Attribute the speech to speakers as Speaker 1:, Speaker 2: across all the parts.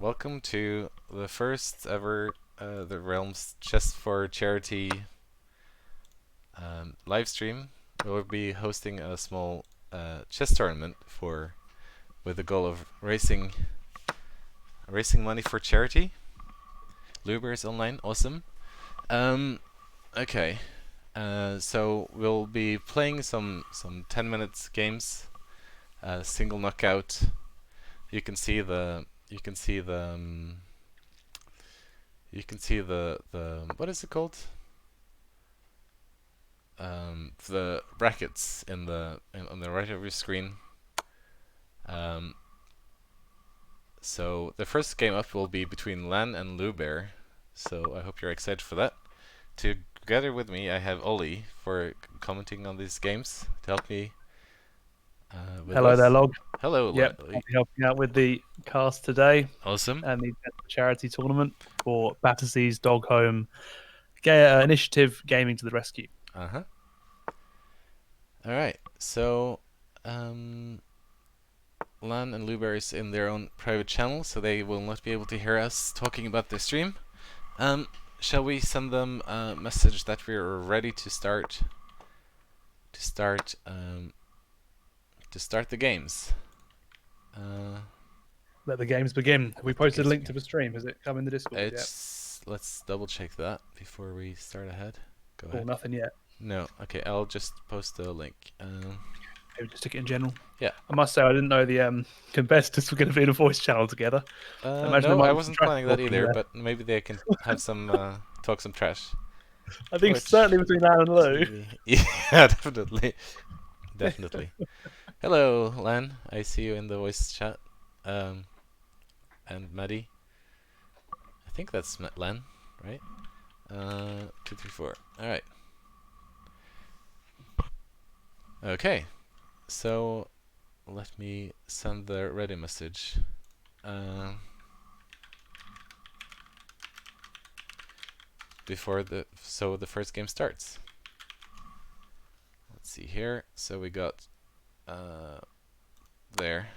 Speaker 1: Welcome to the first ever the Realms Chess4Charity live stream. We'll be hosting a small chess tournament with the goal of raising money for charity. Luber is online, awesome. Okay, so we'll be playing some 10 minutes games, single knockout. You can see the what is it called? The brackets on the right of your screen. So the first game up will be between Lan and Luber. So I hope you're excited for that. Together with me, I have Ollie for commenting on these games to help me.
Speaker 2: Hello there, Log.
Speaker 1: Hello,
Speaker 2: Yep, I'll be helping out with the cast today.
Speaker 1: Awesome.
Speaker 2: And the charity tournament for Battersea's Dog Home Initiative Gaming to the Rescue.
Speaker 1: All right. So, Lan and Luber is in their own private channel, so they will not be able to hear us talking about the stream. Shall we send them a message that we're ready to start? To start the games.
Speaker 2: Let the games begin. Have we posted a link to the stream? Has it come in the Discord yet?
Speaker 1: Let's double check that before we start ahead. Go ahead.
Speaker 2: Nothing yet.
Speaker 1: No. Okay, I'll just post the link.
Speaker 2: Maybe just stick it in general.
Speaker 1: Yeah.
Speaker 2: I must say I didn't know the competitors were going to be in a voice channel together.
Speaker 1: No, I wasn't planning that either, but maybe they can have some talk some trash.
Speaker 2: I think certainly between Lan and Lou.
Speaker 1: Yeah, definitely. Definitely. Hello, Lan. I see you in the voice chat. And Maddie. I think that's Lan, right? 2, 3, 4. Alright. Okay. So let me send the ready message. Before the first game starts. Let's see here. So we got there.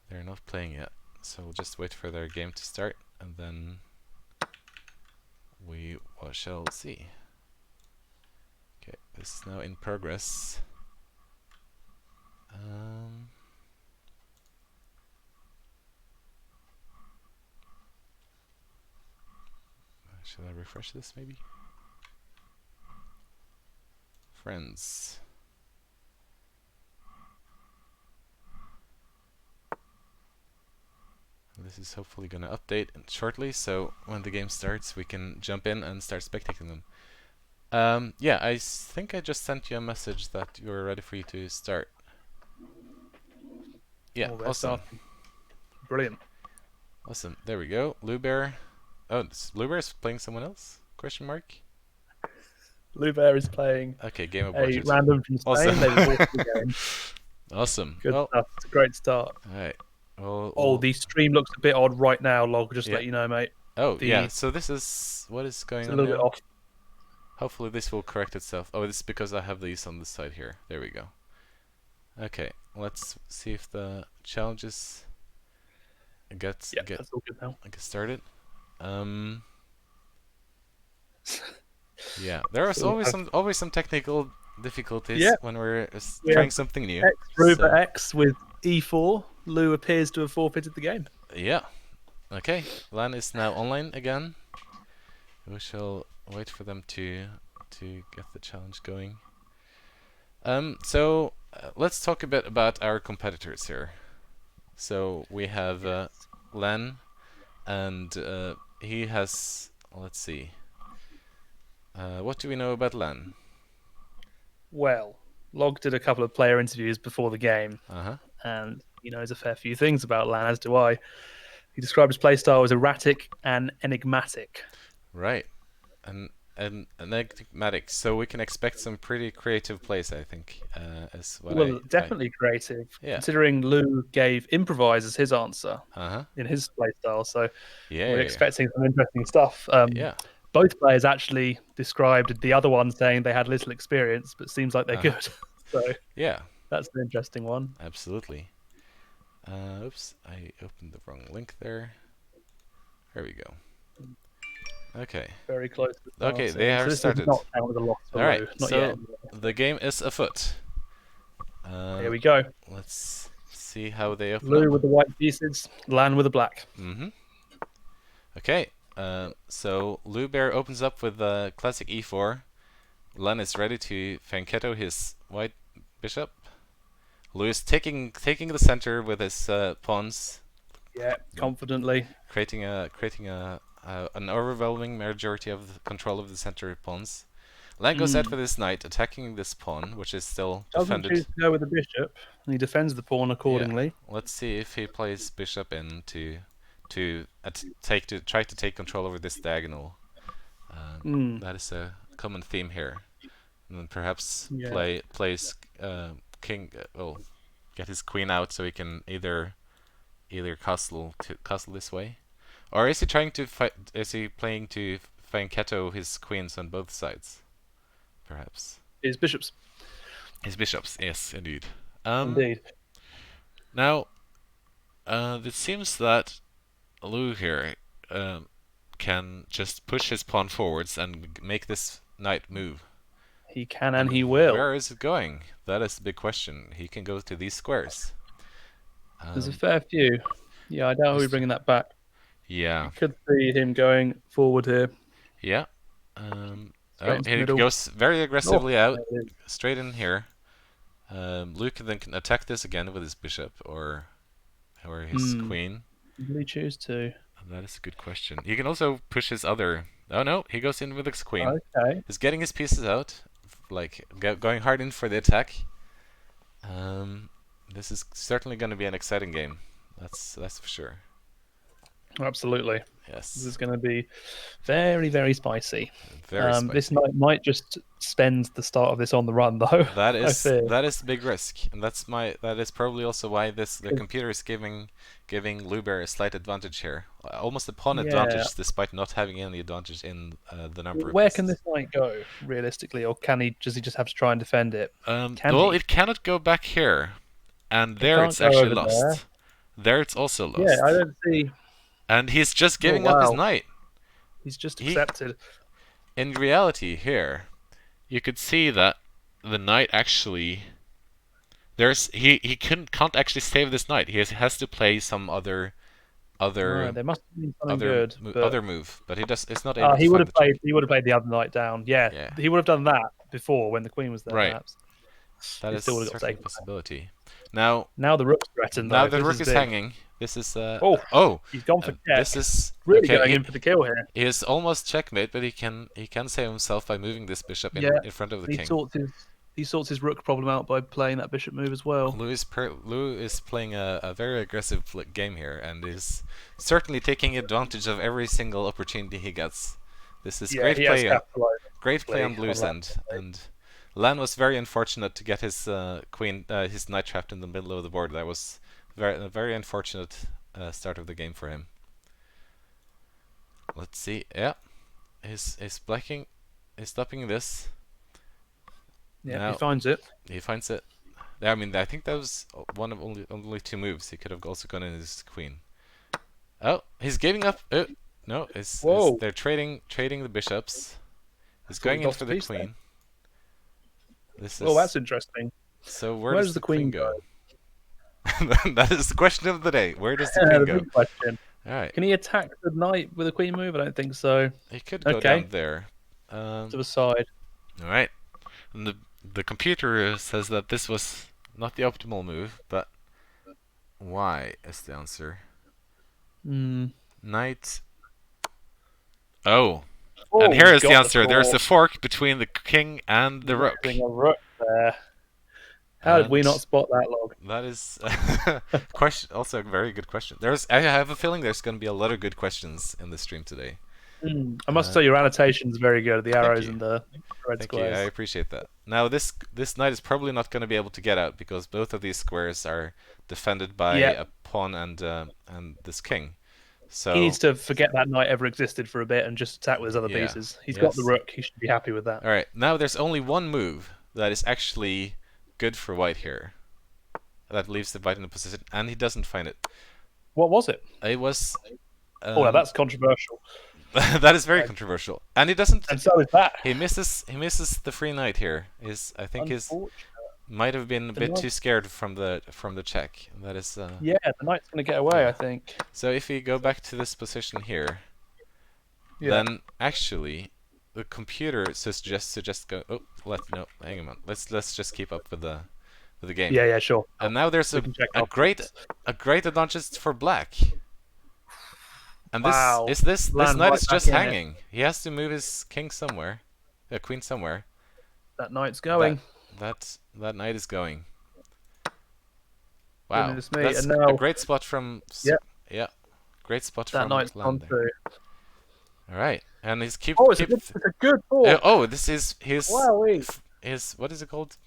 Speaker 1: They're not playing yet, so we'll just wait for their game to start, and then we shall see. Okay, this is now in progress. Should I refresh this maybe? Friends. This is hopefully going to update shortly, so when the game starts we can jump in and start spectating them. Yeah, I think I just sent you a message that you're ready for you to start. Yeah, awesome.
Speaker 2: Brilliant.
Speaker 1: Awesome, there we go. Luber. Oh, Luber is playing someone else? Question mark?
Speaker 2: Luber is playing
Speaker 1: game
Speaker 2: a random from Spain.
Speaker 1: Awesome. Awesome.
Speaker 2: Good stuff. It's a great start.
Speaker 1: Alright.
Speaker 2: The stream looks a bit odd right now, Log. Just let you know, mate.
Speaker 1: Oh, yeah. So this is what is going on.
Speaker 2: A little bit off.
Speaker 1: Hopefully this will correct itself. Oh, this is because I have these on the side here. There we go. Okay, let's see if the challenges get
Speaker 2: that's all good now.
Speaker 1: Get started. Yeah, there are always some technical difficulties when we're trying something new.
Speaker 2: Luber X with E4. Lou appears to have forfeited the game.
Speaker 1: Yeah. Okay, Lan is now online again. We shall wait for them to get the challenge going. So let's talk a bit about our competitors here. So we have Lan, and he has. Let's see. What do we know about Lan?
Speaker 2: Well, Log did a couple of player interviews before the game, and he knows a fair few things about Lan, as do I. He described his playstyle as erratic and enigmatic.
Speaker 1: Right, and enigmatic. So we can expect some pretty creative plays, I think.
Speaker 2: Definitely creative. Yeah. Considering Lou gave improvise as his answer in his playstyle, so we're expecting some interesting stuff. Both players actually described the other one saying they had little experience, but seems like they're good. So
Speaker 1: yeah,
Speaker 2: that's an interesting one.
Speaker 1: Absolutely. Oops, I opened the wrong link there. There we go. Okay.
Speaker 2: Very close to starting.
Speaker 1: Okay, they are
Speaker 2: so this
Speaker 1: started.
Speaker 2: does not count as a loss for
Speaker 1: Alright,
Speaker 2: Lou. Not
Speaker 1: so
Speaker 2: yet.
Speaker 1: the game is afoot.
Speaker 2: Here we go.
Speaker 1: Let's see how they open
Speaker 2: Lou
Speaker 1: up.
Speaker 2: with the white pieces, Lan with the black.
Speaker 1: Okay, so Lou Bear opens up with the classic e4. Lan is ready to fianchetto his white bishop. Lou is taking the center with his pawns.
Speaker 2: Yeah, confidently.
Speaker 1: Creating an overwhelming majority of the control of the center pawns. Lan goes out with his knight, attacking this pawn, which is still defended.
Speaker 2: Doesn't choose to go with the bishop, and he defends the pawn accordingly.
Speaker 1: Yeah. Let's see if he plays bishop in to try to take control over this diagonal. That is a common theme here. And then perhaps plays king. Get his queen out so he can either castle this way, or is he trying to fight? Is he playing to fianchetto his queens on both sides? Perhaps.
Speaker 2: His bishops.
Speaker 1: His bishops, yes, indeed.
Speaker 2: Indeed.
Speaker 1: Now, it seems that Lou here can just push his pawn forwards and make this knight move.
Speaker 2: He can and he will.
Speaker 1: Where is it going? That is the big question. He can go to these squares.
Speaker 2: There's a fair few. Yeah, I doubt he'll be bringing that back.
Speaker 1: Yeah.
Speaker 2: You could see him going forward here.
Speaker 1: Yeah. He goes very aggressively out, straight in here. Lou can attack this again with his bishop or his queen.
Speaker 2: Will he choose to?
Speaker 1: That is a good question. He can also push his other. Oh no, he goes in with his queen.
Speaker 2: Okay.
Speaker 1: He's getting his pieces out, like going hard in for the attack. This is certainly going to be an exciting game. That's for sure.
Speaker 2: Absolutely.
Speaker 1: Yes.
Speaker 2: This is going to be very, very spicy.
Speaker 1: Very spicy.
Speaker 2: This knight might just spend the start of this on the run, though.
Speaker 1: That is the big risk, and that is probably also why the computer is giving Lou Bear a slight advantage here, almost a pawn advantage, despite not having any advantage in the number of
Speaker 2: Where
Speaker 1: pieces.
Speaker 2: can this knight go realistically, or does he just have to try and defend it?
Speaker 1: It cannot go back here, and there it's actually lost. There it's also lost.
Speaker 2: Yeah, I don't see.
Speaker 1: And he's just giving up his knight.
Speaker 2: He's just accepted.
Speaker 1: In reality, here, you could see that the knight actually. He can't actually save this knight. He has to play some other.
Speaker 2: There must have been something good.
Speaker 1: Other move, but he does. It's not able.
Speaker 2: He would have played. He would have played the other knight down. Yeah, he would have done that before when the queen was there.
Speaker 1: Right.
Speaker 2: Perhaps.
Speaker 1: That is certainly a possibility. Now
Speaker 2: the rook's threatened.
Speaker 1: Now the rook is hanging. This is
Speaker 2: he's gone for check.
Speaker 1: This is
Speaker 2: really going in for the kill here.
Speaker 1: He is almost checkmate, but he can save himself by moving this bishop in front of the king.
Speaker 2: He sorts his rook problem out by playing that bishop move as well.
Speaker 1: Lou is playing a very aggressive game here, and is certainly taking advantage of every single opportunity he gets. This is great play on Blue's end, and Lan was very unfortunate to get his his knight trapped in the middle of the board. That was a very unfortunate start of the game for him. Let's see. Yeah, he's stopping this.
Speaker 2: Yeah,
Speaker 1: now,
Speaker 2: he finds it.
Speaker 1: He finds it. I mean, I think that was one of only two moves. He could have also gone in his queen. Oh, he's giving up. No, they're trading the bishops. He's going in for the queen.
Speaker 2: That's interesting.
Speaker 1: So where does the queen go? That is the question of the day. Where does the queen go?
Speaker 2: Big question.
Speaker 1: All right.
Speaker 2: Can he attack the knight with a queen move? I don't think so.
Speaker 1: He could go down there.
Speaker 2: To the side.
Speaker 1: All right. And the computer says that this was not the optimal move, but why is the answer? Knight. Oh. And here is the answer. There's a fork between the king and the rook.
Speaker 2: A rook there. How did we not spot that log?
Speaker 1: That is also a very good question. I have a feeling there's going to be a lot of good questions in the stream today.
Speaker 2: I must say your annotation is very good. The arrows and the red squares.
Speaker 1: Thank you. I appreciate that. Now this knight is probably not going to be able to get out because both of these squares are defended by a pawn and this king. So
Speaker 2: he needs to forget that knight ever existed for a bit and just attack with his other pieces. He's got the rook. He should be happy with that.
Speaker 1: All right. Now there's only one move that is actually good for white here. that leaves the white in a position, and he doesn't find it.
Speaker 2: What was it?
Speaker 1: It was.
Speaker 2: Oh, that's controversial.
Speaker 1: That is very controversial, and he doesn't.
Speaker 2: And so is that.
Speaker 1: He misses the free knight here. I think his might have been a bit too scared from the check. That is.
Speaker 2: Yeah, the knight's going to get away, I think.
Speaker 1: So if we go back to this position here, then actually the computer suggests to just go. Oh, no, hang on. Let's just keep up with the game.
Speaker 2: Yeah, sure.
Speaker 1: And now there's a great advantage for black. And this knight is just hanging. He has to move his king somewhere, queen somewhere.
Speaker 2: That knight's going.
Speaker 1: That knight is going. Wow,
Speaker 2: that's
Speaker 1: a great spot from. Yeah, great spot
Speaker 2: that
Speaker 1: from.
Speaker 2: That knight's gone through.
Speaker 1: All right, and he's keep.
Speaker 2: Oh, it's a good ball.
Speaker 1: This is his. His what is it called?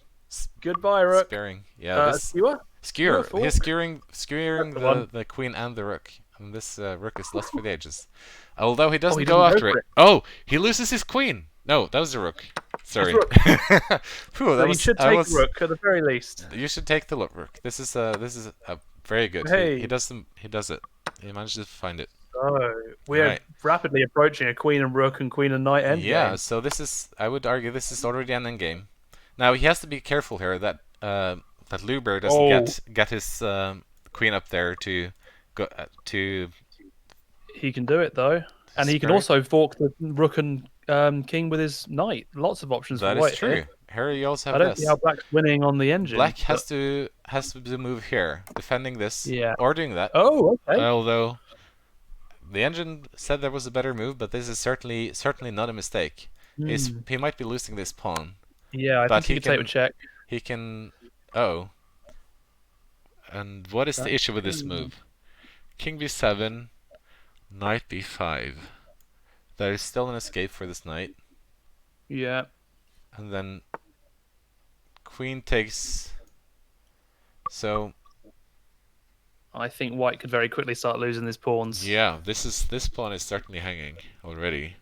Speaker 2: Goodbye, rook.
Speaker 1: Spearing. Yeah,
Speaker 2: skewer.
Speaker 1: He's skewering the queen and the rook. And this rook is lost for the ages. Although he doesn't go after it. Oh, he loses his queen. No, that was a rook. Sorry.
Speaker 2: Phew, you should take the rook at the very least.
Speaker 1: You should take the rook. This is very good.
Speaker 2: Hey.
Speaker 1: He does it. He manages to find it.
Speaker 2: So we're rapidly approaching a queen and rook and queen and knight endgame.
Speaker 1: Yeah, so this is, I would argue, this is already an endgame. Now he has to be careful here that Luber doesn't get his queen up there to go to.
Speaker 2: He can do it though, and he can also fork the rook and king with his knight. Lots of options for white.
Speaker 1: That is true. Here you also have
Speaker 2: I don't see how black's winning on the engine.
Speaker 1: Black has to move here, defending this, or doing that.
Speaker 2: Oh, okay.
Speaker 1: Although the engine said there was a better move, but this is certainly not a mistake. He might be losing this pawn.
Speaker 2: Yeah, I think he can take a check.
Speaker 1: He can. Oh. And what is the issue with this move? King b7, knight b5. There is still an escape for this knight.
Speaker 2: Yeah.
Speaker 1: And then queen takes. So
Speaker 2: I think white could very quickly start losing his pawns.
Speaker 1: Yeah, this pawn is certainly hanging already.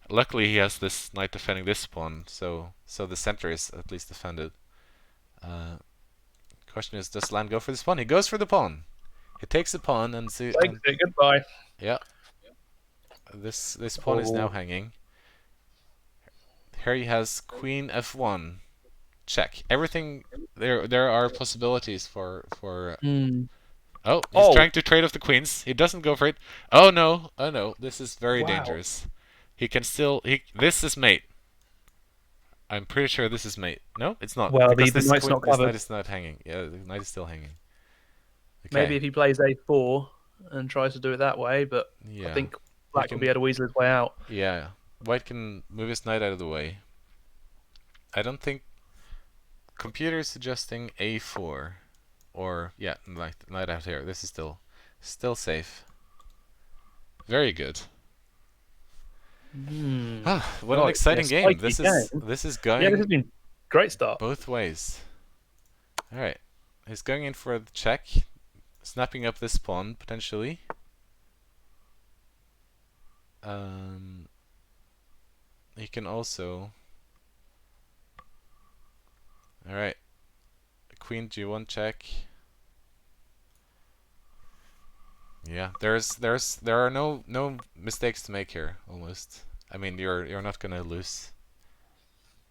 Speaker 1: Luckily, he has this knight defending this pawn, so the center is at least defended. Question is, does Land go for this pawn? He goes for the pawn. He takes the pawn and see.
Speaker 2: Goodbye.
Speaker 1: Yeah. This pawn is now hanging. Here he has queen f1. Check. Everything there are possibilities for. Oh, he's trying to trade off the queens. He doesn't go for it. Oh no! Oh no! This is very dangerous. He can still. This is mate. I'm pretty sure this is mate. No, it's not.
Speaker 2: Well, the knight's not covered.
Speaker 1: This knight is not hanging. Yeah, the knight is still hanging. Okay.
Speaker 2: Maybe if he plays a4 and tries to do it that way, but I think black will be able to weasel his way out.
Speaker 1: Yeah, white can move his knight out of the way. I don't think. Computer is suggesting a4. Or knight out here. This is still safe. Very good. What an exciting game! This is going.
Speaker 2: Yeah, this has been great start.
Speaker 1: Both ways. All right, he's going in for the check, snapping up this pawn potentially. He can also. All right. Queen g1 check. Yeah, there are no mistakes to make here. Almost. I mean, you're not gonna lose.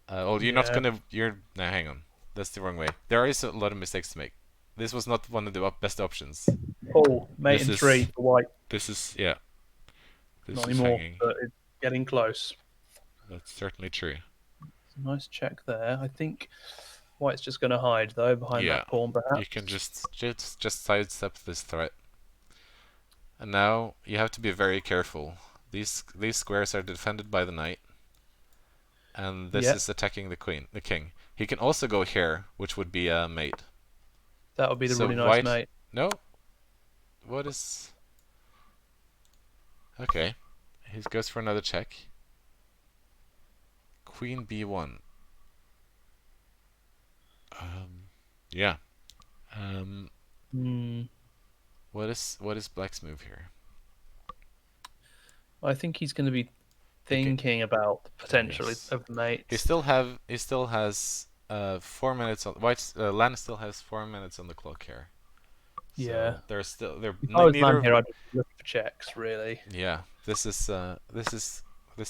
Speaker 1: You're no, hang on. That's the wrong way. There is a lot of mistakes to make. This was not one of the best options.
Speaker 2: Oh, mate and 3 for white.
Speaker 1: This is This
Speaker 2: not anymore, but it's getting close.
Speaker 1: That's certainly true.
Speaker 2: Nice check there. I think. White's just going to hide though behind that pawn, perhaps.
Speaker 1: You can just sidestep this threat. And now you have to be very careful. These squares are defended by the knight, and this is attacking the king. He can also go here, which would be a mate.
Speaker 2: That would be the really nice mate.
Speaker 1: No. What is? Okay, he goes for another check. Queen b1. Yeah. What is Black's move here?
Speaker 2: I think he's going to be thinking about potentially of the mate.
Speaker 1: He still has 4 minutes on Lan still has 4 minutes on the clock here. So they're
Speaker 2: if I was
Speaker 1: neither
Speaker 2: Lan here, I'd just look for checks, really.
Speaker 1: Yeah, this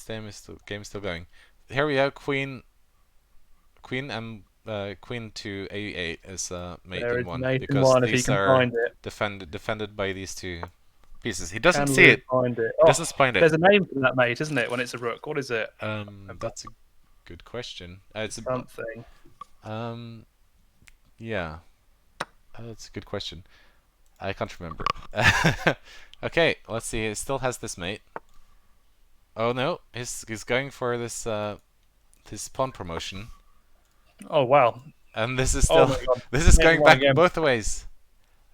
Speaker 1: game is still going. Here we have Queen to A8 is mate in one, because these are defended by these two pieces. He doesn't see it. Doesn't find it.
Speaker 2: There's a name for that mate, isn't it? When it's a rook, what is it?
Speaker 1: That's a good question. It's
Speaker 2: something.
Speaker 1: Yeah, that's a good question. I can't remember. Okay, let's see. He still has this mate. Oh no, he's going for this his pawn promotion.
Speaker 2: Oh wow!
Speaker 1: And this is still this is going back both ways.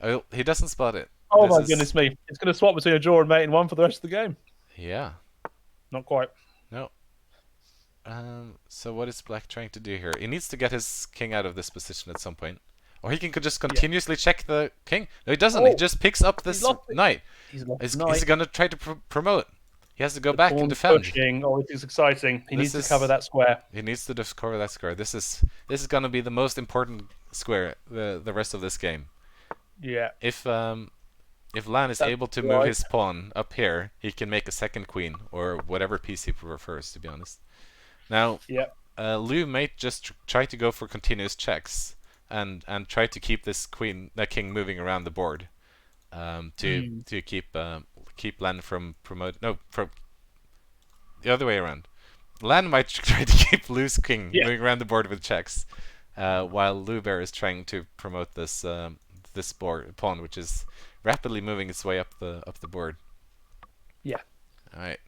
Speaker 1: Oh, he doesn't spot it.
Speaker 2: Oh my goodness me! It's going to swap between a draw and mate in one for the rest of the game.
Speaker 1: Yeah.
Speaker 2: Not quite.
Speaker 1: No. So what is Black trying to do here? He needs to get his king out of this position at some point. Or he can just continuously check the king. No, he doesn't. He just picks up this knight. He's going to try to promote. He has to go back and defend.
Speaker 2: Pushing. Oh, this is exciting. He needs to cover that square.
Speaker 1: He needs to cover that square. This is going to be the most important square the rest of this game.
Speaker 2: Yeah.
Speaker 1: If Lan is able to move his pawn up here, he can make a second queen or whatever piece he prefers, to be honest. Now, Lu might just try to go for continuous checks and try to keep this king moving around the board, to keep Lan from from the other way around. Lan might try to keep Lu's king moving around the board with checks, while Lu Bear is trying to promote this this pawn, which is rapidly moving its way up the board.
Speaker 2: Yeah.
Speaker 1: All right.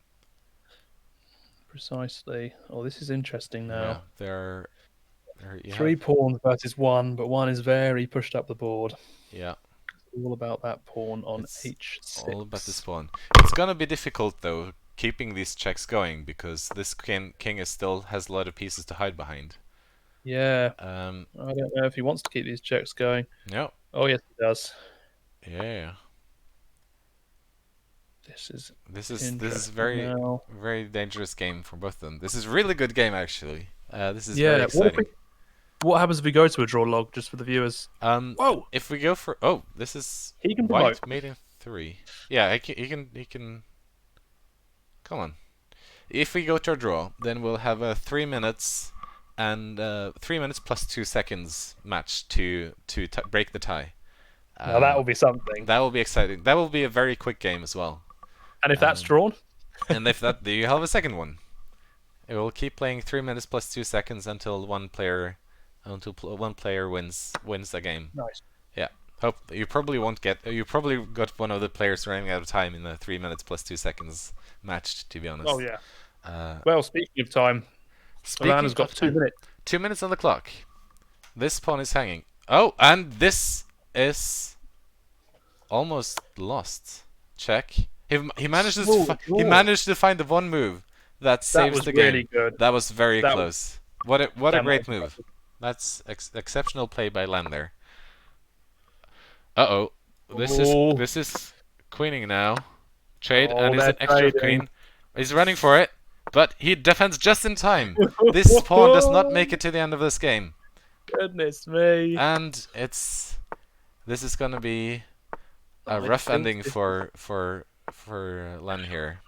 Speaker 2: Precisely. Oh, this is interesting now.
Speaker 1: Yeah, there you
Speaker 2: 3 pawns versus 1, but 1 is very pushed up the board.
Speaker 1: Yeah.
Speaker 2: It's all about that pawn on h6.
Speaker 1: All about this pawn. It's gonna be difficult though, keeping these checks going, because this king still has a lot of pieces to hide behind.
Speaker 2: Yeah. I don't know if he wants to keep these checks going.
Speaker 1: No.
Speaker 2: Oh yes, he does.
Speaker 1: Yeah.
Speaker 2: This is
Speaker 1: very dangerous game for both of them. This is really good game actually. This is very exciting.
Speaker 2: What happens if we go to a draw log, just for the viewers?
Speaker 1: Whoa! If we go for this is
Speaker 2: he can
Speaker 1: white mate in 3. Yeah, he can. Come on. If we go to a draw, then we'll have a 3 minutes and 3 minutes plus 2 seconds match to break the tie.
Speaker 2: Now that will be something.
Speaker 1: That will be exciting. That will be a very quick game as well.
Speaker 2: And if that's drawn?
Speaker 1: And if that, you have a second one. It will keep playing 3 minutes plus 2 seconds until one player wins the game.
Speaker 2: Nice.
Speaker 1: Yeah. Hope you probably won't get. You probably got one of the players running out of time in the 3 minutes plus 2 seconds match, to be honest.
Speaker 2: Oh yeah. Well, speaking of time, Lan has got 2 minutes.
Speaker 1: 2 minutes on the clock. This pawn is hanging. Oh, and this is almost lost. Check. He managed to find the one move that saves the game.
Speaker 2: Really good.
Speaker 1: That was very close. What a great move. That's exceptional play by Lan there. This is queening now. Trade, and he's an extra queen. He's running for it, but he defends just in time. This pawn does not make it to the end of this game.
Speaker 2: Goodness me.
Speaker 1: And this is gonna be a rough ending for Lan here.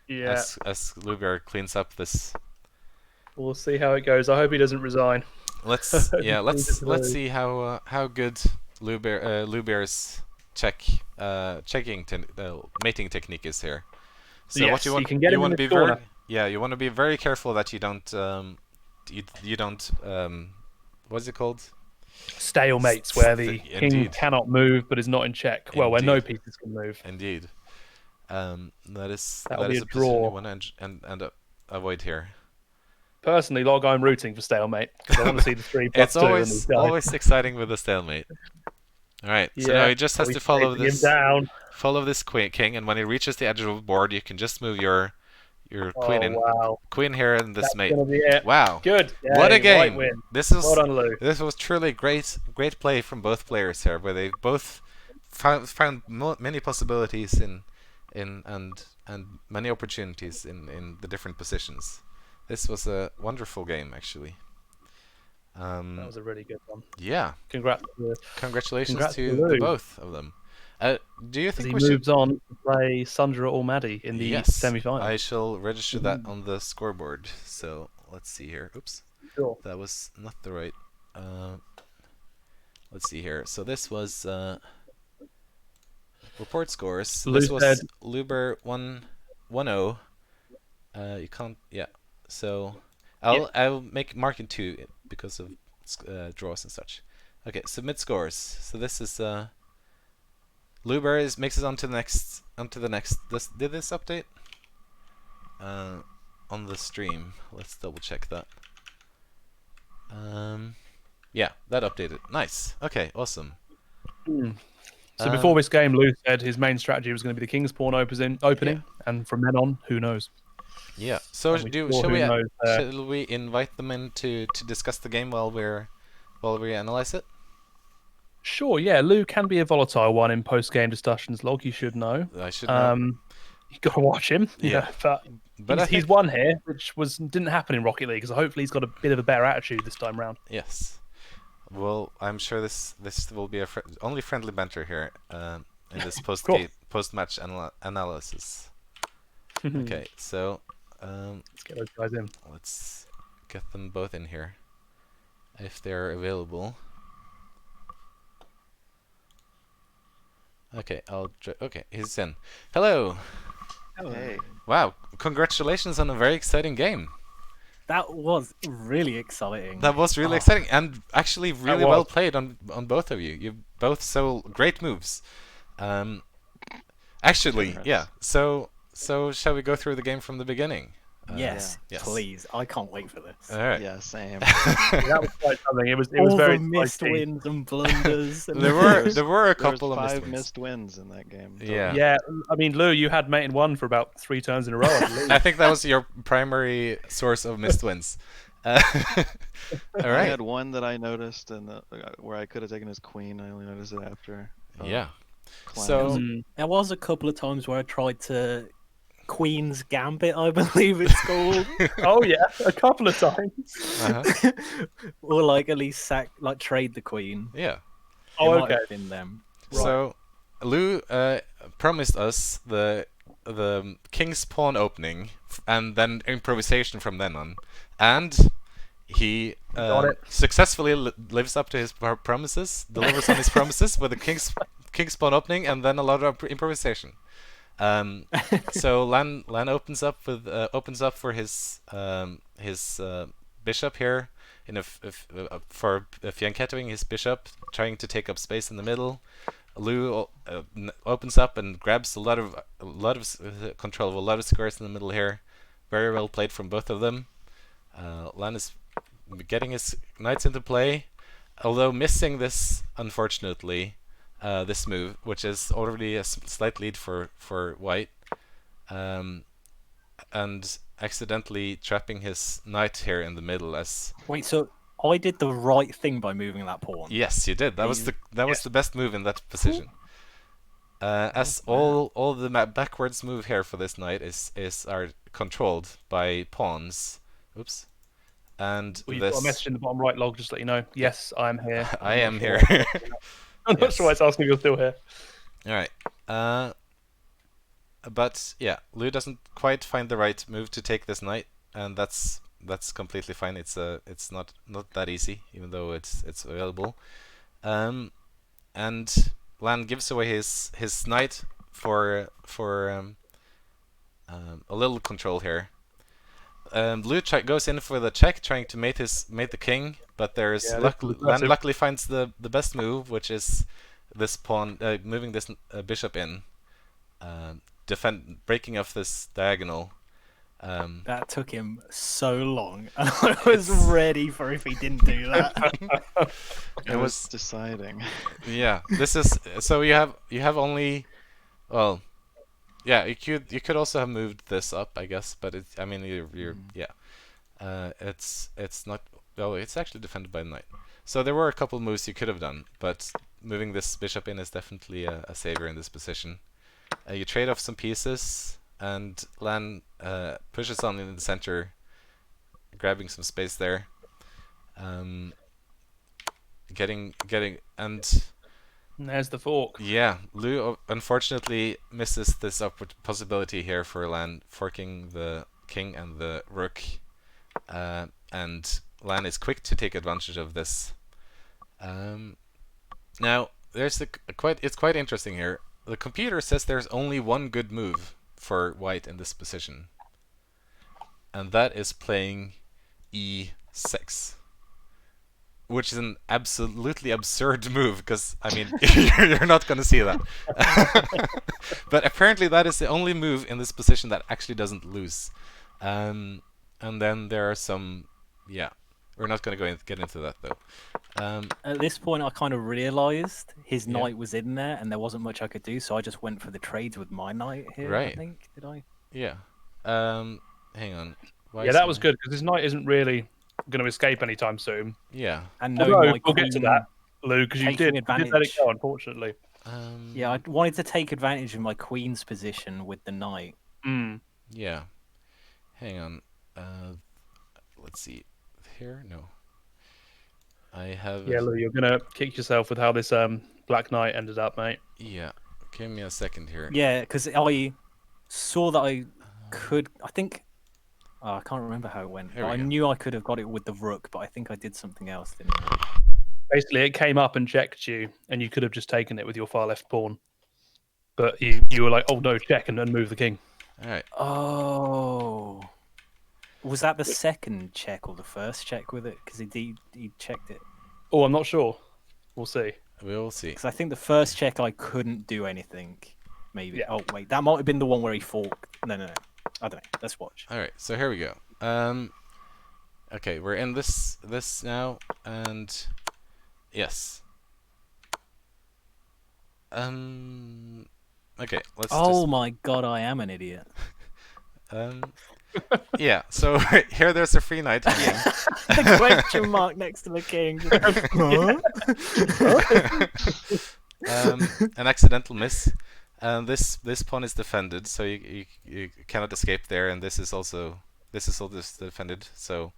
Speaker 2: Yeah.
Speaker 1: As Luger cleans up this.
Speaker 2: We'll see how it goes. I hope he doesn't resign.
Speaker 1: Let's see how good Luber's mating technique is here. So
Speaker 2: yes,
Speaker 1: what you want to be you want to be very careful that you don't what's it called?
Speaker 2: Stalemates, where the king cannot move but is not in check. Well, where no pieces can move.
Speaker 1: Indeed. That is
Speaker 2: a
Speaker 1: position
Speaker 2: draw.
Speaker 1: you want to and avoid here.
Speaker 2: Personally, Log, I'm rooting for stalemate because I want to see the 3+2.
Speaker 1: It's always exciting with a stalemate. All right, so now he just has to follow this king, and when he reaches the edge of the board, you can just move your queen here in this mate. Wow,
Speaker 2: good! Yay,
Speaker 1: what a game!
Speaker 2: Win.
Speaker 1: This
Speaker 2: was
Speaker 1: truly great play from both players here, where they both found many possibilities and many opportunities in the different positions. This was a wonderful game, actually.
Speaker 2: That was a really good one.
Speaker 1: Yeah. Congratulations to the both of them. Do you think
Speaker 2: he moves on to play Sundra or Maddie in the semi-final?
Speaker 1: I shall register that on the scoreboard. So let's see here. Oops.
Speaker 2: Sure.
Speaker 1: That was not the right. Let's see here. So this was report scores. This was Luber 1-0. You can't. Yeah. So I'll make marking 2 because of draws and such. Okay. Submit scores. So this is Luber makes it onto the next. Did this update? On the stream. Let's double check that. Yeah, that updated. Nice. Okay, awesome.
Speaker 2: So before this game, Lou said his main strategy was going to be the King's Pawn opening, and from then on, who knows?
Speaker 1: Yeah. So shall we invite them in to discuss the game while we analyze it?
Speaker 2: Sure. Yeah, Lou can be a volatile one in post-game discussions. Log, you should know.
Speaker 1: I should know.
Speaker 2: You got to watch him. Yeah, but he's won here, which didn't happen in Rocket League. So hopefully he's got a bit of a better attitude this time round.
Speaker 1: Yes. Well, I'm sure this will be only friendly banter here in this post-match analysis. Okay, so
Speaker 2: let's get those guys in.
Speaker 1: Let's get them both in here if they're available. Okay, okay, he's in. Hello.
Speaker 3: Hello. Hey.
Speaker 1: Wow, congratulations on a very exciting game.
Speaker 3: That was really exciting.
Speaker 1: That was really exciting, and actually really well played on both of you. You both so great moves. Actually, yeah. So shall we go through the game from the beginning?
Speaker 3: Yes, please. I can't wait for this.
Speaker 1: All right.
Speaker 4: Yeah, same.
Speaker 2: That was quite something. It was
Speaker 3: all
Speaker 2: very
Speaker 3: the missed wins and blunders.
Speaker 1: There were a couple of
Speaker 4: 5 missed wins in that game.
Speaker 1: Yeah.
Speaker 2: Yeah. I mean, Lou, you had mate in 1 for about 3 turns in a row. I believe.
Speaker 1: I think that was your primary source of missed wins. All right.
Speaker 4: I had one that I noticed, and where I could have taken his queen. I only noticed it after.
Speaker 1: Yeah.
Speaker 3: So there was a couple of times where I tried to Queen's Gambit, I believe it's called.
Speaker 2: Oh yeah, a couple of times.
Speaker 3: Or like at least trade the queen.
Speaker 1: Yeah.
Speaker 2: Oh,
Speaker 3: okay. Might have been them.
Speaker 1: Right. So Lou promised us the King's Pawn opening and then improvisation from then on, and he successfully lives up to his promises, delivers on his promises with the King's Pawn opening and then a lot of improvisation. So Lan opens up for his bishop here for fianchettoing his bishop, trying to take up space in the middle. Lou opens up and grabs a lot of control of a lot of squares in the middle here. Very well played from both of them. Lan is getting his knights into play, although missing this, unfortunately. This move, which is already a slight lead for white, and accidentally trapping his knight here in the middle as.
Speaker 3: Wait, so I did the right thing by moving that pawn?
Speaker 1: Yes, you did. That was the best move in that position. As all the backwards move here for this knight are controlled by pawns. Oops. And
Speaker 2: you've got a message in the bottom right log, just to let you know. Yes, I'm here.
Speaker 1: I am here.
Speaker 2: I'm not sure why it's asking if you're still here.
Speaker 1: All right. But yeah, Lou doesn't quite find the right move to take this knight, and that's completely fine. It's not that easy, even though it's available. And Lan gives away his knight for a little control here. Blue goes in for the check, trying to mate the king, but Lan luckily finds the best move, which is this pawn, moving this bishop in, breaking off this diagonal.
Speaker 3: That took him so long. I was ready for if he didn't do that.
Speaker 4: It was deciding.
Speaker 1: Yeah, this is so you have only, well, yeah, you could also have moved this up, I guess, but it's not. Oh, it's actually defended by the knight. So there were a couple moves you could have done, but moving this bishop in is definitely a savior in this position. You trade off some pieces, and Lan pushes on in the center, grabbing some space there. getting and
Speaker 2: there's the fork.
Speaker 1: Yeah, Lou unfortunately misses this possibility here for Lan forking the king and the rook, and Lan is quick to take advantage of this. Now there's it's quite interesting here. The computer says there's only one good move for white in this position, and that is playing e6. Which is an absolutely absurd move, because, I mean, you're not going to see that. But apparently that is the only move in this position that actually doesn't lose. And then there are some... Yeah, we're not going to get into that, though.
Speaker 3: At this point, I kind of realized his knight was in there, and there wasn't much I could do, so I just went for the trades with my knight here,
Speaker 1: right.
Speaker 3: I think. Did I?
Speaker 1: Yeah. Hang on.
Speaker 2: Yeah, that was good, because his knight isn't really going to escape anytime soon.
Speaker 1: Yeah.
Speaker 3: And no,
Speaker 2: we'll get to that, Lou, because you did let it go, unfortunately.
Speaker 3: Yeah, I wanted to take advantage of my queen's position with the knight.
Speaker 1: Yeah. Hang on. Let's see. Here? No. I have...
Speaker 2: Yeah, Lou, you're going to kick yourself with how this black knight ended up, mate.
Speaker 1: Yeah. Give me a second here.
Speaker 3: Yeah, because I saw that I could... I think... I can't remember how it went. But I knew I could have got it with the rook, but I think I did something else, didn't I?
Speaker 2: Basically, it came up and checked you, and you could have just taken it with your far left pawn. But you were like, oh no, check, and then move the king.
Speaker 1: All right.
Speaker 3: Oh. Was that the second check or the first check with it? Because he checked it.
Speaker 2: Oh, I'm not sure. We'll see.
Speaker 1: We'll see.
Speaker 3: Because I think the first check I couldn't do anything. Maybe. Yeah. Oh, wait. That might have been the one where he forked. No. I don't know. Let's watch.
Speaker 1: All right. So here we go. Okay, we're in this now, and yes. Okay, let's.
Speaker 3: Oh my god, I am an idiot.
Speaker 1: Yeah. So here, there's a free knight.
Speaker 3: The question mark next to the king.
Speaker 1: An accidental miss. This pawn is defended, so you cannot escape there, and this is also defended. So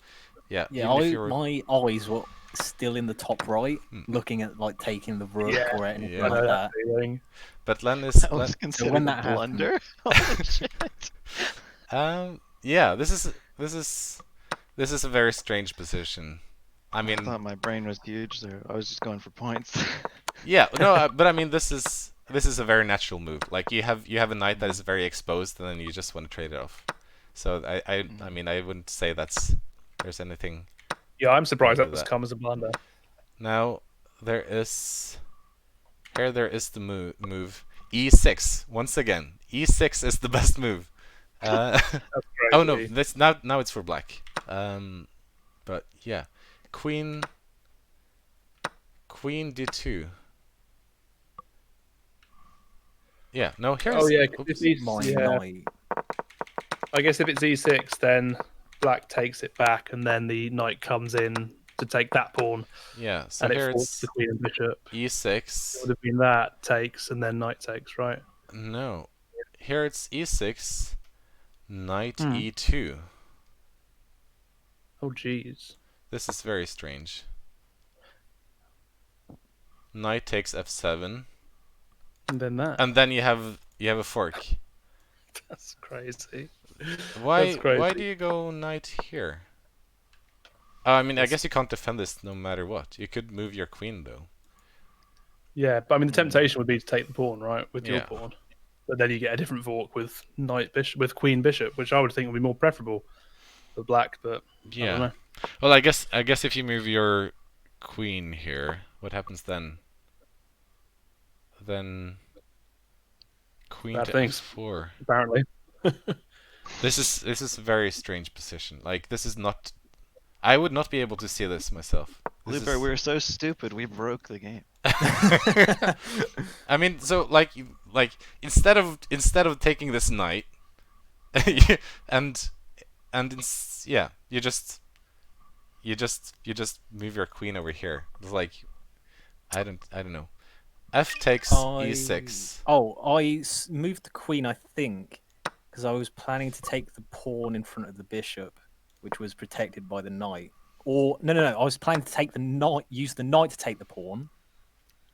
Speaker 1: yeah.
Speaker 3: Yeah, my eyes were still in the top right, looking at like taking the rook or anything like that.
Speaker 1: But Len is
Speaker 4: was considered a blunder. Holy shit.
Speaker 1: Yeah, this is a very strange position. I mean,
Speaker 4: I thought my brain was huge there. I was just going for points.
Speaker 1: Yeah, no, but I mean, this is a very natural move. Like you have a knight that is very exposed, and then you just want to trade it off. So I mean, I wouldn't say there's anything.
Speaker 2: Yeah, I'm surprised that was come as a blunder.
Speaker 1: Now there is the move e6 once again. E6 is the best move. Oh no, now it's for black. But yeah, queen d2. Yeah, no, here's...
Speaker 2: Oh yeah, I guess if it's e6, then black takes it back, and then the knight comes in to take that pawn.
Speaker 1: Yeah, so
Speaker 2: and
Speaker 1: here
Speaker 2: it forks the queen and bishop.
Speaker 1: e6.
Speaker 2: It would have been that takes, and then knight takes, right?
Speaker 1: No, here it's e6, knight e2.
Speaker 2: Oh jeez.
Speaker 1: This is very strange. Knight takes f7.
Speaker 2: And then that.
Speaker 1: And then you have a fork.
Speaker 2: That's crazy.
Speaker 1: Why do you go knight here? I mean, I guess you can't defend this no matter what. You could move your queen though.
Speaker 2: Yeah, but I mean the temptation would be to take the pawn, right, with your pawn. But then you get a different fork with knight bishop, with queen bishop, which I would think would be more preferable for black. But
Speaker 1: yeah,
Speaker 2: I don't know.
Speaker 1: Well, I guess if you move your queen here, what happens then? Then queen to f4.
Speaker 2: Apparently.
Speaker 1: This is a very strange position. Like, this is not... I would not be able to see this myself.
Speaker 4: Luber, we were so stupid, we broke the game.
Speaker 1: I mean, so like instead of taking this knight, you just move your queen over here. It's like, I don't know. F takes e6.
Speaker 3: Oh, I moved the queen, I think, because I was planning to take the pawn in front of the bishop, which was protected by the knight. Or no. I was planning to take the knight, use the knight to take the pawn,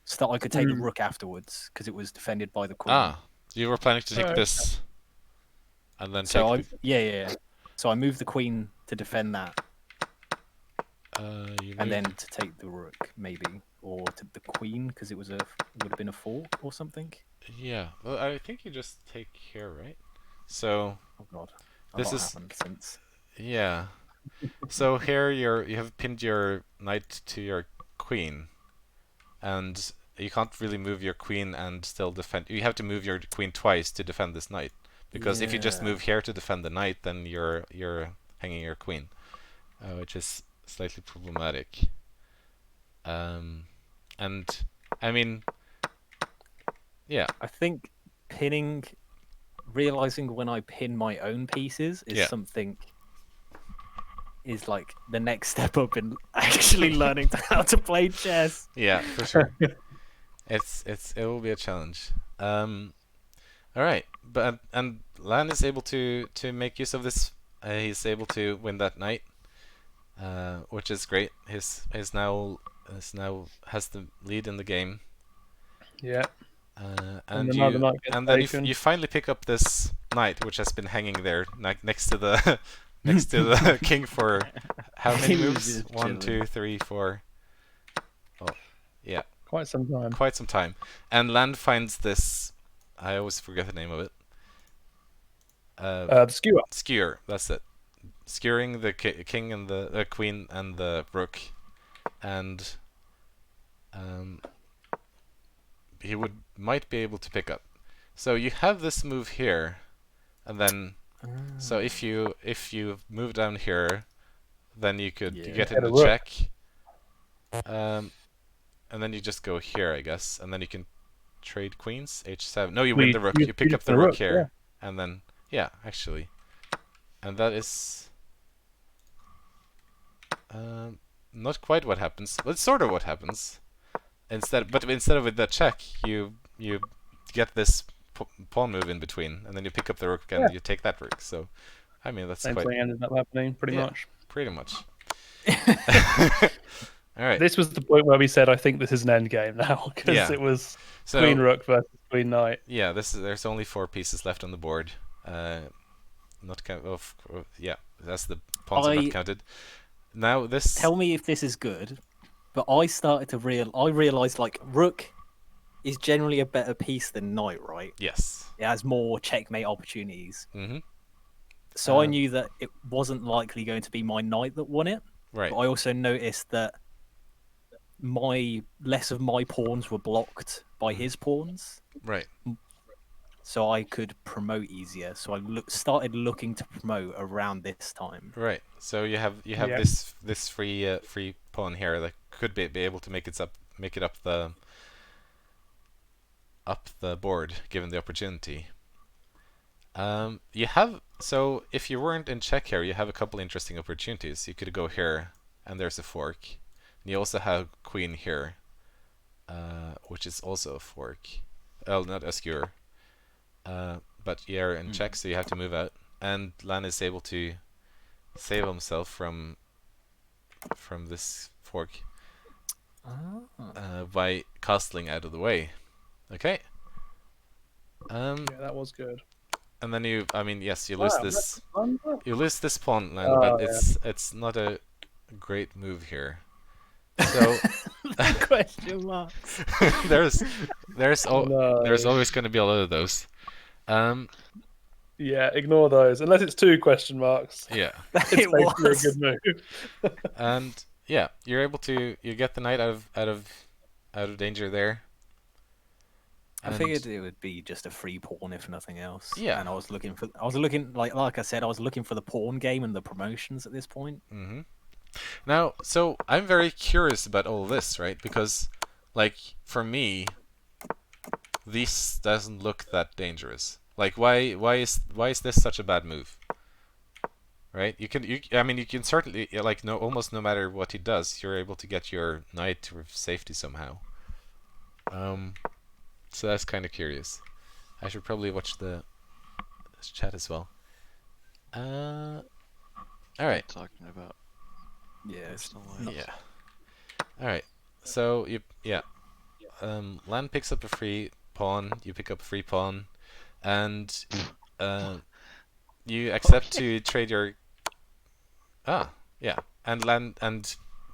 Speaker 3: so that I could take the rook afterwards because it was defended by the queen.
Speaker 1: Ah, you were planning to take this, and then take.
Speaker 3: Yeah. So I moved the queen to defend that, and then to take the rook maybe, or to the queen because it would have been a fork or something.
Speaker 1: Yeah, well, I think you just take here, right? So.
Speaker 3: Oh God,
Speaker 1: this is
Speaker 3: happened since.
Speaker 1: Yeah. So here you have pinned your knight to your queen, and you can't really move your queen and still defend. You have to move your queen twice to defend this knight, because if you just move here to defend the knight, then you're hanging your queen, which is slightly problematic. And I mean, yeah.
Speaker 3: I think realizing when I pin my own pieces is something. Is like the next step up in actually learning how to play chess.
Speaker 1: Yeah, for sure. it will be a challenge. All right, and Lan is able to make use of this. He's able to win that knight, which is great. He's now has the lead in the game.
Speaker 2: Yeah.
Speaker 1: And then you finally pick up this knight, which has been hanging there next to the next to the king for how many moves? 1, 2, 3, 4. Oh, yeah.
Speaker 2: Quite some time.
Speaker 1: Quite some time. And Land finds this. I always forget the name of it.
Speaker 2: The skewer.
Speaker 1: Skewer. That's it. Skewering the king and the queen and the rook, and he might be able to pick up. So you have this move here, and then so if you move down here, then you could get into check, and then you just go here, I guess, and then you can trade queens. H7. No, you win the rook. You pick up the rook here, and then actually, and that is not quite what happens. Well, it's sort of what happens. Instead of with the check, you get this pawn move in between, and then you pick up the rook and you take that rook. So, I mean, that's
Speaker 2: same thing ended up happening pretty much.
Speaker 1: Pretty much. All right.
Speaker 2: This was the point where we said, I think this is an end game now, because it was queen rook versus queen knight.
Speaker 1: Yeah, there's only 4 pieces left on the board. Not count. That's the pawns are not counted. Now this.
Speaker 3: Tell me if this is good. But I started to realized like rook is generally a better piece than knight, right?
Speaker 1: Yes.
Speaker 3: It has more checkmate opportunities.
Speaker 1: Mm-hmm.
Speaker 3: So I knew that it wasn't likely going to be my knight that won it.
Speaker 1: Right.
Speaker 3: But I also noticed that less of my pawns were blocked by his pawns.
Speaker 1: Right.
Speaker 3: So I could promote easier. So I started looking to promote around this time.
Speaker 1: Right. So you have this free pawn here that could be able to make it up the board given the opportunity. So if you weren't in check here, you have a couple interesting opportunities. You could go here, and there's a fork. And you also have queen here, which is also a fork. Oh, not a skewer. But you're in check, so you have to move out. And Lan is able to save himself from this fork by castling out of the way. Okay.
Speaker 2: Yeah, that was good.
Speaker 1: And then you lose this. You lose this pawn, Lan, but it's not a great move here. So
Speaker 3: question marks.
Speaker 1: there's always going to be a lot of those.
Speaker 2: Yeah, ignore those unless it's 2 question marks.
Speaker 1: Yeah,
Speaker 2: it's basically a good move.
Speaker 1: And yeah, you're able to get the knight out of danger there.
Speaker 3: I figured it would be just a free pawn if nothing else.
Speaker 1: Yeah,
Speaker 3: and I was looking like I said, I was looking for the pawn game and the promotions at this point.
Speaker 1: Mm-hmm. Now, so I'm very curious about all this, right? Because, like, for me, this doesn't look that dangerous. Like, why is this such a bad move? Right? You can certainly, like, almost no matter what he does, you're able to get your knight to safety somehow. So that's kind of curious. I should probably watch the chat as well. All right.
Speaker 4: Talking about.
Speaker 3: Yeah, it's
Speaker 1: yeah. All right. So Lan picks up a free pawn. You pick up a free pawn, and you accept to trade your. Yeah. And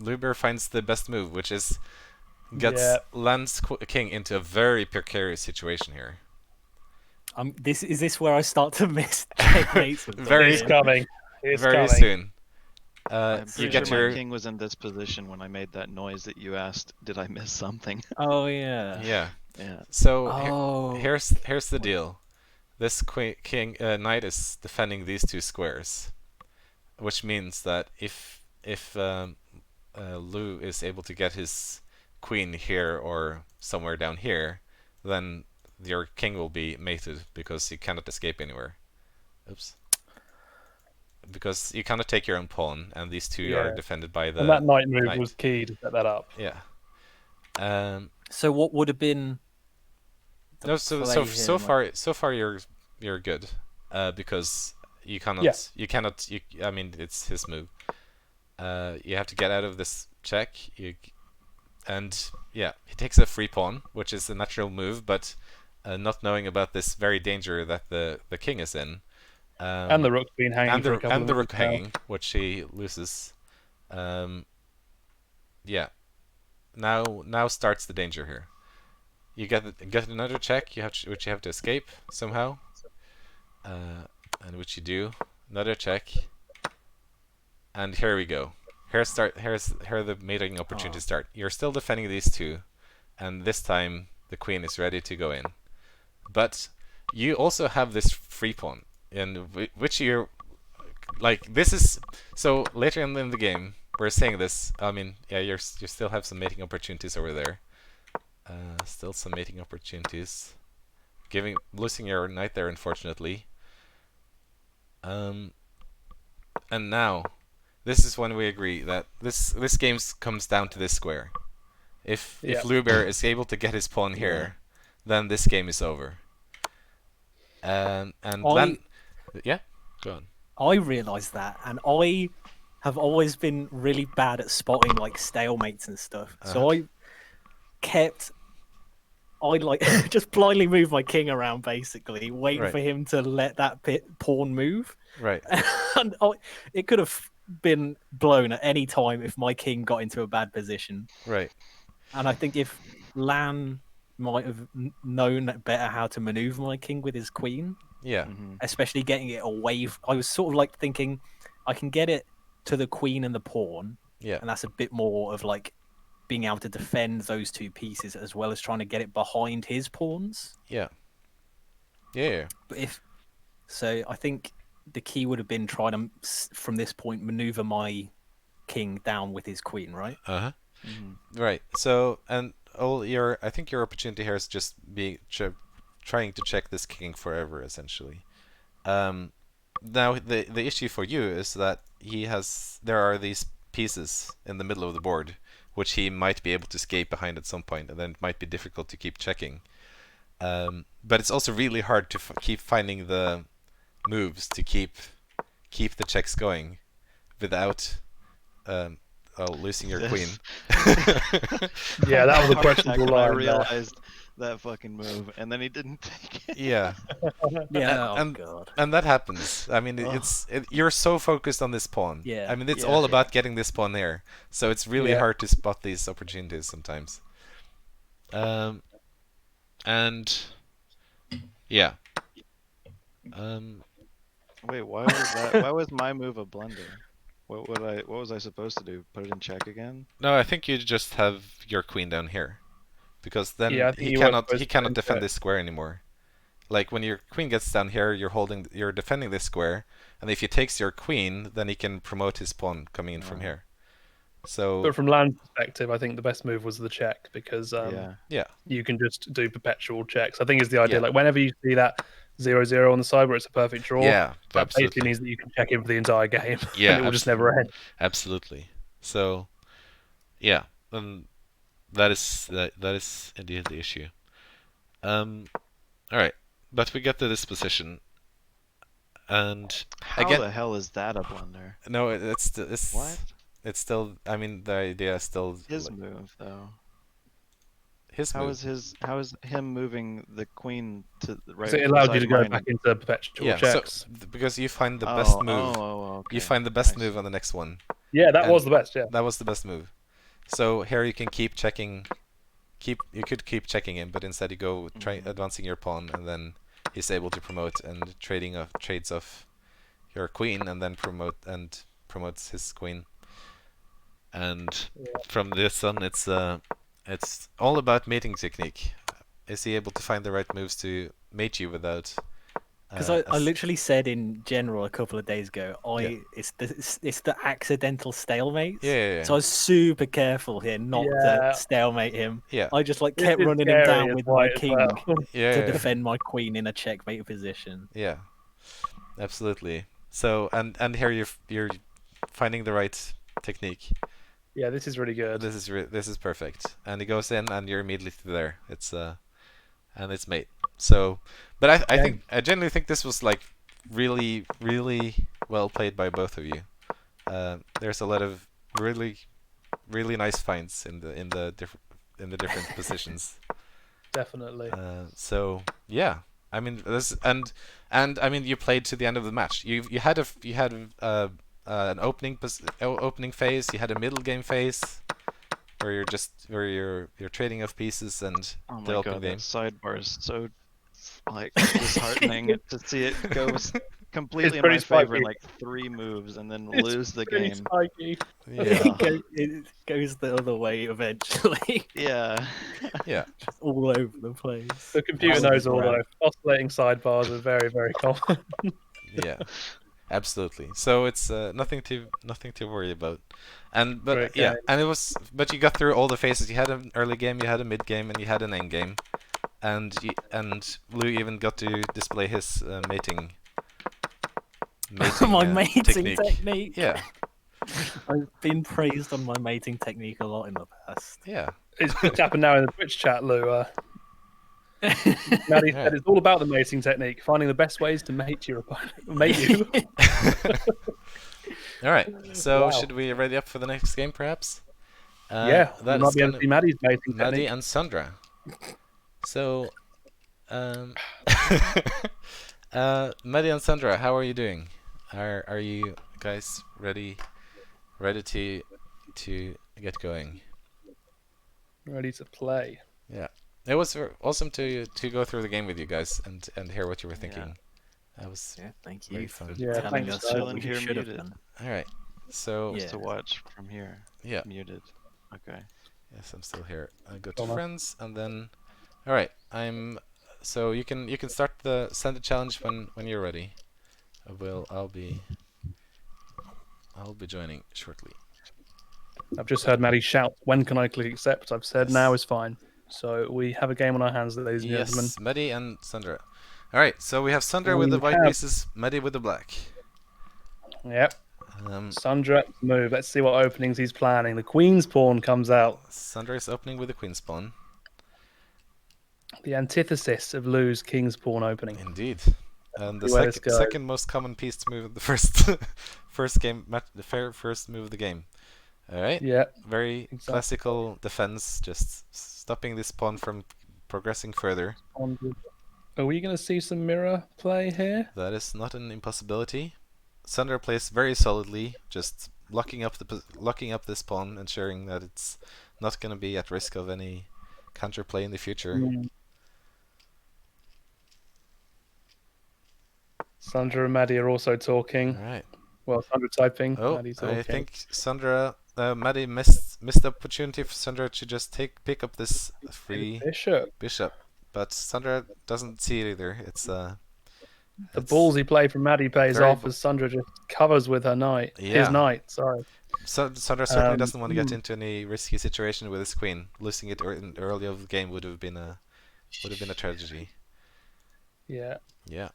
Speaker 1: Luber finds the best move, which is gets Lan's king into a very precarious situation here.
Speaker 3: Is this where I start to miss checkmates?
Speaker 2: It's coming. It's
Speaker 1: very
Speaker 2: coming.
Speaker 1: soon.
Speaker 4: I'm pretty sure my king was in this position when I made that noise that you asked. Did I miss something?
Speaker 3: Oh yeah.
Speaker 1: Yeah. So here's the deal. This knight is defending these two squares, which means that if Lu is able to get his queen here or somewhere down here, then your king will be mated because you cannot escape anywhere. Oops. Because you cannot take your own pawn, and these two are defended by the.
Speaker 2: And that knight move was key to set that up.
Speaker 1: Yeah.
Speaker 3: So what would have been?
Speaker 1: So far you're good, because you cannot. I mean, it's his move. You have to get out of this check. And he takes a free pawn, which is a natural move, but not knowing about this very danger that the king is in.
Speaker 2: And the rook's been hanging for a couple of
Speaker 1: the rook hanging, which he loses. Now starts the danger here. You get another check. Which you have to escape somehow, and which you do. Another check, and here we go. Here the mating opportunities start. You're still defending these two, and this time the queen is ready to go in. But you also have this free pawn, in which you're like, this is so later in the game we're saying this. I mean, you still have some mating opportunities over there. Still some mating opportunities. Losing your knight there, unfortunately. And now, this is when we agree that this game comes down to this square. If Luber is able to get his pawn here, then this game is over. And then, go on.
Speaker 3: I realised that, and I have always been really bad at spotting like stalemates and stuff. So I just blindly move my king around, basically, waiting for him to let that pawn move.
Speaker 1: Right.
Speaker 3: And it could have been blown at any time if my king got into a bad position.
Speaker 1: Right.
Speaker 3: And I think if Lan might have known better how to maneuver my king with his queen.
Speaker 1: Yeah.
Speaker 3: Especially getting it away. I was sort of like thinking, I can get it to the queen and the pawn.
Speaker 1: Yeah.
Speaker 3: And that's a bit more of like being able to defend those two pieces as well as trying to get it behind his pawns.
Speaker 1: Yeah. Yeah.
Speaker 3: But I think the key would have been trying to, from this point, maneuver my king down with his queen, right?
Speaker 1: Right. So, and I think your opportunity here is just trying to check this king forever, essentially. Now the issue for you is that there are these pieces in the middle of the board which he might be able to escape behind at some point, and then it might be difficult to keep checking. But it's also really hard to keep finding the moves to keep the checks going without losing your queen.
Speaker 2: Yeah, that was a questionable line.
Speaker 4: I realized that fucking move, and then he didn't take it.
Speaker 1: Yeah.
Speaker 3: God.
Speaker 1: And that happens. I mean, you're so focused on this pawn.
Speaker 3: Yeah.
Speaker 1: I mean, it's all about getting this pawn there. So it's really hard to spot these opportunities sometimes. And yeah.
Speaker 4: Wait, why was that? Why was my move a blunder? What was I supposed to do? Put it in check again?
Speaker 1: No, I think you just have your queen down here, because then he cannot defend this square anymore. Like when your queen gets down here, you're defending this square, and if he takes your queen, then he can promote his pawn coming in from here. So,
Speaker 2: but from Lan's perspective, I think the best move was the check, because you can just do perpetual checks. I think is the idea. Like whenever you see that 0-0 on the side where it's a perfect draw, that basically means that you can check in for the entire game.
Speaker 1: Yeah,
Speaker 2: and it will just never end.
Speaker 1: Absolutely. So, yeah, that is indeed the issue. All right, but we get to this position, and
Speaker 4: how the hell is that a blunder?
Speaker 1: No, it's
Speaker 4: what?
Speaker 1: it's still. I mean, the idea is still
Speaker 4: his move though.
Speaker 1: His move.
Speaker 4: How is him moving the queen to the right?
Speaker 2: So it allowed you to go back into perpetual checks.
Speaker 1: So because you find the best move.
Speaker 4: Okay.
Speaker 1: You find the best move on the next one.
Speaker 2: Yeah, that was the best. Yeah,
Speaker 1: that was the best move. So here you can keep checking. You could keep checking him, but instead you go advancing your pawn, and then he's able to promote and trades off your queen, and then promotes his queen. And from this on, it's all about mating technique. Is he able to find the right moves to mate you without?
Speaker 3: Because I literally said in general a couple of days ago, it's the accidental stalemate.
Speaker 1: Yeah.
Speaker 3: So I was super careful here not to stalemate him.
Speaker 1: Yeah.
Speaker 3: I just kept running him down with my king to defend my queen in a checkmate position.
Speaker 1: Yeah, absolutely. So and here you're finding the right technique.
Speaker 2: Yeah, this is really good.
Speaker 1: This is perfect. And he goes in, and you're immediately there. It's and it's mate. So, but I genuinely think this was like really, really well played by both of you. There's a lot of really, really nice finds in the different positions.
Speaker 2: Definitely.
Speaker 1: So yeah, I mean this and I mean you played to the end of the match. You had an opening phase. You had a middle game phase where you're trading off pieces and developing game.
Speaker 4: That sidebar is so disheartening to see it go completely in my favor in 3 moves and then lose the game.
Speaker 2: Spiky.
Speaker 1: Yeah.
Speaker 3: It goes the other way eventually.
Speaker 4: Yeah.
Speaker 1: Yeah.
Speaker 3: Just all over the place.
Speaker 2: The computer knows all though. Oscillating sidebars are very, very common.
Speaker 1: Yeah. Absolutely. So it's nothing to worry about. And but you got through all the phases. You had an early game, you had a mid game, and you had an end game. And Lou even got to display his mating
Speaker 3: my mating technique.
Speaker 1: Yeah.
Speaker 3: I've been praised on my mating technique a lot in the past.
Speaker 1: Yeah.
Speaker 2: It's happened now in the Twitch chat, Lou. Maddie said it's all about the mating technique, finding the best ways to mate your opponent. Mate you.
Speaker 1: All right. So should we ready up for the next game, perhaps?
Speaker 2: That might be able to see Maddie's mating technique.
Speaker 1: Maddie and Sandra. So, Maddie and Sandra, how are you doing? Are you guys ready to get going?
Speaker 2: Ready to play.
Speaker 1: Yeah. It was awesome to go through the game with you guys and hear what you were thinking. That was
Speaker 3: thank you
Speaker 1: fun.
Speaker 2: Yeah,
Speaker 3: telling us what we
Speaker 4: here
Speaker 3: should have
Speaker 4: muted.
Speaker 3: done.
Speaker 1: All right. So
Speaker 4: to watch from here.
Speaker 1: Yeah.
Speaker 4: Muted. Okay.
Speaker 1: Yes, I'm still here. I go to friends and then. All right. So you can start send a challenge when you're ready. I'll be joining shortly.
Speaker 2: I've just heard Maddie shout, "When can I click accept?" I've said now is fine. So we have a game on our hands, ladies and gentlemen.
Speaker 1: Yes, Maddie and Sandra. All right, so we have Sandra with the white pieces, Maddie with the black.
Speaker 2: Yep. Sandra, move. Let's see what openings he's planning. The queen's pawn comes out.
Speaker 1: Sandra is opening with the queen's pawn.
Speaker 2: The antithesis of Lou's king's pawn opening.
Speaker 1: Indeed. And the second most common piece to move of the first first move of the game. All right.
Speaker 2: Yeah.
Speaker 1: Very classical defense, just stopping this pawn from progressing further.
Speaker 2: Are we going to see some mirror play here?
Speaker 1: That is not an impossibility. Sandra plays very solidly, just locking up this pawn, ensuring that it's not going to be at risk of any counterplay in the future. Sandra
Speaker 2: and Maddie are also talking.
Speaker 1: All right.
Speaker 2: Well, Sandra typing.
Speaker 1: Oh,
Speaker 2: Maddie's talking.
Speaker 1: I think Maddie missed the opportunity for Sandra to just pick up this free bishop. But Sandra doesn't see it either. It's the
Speaker 2: ballsy play from Maddie pays off as Sandra just covers with her knight.
Speaker 1: Yeah.
Speaker 2: His knight, sorry.
Speaker 1: So Sandra certainly doesn't want to get into any risky situation with his queen. Losing it early of the game would have been a tragedy.
Speaker 2: Yeah.
Speaker 1: Yeah.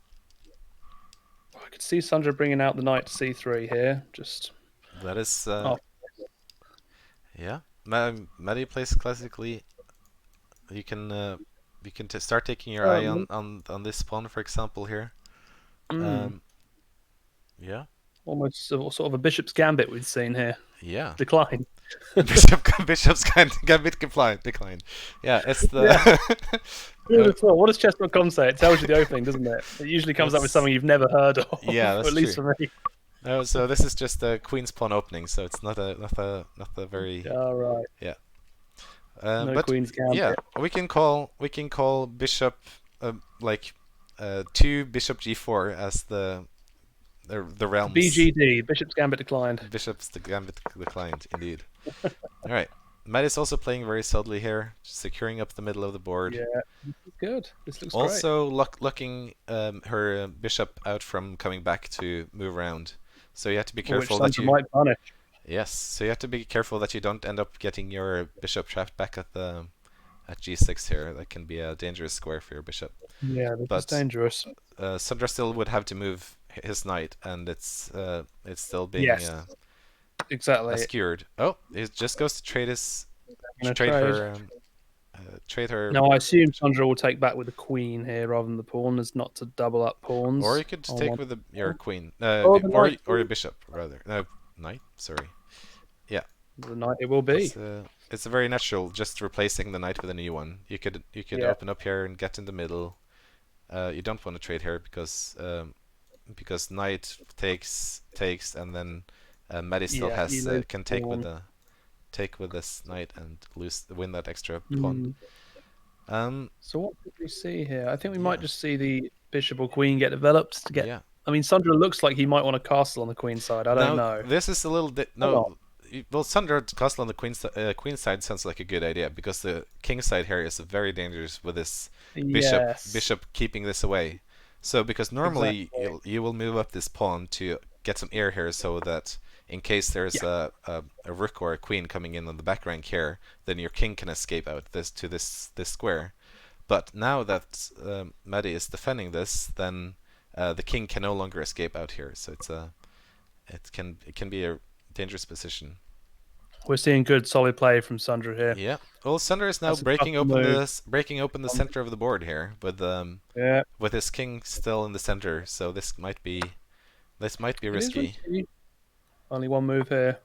Speaker 2: I could see Sandra bringing out the knight to c3 here.
Speaker 1: That is. Yeah. Maddie plays classically. You can start taking your eye on this pawn, for example, here. Yeah.
Speaker 2: Almost Almost sort of a bishop's gambit we've seen here.
Speaker 1: Yeah.
Speaker 2: Decline.
Speaker 1: Bishop's gambit declined. Yeah, it's the.
Speaker 2: Yeah. What does chess.com say? It tells you the opening, doesn't it? It usually comes up with something you've never heard of.
Speaker 1: Yeah, that's
Speaker 2: at least
Speaker 1: true.
Speaker 2: for me.
Speaker 1: No, so this is just a queen's pawn opening, so it's not a very.
Speaker 2: All right.
Speaker 1: Yeah.
Speaker 2: No
Speaker 1: but
Speaker 2: queen's gambit.
Speaker 1: Yeah, we can call bishop 2 bishop g4 as the realms.
Speaker 2: BGD, bishop's gambit declined.
Speaker 1: Bishop's gambit declined, indeed. All right. Matt is also playing very subtly here, securing up the middle of the board.
Speaker 2: Yeah, this is good. This looks
Speaker 1: also great. Locking her bishop out from coming back to move around. So you have to be careful that you
Speaker 2: might punish.
Speaker 1: Yes, so you have to be careful that you don't end up getting your bishop trapped back at g6 here. That can be a dangerous square for your bishop.
Speaker 2: Yeah, that's dangerous.
Speaker 1: Sandra still would have to move his knight, and it's still being
Speaker 2: exactly
Speaker 1: skewered. Oh, it just goes to trade her.
Speaker 2: Now I assume Sandra will take back with the queen here rather than the pawn, as not to double up pawns.
Speaker 1: Or you could take with your queen, or your bishop rather. No, knight. Sorry. Yeah.
Speaker 2: The knight it will be.
Speaker 1: It's a very natural, just replacing the knight with a new one. You could open up here and get in the middle. You don't want to trade here because knight takes, and then Maddie still can take with this knight and win that extra pawn.
Speaker 2: So what did we see here? I think we might just see the bishop or queen get developed to get. Yeah. I mean, Sandra looks like he might want a castle on the queen side. I don't know.
Speaker 1: This is a little bit well, Sandra castle on the queen side sounds like a good idea, because the king side here is very dangerous with this bishop keeping this away. So because normally you will move up this pawn to get some air here, so that in case there's a rook or a queen coming in on the back rank here, then your king can escape out this square. But now that Maddie is defending this, then the king can no longer escape out here. So it can be a dangerous position.
Speaker 2: We're seeing good solid play from Sandra here.
Speaker 1: Yeah. Well, Sandra is now breaking open the center of the board here with his king still in the center. So this might be risky.
Speaker 2: Only one move here.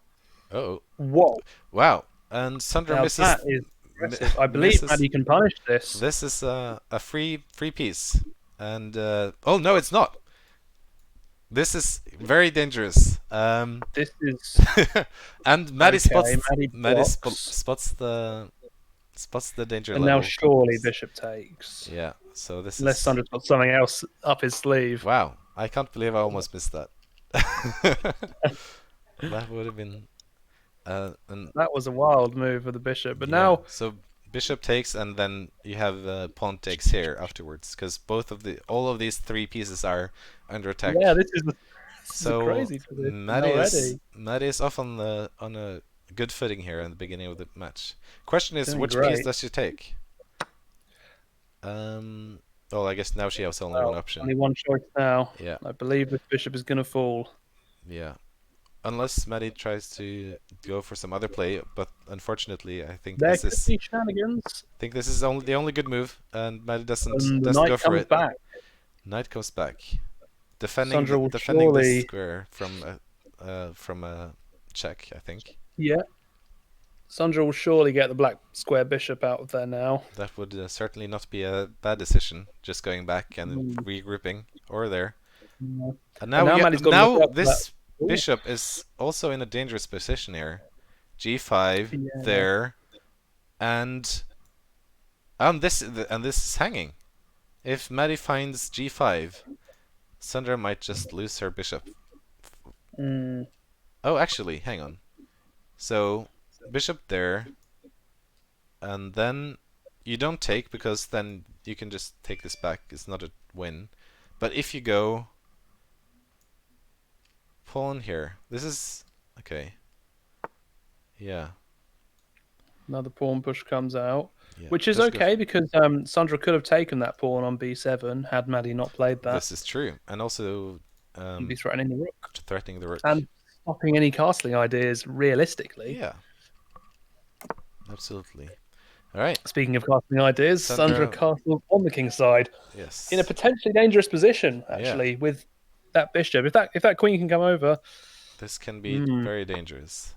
Speaker 1: Oh.
Speaker 2: Whoa.
Speaker 1: Wow. And Sandra misses.
Speaker 2: That is impressive. I believe Maddie can punish this.
Speaker 1: This is a free piece. And oh no, it's not. This is very dangerous.
Speaker 2: This is
Speaker 1: and Maddie spots the danger
Speaker 2: level. And now surely bishop takes.
Speaker 1: Yeah. So this
Speaker 2: unless Sandra's got something else up his sleeve.
Speaker 1: Wow, I can't believe I almost missed that. That would have been.
Speaker 2: That was a wild move for the bishop, but now.
Speaker 1: So bishop takes, and then you have pawn takes here afterwards, because all of these three pieces are under attack.
Speaker 2: Yeah, this is crazy for this.
Speaker 1: Maddie is off on a good footing here in the beginning of the match. Question is, which piece does she take? Well, I guess now she has only one option.
Speaker 2: Only one choice now.
Speaker 1: Yeah.
Speaker 2: I believe this bishop is going to fall.
Speaker 1: Yeah. Unless Maddie tries to go for some other play, but unfortunately, I think this is
Speaker 2: shenanigans.
Speaker 1: I think this is the only good move, and Maddie doesn't go for it.
Speaker 2: Back.
Speaker 1: Knight comes back, defending the square from a check, I think.
Speaker 2: Yeah. Sandra will surely get the black square bishop out of there now.
Speaker 1: That would certainly not be a bad decision, just going back and regrouping over there.
Speaker 2: Yeah.
Speaker 1: And now this bishop is also in a dangerous position here. G5 there, and this is hanging. If Maddie finds G5, Sandra might just lose her bishop. Oh, actually, hang on. So bishop there, and then you don't take, because then you can just take this back. It's not a win. But if you go pawn here, this is okay. Yeah.
Speaker 2: Another pawn push comes out, which is okay because Sandra could have taken that pawn on b7 had Maddie not played that.
Speaker 1: This is true, and also
Speaker 2: be threatening the rook.
Speaker 1: And
Speaker 2: stopping any castling ideas realistically.
Speaker 1: Yeah. Absolutely. All right.
Speaker 2: Speaking of casting ideas, Sandra castles on the king's side.
Speaker 1: Yes.
Speaker 2: In a potentially dangerous position, actually, with that bishop. If that queen can come over,
Speaker 1: This can be very dangerous.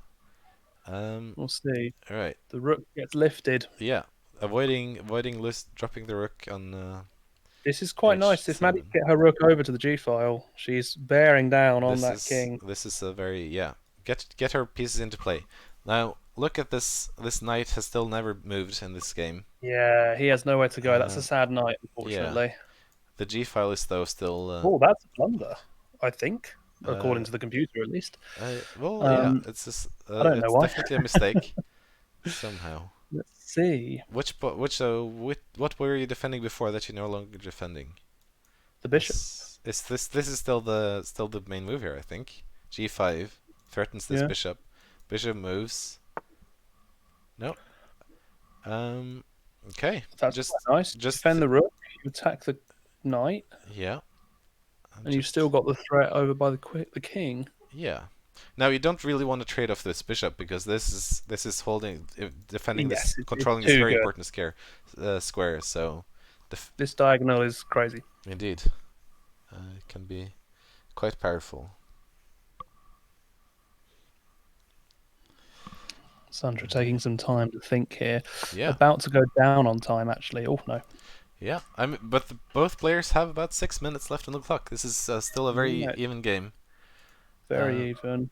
Speaker 2: We'll see.
Speaker 1: All right.
Speaker 2: The rook gets lifted.
Speaker 1: Yeah, avoiding dropping the rook on.
Speaker 2: This is quite nice. If Maddie get her rook over to the G file, she's bearing down on that king.
Speaker 1: This is a very get her pieces into play. Now look at this. This knight has still never moved in this game.
Speaker 2: Yeah, he has nowhere to go. That's a sad knight, unfortunately.
Speaker 1: Yeah. The G file is though still.
Speaker 2: Oh, that's a blunder, I think, according to the computer at least.
Speaker 1: Yeah, it's just,
Speaker 2: I don't know why.
Speaker 1: Definitely a mistake somehow.
Speaker 2: Let's see.
Speaker 1: What were you defending before that you're no longer defending?
Speaker 2: The bishop.
Speaker 1: This is still the main move here, I think. G5 threatens this bishop. Bishop moves. No. Okay.
Speaker 2: That's just nice. Just defend the rook. You attack the knight.
Speaker 1: Yeah.
Speaker 2: And you've still got the threat over by the king.
Speaker 1: Yeah. Now you don't really want to trade off this bishop because this is holding, defending this, controlling this very important square. So
Speaker 2: this diagonal is crazy.
Speaker 1: Indeed, it can be quite powerful.
Speaker 2: Sandra taking some time to think here.
Speaker 1: Yeah.
Speaker 2: About to go down on time, actually. Oh no.
Speaker 1: Yeah, but both players have about 6 minutes left on the clock. This is still a very even game.
Speaker 2: Very even.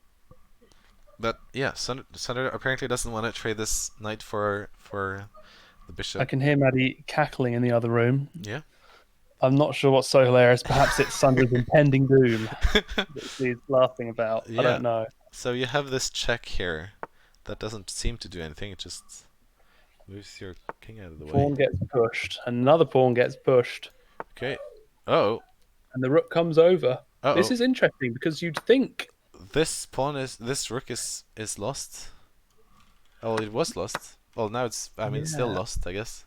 Speaker 1: But yeah, Sandra apparently doesn't want to trade this knight for the bishop.
Speaker 2: I can hear Maddie cackling in the other room.
Speaker 1: Yeah.
Speaker 2: I'm not sure what's so hilarious. Perhaps it's Sandra's impending doom that she's laughing about. Yeah. I don't know.
Speaker 1: So you have this check here that doesn't seem to do anything. It just moves your king out of the way.
Speaker 2: Pawn gets pushed. Another pawn gets pushed.
Speaker 1: Okay. Oh.
Speaker 2: And the rook comes over. This is interesting because you'd think
Speaker 1: this rook is lost. Oh, it was lost. Well, now it's still lost, I guess.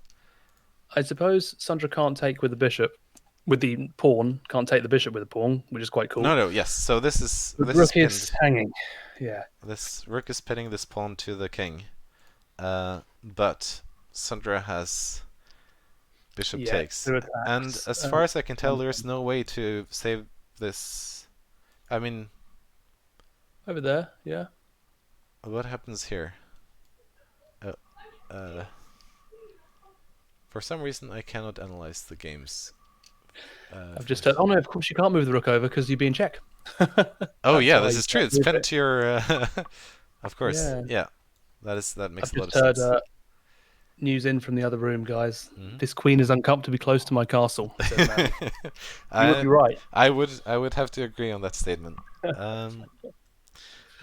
Speaker 2: I suppose Sandra can't take with the bishop, with the pawn. Can't take the bishop with the pawn, which is quite cool.
Speaker 1: No, yes. So this is
Speaker 2: the rook is hanging. Yeah.
Speaker 1: This rook is pinning this pawn to the king, but Sandra has bishop takes, and as far as I can tell, there's no way to save this. I mean,
Speaker 2: over there, yeah.
Speaker 1: What happens here? For some reason, I cannot analyze the games.
Speaker 2: I've just heard. Oh no! Of course, you can't move the rook over because you'd be in check.
Speaker 1: Oh yeah, this is true. It's pinned to your. Of course, yeah. That makes a lot of sense.
Speaker 2: News in from the other room, guys. This queen is uncomfortably close to my castle. You would be right.
Speaker 1: I would have to agree on that statement. All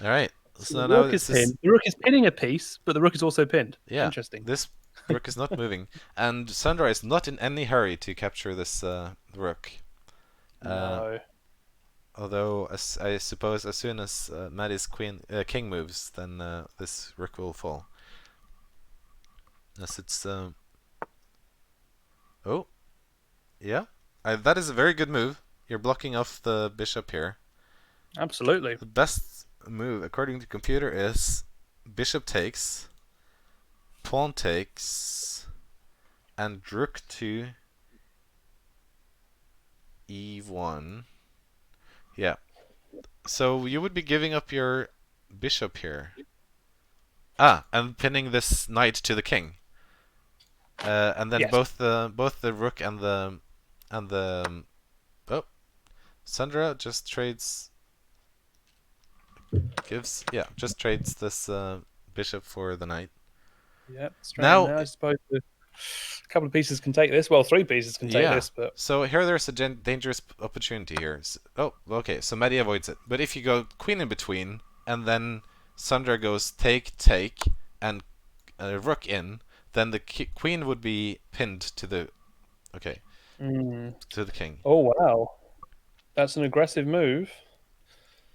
Speaker 1: right.
Speaker 2: So the rook is pinned. The rook is pinning a piece, but the rook is also pinned.
Speaker 1: Yeah.
Speaker 2: Interesting.
Speaker 1: This rook is not moving, and Sandra is not in any hurry to capture this rook.
Speaker 2: No.
Speaker 1: Although, I suppose, as soon as Maddie's king moves, then this rook will fall. Yes, it's. Oh, yeah. That is a very good move. You're blocking off the bishop here.
Speaker 2: Absolutely.
Speaker 1: The best move, according to computer, is bishop takes, pawn takes, and rook to e1. Yeah. So you would be giving up your bishop here. And pinning this knight to the king. And then both the rook and the Sandra just trades trades this bishop for the knight.
Speaker 2: Yep. Now I suppose a couple of pieces can take this. Well, 3 pieces can take this, but
Speaker 1: so here there's a dangerous opportunity here. Okay. So Maddie avoids it, but if you go queen in between and then Sandra goes take, and rook in, then the queen would be pinned to the to the king.
Speaker 2: Oh wow, that's an aggressive move.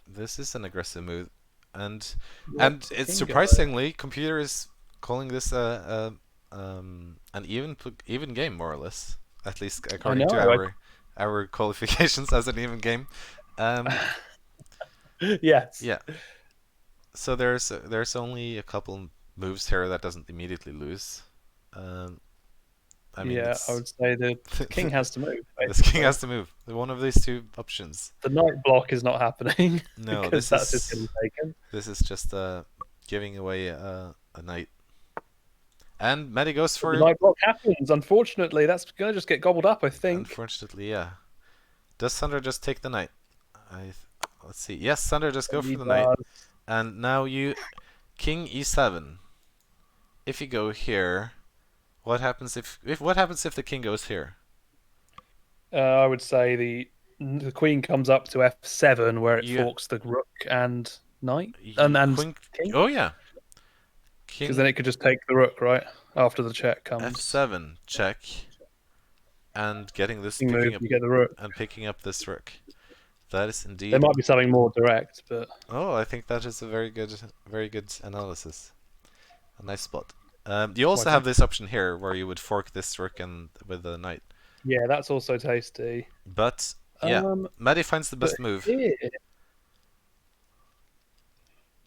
Speaker 1: This is an aggressive move, and it's surprisingly computer is calling this an even game, more or less, at least according to our qualifications as an even game.
Speaker 2: Yes.
Speaker 1: Yeah. So there's only a couple moves here that doesn't immediately lose. I mean,
Speaker 2: yeah, I would say the king has to move.
Speaker 1: This king has to move. One of these two options.
Speaker 2: The knight block is not happening.
Speaker 1: No,
Speaker 2: because that's just going to be taken.
Speaker 1: This is just giving away a knight. And Medi goes for...
Speaker 2: The knight block happens. Unfortunately, that's going to just get gobbled up, I think.
Speaker 1: Unfortunately, yeah. Does Thunder just take the knight? Let's see. Yes, Thunder just go for the knight. And now you... King e7. If you go here, what happens if the king goes here?
Speaker 2: I would say the queen comes up to f7, where it forks the rook and knight and king.
Speaker 1: Oh yeah.
Speaker 2: Because then it could just take the rook, right? After the check comes.
Speaker 1: f7 check, and getting this
Speaker 2: you get the rook
Speaker 1: and picking up this rook. That is indeed.
Speaker 2: There might be something more direct, but.
Speaker 1: Oh, I think that is a very good analysis. A nice spot. You also have this option here where you would fork this rook and with the knight.
Speaker 2: Yeah, that's also tasty.
Speaker 1: But yeah, Maddie finds the best move.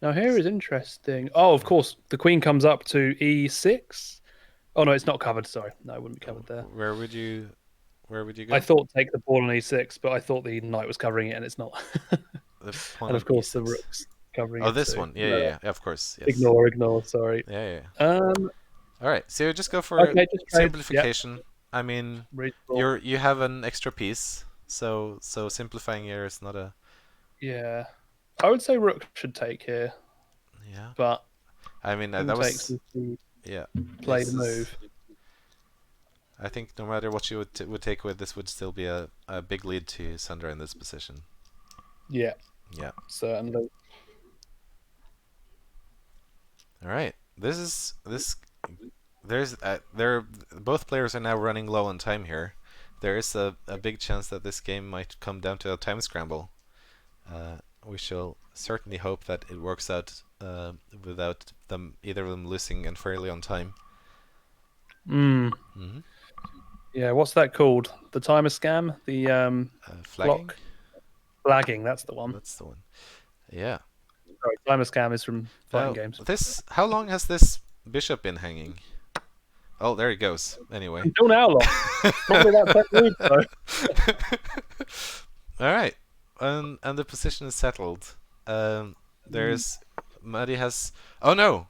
Speaker 2: Now here is interesting. Oh, of course, the queen comes up to e6. Oh no, it's not covered. Sorry, no, it wouldn't be covered there.
Speaker 1: Where would you go?
Speaker 2: I thought take the pawn on e6, but I thought the knight was covering it, and it's not. And of course, the rook's covering it.
Speaker 1: Oh, this one. Yeah, of course. Yes.
Speaker 2: Ignore. Sorry.
Speaker 1: Yeah.
Speaker 2: All
Speaker 1: right, so just go for simplification. Yep. I mean, you have an extra piece, so simplifying here is not a.
Speaker 2: Yeah, I would say rook should take here.
Speaker 1: Yeah.
Speaker 2: But
Speaker 1: I mean that was
Speaker 2: play the move.
Speaker 1: I think no matter what you would take with this, would still be a big lead to Sandra in this position.
Speaker 2: Yeah.
Speaker 1: Yeah.
Speaker 2: Certainly.
Speaker 1: All right. There's both players are now running low on time here. There is a big chance that this game might come down to a time scramble. We shall certainly hope that it works out without either of them losing and fairly on time.
Speaker 2: Yeah, what's that called? The timer scam? The
Speaker 1: flagging?
Speaker 2: Block? Flagging, that's the one.
Speaker 1: That's the one. Yeah.
Speaker 2: Sorry, timer scam is from fighting games.
Speaker 1: How long has this bishop been hanging? Oh, there he goes. Anyway.
Speaker 2: Until now long. Probably that technique, though.
Speaker 1: All right. And the position is settled. There's Maddie has. Oh no.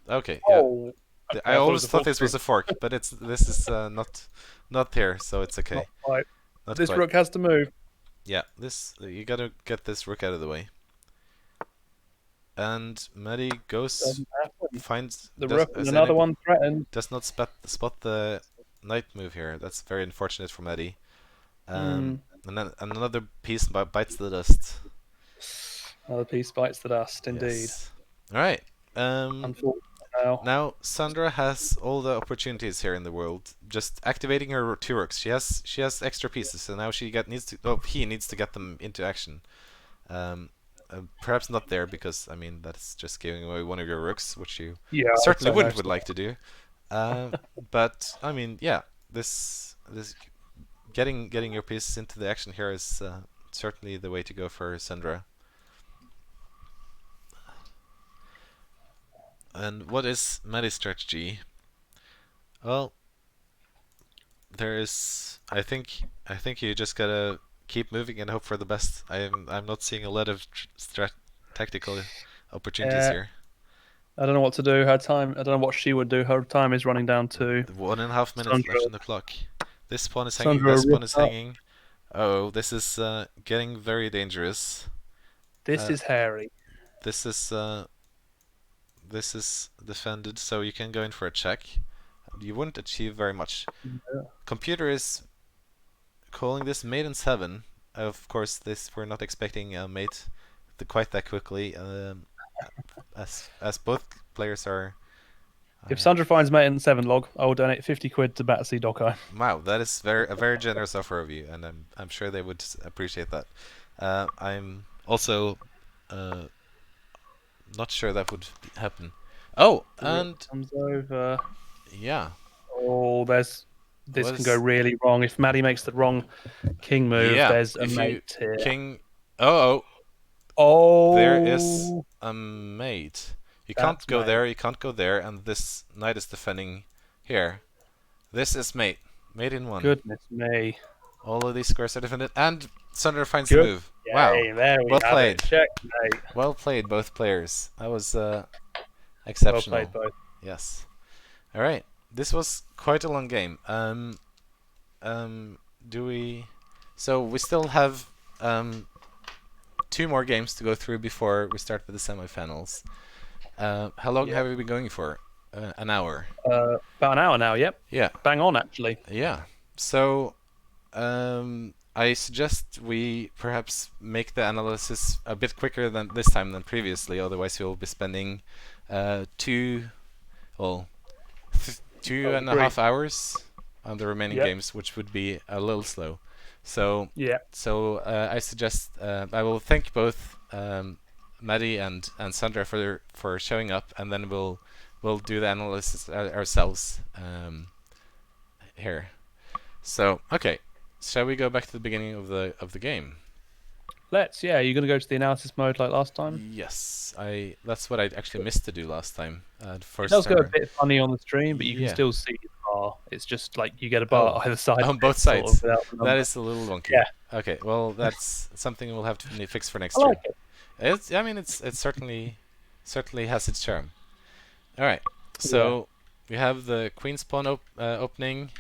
Speaker 1: Okay. Yeah.
Speaker 2: Okay,
Speaker 1: I always thought this was a fork, but this is not here, so it's okay.
Speaker 2: This rook has to move.
Speaker 1: Yeah. You gotta get this rook out of the way. And Maddie goes, finds
Speaker 2: the rook, another one threatened.
Speaker 1: Does not spot the knight move here. That's very unfortunate for Maddie. And then another piece bites the dust.
Speaker 2: Another piece bites the dust, indeed.
Speaker 1: Yes. All right. Now Sandra has all the opportunities here in the world. Just activating her two rooks. She has extra pieces, so now he needs to get them into action. Perhaps not there, because I mean that's just giving away one of your rooks, which you certainly would like to do. But I mean, yeah, this getting your pieces into the action here is certainly the way to go for Sandra. And what is Maddie's strategy? Well, there is. I think you just gotta keep moving and hope for the best. I'm not seeing a lot of tactical opportunities here.
Speaker 2: I don't know what to do. Her time. I don't know what she would do. Her time is running down to
Speaker 1: 1.5 minutes left on the clock. This pawn is hanging. This pawn is hanging. Oh, this is getting very dangerous.
Speaker 2: This is hairy.
Speaker 1: This is defended, so you can go in for a check. You wouldn't achieve very much.
Speaker 2: Yeah.
Speaker 1: Computer is calling this mate in 7. Of course, we're not expecting a mate quite that quickly, as both players are.
Speaker 2: If Sandra finds mate in 7 log, I will donate 50 quid to Batsy Dokai.
Speaker 1: Wow, that is a very generous offer of you, and I'm sure they would appreciate that. I'm also not sure that would happen. Oh, and
Speaker 2: comes over.
Speaker 1: Yeah.
Speaker 2: Oh, this can go really wrong if Maddie makes the wrong king move.
Speaker 1: Yeah,
Speaker 2: there's a mate here.
Speaker 1: King.
Speaker 2: Oh.
Speaker 1: There is a mate. You can't go there. You can't go there, and this knight is defending here. This is mate. Mate in one.
Speaker 2: Goodness me.
Speaker 1: All of these squares are defended, and Sundar finds the move.
Speaker 2: Yay,
Speaker 1: wow.
Speaker 2: There we
Speaker 1: well
Speaker 2: have
Speaker 1: played.
Speaker 2: It. Checkmate.
Speaker 1: Well played, both players. That was exceptional.
Speaker 2: Well played, both.
Speaker 1: Yes. All right. This was quite a long game. Do we? So we still have 2 more games to go through before we start with the semifinals. How long have we been going for? An hour.
Speaker 2: About an hour now. Yep.
Speaker 1: Yeah.
Speaker 2: Bang on, actually.
Speaker 1: Yeah. So, I suggest we perhaps make the analysis a bit quicker than this time than previously. Otherwise, we'll be spending 2 and a half hours on the remaining games, which would be a little slow. So, I suggest I will thank both Maddie and Sandra for showing up, and then we'll do the analysis ourselves here. So, okay, shall we go back to the beginning of the game?
Speaker 2: Let's. Yeah, you're gonna go to the analysis mode like last time.
Speaker 1: Yes, that's what I actually missed to do last time.
Speaker 2: It does go a bit funny on the stream, but you can still see the bar. It's just like you get a bar either side.
Speaker 1: On both sides. That is a little wonky. Yeah. Okay. Well, that's something we'll have to fix for next
Speaker 2: I like
Speaker 1: it. I mean, it certainly has its charm. All right. So we have the queen's pawn opening,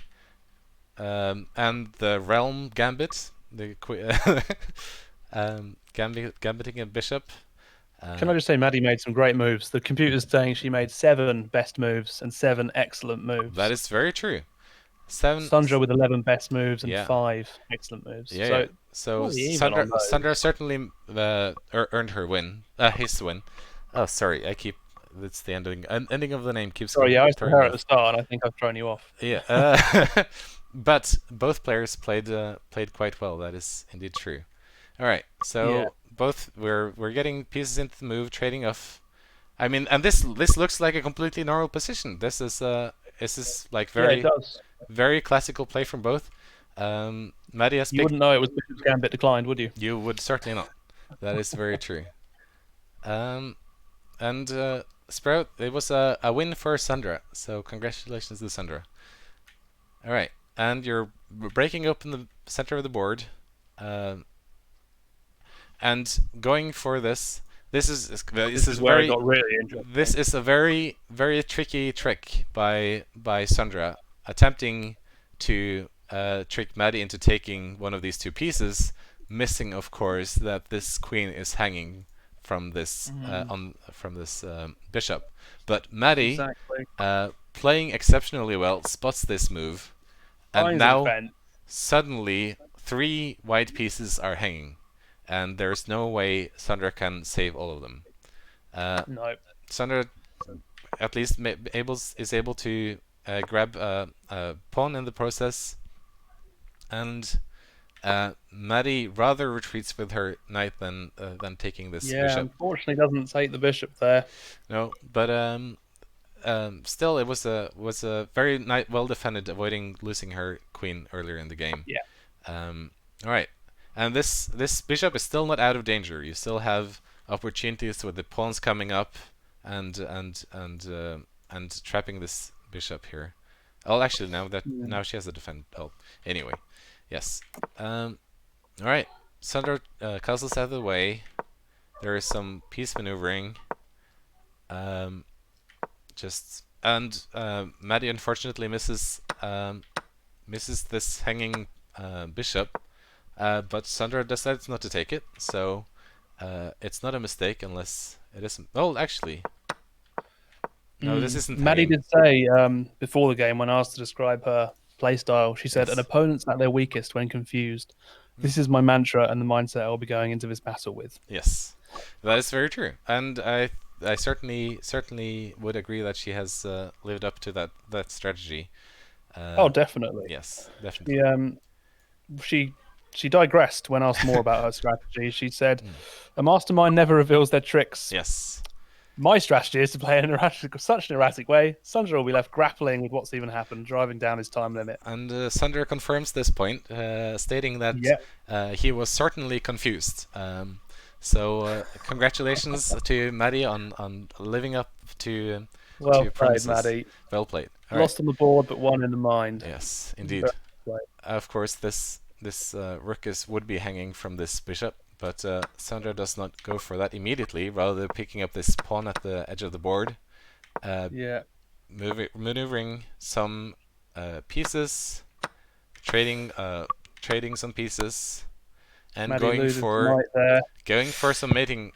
Speaker 1: and the realm gambit. The gambiting a bishop.
Speaker 2: Can I just say, Maddie made some great moves. The computer's saying she made 7 best moves and 7 excellent moves.
Speaker 1: That is very true. 7.
Speaker 2: Sandra with 11 best moves and 5 excellent moves.
Speaker 1: Yeah. So Sandra certainly earned her win. His win. Oh, sorry. It's the ending of the name keeps.
Speaker 2: Sorry, I saw her at the start, and I think I've thrown you off.
Speaker 1: Yeah. But both players played quite well. That is indeed true. All right. So both we're getting pieces into the move, trading off. I mean, and this looks like a completely normal position. This is like very classical play from both. Maddie has
Speaker 2: you wouldn't know it was Bishop's Gambit declined, would you?
Speaker 1: You would certainly not. That is very true. And Sprout, it was a win for Sandra. So congratulations to Sandra. All right, and you're breaking open the center of the board. And going for this is
Speaker 2: where it got really interesting.
Speaker 1: This is a very tricky trick by Sandra, attempting to trick Maddie into taking one of these 2 pieces, missing of course that this queen is hanging from this bishop. But Maddie, playing exceptionally well, spots this move, and now suddenly 3 white pieces are hanging. And there's no way Sandra can save all of them.
Speaker 2: No.
Speaker 1: Sandra, at least, is able to grab a pawn in the process, and Maddie rather retreats with her knight than taking this bishop.
Speaker 2: Yeah, unfortunately, doesn't take the bishop there.
Speaker 1: No, but still, it was a very well defended, avoiding losing her queen earlier in the game.
Speaker 2: Yeah.
Speaker 1: All right. And this bishop is still not out of danger. You still have opportunities with the pawns coming up and trapping this bishop here. Oh, actually, now she has a defend. Oh, anyway, yes. All right, Sandra castles out of the way. There is some piece maneuvering. Maddie unfortunately misses this hanging bishop. But Sandra decides not to take it, so it's not a mistake unless it isn't. Oh, actually, no, this isn't.
Speaker 2: Maddie did say before the game, when asked to describe her playstyle, she said, "An opponent's at their weakest when confused. This is my mantra and the mindset I'll be going into this battle with."
Speaker 1: Yes, that is very true, and I certainly would agree that she has lived up to that strategy.
Speaker 2: Oh, definitely.
Speaker 1: Yes, definitely.
Speaker 2: She digressed when asked more about her strategy. She said, "A mastermind never reveals their tricks."
Speaker 1: Yes.
Speaker 2: My strategy is to play in such an erratic way. Sandra will be left grappling with what's even happened, driving down his time limit.
Speaker 1: And Sandra confirms this point, stating that he was certainly confused. So congratulations to Maddie on living up to
Speaker 2: well
Speaker 1: your
Speaker 2: played, Maddie.
Speaker 1: Well played.
Speaker 2: Lost on the board, but won in the mind.
Speaker 1: Yes, indeed. Of course, this rook would be hanging from this bishop, but Sandra does not go for that immediately, rather than picking up this pawn at the edge of the board. Maneuvering some pieces, trading some pieces, and going for some mating.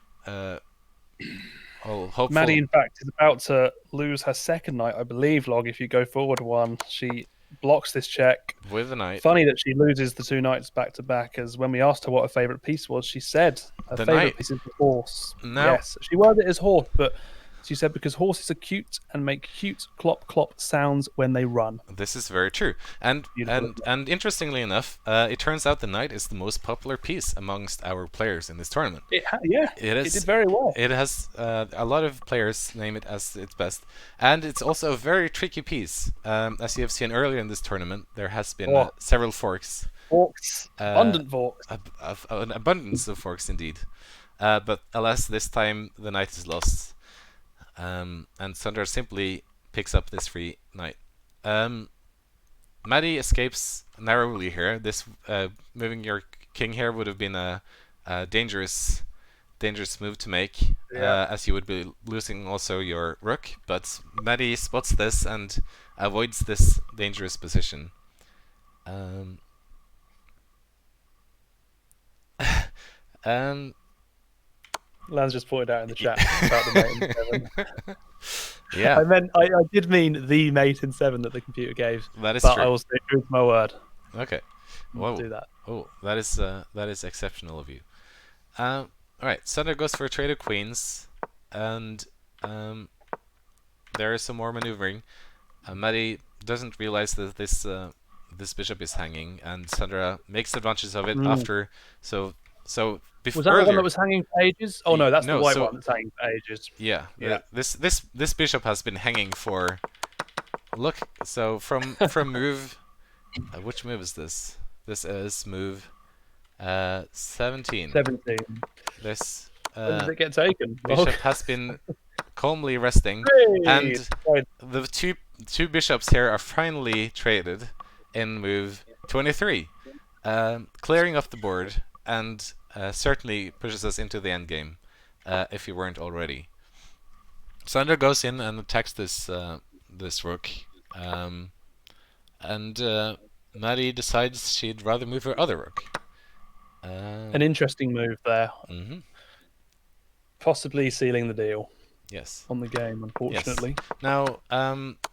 Speaker 2: Maddie, in fact, is about to lose her second knight, I believe, Log. If you go forward one, she blocks this check.
Speaker 1: With the knight.
Speaker 2: Funny that she loses the 2 knights back to back, as when we asked her what her favourite piece was, she said her favourite piece is the horse. Yes, she worded it as horse, but she said because horses are cute and make cute clop clop sounds when they run.
Speaker 1: This is very true. And interestingly enough, it turns out the knight is the most popular piece amongst our players in this tournament.
Speaker 2: It did very well.
Speaker 1: It has a lot of players name it as its best. And it's also a very tricky piece. As you have seen earlier in this tournament, there has been several forks.
Speaker 2: Abundant forks.
Speaker 1: An abundance of forks indeed. But alas, this time the knight is lost. And Sandra simply picks up this free knight. Maddie escapes narrowly here. This moving your king here would have been a dangerous move to make, as you would be losing also your rook. But Maddie spots this and avoids this dangerous position.
Speaker 2: Lance just pointed out in the chat about the mate in 7.
Speaker 1: Yeah,
Speaker 2: I did mean the mate in 7 that the computer gave.
Speaker 1: That is
Speaker 2: true.
Speaker 1: I
Speaker 2: will stick with my word.
Speaker 1: Okay,
Speaker 2: I'll do that.
Speaker 1: Oh, that is exceptional of you. All right, Sandra goes for a trade of queens, and there is some more maneuvering. Maddie doesn't realize that this bishop is hanging, and Sandra makes advantages of it after.
Speaker 2: Was that the one that was hanging for ages? Oh no, that's the white one that's hanging for ages.
Speaker 1: Yeah. This bishop has been hanging for. Look, so from move, which move is this? This is move 17.
Speaker 2: 17.
Speaker 1: This
Speaker 2: when does it get taken?
Speaker 1: Bishop has been calmly resting, and the two bishops here are finally traded in move 23, clearing up the board and certainly pushes us into the endgame, if you weren't already. Sandra goes in and attacks this rook, and Maddie decides she'd rather move her other rook.
Speaker 2: An interesting move there.
Speaker 1: Mm-hmm.
Speaker 2: Possibly sealing the deal.
Speaker 1: Yes.
Speaker 2: On the game, unfortunately.
Speaker 1: Yes. Now,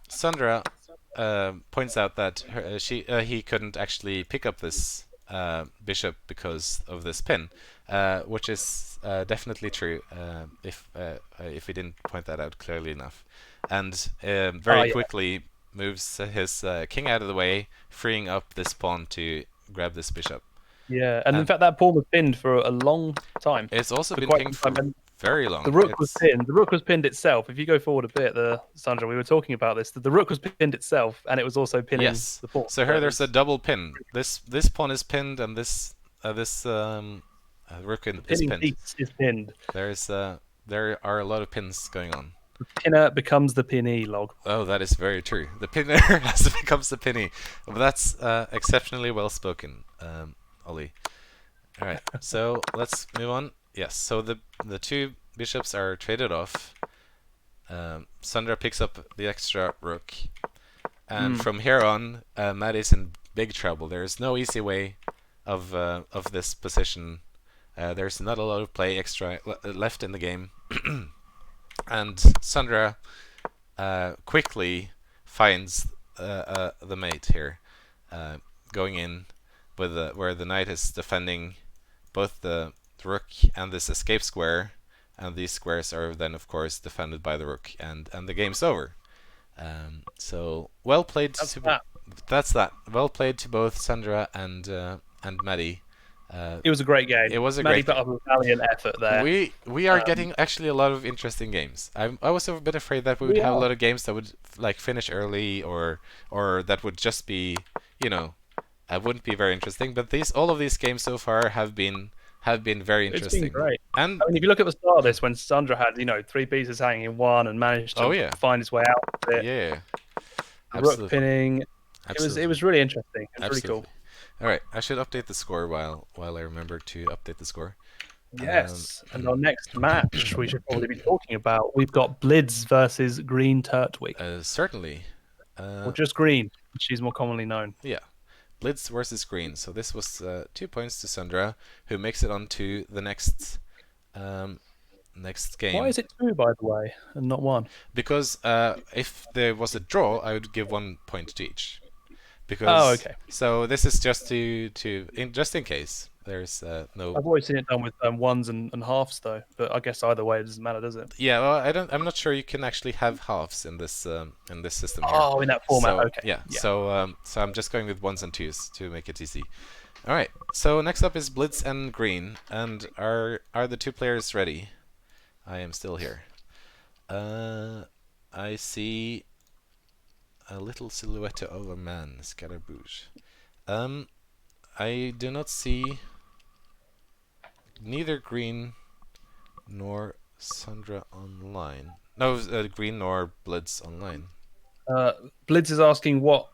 Speaker 1: Sandra points out that he couldn't actually pick up this bishop because of this pin, which is definitely true. If he didn't point that out clearly enough, and very quickly moves his king out of the way, freeing up this pawn to grab this bishop.
Speaker 2: Yeah, and in fact that pawn was pinned for a long time.
Speaker 1: It's also been pinned for very long.
Speaker 2: The rook was pinned. The rook was pinned itself. If you go forward a bit, Sandra, we were talking about this. The rook was pinned itself, and it was also pinning the pawn.
Speaker 1: So here there's a double pin. This pawn is pinned, and this rook is pinned.
Speaker 2: Is pinned.
Speaker 1: There are a lot of pins going on.
Speaker 2: The pinner becomes the pinnee, Log.
Speaker 1: Oh, that is very true. The pinner becomes the pinnee. Well, that's exceptionally well spoken, Ollie. All right, so let's move on. Yes, so the two bishops are traded off. Sandra picks up the extra rook, and from here on, Maddie's in big trouble. There is no easy way of this position. There's not a lot of play extra left in the game, and Sandra quickly finds the mate here, going in with where the knight is defending both the rook and this escape square, and these squares are then of course defended by the rook, and the game's over. So well played. That's that. Well played to both Sandra and Maddie.
Speaker 2: It was a great game.
Speaker 1: It was a
Speaker 2: Maddie
Speaker 1: great
Speaker 2: put up a valiant effort there.
Speaker 1: We are getting actually a lot of interesting games. I was a bit afraid that we would have a lot of games that would like finish early or that would just be, wouldn't be very interesting. But all of these games so far have been very interesting.
Speaker 2: It's been great.
Speaker 1: And
Speaker 2: if you look at the start of this, when Sandra had 3 pieces hanging in one and managed to find his way out of it.
Speaker 1: Yeah.
Speaker 2: rook pinning.
Speaker 1: Absolutely.
Speaker 2: It was really interesting. It was
Speaker 1: Absolutely.
Speaker 2: really cool.
Speaker 1: All right, I should update the score while I remember to update the score.
Speaker 2: Yes, and our next match we should probably be talking about. We've got Blitz versus Green Turtwig.
Speaker 1: Certainly.
Speaker 2: Or just Green, she's more commonly known.
Speaker 1: Yeah. Blitz versus Green. So this was 2 points to Sandra, who makes it on to the next game.
Speaker 2: Why is it 2, by the way, and not 1?
Speaker 1: Because if there was a draw, I would give 1 point to each. Because,
Speaker 2: okay.
Speaker 1: So this is just just in case. There's no.
Speaker 2: I've always seen it done with 1s and halves though, but I guess either way it doesn't matter, does it?
Speaker 1: Yeah, well, I'm not sure you can actually have halves in this system here.
Speaker 2: Oh, in that format.
Speaker 1: So,
Speaker 2: okay.
Speaker 1: Yeah. So I'm just going with 1s and 2s to make it easy. All right. So next up is Blitz and Green, and are the 2 players ready? I am still here. I see a little silhouette of a man, Scaramouche. I do not see neither Green nor Sandra online. No, Green nor Blitz online.
Speaker 2: Blitz is asking what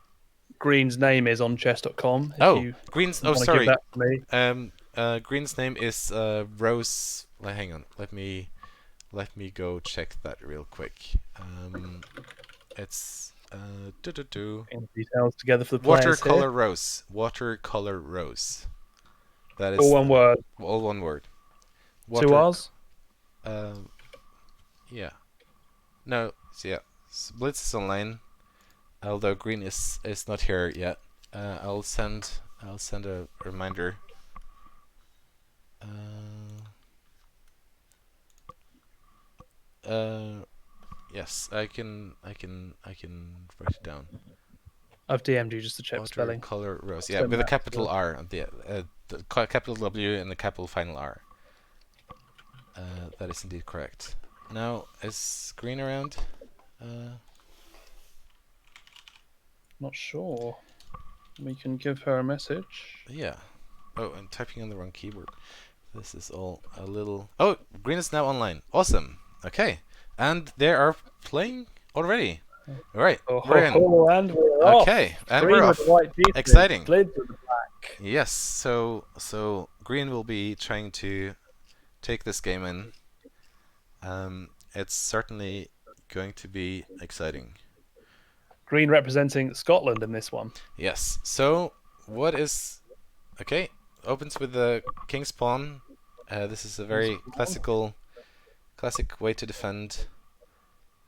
Speaker 2: Green's name is on chess.com.
Speaker 1: Green's. Oh, sorry. Green's name is Rose. Hang on. Let me go check that real quick. It's
Speaker 2: details together for the players
Speaker 1: Watercolor
Speaker 2: here.
Speaker 1: Rose. Watercolor Rose. That is
Speaker 2: all one word.
Speaker 1: All one word.
Speaker 2: 2 R's?
Speaker 1: Yeah. No. Yeah. Blitz is online, although Green is not here yet. I'll send a reminder. Yes, I can write it down.
Speaker 2: I've DM'd you just to check spelling.
Speaker 1: Color Rose. Yeah, with a capital R at the capital W and the capital final R. That is indeed correct. Now, is Green around?
Speaker 2: Not sure. We can give her a message.
Speaker 1: Yeah. Oh, I'm typing on the wrong keyboard. This is all a little... Oh, Green is now online. Awesome. Okay. And they are playing already. All right. We're in.
Speaker 2: And we're off.
Speaker 1: Okay. And
Speaker 2: Green
Speaker 1: we're off.
Speaker 2: with the white pieces,
Speaker 1: Exciting.
Speaker 2: Blitz with the black.
Speaker 1: Yes. So Green will be trying to take this game in. It's certainly going to be exciting.
Speaker 2: Green representing Scotland in this one.
Speaker 1: Yes. So what is... Okay. Opens with the king's pawn. This is a very classic way to defend.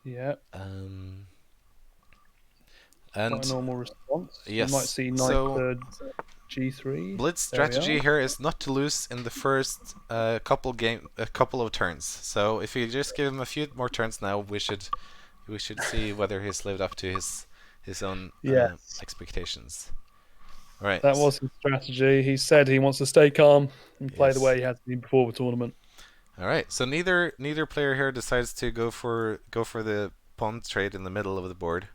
Speaker 2: Yeah.
Speaker 1: And
Speaker 2: quite a normal response.
Speaker 1: Yes.
Speaker 2: You might see knight to G3.
Speaker 1: Blitz strategy here is not to lose in the first couple of turns. So if you just give him a few more turns now, we should see whether he's lived up to his own expectations. Right.
Speaker 2: That was his strategy. He said he wants to stay calm and play the way he has been before the tournament.
Speaker 1: All right. So neither player here decides to go for the pawn trade in the middle of the board.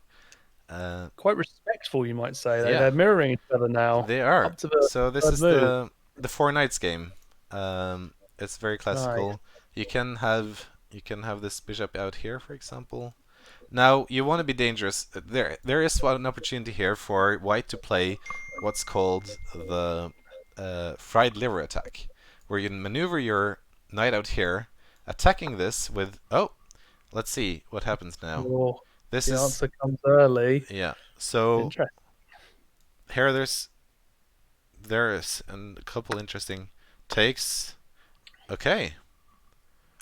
Speaker 2: Quite respectful, you might say. They're mirroring each other now.
Speaker 1: They are. So this is the 4 knights game. It's very classical.
Speaker 2: Nice.
Speaker 1: You can have this bishop out here, for example. Now you want to be dangerous. There is an opportunity here for white to play what's called the fried liver attack, where you maneuver your knight out here, attacking this with let's see what happens now.
Speaker 2: Oh, the answer comes early.
Speaker 1: Yeah. So here there is a couple interesting takes. Okay.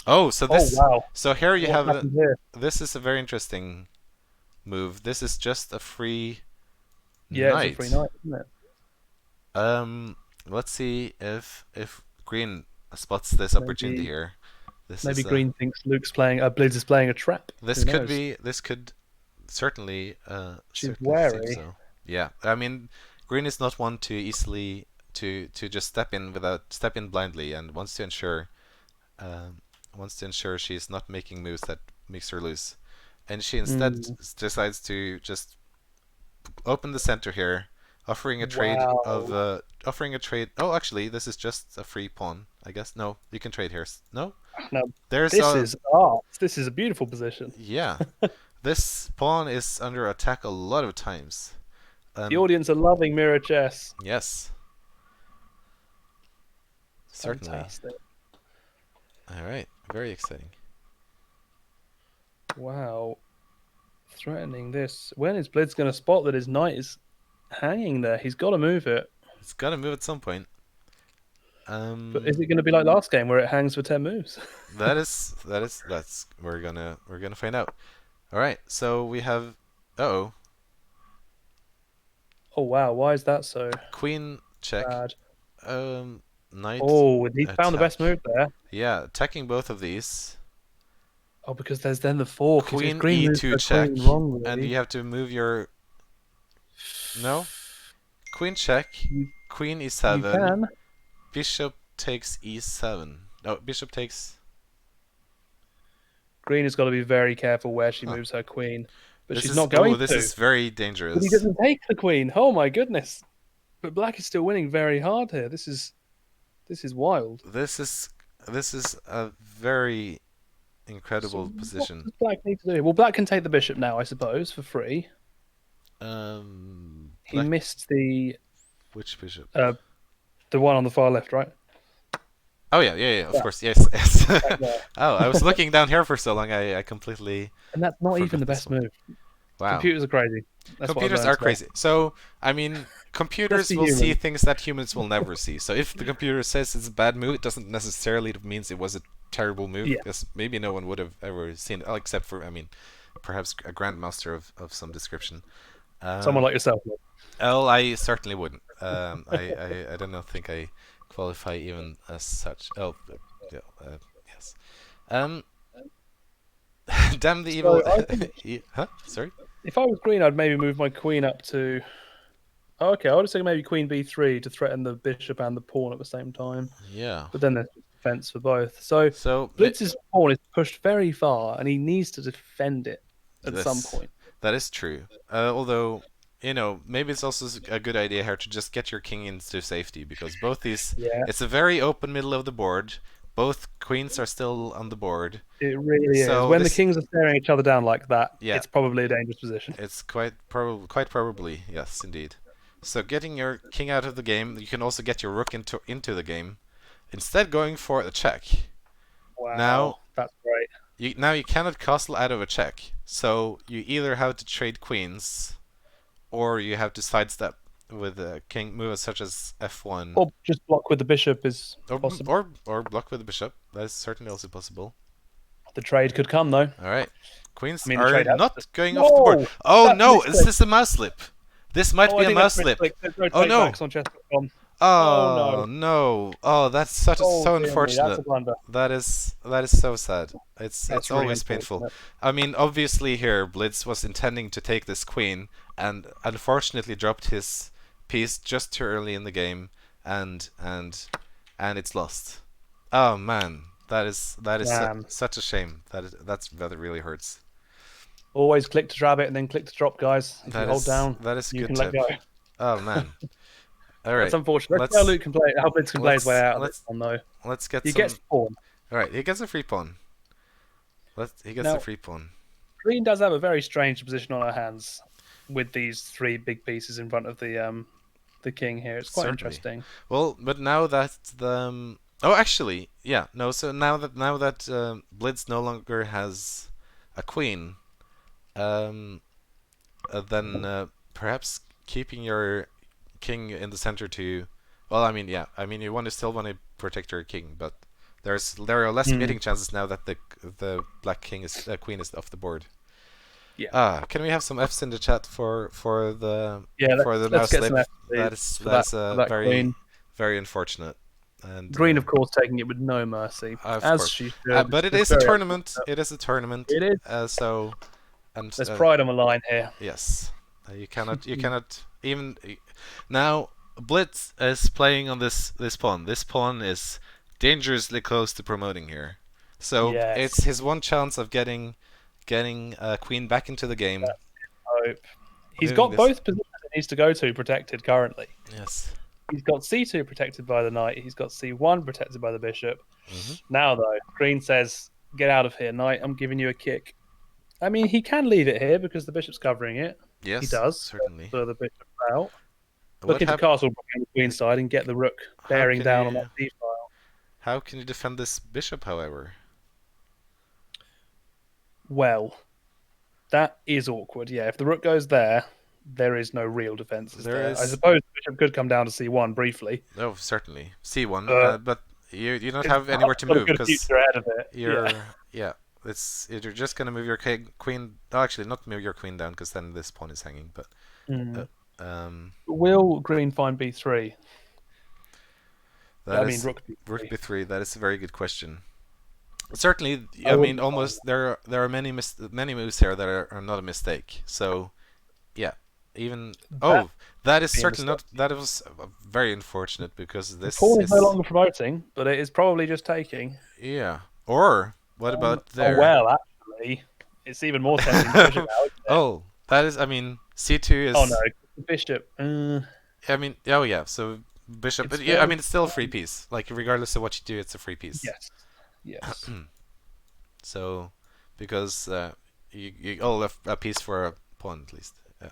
Speaker 1: Oh, so this.
Speaker 2: Oh, wow.
Speaker 1: So here you have this is a very interesting move. This is just a free knight.
Speaker 2: It's a free knight, isn't it?
Speaker 1: Let's see if Green spots this opportunity here.
Speaker 2: Maybe Green thinks Blitz is playing a trap.
Speaker 1: This could certainly.
Speaker 2: She's wary.
Speaker 1: So. Yeah, I mean, Green is not one to easily to just step in blindly, and wants to ensure she's not making moves that makes her lose, and she instead decides to just open the center here, offering a trade. Oh, actually, this is just a free pawn. I guess no, you can trade here. No,
Speaker 2: is art. This is a beautiful position.
Speaker 1: Yeah. this pawn is under attack a lot of times.
Speaker 2: The audience are loving mirror chess.
Speaker 1: Yes. Certainly.
Speaker 2: Fantastic.
Speaker 1: All right. Very exciting.
Speaker 2: Wow. Threatening this. When is Blitz going to spot that his knight is hanging there? He's got to move it.
Speaker 1: He's got to move at some point.
Speaker 2: But is it going to be like last game where it hangs for 10 moves?
Speaker 1: that's we're gonna find out. All right. So we have. Oh
Speaker 2: wow! Why is that so?
Speaker 1: Queen check.
Speaker 2: Bad.
Speaker 1: Knight.
Speaker 2: Oh, he found the best move there.
Speaker 1: Yeah, attacking both of these.
Speaker 2: Oh, because there's then the fork.
Speaker 1: Queen E2 check, and you have to move your. No. Queen check. Queen E7.
Speaker 2: You can.
Speaker 1: Bishop takes E7. No, bishop takes.
Speaker 2: Green has got to be very careful where she moves her queen, but she's not going to.
Speaker 1: This is very dangerous.
Speaker 2: But he doesn't take the queen. Oh my goodness! But Black is still winning very hard here. This is wild.
Speaker 1: This is a very incredible position.
Speaker 2: What does Black need to do? Well, Black can take the bishop now, I suppose, for free. He missed the.
Speaker 1: Which bishop?
Speaker 2: The one on the far left, right?
Speaker 1: Oh yeah, of course, yes. Oh, I was looking down here for so long, I completely.
Speaker 2: And that's not even the best move.
Speaker 1: Wow.
Speaker 2: Computers are crazy.
Speaker 1: Computers are crazy. So I mean, computers will see things that humans will never see. So if the computer says it's a bad move, it doesn't necessarily mean it was a terrible move.
Speaker 2: Yeah.
Speaker 1: Because maybe no one would have ever seen it, except for, I mean, perhaps a grandmaster of some description.
Speaker 2: Someone like yourself.
Speaker 1: Well, I certainly wouldn't. I don't think I qualify even as such. Oh, yeah, yes. Damn the evil. Huh? Sorry.
Speaker 2: If I was green, I'd maybe move my queen up to. Oh, okay, I would say maybe queen b3 to threaten the bishop and the pawn at the same time.
Speaker 1: Yeah.
Speaker 2: But then there's defense for both. So Blitz's pawn is pushed very far, and he needs to defend it at some point.
Speaker 1: That is true. Although, you know, maybe it's also a good idea here to just get your king into safety, because both these.
Speaker 2: Yeah.
Speaker 1: It's a very open middle of the board. Both queens are still on the board.
Speaker 2: It really is. When the kings are staring each other down like that, it's probably a dangerous position.
Speaker 1: It's quite probably, yes, indeed. So getting your king out of the game, you can also get your rook into the game. Instead, going for a check.
Speaker 2: Wow,
Speaker 1: now,
Speaker 2: that's great.
Speaker 1: Now you cannot castle out of a check. So you either have to trade queens, or you have to sidestep with a king move such as f1.
Speaker 2: Or just block with the bishop is possible.
Speaker 1: Or block with the bishop. That is certainly also possible.
Speaker 2: The trade could come, though.
Speaker 1: All right. Queens are not going
Speaker 2: off
Speaker 1: the board. Oh, no. Is this a mouse slip? This might be a mouse slip. Oh, no. Oh, no. Oh, that's so unfortunate.
Speaker 2: That's a blunder.
Speaker 1: That is so sad. It's always painful. I mean, obviously here, Blitz was intending to take this queen, and unfortunately dropped his piece just too early in the game, and it's lost. Oh man, that is such a shame. That really hurts.
Speaker 2: Always click to grab it and then click to drop, guys. If you hold down,
Speaker 1: that is
Speaker 2: you
Speaker 1: good
Speaker 2: can let go.
Speaker 1: Oh man. All right.
Speaker 2: That's unfortunate. Let's see how Luke can play. How Blitz can play his way out of this one, though.
Speaker 1: Let's get.
Speaker 2: He gets pawn.
Speaker 1: All right, he gets a free pawn. He gets a free pawn.
Speaker 2: Green does have a very strange position on her hands, with these three big pieces in front of the king here. It's quite interesting.
Speaker 1: Well, but now that the oh, actually, yeah, no. So now that Blitz no longer has a queen, then perhaps keeping your king in the center to, well, I mean, yeah, I mean, you still want to protect your king, but there are less mating chances now that the black queen is off the board.
Speaker 2: Yeah.
Speaker 1: Can we have some Fs in the chat for the mouse slip? That's very unfortunate. And
Speaker 2: Green, of course, taking it with no mercy, as she should.
Speaker 1: But it is a tournament. It is a tournament.
Speaker 2: It is.
Speaker 1: So, and
Speaker 2: there's pride on the line here.
Speaker 1: Yes, you cannot even now. Blitz is playing on this pawn. This pawn is dangerously close to promoting here. So it's his one chance of getting a queen back into the game.
Speaker 2: Hope. He's got both positions he needs to go to protected currently.
Speaker 1: Yes.
Speaker 2: He's got c2 protected by the knight. He's got c1 protected by the bishop.
Speaker 1: Mm-hmm.
Speaker 2: Now, though, Green says, get out of here, knight. I'm giving you a kick. I mean, he can leave it here because the bishop's covering it.
Speaker 1: Yes,
Speaker 2: he does.
Speaker 1: certainly.
Speaker 2: So the bishop out. Look into castle on the queen side and get the rook bearing down on that d file.
Speaker 1: How can you defend this bishop, however?
Speaker 2: Well, that is awkward. Yeah, if the rook goes there, there is no real defense. There. I suppose the bishop could come down to c1 briefly.
Speaker 1: Oh, certainly c1, but you don't have anywhere to move because you're you're just gonna move your queen. Oh, actually, not move your queen down because then this pawn is hanging. But
Speaker 2: will green find b3?
Speaker 1: Rook b3. Rook b3. That is a very good question. Certainly, I mean, almost there are many moves here that are not a mistake. So, yeah, even that is certainly not. That was very unfortunate because this
Speaker 2: pawn is no longer promoting, but it is probably just taking.
Speaker 1: Yeah. Or what about there?
Speaker 2: Oh, well, actually, it's even more tempting.
Speaker 1: Oh, that is. I mean, c2 is.
Speaker 2: Oh no, bishop.
Speaker 1: I mean, oh yeah. So bishop, but yeah, I mean, it's still a free piece. Like regardless of what you do, it's a free piece.
Speaker 2: Yes. Yes.
Speaker 1: So, because you left a piece for a pawn at least. Yeah.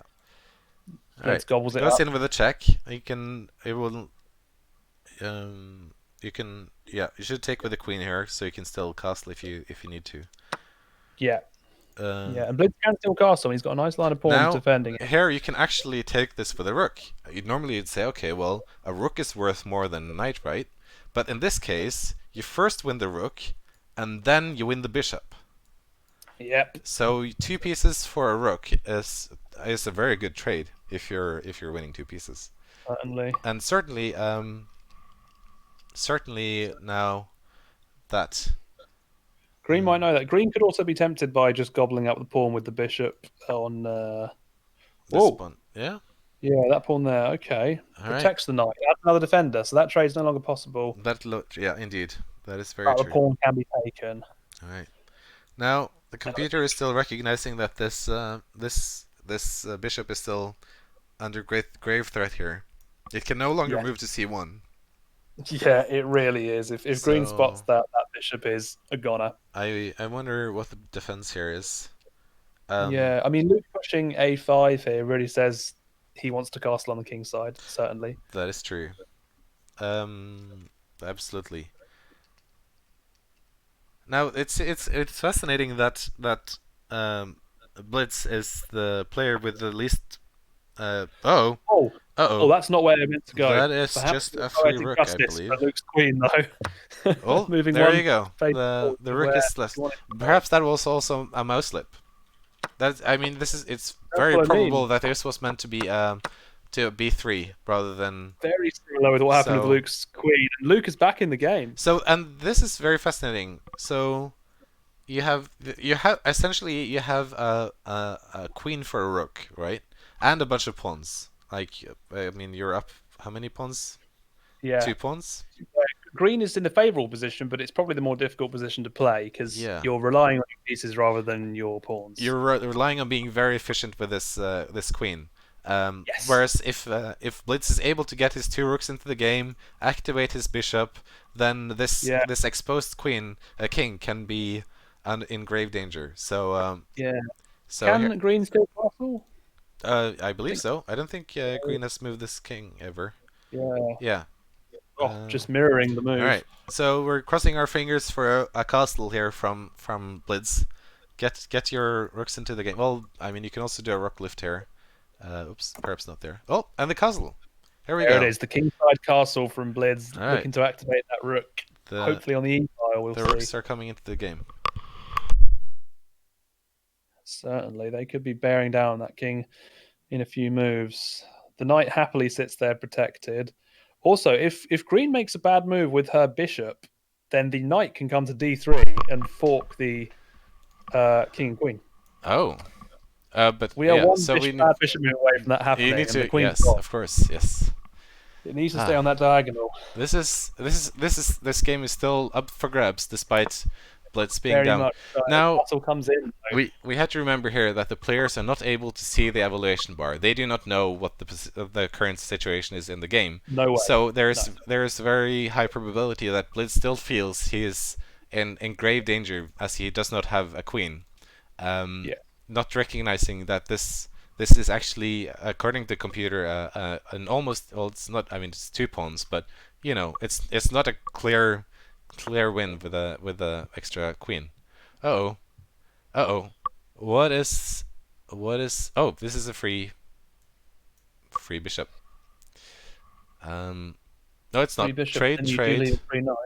Speaker 2: Right. Gobbles it
Speaker 1: goes
Speaker 2: up.
Speaker 1: in with a check. You can. It will. You can. Yeah. You should take with the queen here, so you can still castle if you need to.
Speaker 2: Yeah. Yeah, and Blitz can still castle. He's got a nice line of pawns defending it.
Speaker 1: Here you can actually take this with a rook. You'd say, okay, well, a rook is worth more than a knight, right? But in this case, you first win the rook, and then you win the bishop.
Speaker 2: Yep.
Speaker 1: So 2 pieces for a rook is a very good trade if you're winning 2 pieces.
Speaker 2: Certainly.
Speaker 1: And certainly now that
Speaker 2: Green might know that. Green could also be tempted by just gobbling up the pawn with the bishop on.
Speaker 1: This pawn. Yeah.
Speaker 2: Yeah, that pawn there. Okay. Protects the knight. That's another defender, so that trade's no longer possible.
Speaker 1: Yeah, indeed. That is very true.
Speaker 2: The pawn can be taken.
Speaker 1: All right. Now the computer is still recognizing that this bishop is still under grave threat here. It can no longer move to c1.
Speaker 2: Yeah, it really is. If Green spots that bishop is a goner.
Speaker 1: I wonder what the defense here is.
Speaker 2: Yeah, I mean, Luke pushing a5 here really says he wants to castle on the king's side. Certainly.
Speaker 1: That is true. Absolutely. Now it's fascinating that Blitz is the player with the least.
Speaker 2: Oh, that's not where they're meant to go.
Speaker 1: That is just a free rook, I believe.
Speaker 2: Luke's queen, though.
Speaker 1: Oh,
Speaker 2: moving
Speaker 1: there you go. The rook is left. Perhaps that was also a mouse slip. I mean, it's very probable that this was meant to be to b3 rather than.
Speaker 2: Very similar with what happened with Luke's queen. And Luke is back in the game.
Speaker 1: So, and this is very fascinating. So, you have essentially you have a queen for a rook, right? And a bunch of pawns. Like, I mean, you're up how many pawns?
Speaker 2: Yeah.
Speaker 1: 2 pawns?
Speaker 2: Green is in a favourable position, but it's probably the more difficult position to play because you're relying on your pieces rather than your pawns.
Speaker 1: You're relying on being very efficient with this queen.
Speaker 2: Yes.
Speaker 1: Whereas if Blitz is able to get his 2 rooks into the game, activate his bishop, then this exposed king can be in grave danger. So So
Speaker 2: can Green still castle?
Speaker 1: I believe so. I don't think Green has moved this king ever. Yeah.
Speaker 2: Just mirroring the move.
Speaker 1: All right. So we're crossing our fingers for a castle here from Blitz. Get your rooks into the game. Well, I mean, you can also do a rook lift here. Oops, perhaps not there. Oh, and the castle. Here we go.
Speaker 2: There it is, the kingside castle from Blitz, looking to activate that rook. Hopefully on the e-file, we'll see.
Speaker 1: The rooks are coming into the game.
Speaker 2: Certainly, they could be bearing down that king in a few moves. The knight happily sits there protected. Also, if Green makes a bad move with her bishop, then the knight can come to d3 and fork the king and queen.
Speaker 1: Oh. But
Speaker 2: we are one bad bishop move away from that happening.
Speaker 1: You need to, yes, of course, yes.
Speaker 2: It needs to stay on that diagonal.
Speaker 1: This game is still up for grabs despite Blitz being
Speaker 2: very
Speaker 1: down.
Speaker 2: Much,
Speaker 1: now
Speaker 2: comes in,
Speaker 1: we have to remember here that the players are not able to see the evaluation bar. They do not know what the current situation is in the game.
Speaker 2: No way.
Speaker 1: So there's very high probability that Blitz still feels he is in grave danger as he does not have a queen. not recognizing that this is actually, according to the computer, an almost, well, it's not, I mean, it's 2 pawns, but you know, it's not a clear win with a extra queen. What is oh, this is a free bishop. No, it's not. Trade.
Speaker 2: Free knight.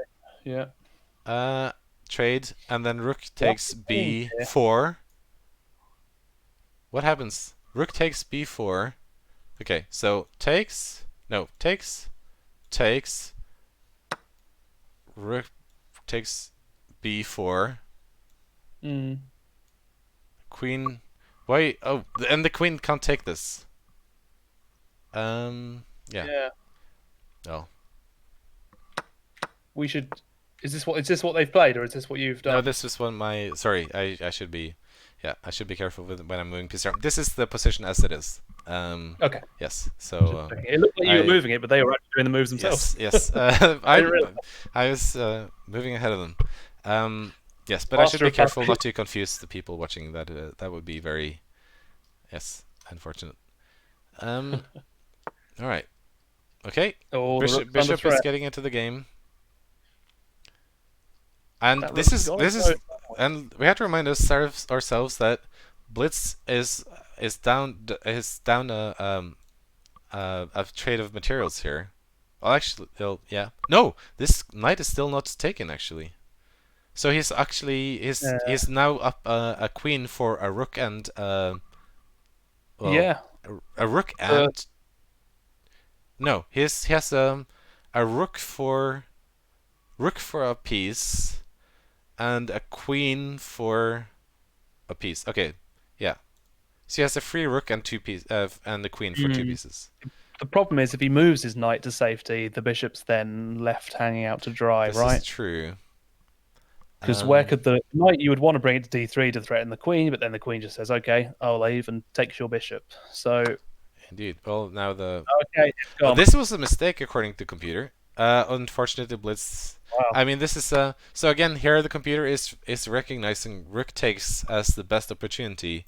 Speaker 2: Yeah.
Speaker 1: Trade, and then rook takes b4. What happens? Rook takes b4. Okay, so takes. Rook takes b4. Queen. Why? Oh, and the queen can't take this. Yeah. No.
Speaker 2: We should. Is this what they've played, or is this what you've done?
Speaker 1: No, this is one my. Sorry, I should be. Yeah, I should be careful with when I'm moving piece around. This is the position as it is.
Speaker 2: Okay.
Speaker 1: Yes. So.
Speaker 2: It looked like you were moving it, but they were actually doing the moves themselves.
Speaker 1: Yes. I was moving ahead of them. Yes, but I should be careful not to confuse the people watching. That would be very, unfortunate. All right. Okay. Bishop is getting into the game. And this is and we have to remind ourselves that Blitz is down a trade of materials here. Well, actually, no, this knight is still not taken actually. So he's actually he's now up a queen for a rook and a rook and no, he has a rook for a piece and a queen for a piece. Okay, yeah. So he has a free rook and and a queen for 2 pieces.
Speaker 2: The problem is if he moves his knight to safety, the bishop's then left hanging out to dry, right?
Speaker 1: This is true.
Speaker 2: Because where could the knight, you would want to bring it to d3 to threaten the queen, but then the queen just says, okay, I'll leave, and takes your bishop. So.
Speaker 1: Indeed. Well, now
Speaker 2: Okay,
Speaker 1: well, this was a mistake according to computer. Unfortunately, Blitz. Wow. I mean, this is so again here the computer is recognizing rook takes as the best opportunity,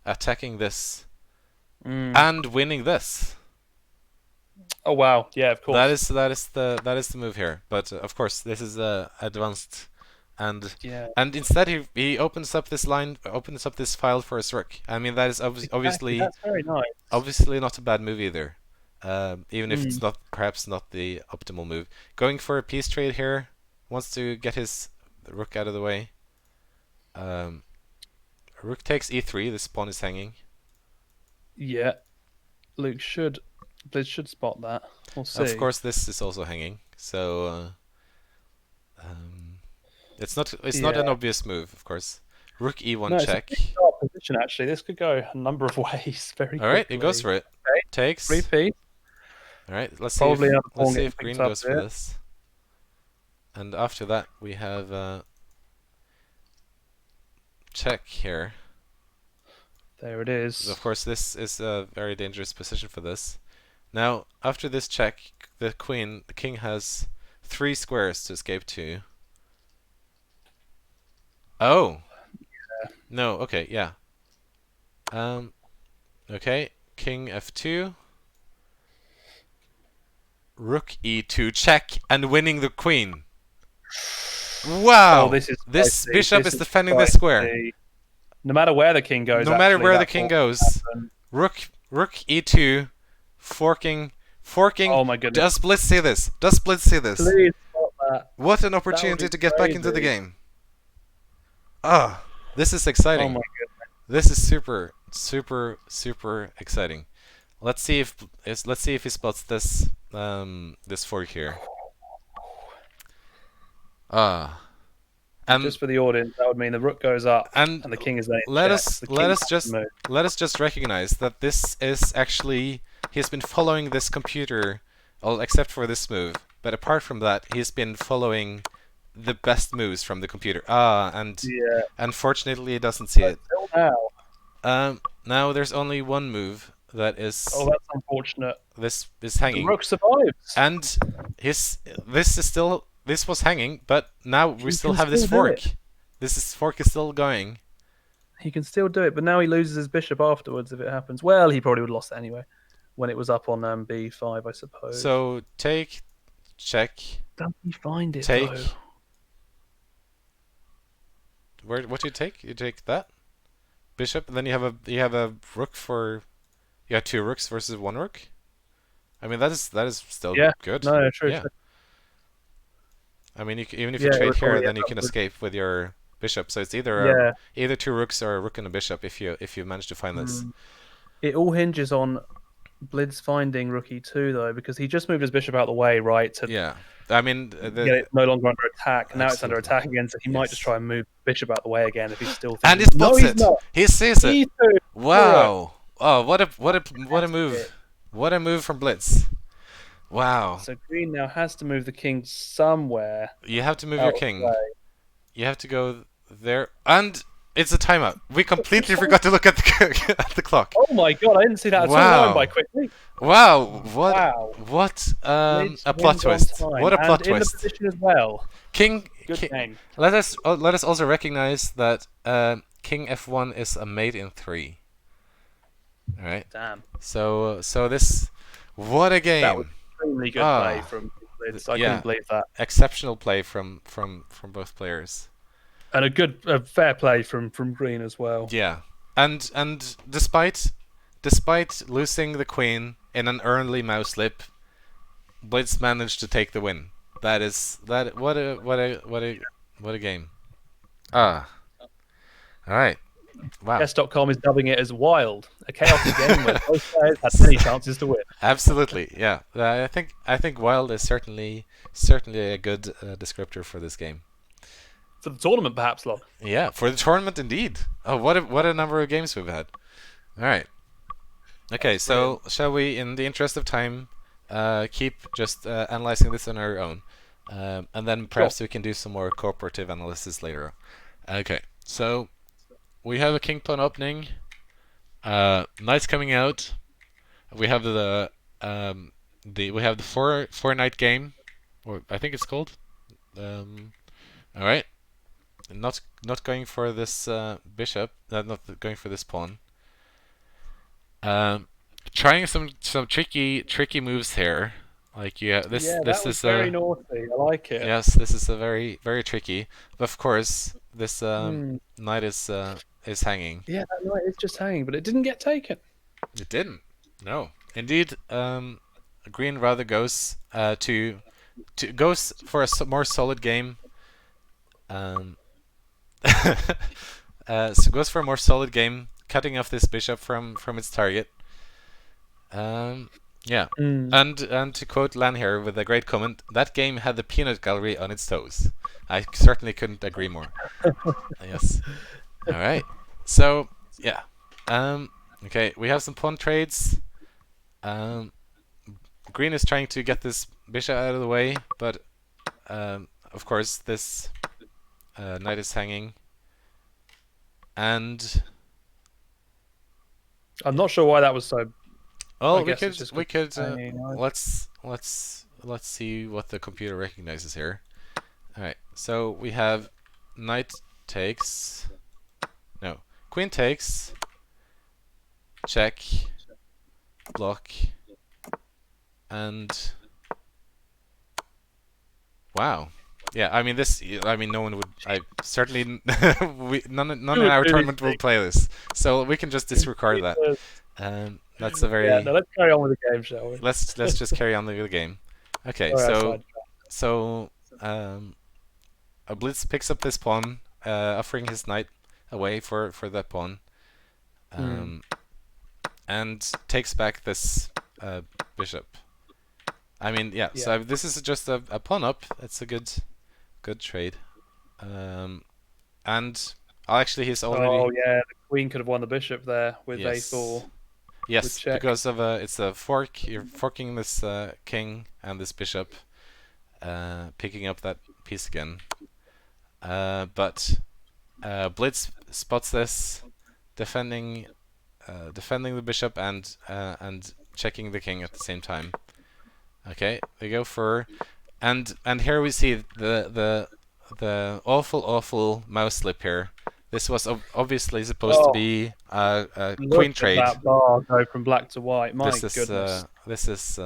Speaker 1: attacking this and winning this.
Speaker 2: Oh wow! Yeah, of course.
Speaker 1: That is the move here. But of course, this is advanced. And instead he opens up this file for his rook. I mean, that is obviously
Speaker 2: that's very nice.
Speaker 1: Obviously not a bad move either, even if it's perhaps not the optimal move. Going for a piece trade here, wants to get his rook out of the way. Rook takes e3. This pawn is hanging.
Speaker 2: Yeah, Blitz should spot that. We'll see.
Speaker 1: Of course, this is also hanging. So. It's not an obvious move, of course. Rook e1 check.
Speaker 2: It's a pretty position actually. This could go a number of ways very quickly.
Speaker 1: All right, it goes for it.
Speaker 2: Okay.
Speaker 1: Takes.
Speaker 2: 3p.
Speaker 1: All right, let's see if green goes for this. And after that, we have check here.
Speaker 2: There it is.
Speaker 1: Of course, this is a very dangerous position for this. Now, after this check, the king has 3 squares to escape to. Oh. Yeah. No, okay, yeah. Okay, king f2. Rook e2 check and winning the queen. Wow.
Speaker 2: Oh, this
Speaker 1: bishop is defending this square.
Speaker 2: No matter where the king goes.
Speaker 1: No matter where the king goes. Rook e2 forking. Oh my goodness. Does Blitz see this?
Speaker 2: Please stop that.
Speaker 1: What an opportunity to get back into the game. Ah, this is exciting.
Speaker 2: Oh my goodness.
Speaker 1: This is super, super, super exciting. Let's see if he spots this this fork here.
Speaker 2: And just for the audience, that would mean the rook goes up and the king is there.
Speaker 1: Let us just recognize that this is actually he's been following this computer, well, except for this move. But apart from that, he's been following the best moves from the computer. And unfortunately, he doesn't see it. Now there's only one move that is.
Speaker 2: Oh, that's unfortunate.
Speaker 1: This is hanging.
Speaker 2: The rook survives.
Speaker 1: And this was hanging, but now we still have this fork. This fork is still going.
Speaker 2: He can still do it, but now he loses his bishop afterwards if it happens. Well, he probably would have lost it anyway when it was up on b5, I suppose.
Speaker 1: So take, check.
Speaker 2: Does he find it
Speaker 1: take.
Speaker 2: though?
Speaker 1: What do you take? You take that bishop, and then you have a rook for. You got 2 rooks versus 1 rook. I mean that is still good.
Speaker 2: No, true.
Speaker 1: Yeah. I mean, even if you trade here, then you can escape with your bishop. So it's either 2 rooks or a rook and a bishop if you manage to find this.
Speaker 2: It all hinges on Blitz finding rook e2 though, because he just moved his bishop out of the way, right?
Speaker 1: I mean,
Speaker 2: it's no longer under attack. Now it's under attack again, so he might just try and move the bishop out of the way again if he's still thinking.
Speaker 1: And he spots it. He sees it. Wow. Oh, what a move! What a move from Blitz. Wow.
Speaker 2: So Green now has to move the king somewhere.
Speaker 1: You have to move your king. You have to go there, and it's a timeout. We completely forgot to look at the at the clock.
Speaker 2: Oh my god, I didn't see that at all. Going by quickly.
Speaker 1: Wow. What a plot twist. What a plot twist.
Speaker 2: In the position as well.
Speaker 1: King.
Speaker 2: Good game.
Speaker 1: Let us also recognize that King F1 is a mate in 3. All right.
Speaker 2: Damn.
Speaker 1: So this, what a game.
Speaker 2: That was extremely good play from Blitz. I couldn't believe that.
Speaker 1: Exceptional play from both players.
Speaker 2: And a fair play from Green as well.
Speaker 1: Yeah. And despite losing the queen in an early mouse slip, Blitz managed to take the win. What a game. All right. Wow.
Speaker 2: Chess.com is dubbing it as wild, a chaotic game where both players had many chances to win.
Speaker 1: Absolutely, yeah. I think wild is certainly a good descriptor for this game.
Speaker 2: For the tournament, perhaps, Log.
Speaker 1: Yeah, for the tournament, indeed. Oh, what a number of games we've had. All right. Okay, so shall we, in the interest of time, keep just analyzing this on our own, and then perhaps we can do some more cooperative analysis later on. Okay, so. We have a king pawn opening, knights coming out. We have the four knight game, or I think it's called. All right, not going for this bishop, not going for this pawn. Trying some tricky moves here. Like this is
Speaker 2: very naughty. I like it.
Speaker 1: Yes, this is a very tricky. But of course, this knight is hanging.
Speaker 2: Yeah, that knight is just hanging, but it didn't get taken.
Speaker 1: It didn't. No, indeed. Green rather goes goes for a more solid game. So goes for a more solid game, cutting off this bishop from its target. Yeah, and to quote Lan here with a great comment, that game had the peanut gallery on its toes. I certainly couldn't agree more. Yes. All right. So yeah. Okay, we have some pawn trades. Green is trying to get this bishop out of the way, but of course this knight is hanging, and
Speaker 2: I'm not sure why that was so.
Speaker 1: Oh, we could let's see what the computer recognizes here. All right, so we have knight takes, no, queen takes, check, block, and wow. Yeah, I mean this. I mean, no one would. I certainly none in our tournament will play this, so we can just disregard that. That's a very.
Speaker 2: Yeah, no, let's carry on with the game, shall we?
Speaker 1: Let's just carry on with the game. Okay, so a Blitz picks up this pawn, offering his knight away for that pawn, and takes back this bishop. I mean, yeah. So this is just a pawn up. It's a good trade. And actually, he's already.
Speaker 2: Oh yeah, the queen could have won the bishop there with a4.
Speaker 1: Yes, because of it's a fork. You're forking this king and this bishop, picking up that piece again. But Blitz spots this, defending the bishop and checking the king at the same time. Okay, they go for, and here we see the awful mouse slip here, This was obviously supposed to be a queen trade.
Speaker 2: Look at that bar go from black to white. My goodness.
Speaker 1: This is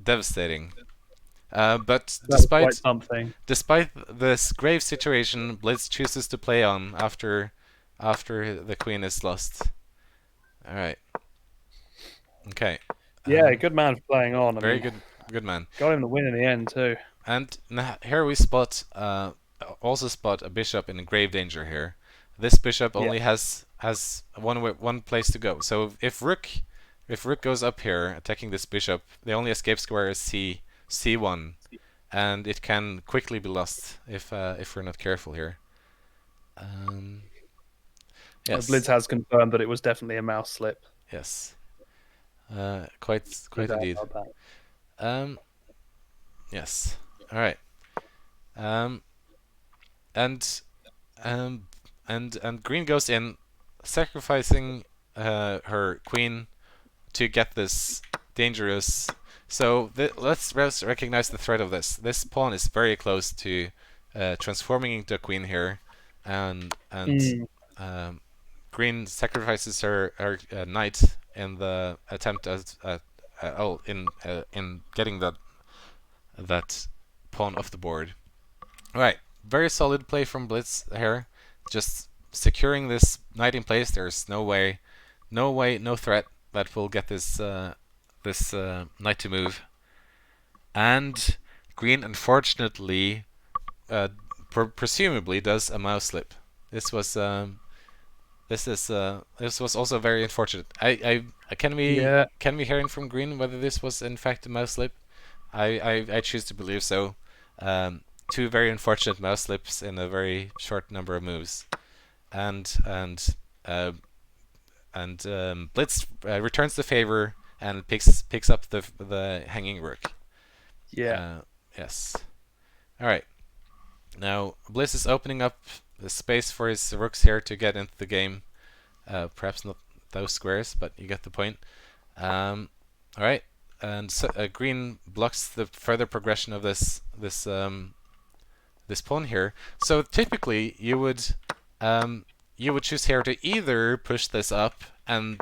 Speaker 1: devastating. But despite this grave situation, Blitz chooses to play on after the queen is lost. All right. Okay.
Speaker 2: Yeah, good man for playing on.
Speaker 1: Very good man.
Speaker 2: Got him the win in the end too.
Speaker 1: And now here we also spot a bishop in grave danger here. This bishop only has one place to go. So if rook goes up here attacking this bishop, the only escape square is c1, and it can quickly be lost if we're not careful here.
Speaker 2: Yes. Blitz has confirmed that it was definitely a mouse slip.
Speaker 1: Yes. Quite indeed. Yes. All right. And green goes in, sacrificing her queen to get this dangerous. So let's recognize the threat of this. This pawn is very close to transforming into a queen here, and green sacrifices her knight in the attempt in getting that pawn off the board. All right, very solid play from Blitz here, just securing this knight in place. There's no threat that will get this knight to move. And green, unfortunately, presumably does a mouse slip. This was also very unfortunate. Can we hearing from green whether this was in fact a mouse slip? I choose to believe so. Two very unfortunate mouse slips in a very short number of moves, and Blitz returns the favor and picks up the hanging rook.
Speaker 2: Yeah.
Speaker 1: Yes. All right. Now Blitz is opening up the space for his rooks here to get into the game. Perhaps not those squares, but you get the point. All right. And so, green blocks the further progression of this pawn here. So typically you would choose here to either push this up and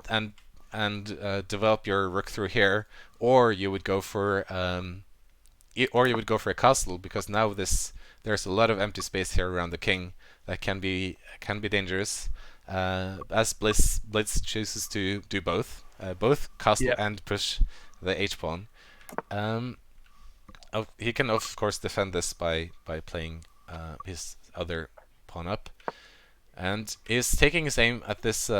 Speaker 1: develop your rook through here, or you would go for a castle, because now there's a lot of empty space here around the king that can be dangerous. As Blitz chooses to do both castle and push the h-pawn. He can of course defend this by playing his other pawn up, and is taking his aim at this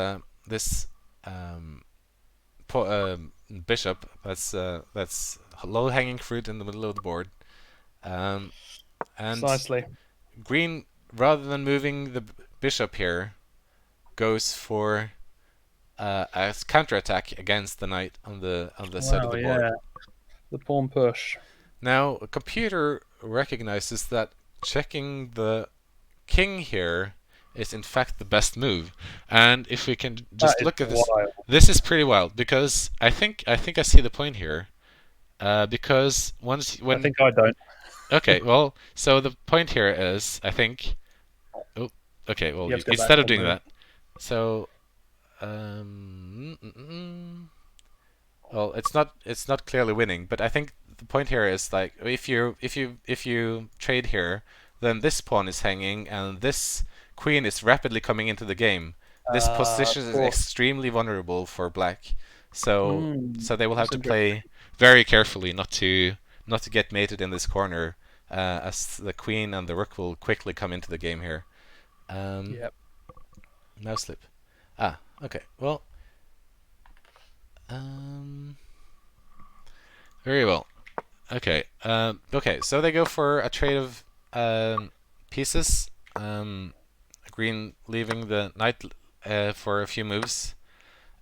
Speaker 1: bishop that's low hanging fruit in the middle of the board. And
Speaker 2: precisely.
Speaker 1: Green, rather than moving the bishop here, goes for a counterattack against the knight on the side of the board.
Speaker 2: The pawn push.
Speaker 1: Now, a computer recognizes that checking the king here is in fact the best move. And if we can just look at this, this is pretty wild, because I think I see the point here. Because when
Speaker 2: I think I don't.
Speaker 1: Okay, well, so the point here is, I think. Oh, okay. Well, instead of doing that, so well, it's not clearly winning, but I think the point here is, like, if you trade here, then this pawn is hanging and this queen is rapidly coming into the game. This position is extremely vulnerable for black, so they will have to play very carefully not to get mated in this corner, as the queen and the rook will quickly come into the game here.
Speaker 2: Yep.
Speaker 1: Mouse slip. Okay. Well. Very well. Okay. Okay. So they go for a trade of pieces. Green leaving the knight for a few moves,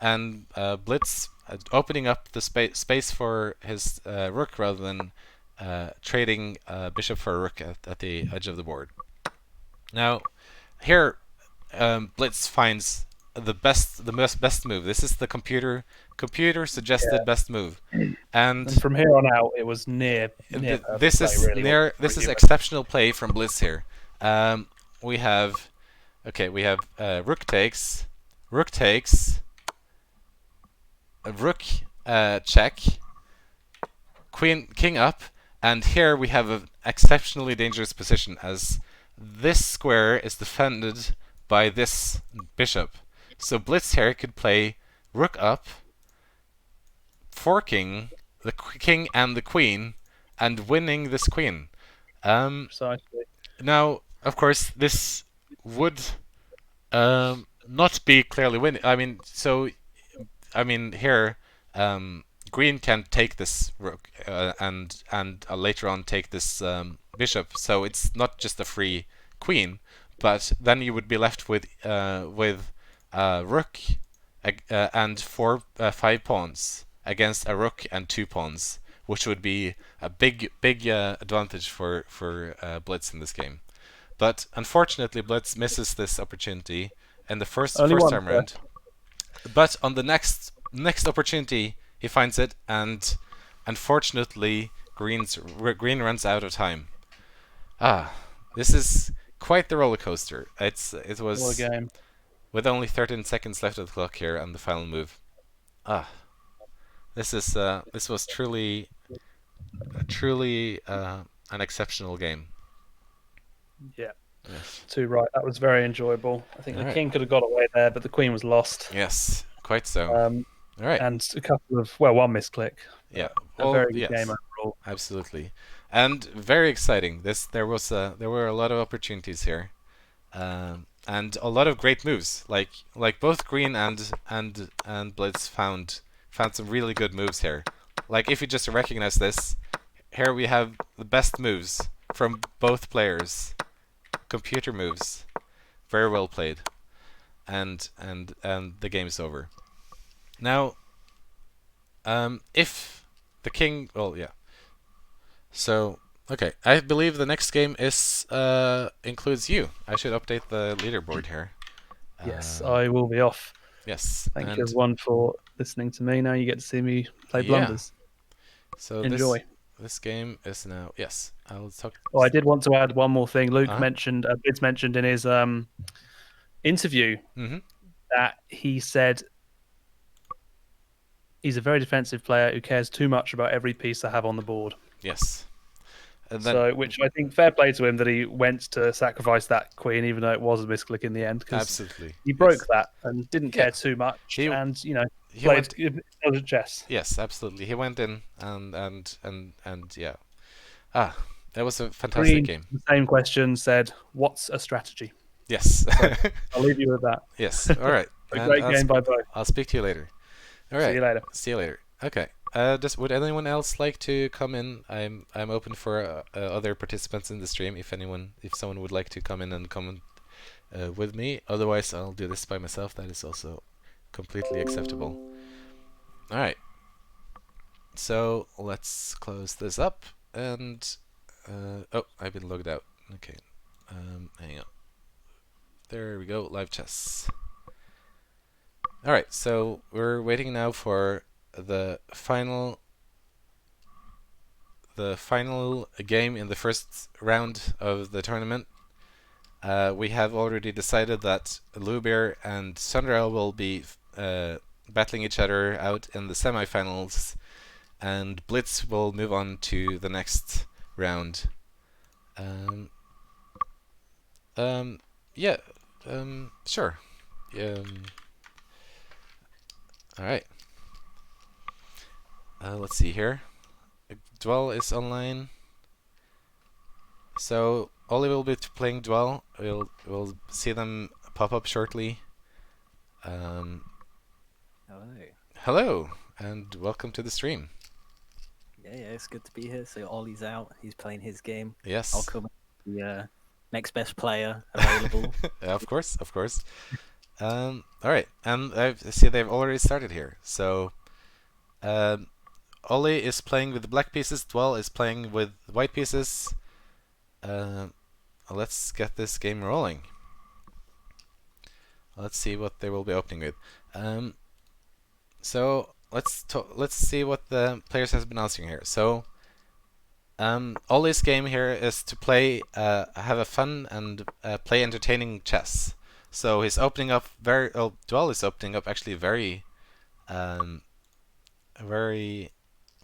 Speaker 1: and Blitz opening up the space for his rook rather than trading bishop for a rook at the edge of the board. Now, here Blitz finds the best move. This is the computer suggested best move, and
Speaker 2: from here on out it was near
Speaker 1: this is exceptional play from Blitz here. We have Okay, we have rook takes, rook, check, king up, and here we have an exceptionally dangerous position as this square is defended by this bishop. So Blitz here could play rook up, forking the king and the queen, and winning this queen.
Speaker 2: Precisely.
Speaker 1: Now, of course, this would not be clearly winning. Here, green can take this rook and later on take this bishop. So it's not just a free queen, but then you would be left with rook and 5 pawns against a rook and 2 pawns, which would be a big advantage for Blitz in this game. But unfortunately, Blitz misses this opportunity in the first time round. But on the next opportunity, he finds it, and unfortunately, green runs out of time. This is quite the roller coaster. It was
Speaker 2: what a game.
Speaker 1: With only 13 seconds left of the clock here on the final move. This was truly an exceptional game.
Speaker 2: Yeah.
Speaker 1: Yes.
Speaker 2: Too right. That was very enjoyable. I think the king could have got away there, but the queen was lost.
Speaker 1: Yes, quite so.
Speaker 2: All right. And a couple of one misclick.
Speaker 1: Yeah.
Speaker 2: A very good game overall.
Speaker 1: Absolutely. And very exciting. There were a lot of opportunities here. And a lot of great moves. Like both green and Blitz found some really good moves here. Like if you just recognize this, here we have the best moves from both players. Computer moves. Very well played. And the game's over. Now, if the king, So, okay, I believe the next game includes you. I should update the leaderboard here.
Speaker 2: Yes, I will be off.
Speaker 1: Yes.
Speaker 2: Thank you everyone for listening to me. Now you get to see me play blunders.
Speaker 1: So
Speaker 2: enjoy.
Speaker 1: This game is now. Yes, I'll talk.
Speaker 2: Oh, I did want to add one more thing. Luke mentioned, Bids mentioned in his interview that he said he's a very defensive player who cares too much about every piece I have on the board.
Speaker 1: Yes.
Speaker 2: And then, which I think fair play to him that he went to sacrifice that queen, even though it was a misclick in the end.
Speaker 1: Absolutely.
Speaker 2: He broke that and didn't care too much, and played chess.
Speaker 1: Yes, absolutely. He went in and yeah. That was a fantastic game.
Speaker 2: The same question said, "What's a strategy?"
Speaker 1: Yes.
Speaker 2: So I'll leave you with that.
Speaker 1: Yes. All right.
Speaker 2: A great game by both.
Speaker 1: I'll speak to you later. All right.
Speaker 2: See you later.
Speaker 1: Okay. Would anyone else like to come in? I'm open for other participants in the stream. If someone would like to come in and comment with me. Otherwise, I'll do this by myself. That is also completely acceptable. All right. So let's close this up and I've been logged out. Okay. Hang on. There we go. Live chess. All right. So we're waiting now for the final game in the first round of the tournament. We have already decided that Lubeer and Sunrail will be battling each other out in the semifinals, and Blitz will move on to the next round. Sure. All right. Let's see here. Dwell is online. So Ollie will be playing Dwell. We'll see them pop up shortly. Hello, and welcome to the stream.
Speaker 3: Yeah, it's good to be here. So Ollie's out. He's playing his game.
Speaker 1: Yes.
Speaker 3: I'll come the next best player available.
Speaker 1: Of course. All right, and I see they've already started here. So Ollie is playing with the black pieces. Dwell is playing with the white pieces. Let's get this game rolling. Let's see what they will be opening with. So let's see what the players has been asking here. So Ollie's game here is to play, have a fun and play entertaining chess. So he's opening up Duel is opening up actually very, very,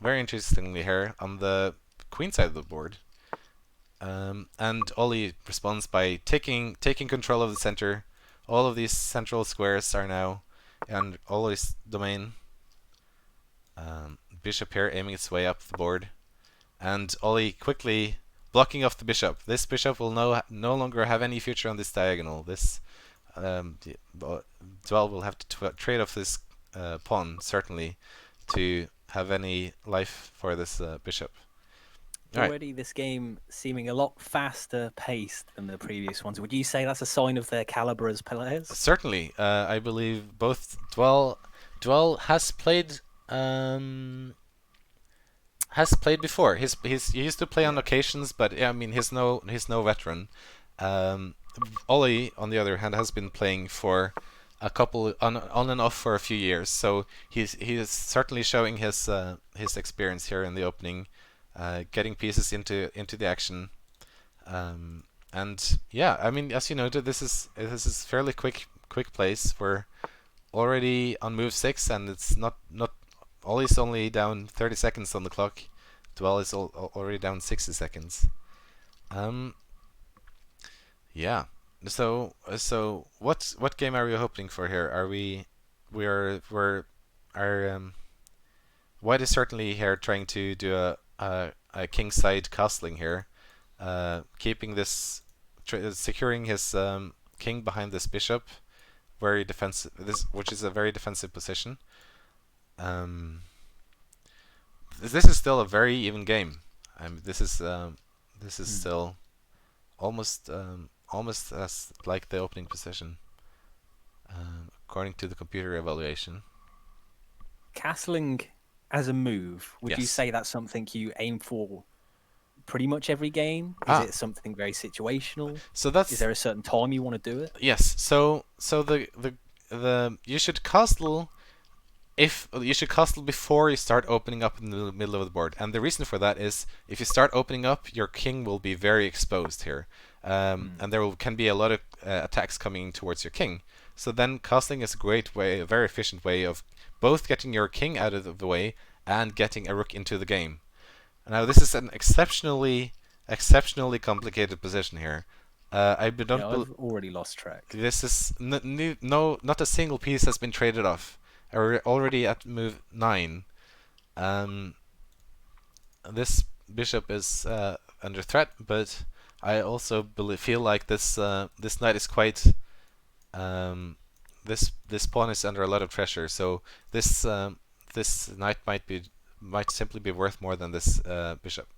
Speaker 1: very interestingly here on the queen side of the board. And Ollie responds by taking control of the center. All of these central squares are now in Ollie's domain. Bishop here aiming its way up the board, and Ollie quickly blocking off the bishop. This bishop will no longer have any future on this diagonal. This Duel will have to trade off this pawn certainly to have any life for this bishop.
Speaker 3: Already this game seeming a lot faster paced than the previous ones. Would you say that's a sign of their caliber as players?
Speaker 1: Certainly. I believe both Duel has played before. He used to play on occasions, but yeah, I mean he's no veteran. Ollie, on the other hand, has been playing for a couple on and off for a few years, so he is certainly showing his experience here in the opening. Getting pieces into the action, and yeah, I mean, as you noted, this is fairly quick plays. We're already on move 6, and it's not Ollie's only down 30 seconds on the clock. Duel is already down 60 seconds. Yeah. So what game are we hoping for here? Are White is certainly here trying to do a kingside castling here, keeping this, securing his king behind this bishop, very defensive. Which is a very defensive position. This is still a very even game. This is still almost as like the opening position, according to the computer evaluation.
Speaker 3: Castling as a move, would you say that's something you aim for pretty much every game? Is it something very situational?
Speaker 1: So is
Speaker 3: there a certain time you want to do it?
Speaker 1: Yes. So the you should castle before you start opening up in the middle of the board, and the reason for that is if you start opening up, your king will be very exposed here, and there can be a lot of attacks coming towards your king. So then castling is a very efficient way of both getting your king out of the way and getting a rook into the game. Now this is an exceptionally complicated position here.
Speaker 3: I've already lost track.
Speaker 1: This is not a single piece has been traded off. We're already at move 9. This bishop is under threat, but I also feel like this knight is quite. This pawn is under a lot of pressure, so this knight might simply be worth more than this bishop.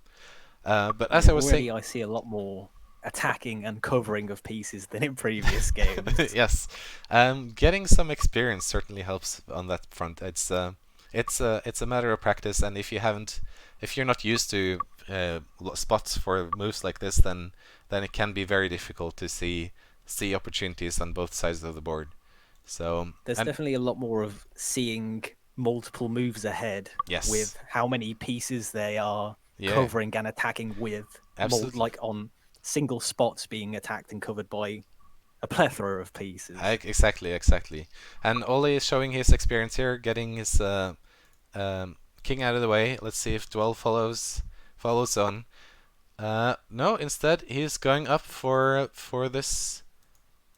Speaker 1: But as I was saying,
Speaker 3: I see a lot more attacking and covering of pieces than in previous games.
Speaker 1: Yes, getting some experience certainly helps on that front. It's a matter of practice, and if you're not used to spots for moves like this, then it can be very difficult to see opportunities on both sides of the board. So
Speaker 3: there's definitely a lot more of seeing multiple moves ahead.
Speaker 1: Yes.
Speaker 3: With how many pieces they are covering and attacking with.
Speaker 1: Absolutely.
Speaker 3: Like on single spots being attacked and covered by a plethora of pieces.
Speaker 1: Exactly. And Ole is showing his experience here, getting his king out of the way. Let's see if Duel follows on. No, instead he's going up for this.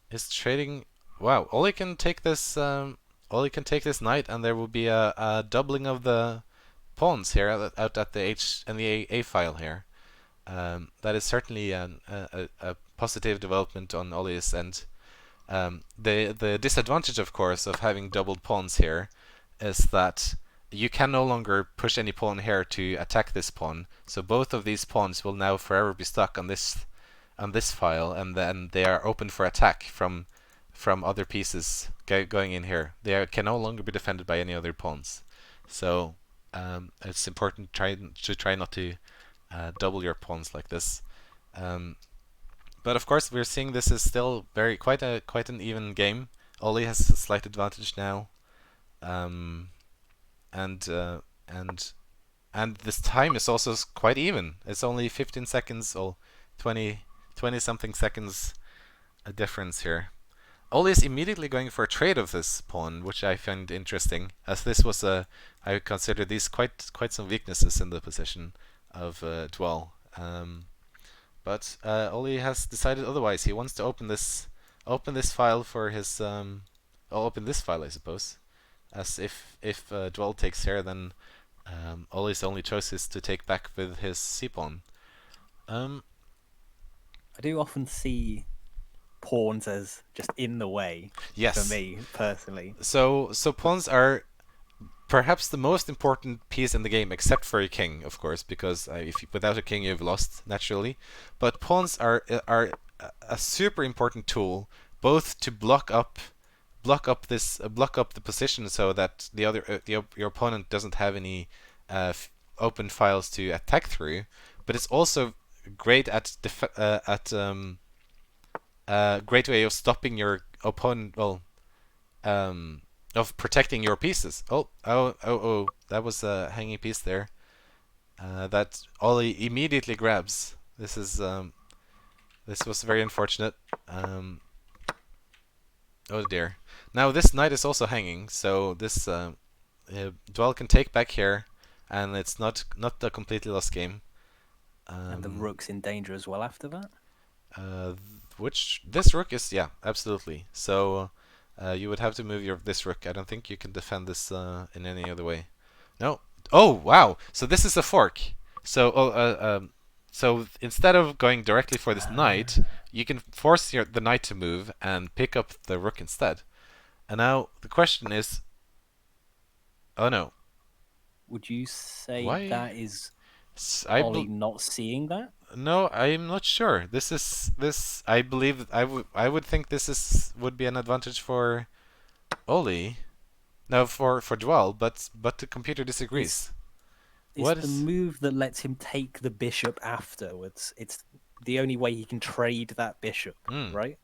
Speaker 1: He's trading. Wow, Ole can take this. Ole can take this knight, and there will be a doubling of the pawns here out at the H and the A file here. That is certainly a positive development on Ole's end. The disadvantage, of course, of having doubled pawns here is that you can no longer push any pawn here to attack this pawn. So both of these pawns will now forever be stuck on this file, and then they are open for attack from other pieces going in here. They can no longer be defended by any other pawns. So it's important to try not to double your pawns like this. But of course, we're seeing this is still quite an even game. Ole has a slight advantage now, and this time is also quite even. It's only 15 seconds or 20 something seconds a difference here. Oli is immediately going for a trade of this pawn, which I find interesting, as this was I consider these quite some weaknesses in the position of Dwell. But Oli has decided otherwise. He wants to open this file for his open this file, I suppose. As if Dwell takes here, then Oli's only choice is to take back with his c pawn.
Speaker 3: I do often see pawns as just in the way.
Speaker 1: Yes.
Speaker 3: For me personally.
Speaker 1: So pawns are perhaps the most important piece in the game, except for a king, of course, because without a king you've lost naturally. But pawns are a super important tool, both to block up the position so that your opponent doesn't have any open files to attack through. But it's also great at great way of stopping your opponent. Well, of protecting your pieces. Oh, that was a hanging piece there. That Ollie immediately grabs. This was very unfortunate. Oh dear. Now this knight is also hanging, so this Dwell can take back here, and it's not a completely lost game.
Speaker 3: And the rook's in danger as well after that.
Speaker 1: Which this rook is, yeah, absolutely. So you would have to move this rook. I don't think you can defend this in any other way. No. Oh wow! So this is a fork. So so instead of going directly for this knight, you can force the knight to move and pick up the rook instead. And now the question is, oh no.
Speaker 3: Would you say that is Ollie not seeing that?
Speaker 1: No, I'm not sure. I believe I would think this would be an advantage for Oli. No, for Dwell, but the computer disagrees.
Speaker 3: It's the move that lets him take the bishop afterwards. It's the only way he can trade that bishop, right?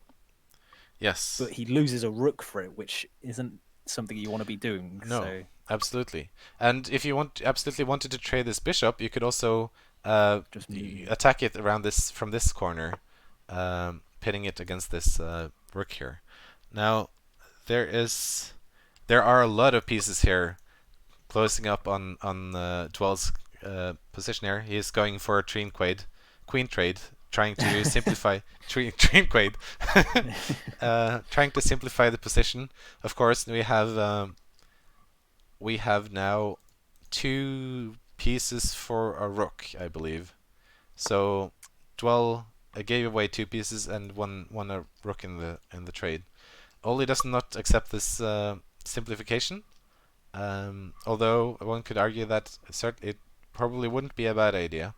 Speaker 1: Yes.
Speaker 3: But he loses a rook for it, which isn't something you want to be doing.
Speaker 1: No,
Speaker 3: so.
Speaker 1: Absolutely. And if you absolutely wanted to trade this bishop, you could also attack it around from this corner, pitting it against this rook here. Now, there are a lot of pieces here closing up on Dwell's position here. He is going for a queen trade, trying to simplify queen trade, trying to simplify the position. Of course, we have now 2 pieces for a rook, I believe. So Dwell gave away 2 pieces and won a rook in the trade. Oli does not accept this simplification, although one could argue that it probably wouldn't be a bad idea.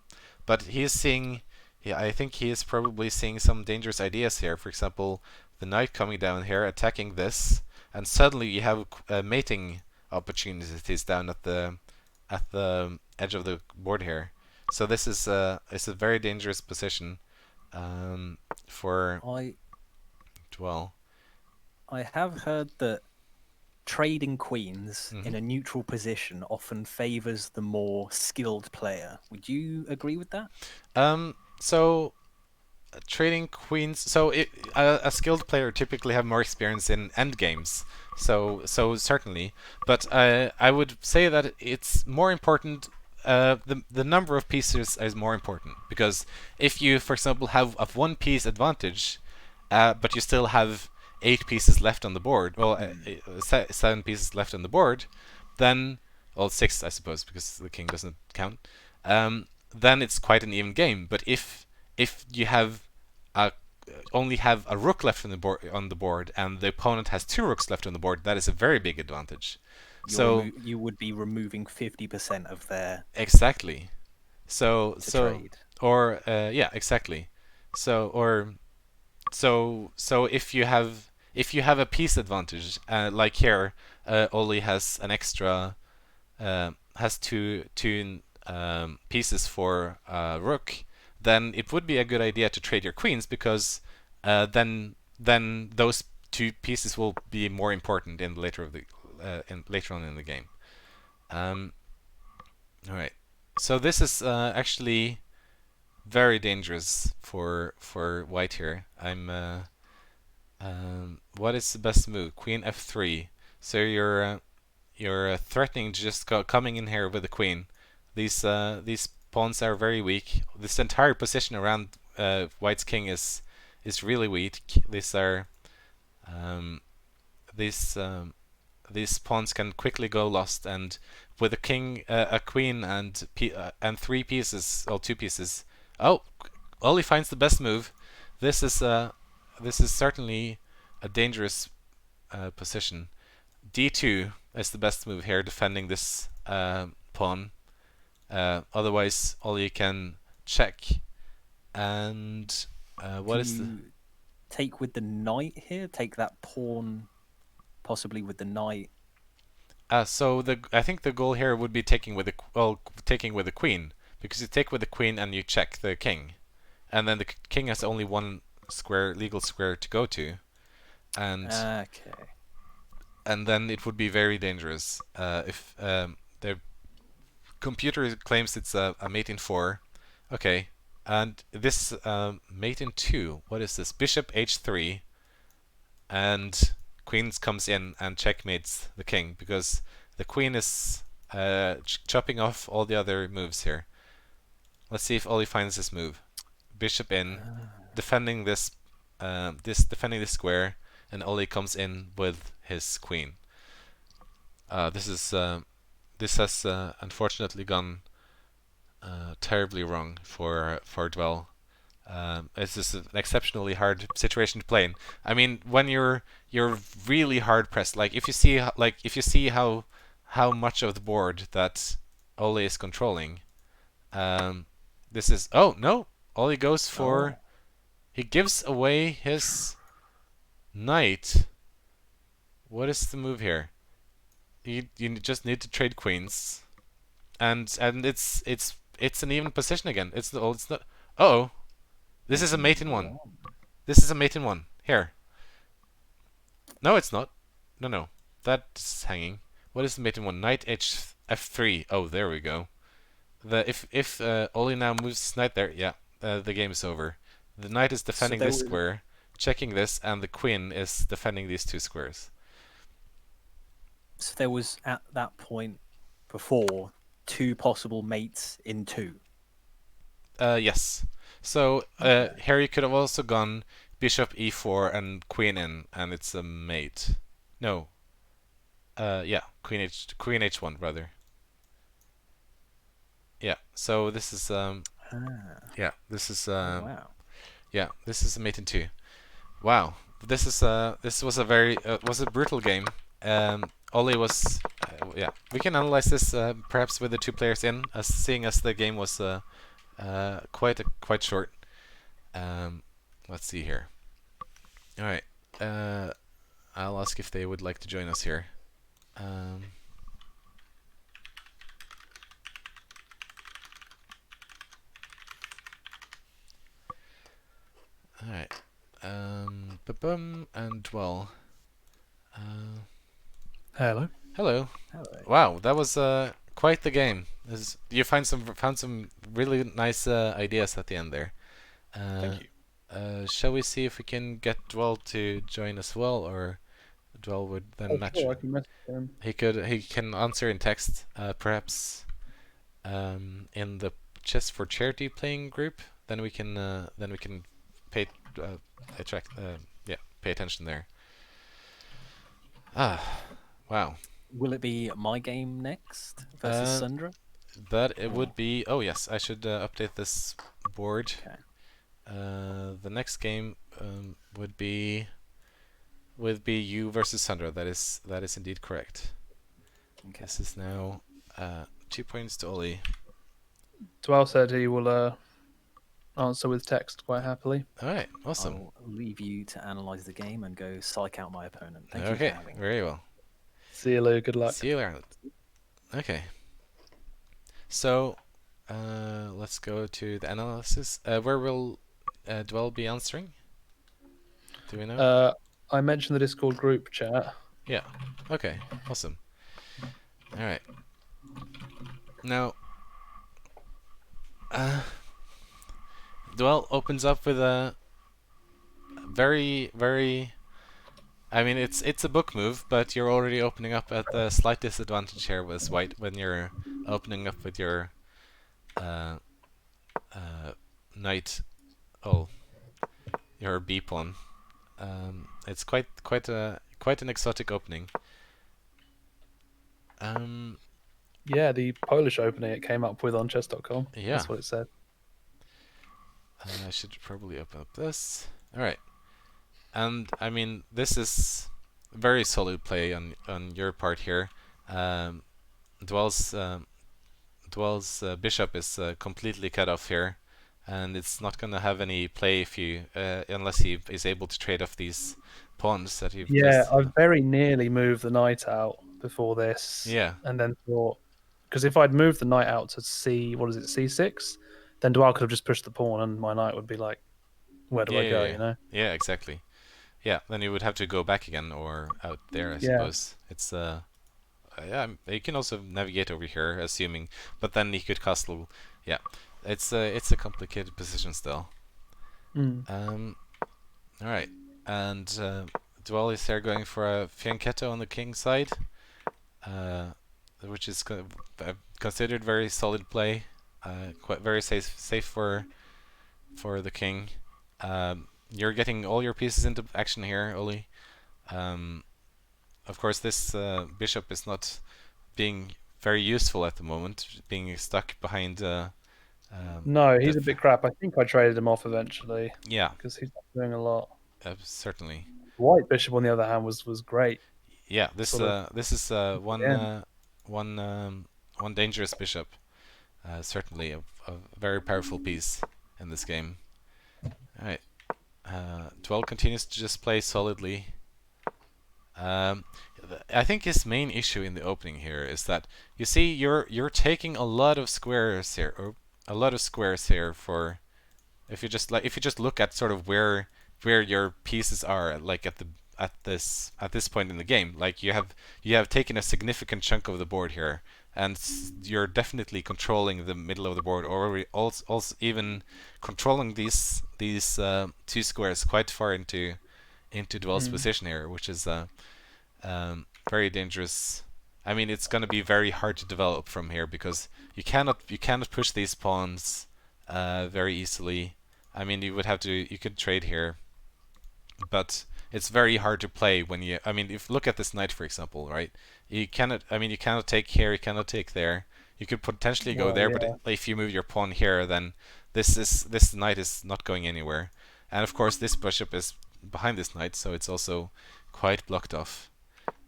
Speaker 1: But he is seeing, I think he is probably seeing some dangerous ideas here. For example, the knight coming down here, attacking this, and suddenly you have mating opportunities down at the edge of the board here. So this is it's a very dangerous position for Dwell.
Speaker 3: I have heard that trading queens in a neutral position often favors the more skilled player. Would you agree with that?
Speaker 1: So trading queens. So a skilled player typically have more experience in endgames. So certainly, but I would say that it's more important. The number of pieces is more important, because if you, for example, have a 1 piece advantage, but you still have 8 pieces left on the board, well, 7 pieces left on the board, then, well, 6 I suppose, because the king doesn't count. Then it's quite an even game. But if you have only have a rook left on the board, and the opponent has 2 rooks left on the board, that is a very big advantage.
Speaker 3: You would be removing 50% of their
Speaker 1: exactly.
Speaker 3: Trade.
Speaker 1: Or yeah, exactly. So if you have a piece advantage, like here, Oli has an extra has two pieces for rook, then it would be a good idea to trade your queens, because then those 2 pieces will be more important in later on in the game. All right. So this is actually very dangerous for white here. What is the best move? Queen f3. So you're threatening to just coming in here with the queen. These pawns are very weak. This entire position around White's king is really weak. These are these pawns can quickly go lost, and with a king, a queen, and 3 pieces or 2 pieces. Oh, Ollie finds the best move. This is certainly a dangerous position. D2 is the best move here, defending this pawn. Otherwise, Ollie can check. And what is the
Speaker 3: take with the knight here? Take that pawn, possibly with the knight.
Speaker 1: So I think the goal here would be taking with the queen, because you take with the queen and you check the king, and then the king has only one legal square to go to, and and then it would be very dangerous if the computer claims it's a mate in 4. Okay, and this mate in 2. What is this? Bishop h3, and queens comes in and checkmates the king, because the queen is chopping off all the other moves here. Let's see if Ollie finds this move. Bishop in, defending this defending this square, and Ollie comes in with his queen. This has unfortunately gone terribly wrong for Dwell. It's just an exceptionally hard situation to play in. I mean, when you're really hard pressed, like if you see how much of the board that Ole is controlling, this is no, Ole goes for he gives away his knight. What is the move here? You just need to trade queens, and it's an even position again. It's not. Oh. This is a mate in 1. This is a mate in 1. Here. No, it's not. No. That's hanging. What is the mate in 1? Knight f3. Oh, there we go. If Oli now moves his knight there, yeah, the game is over. The knight is defending this square, checking this, and the queen is defending these 2 squares.
Speaker 3: So there was, at that point before, 2 possible mates in 2.
Speaker 1: Yes. So here you could have also gone bishop e4 and queen in, and it's a mate. No. Yeah, queen h1 rather. Yeah. So this is yeah, this is
Speaker 3: wow.
Speaker 1: Yeah, this is a mate in 2. Wow. This was a very was a brutal game. Ollie was yeah. We can analyze this perhaps with the 2 players in, seeing as the game was quite short. Let's see here. All right. I'll ask if they would like to join us here. All right. And Dwell.
Speaker 2: Hello.
Speaker 1: Hello. Wow, that was quite the game. You found some really nice ideas at the end there.
Speaker 2: Thank you.
Speaker 1: Shall we see if we can get Dwell to join as well, or Dwell would then match?
Speaker 2: Sure, I can message him.
Speaker 1: He can answer in text, perhaps in the Chess4Charity playing group. Then we can pay pay attention there. Wow.
Speaker 3: Will it be my game next versus Sandra?
Speaker 1: That it would be. Oh yes, I should update this board.
Speaker 3: Okay.
Speaker 1: The next game would be you versus Sandra. That is indeed correct. Okay. This is now 2 points to Ollie.
Speaker 2: Dwell said he will answer with text quite happily.
Speaker 1: All right, awesome.
Speaker 3: I'll leave you to analyze the game and go psych out my opponent. Thank you
Speaker 1: okay,
Speaker 3: for having me.
Speaker 1: Very well.
Speaker 2: See you, Lou. Good luck.
Speaker 1: See you around. Okay. So, let's go to the analysis. Where will Dwell be answering? Do we know?
Speaker 2: I mentioned the Discord group chat.
Speaker 1: Yeah. Okay. Awesome. All right. Now, Dwell opens up with a very I mean, it's a book move, but you're already opening up at the slight disadvantage here with white when you're opening up with your knight. Oh, your B pawn. It's quite an exotic opening.
Speaker 2: Yeah, the Polish opening it came up with on chess.com.
Speaker 1: Yeah.
Speaker 2: That's what it said.
Speaker 1: I should probably open up this. Alright. And, I mean, this is very solid play on your part here. Dwell's bishop is completely cut off here. And it's not going to have any play if you unless he is able to trade off these pawns that you've just...
Speaker 2: I very nearly moved the knight out before this.
Speaker 1: Yeah.
Speaker 2: And then thought... Because if I'd moved the knight out to C6, then Dwell could have just pushed the pawn and my knight would be like, where do I go, you know?
Speaker 1: Yeah, exactly. Yeah, then you would have to go back again or out there, I suppose. It's yeah, you can also navigate over here, assuming, but then he could castle. Yeah, it's a complicated position still. All right, and Dwell is here going for a fianchetto on the king side, which is considered very solid play, quite very safe for the king. You're getting all your pieces into action here, Oli. Of course, this bishop is not being very useful at the moment, being stuck behind...
Speaker 2: no, he's a bit crap. I think I traded him off eventually.
Speaker 1: Yeah.
Speaker 2: Because he's not doing a lot.
Speaker 1: Certainly.
Speaker 2: White bishop, on the other hand, was great.
Speaker 1: Yeah, this is one dangerous bishop. Certainly a very powerful piece in this game. All right. Dwell continues to just play solidly. I think his main issue in the opening here is that you see you're taking a lot of squares here, for if you just look at sort of where your pieces are, like at this point in the game, like you have taken a significant chunk of the board here, and you're definitely controlling the middle of the board, or also even controlling these two squares quite far into Dwell's position here, which is very dangerous. I mean, it's going to be very hard to develop from here because you cannot push these pawns very easily. I mean, you could trade here, but it's very hard to play when you... I mean, if look at this knight, for example, right? You cannot take here, you cannot take there. You could potentially go there, but if you move your pawn here, then this knight is not going anywhere. And of course, this bishop is behind this knight, so it's also quite blocked off.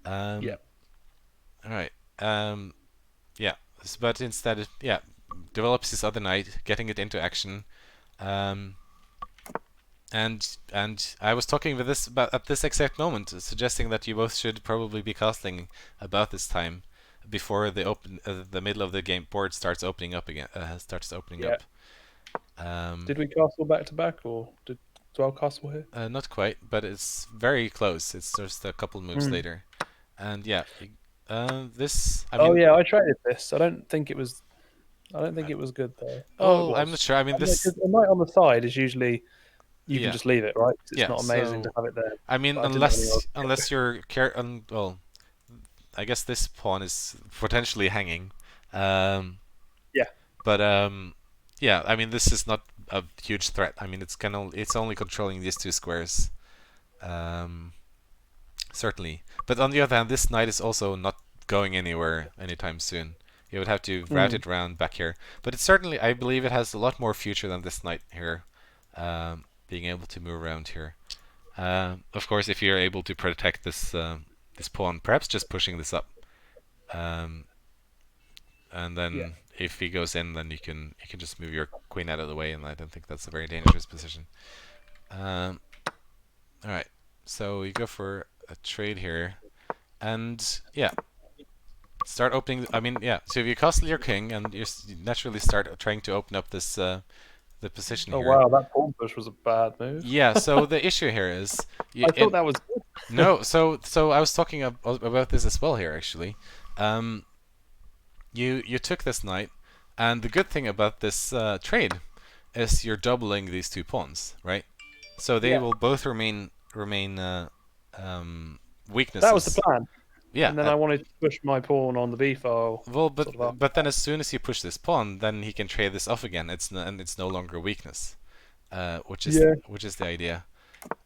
Speaker 2: Yeah.
Speaker 1: All right. Yeah. But instead, develops his other knight, getting it into action. And I was talking with this at this exact moment, suggesting that you both should probably be castling about this time, before the middle of the game board starts opening up again. Up.
Speaker 2: Did we castle back to back, or did Dwell castle here?
Speaker 1: Not quite, but it's very close. It's just a couple moves later, and yeah, this. I mean,
Speaker 2: I traded this. I don't think it was good though.
Speaker 1: Oh, I'm not sure. I mean, this
Speaker 2: a knight on the side is usually. You can just leave it, right? It's not amazing to have it there.
Speaker 1: I mean, unless you're well, I guess this pawn is potentially hanging. Yeah. But yeah, I mean, this is not a huge threat. I mean, it's only controlling these two squares. Certainly. But on the other hand, this knight is also not going anywhere anytime soon. You would have to route it around back here. But it's certainly, I believe it has a lot more future than this knight here. Being able to move around here. Of course, if you're able to protect this this pawn, perhaps just pushing this up, and then if he goes in, then you can just move your queen out of the way, and I don't think that's a very dangerous position. All right, so you go for a trade here, and yeah, start opening. I mean, yeah. So if you castle your king, and you naturally start trying to open up this. The position here.
Speaker 2: Oh wow, that pawn push was a bad move.
Speaker 1: Yeah, so the issue here is...
Speaker 2: I thought that was good.
Speaker 1: No, so I was talking about this as well here, actually. You took this knight, and the good thing about this trade is you're doubling these two pawns, right? So they will both remain weaknesses.
Speaker 2: That was the plan.
Speaker 1: Yeah.
Speaker 2: And then I wanted to push my pawn on the b file.
Speaker 1: Well, but then as soon as you push this pawn, then he can trade this off again. And it's no longer a weakness, which is the idea.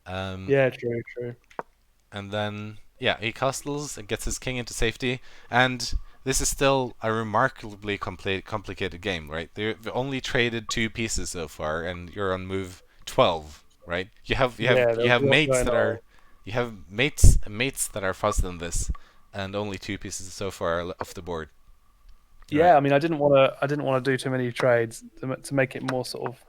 Speaker 2: Yeah, true.
Speaker 1: And then he castles and gets his king into safety, and this is still a remarkably complicated game, right? They've only traded 2 pieces so far, and you're on move 12, right? You have mates that are mates that are faster than this, and only 2 pieces so far are off the board.
Speaker 2: Yeah, right. I mean, I didn't want to do too many trades to make it more sort of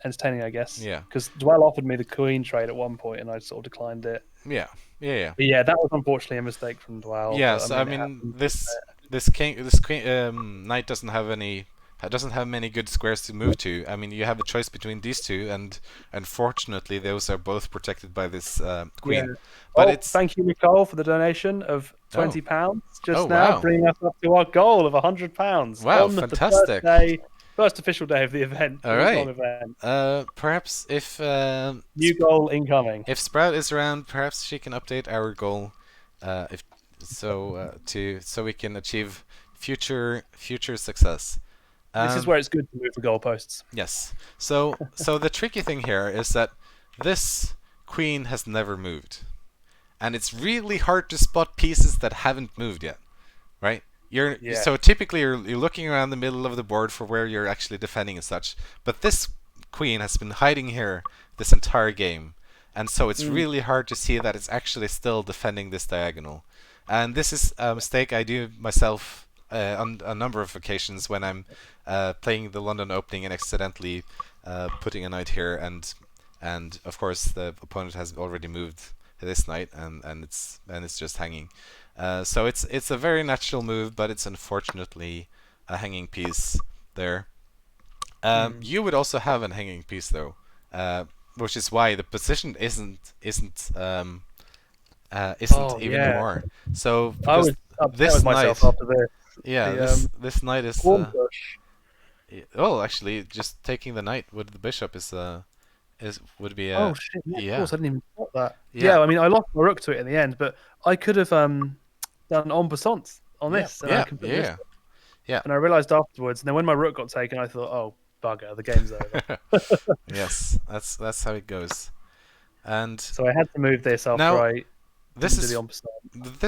Speaker 2: entertaining, I guess.
Speaker 1: Yeah.
Speaker 2: Because Dwell offered me the queen trade at one point, and I sort of declined it.
Speaker 1: Yeah.
Speaker 2: But yeah, that was unfortunately a mistake from Dwell.
Speaker 1: Yeah. So I mean this knight doesn't have many good squares to move to. I mean, you have a choice between these 2, and unfortunately, those are both protected by this queen.
Speaker 2: Yeah.
Speaker 1: But
Speaker 2: thank you, Nicole, for the donation of £20 just now,
Speaker 1: wow.
Speaker 2: bringing us up to our goal of £100.
Speaker 1: Wow,
Speaker 2: on
Speaker 1: fantastic!
Speaker 2: The first official day of the event.
Speaker 1: All right. Perhaps if
Speaker 2: new goal incoming.
Speaker 1: If Sprout is around, perhaps she can update our goal. So we can achieve future success.
Speaker 2: This is where it's good to move the goalposts.
Speaker 1: Yes. So the tricky thing here is that this queen has never moved, and it's really hard to spot pieces that haven't moved yet, right? So typically you're looking around the middle of the board for where you're actually defending and such, but this queen has been hiding here this entire game, and so it's really hard to see that it's actually still defending this diagonal. And this is a mistake I do myself on a number of occasions when I'm playing the London Opening and accidentally putting a knight here, and of course the opponent has already moved this knight, and it's just hanging. So it's a very natural move, but it's unfortunately a hanging piece there. You would also have a hanging piece though, which is why the position isn't even more. So because this knight,
Speaker 2: after this.
Speaker 1: This knight is actually just taking the knight with the bishop would be
Speaker 2: oh shit! Yeah, of course, I didn't even thought that. Yeah, I mean, I lost my rook to it in the end, but I could have done en passant on this.
Speaker 1: Yeah.
Speaker 2: And I realised afterwards, and then when my rook got taken, I thought, oh bugger, the game's over.
Speaker 1: Yes, that's how it goes. And
Speaker 2: so I had to move this after
Speaker 1: this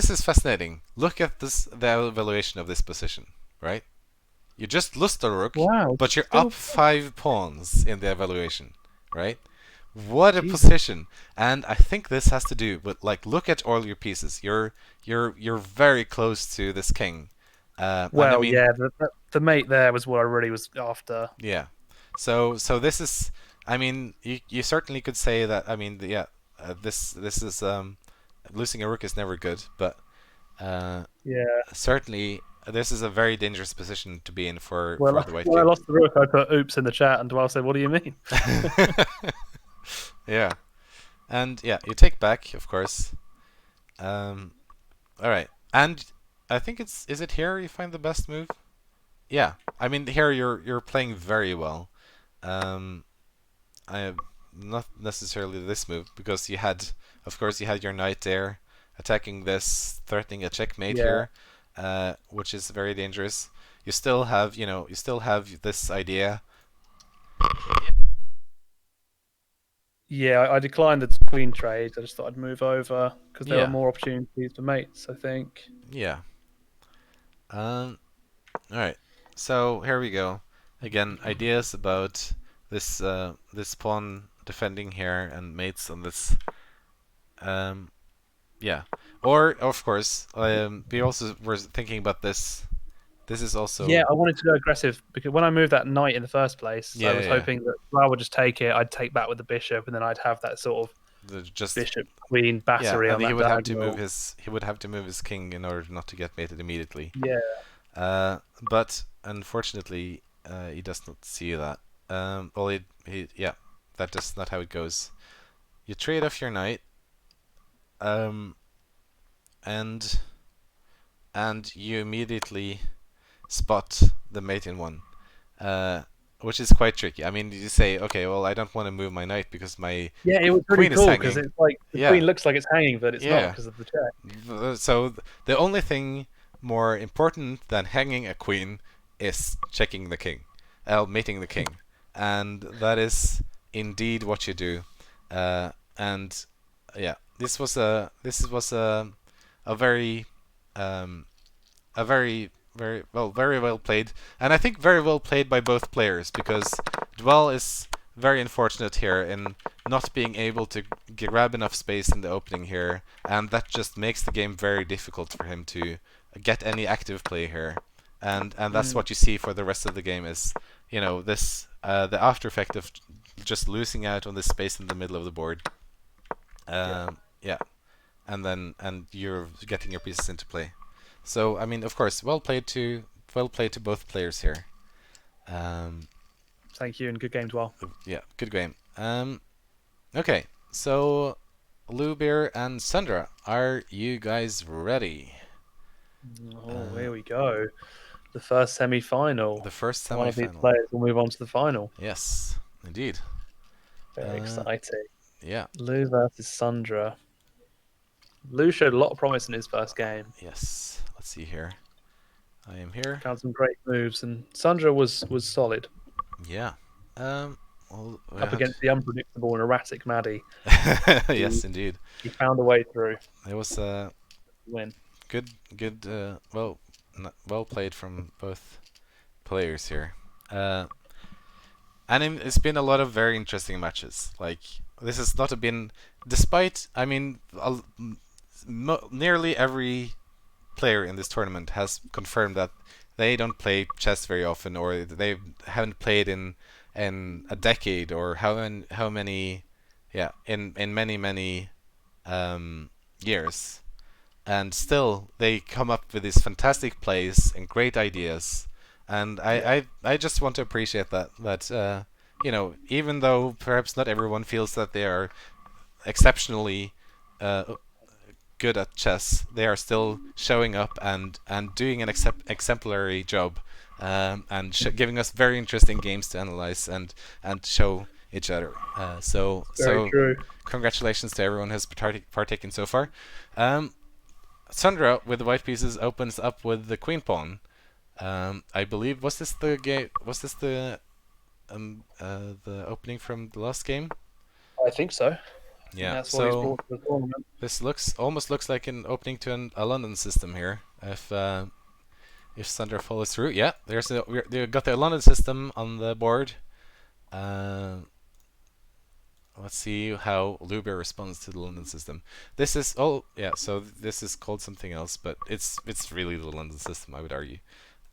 Speaker 1: is fascinating. Look at the evaluation of this position, right? You just lost a rook, but you're up 5 pawns in the evaluation, right? What a position! And I think this has to do with, like, look at all your pieces. You're very close to this king.
Speaker 2: The mate there was what I really was after.
Speaker 1: Yeah. So this is, I mean, you certainly could say that. I mean, this is losing a rook is never good, but certainly this is a very dangerous position to be in for the white king.
Speaker 2: When I lost the rook, I put oops in the chat, and Dwell said, "What do you mean?"
Speaker 1: Yeah, and you take back, of course. All right, and I think is it here you find the best move? Yeah, I mean here you're playing very well. I not necessarily this move, because you had your knight there attacking this, threatening a checkmate here, which is very dangerous. You still have this idea.
Speaker 2: Yeah, I declined the queen trade. I just thought I'd move over because there are more opportunities for mates, I think.
Speaker 1: Yeah. All right. So here we go. Again, ideas about this pawn defending here and mates on this. Yeah. Or of course, we also were thinking about this. This is also...
Speaker 2: Yeah, I wanted to go aggressive because when I moved that knight in the first place, I was hoping that I would just take it, I'd take back with the bishop, and then I'd have that sort of bishop queen battery on that
Speaker 1: he would have to move his king in order not to get mated immediately.
Speaker 2: Yeah.
Speaker 1: But unfortunately, he does not see that. That's not how it goes. You trade off your knight, and you immediately spot the mate in one. which is quite tricky. I mean, you say, okay, well, I don't want to move my knight because my
Speaker 2: it was pretty
Speaker 1: queen
Speaker 2: cool
Speaker 1: is
Speaker 2: because
Speaker 1: hanging.
Speaker 2: it's like the queen looks like it's hanging, but it's not because of the check.
Speaker 1: So the only thing more important than hanging a queen is checking the king, mating the king, and that is indeed what you do. And yeah, this was a very very well played, and I think very well played by both players, because Dwell is very unfortunate here in not being able to grab enough space in the opening here, and that just makes the game very difficult for him to get any active play here, and that's what you see for the rest of the game is, you know, this the after effect of just losing out on this space in the middle of the board. Yeah, and you're getting your pieces into play. So I mean, of course, well played to both players here.
Speaker 2: Thank you, and good game, Dwell.
Speaker 1: Yeah, good game. Okay, so Lubeer and Sandra, are you guys ready?
Speaker 2: Oh, here we go. The first semi-final.
Speaker 1: The first semi-final.
Speaker 2: One of these players will move on to the final.
Speaker 1: Yes, indeed.
Speaker 2: Very exciting.
Speaker 1: Yeah.
Speaker 2: Lou versus Sandra. Lou showed a lot of promise in his first game.
Speaker 1: Yes. Let's see here. I am here.
Speaker 2: Found some great moves, and Sandra was solid.
Speaker 1: Yeah. Well,
Speaker 2: up against the unpredictable and erratic Maddie.
Speaker 1: Yes, indeed.
Speaker 2: He found a way through.
Speaker 1: It was
Speaker 2: win.
Speaker 1: Good. Well played from both players here. And it's been a lot of very interesting matches. Like, this has not been, despite, I mean, nearly every player in this tournament has confirmed that they don't play chess very often, or they haven't played in a decade, or how many, yeah, in many years, and still they come up with these fantastic plays and great ideas. And I just want to appreciate that you know, even though perhaps not everyone feels that they are exceptionally good at chess, they are still showing up and doing an exemplary job, and giving us very interesting games to analyze and show each other. So
Speaker 2: true.
Speaker 1: Congratulations to everyone who's partaken so far. Sandra with the white pieces opens up with the queen pawn. I believe, was this the game? Was this the opening from the last game?
Speaker 2: I think so.
Speaker 1: Yeah.
Speaker 2: That's what he's brought to the tournament.
Speaker 1: This almost looks like an opening to a London system here. If Sandra follows through, yeah. They got the London system on the board. Let's see how Lubeer responds to the London system. This is so this is called something else, but it's really the London system, I would argue.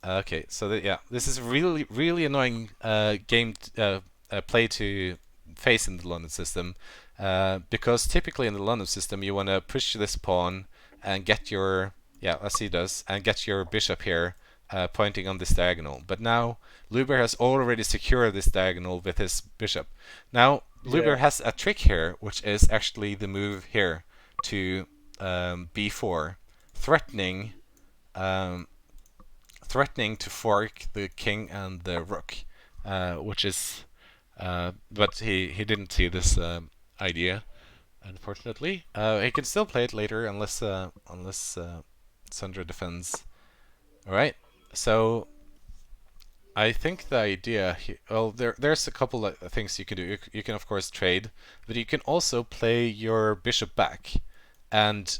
Speaker 1: Okay, so this is really annoying game play to face in the London system, because typically in the London system you want to push this pawn and get your as he does, and get your bishop here pointing on this diagonal. But now Lubeer has already secured this diagonal with his bishop. Now Lubeer has a trick here, which is actually the move here to b4, threatening to fork the king and the rook, which is but he didn't see this idea, unfortunately. He can still play it later unless Sandra defends. All right, so I think the idea well, there's a couple of things you can do. You can of course trade, but you can also play your bishop back, and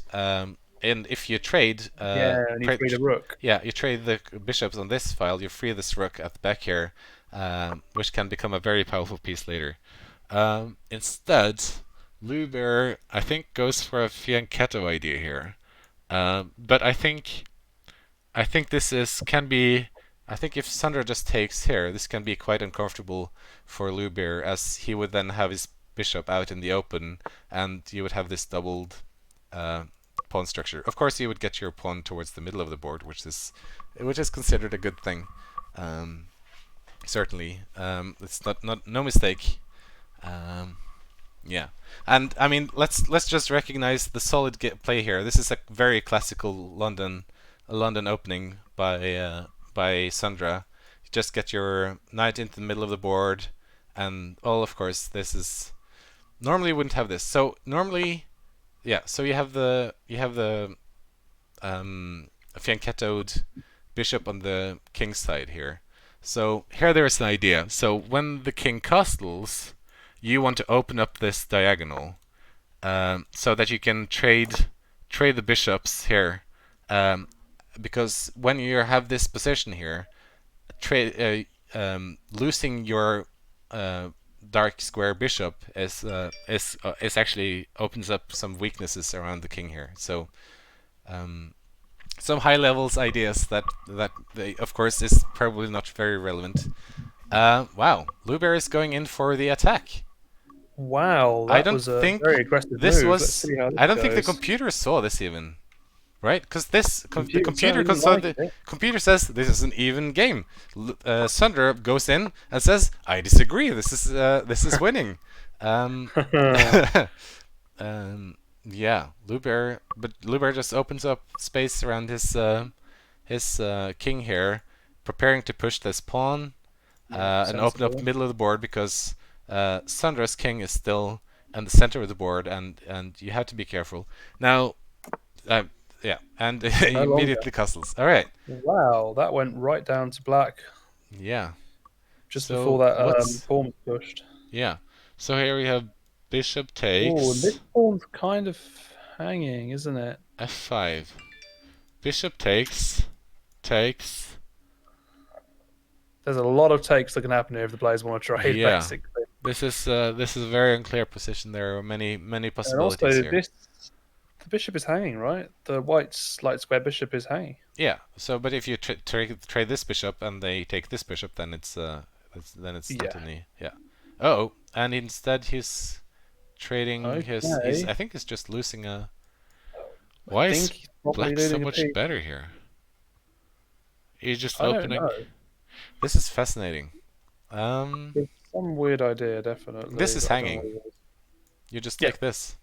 Speaker 1: if you trade,
Speaker 2: and you trade the rook.
Speaker 1: Yeah, you trade the bishops on this file. You free this rook at the back here, which can become a very powerful piece later. Instead, Lubeer, I think, goes for a fianchetto idea here, but I think this can be. I think if Sandra just takes here, this can be quite uncomfortable for Lubeer, as he would then have his bishop out in the open, and you would have this doubled pawn structure. Of course, you would get your pawn towards the middle of the board, which is considered a good thing. Certainly, it's not no mistake. Yeah, and I mean, let's just recognize the solid play here. This is a very classical London opening by Sandra. just get your knight into the middle of the board, and of course this is normally you wouldn't have this. So normally, yeah. So you have the fianchettoed bishop on the king's side here. So here there is an idea. So when the king castles, you want to open up this diagonal so that you can trade the bishops here. Because when you have this position here, losing your dark square bishop is actually opens up some weaknesses around the king here. So some high levels ideas that they, of course, is probably not very relevant. Wow, Luber is going in for the attack.
Speaker 2: Wow, that was a very aggressive move. Let's see how this
Speaker 1: I don't
Speaker 2: goes.
Speaker 1: think the computer saw this even, right? Because the computer says this is an even game. Sunder goes in and says, "I disagree. This is winning." Yeah, Luber just opens up space around his king here, preparing to push this pawn and open up the middle of the board because Sunder's king is still in the center of the board, and you have to be careful. Now, yeah, and he immediately castles. All right.
Speaker 2: Wow, that went right down to black.
Speaker 1: Yeah.
Speaker 2: Just before that pawn was pushed.
Speaker 1: Yeah. So here we have bishop takes.
Speaker 2: Oh, this pawn's kind of hanging, isn't it?
Speaker 1: F5. Bishop takes. Takes.
Speaker 2: There's a lot of takes that can happen here if the players want to trade.
Speaker 1: Yeah.
Speaker 2: Basically.
Speaker 1: This is a very unclear position. There are many possibilities
Speaker 2: and also,
Speaker 1: here.
Speaker 2: The bishop is hanging, right? The white's light square bishop is hanging.
Speaker 1: Yeah. So, but if you trade this bishop and they take this bishop, then it's not in the Oh, and instead he's trading his. I think he's just losing a. Why is black so much better here? He's just opening. This is fascinating.
Speaker 2: There's some weird idea, definitely.
Speaker 1: This is hanging. You just take this.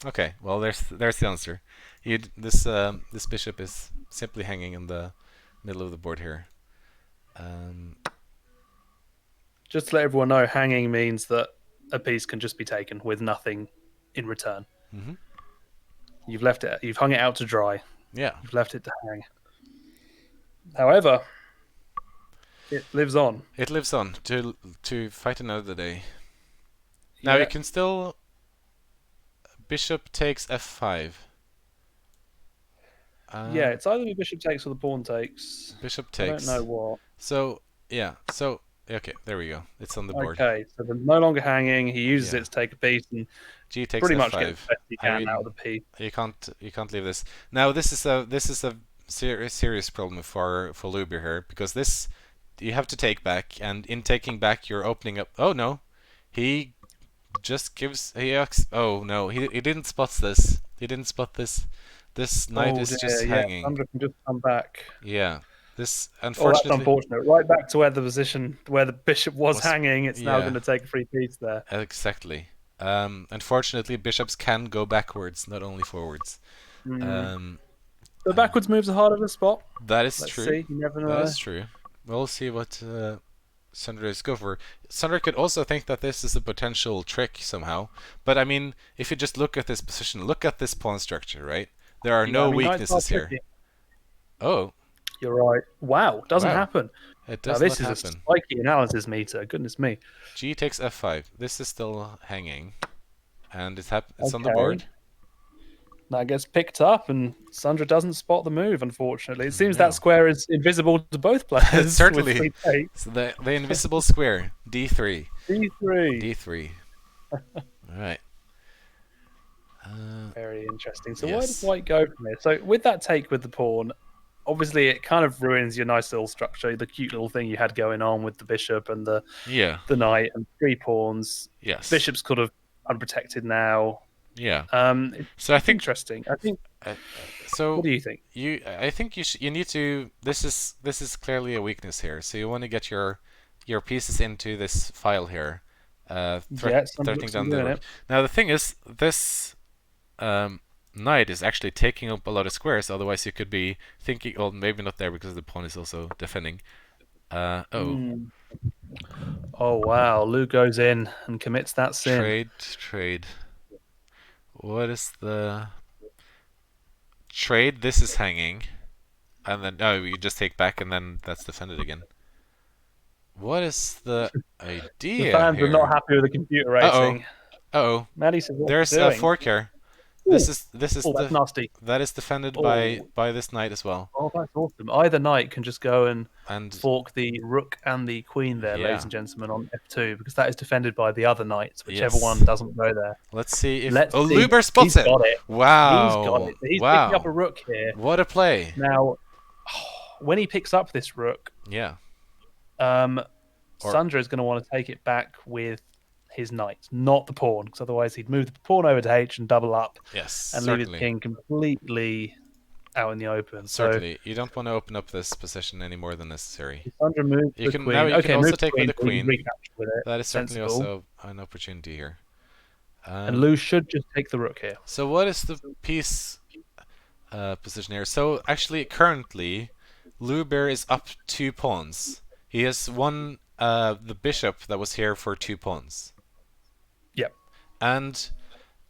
Speaker 1: Okay, well there's the answer. This bishop is simply hanging in the middle of the board here.
Speaker 2: Just to let everyone know, hanging means that a piece can just be taken with nothing in return.
Speaker 1: Mm-hmm.
Speaker 2: You've hung it out to dry.
Speaker 1: Yeah.
Speaker 2: You've left it to hang. However, it lives on.
Speaker 1: It lives on to fight another day. Now you can still. Bishop takes f5.
Speaker 2: Yeah, it's either the bishop takes or the pawn takes.
Speaker 1: Bishop takes.
Speaker 2: I don't know what.
Speaker 1: So yeah, okay, there we go. It's on the board.
Speaker 2: Okay, so they're no longer hanging. He uses it to take a piece and
Speaker 1: G takes
Speaker 2: pretty
Speaker 1: f5.
Speaker 2: much get the best he can out of the piece.
Speaker 1: You can't leave this. Now this is a serious problem for Luber here, because this you have to take back, and in taking back you're opening up. Oh no, he just gives. Oh no, he didn't spot this. He didn't spot this. This knight is just hanging.
Speaker 2: Sandra can just come back.
Speaker 1: Yeah. This unfortunately.
Speaker 2: That's unfortunate. Right back to where the bishop was hanging. It's now going to take a free piece there.
Speaker 1: Exactly. Unfortunately, bishops can go backwards, not only forwards.
Speaker 2: The backwards moves are harder to spot.
Speaker 1: That is
Speaker 2: Let's
Speaker 1: true.
Speaker 2: See. You never know.
Speaker 1: That is true. We'll see what Sandra is go for. Sandra could also think that this is a potential trick somehow. But I mean, if you just look at this position, look at this pawn structure, right? There are no weaknesses here. Oh.
Speaker 2: You're right. Wow, doesn't happen.
Speaker 1: It does not happen.
Speaker 2: This is a spiky analysis meter. Goodness me.
Speaker 1: G takes f5. This is still hanging, and it's on the board.
Speaker 2: That gets picked up, and Sandra doesn't spot the move. Unfortunately, it seems that square is invisible to both players.
Speaker 1: Certainly. So the invisible square, D3. D3. All right.
Speaker 2: Very interesting. So why does white go from here? So with that take with the pawn, obviously it kind of ruins your nice little structure, the cute little thing you had going on with the bishop and the knight and 3 pawns.
Speaker 1: Yes.
Speaker 2: Bishop's kind of unprotected now.
Speaker 1: Yeah.
Speaker 2: So I think interesting. I think.
Speaker 1: So
Speaker 2: what do you think?
Speaker 1: I think you need to. This is clearly a weakness here. So you want to get your pieces into this file here. Threatening down the road. Now the thing is, this knight is actually taking up a lot of squares. Otherwise, you could be thinking, well, maybe not there because the pawn is also defending.
Speaker 2: Oh wow, Lou goes in and commits that sin.
Speaker 1: Trade. What is the trade? This is hanging, and then you just take back, and then that's defended again. What is the idea
Speaker 2: The fans
Speaker 1: here?
Speaker 2: are not happy with the computer rating.
Speaker 1: Uh-oh.
Speaker 2: Maddie says,
Speaker 1: There's a fork here. This is
Speaker 2: that's nasty.
Speaker 1: That is defended by this knight as well.
Speaker 2: Oh, that's awesome. Either knight can just go and fork the rook and the queen there, ladies and gentlemen, on f2, because that is defended by the other knights, whichever one doesn't go there.
Speaker 1: Let's see if Luber spots it.
Speaker 2: Got it.
Speaker 1: Wow.
Speaker 2: He's got it. He's picking up a rook here.
Speaker 1: What a play.
Speaker 2: Now, when he picks up this rook, Sandra is going to want to take it back with his knight, not the pawn, because otherwise he'd move the pawn over to h and double up, and leave his king completely out in the open.
Speaker 1: Certainly, you don't want to open up this position any more than necessary.
Speaker 2: Sandra moves the queen.
Speaker 1: Now you can also take with the
Speaker 2: queen.
Speaker 1: That is certainly also an opportunity here.
Speaker 2: And Lou should just take the rook here.
Speaker 1: So what is the piece position here? So actually, currently, Luber is up 2 pawns. He has won the bishop that was here for 2 pawns.
Speaker 2: Yep.
Speaker 1: And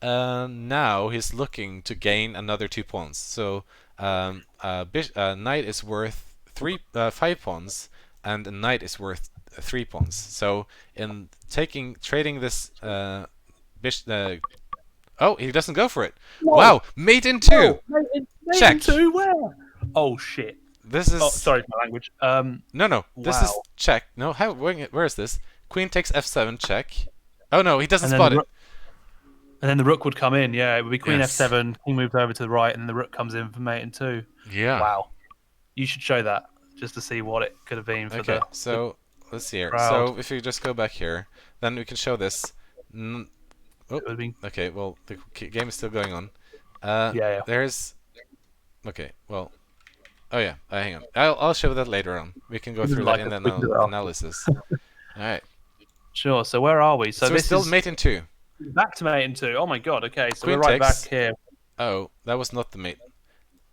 Speaker 1: now he's looking to gain another 2 pawns. So knight is worth 5 pawns, and a knight is worth 3 pawns. So in trading this bishop, oh, he doesn't go for it. Whoa. Wow, mate in 2.
Speaker 2: Whoa, mate
Speaker 1: check.
Speaker 2: In 2 where? Oh shit.
Speaker 1: This is.
Speaker 2: Oh, sorry for my language.
Speaker 1: No. This is check. No, where is this? Queen takes f7 check. Oh no, he doesn't spot it.
Speaker 2: And then the rook would come in. Yeah, it would be queen f7. King moves over to the right, and the rook comes in for mate in 2.
Speaker 1: Yeah.
Speaker 2: Wow. You should show that just to see what it could have been for the.
Speaker 1: So let's see here. So if you just go back here, then we can show this. Okay. Well, the game is still going on.
Speaker 2: Yeah.
Speaker 1: There's. Okay. Well. Oh yeah, hang on. I'll show that later on. We can go through that in the analysis. All right.
Speaker 2: Sure. So where are we?
Speaker 1: So this is still mate in 2.
Speaker 2: Back to mate in 2. Oh my god. Okay. So
Speaker 1: Queen
Speaker 2: we're right
Speaker 1: takes.
Speaker 2: back here.
Speaker 1: Oh, that was not the mate.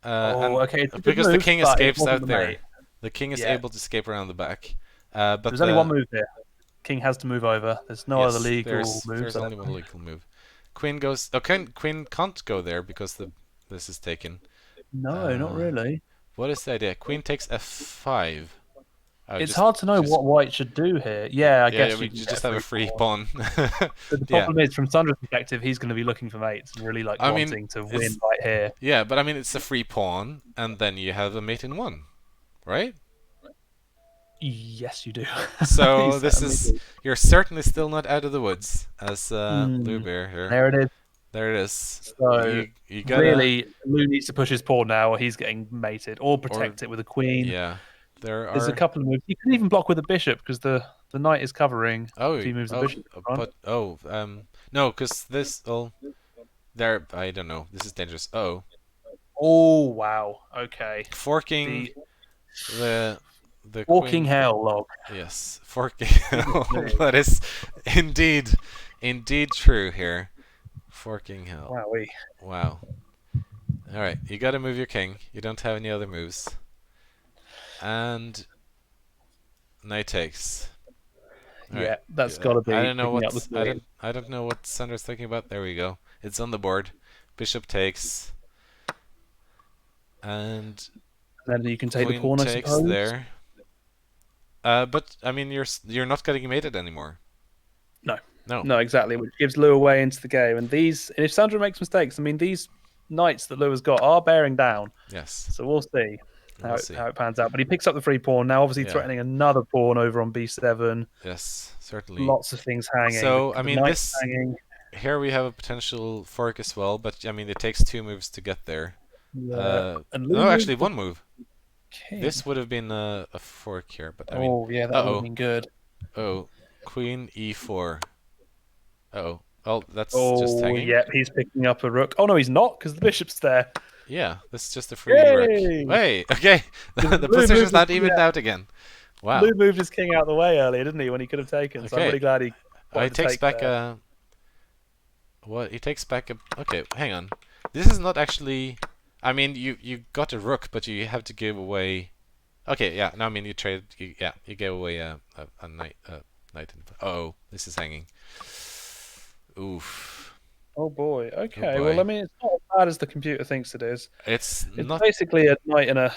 Speaker 2: Okay.
Speaker 1: Because the king escapes out there. The king is able to escape around the back. But
Speaker 2: there's only one move there. King has to move over. There's no other legal moves.
Speaker 1: There's only one legal move. Queen goes. Okay, queen can't go there because this is taken.
Speaker 2: No, not really.
Speaker 1: What is the idea? Queen takes f5.
Speaker 2: It's hard to know what white should do here. Yeah, I guess
Speaker 1: you just have a free pawn.
Speaker 2: But the problem is, from Sandra's perspective, he's going to be looking for mates and really wanting to win right here.
Speaker 1: Yeah, but I mean, it's a free pawn, and then you have a mate in 1, right?
Speaker 2: Yes, you do.
Speaker 1: So you're certainly still not out of the woods, as Luber here.
Speaker 2: There it is.
Speaker 1: There it is.
Speaker 2: So
Speaker 1: you gotta...
Speaker 2: really, Lou needs to push his pawn now, or he's getting mated, or protect it with a queen.
Speaker 1: Yeah,
Speaker 2: there's a couple of moves. You can even block with a bishop because the knight is covering.
Speaker 1: Oh,
Speaker 2: if he moves the bishop.
Speaker 1: No, because this. There. I don't know. This is dangerous. Oh.
Speaker 2: Oh wow. Okay.
Speaker 1: Forking the
Speaker 2: forking
Speaker 1: queen.
Speaker 2: Hell log.
Speaker 1: Yes, forking hell. That is indeed true here. Forking hell.
Speaker 2: Wowee.
Speaker 1: Wow. All right, you got to move your king. You don't have any other moves. And knight takes.
Speaker 2: All right. That's got to be.
Speaker 1: I don't know what I don't know what Sandra's thinking about. There we go. It's on the board. Bishop takes. And
Speaker 2: then you can take the pawn, I
Speaker 1: takes
Speaker 2: suppose.
Speaker 1: There. But I mean, you're not getting mated anymore.
Speaker 2: No, exactly, which gives Lou away into the game. And if Sandra makes mistakes, I mean, these knights that Lou has got are bearing down.
Speaker 1: Yes.
Speaker 2: So we'll see how it pans out. But he picks up the free pawn, now obviously threatening another pawn over on b7.
Speaker 1: Yes, certainly.
Speaker 2: Lots of things hanging.
Speaker 1: So, I mean, here we have a potential fork as well, but I mean, it takes 2 moves to get there.
Speaker 2: Yeah.
Speaker 1: No, actually, 1 move.
Speaker 2: Okay.
Speaker 1: This would have been a fork here, but I
Speaker 2: mean... yeah, that would have been good.
Speaker 1: Oh, queen e4. Uh-oh. Well, that's just hanging.
Speaker 2: Oh, yeah, he's picking up a rook. Oh, no, he's not, because the bishop's there.
Speaker 1: Yeah, this is just a free rook. Hey, okay. The position's not evened out again. Wow.
Speaker 2: Lou moved his king out of the way earlier, didn't he, when he could have taken? Okay. So I'm really glad he
Speaker 1: takes back a... What? He takes back a... Okay, hang on. This is not actually... I mean, you got a rook, but you have to give away Okay, yeah. No, I mean you trade. You gave away a knight. Oh, this is hanging. Oof.
Speaker 2: Oh boy. Okay.
Speaker 1: Oh boy.
Speaker 2: Well, I mean, it's not as bad as the computer thinks it is.
Speaker 1: It's not
Speaker 2: basically a knight and a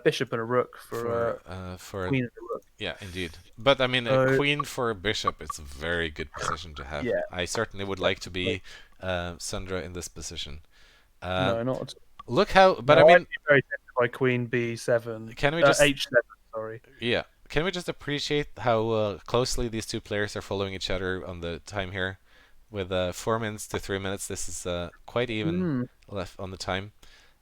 Speaker 2: bishop and a rook for queen and a rook.
Speaker 1: Yeah, indeed. But I mean, a queen for a bishop, it's a very good position to have.
Speaker 2: Yeah.
Speaker 1: I certainly would like to be Sandra in this position.
Speaker 2: No, not at all.
Speaker 1: Look how. But
Speaker 2: no,
Speaker 1: I mean,
Speaker 2: I'd be very tempted by queen b7.
Speaker 1: Can we just
Speaker 2: h7? Sorry.
Speaker 1: Yeah. Can we just appreciate how closely these two players are following each other on the time here? With 4 minutes to 3 minutes, this is quite even left on the time.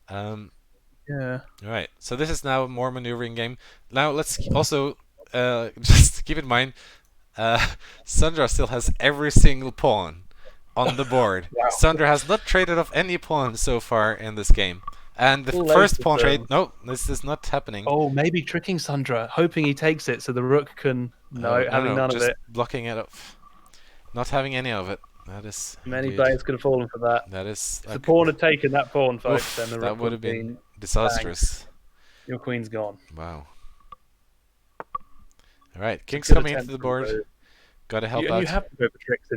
Speaker 2: Yeah.
Speaker 1: All right. So this is now a more maneuvering game. Now let's also just keep in mind, Sandra still has every single pawn on the board.
Speaker 2: Wow.
Speaker 1: Sandra has not traded off any pawns so far in this game. And the first pawn trade, no, this is not happening.
Speaker 2: Oh, maybe tricking Sandra, hoping he takes it so the rook can having none of it.
Speaker 1: Just blocking it up. Not having any of it. That is
Speaker 2: many players could have fallen for that.
Speaker 1: That is.
Speaker 2: If the pawn had taken that pawn, folks, then the rook
Speaker 1: that would have been disastrous.
Speaker 2: Bang. Your queen's gone.
Speaker 1: Wow. All right, king's coming into the board. Got to help out.
Speaker 2: You have to go for tricks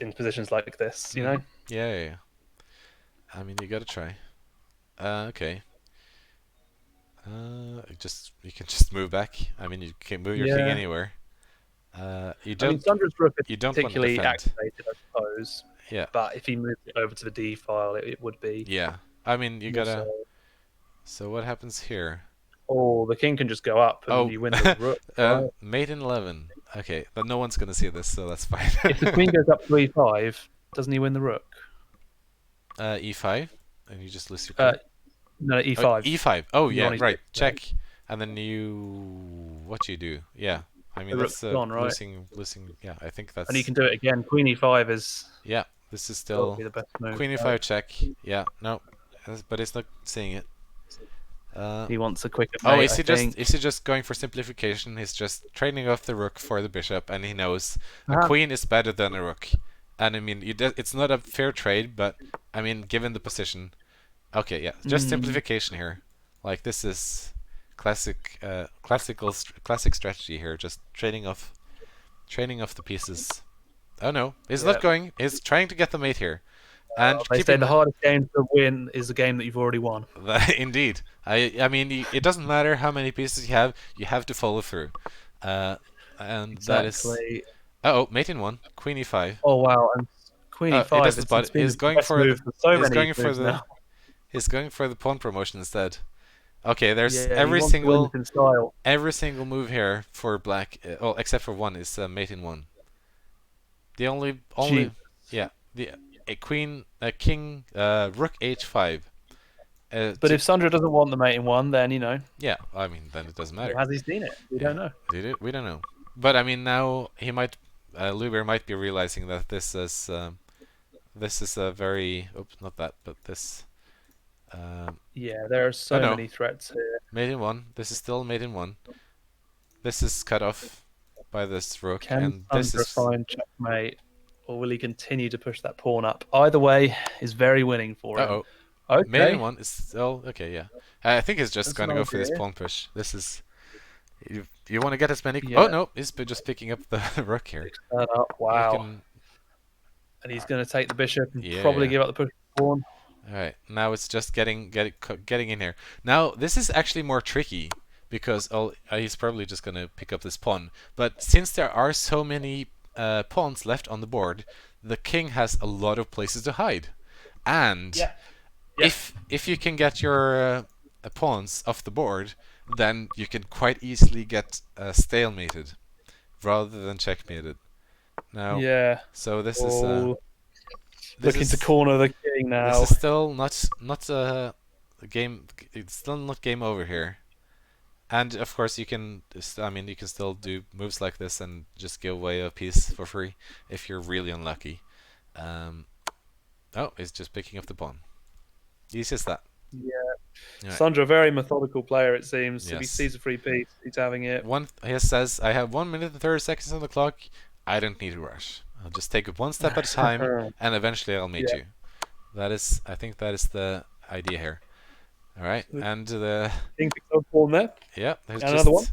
Speaker 2: in positions like this, you know.
Speaker 1: Yeah. I mean, you got to try. Okay. You can just move back. I mean, you can move your king anywhere. You don't.
Speaker 2: I mean, Sandra's rook is
Speaker 1: you don't
Speaker 2: particularly activated, I suppose.
Speaker 1: Yeah.
Speaker 2: But if he moved it over to the D file, it would be.
Speaker 1: Yeah. I mean, you gotta. So what happens here?
Speaker 2: Oh, the king can just go up and you win the rook. Right?
Speaker 1: Mate in 11. Okay, but no one's gonna see this, so that's fine.
Speaker 2: If the queen goes up to E5, doesn't he win the rook?
Speaker 1: E5, and you just lose your queen.
Speaker 2: No, E5.
Speaker 1: Oh, E5. Oh yeah, right. Check, and then what do you do? Yeah. I mean, that's
Speaker 2: gone, right?
Speaker 1: losing. Yeah, I think that's.
Speaker 2: And you can do it again. Queen E5 is.
Speaker 1: Yeah, this is still
Speaker 2: the best move.
Speaker 1: Queen E5 check. Yeah, no, but it's not seeing it.
Speaker 2: He wants a quicker.
Speaker 1: Oh, is he just going for simplification? He's just trading off the rook for the bishop, and he knows a queen is better than a rook. And I mean, it's not a fair trade, but I mean, given the position. Okay, yeah, just simplification here. Like this is. Classic strategy here, just trading off the pieces. Oh no, he's not going. He's trying to get the mate here. And
Speaker 2: they say the hardest game to win is the game that you've already won.
Speaker 1: Indeed. I mean, it doesn't matter how many pieces you have to follow through. And that is. Mate in 1, Queen E5.
Speaker 2: Oh wow, and Queen E5.
Speaker 1: He's going for he's going for the pawn promotion instead. Okay, there's every single move here for black, except for one is mate in 1. The only king, rook h5.
Speaker 2: But if Sandra doesn't want the mate in 1, then you know.
Speaker 1: Yeah, I mean then it doesn't matter.
Speaker 2: Has he seen it? We don't know.
Speaker 1: Did it? We don't know. But I mean now Luber might be realizing that this is a very not that, but this.
Speaker 2: There are so many threats here.
Speaker 1: Mate in 1. This is still mate in 1. This is cut off by this rook.
Speaker 2: Can Sandra find checkmate, or will he continue to push that pawn up? Either way is very winning for him. Okay.
Speaker 1: Mate in 1 is still okay. Yeah, I think he's just gonna go for this pawn push. This is you want to get as many. Yeah. Oh no, he's just picking up the rook here.
Speaker 2: Wow. And he's going to take the bishop and probably give up the push pawn.
Speaker 1: All right, now it's just getting in here. Now this is actually more tricky because he's probably just gonna pick up this pawn. But since there are so many pawns left on the board, the king has a lot of places to hide. And if you can get your pawns off the board, then you can quite easily get stalemated rather than checkmated. Now, so this is.
Speaker 2: Looking to corner the king now.
Speaker 1: This is still not a game. It's still not game over here. And of course you can. I mean, you can still do moves like this and just give away a piece for free if you're really unlucky. He's just picking up the pawn. Easy as that.
Speaker 2: Yeah. Right. Sandra, very methodical player it seems. Yes. If he sees a free piece, he's having it.
Speaker 1: He says, "I have 1 minute and 30 seconds on the clock. I don't need to rush. I'll just take it one step at a time, and eventually I'll mate you." I think that is the idea here. All right, and the
Speaker 2: king picks up pawn there.
Speaker 1: Yeah, there's
Speaker 2: just another one.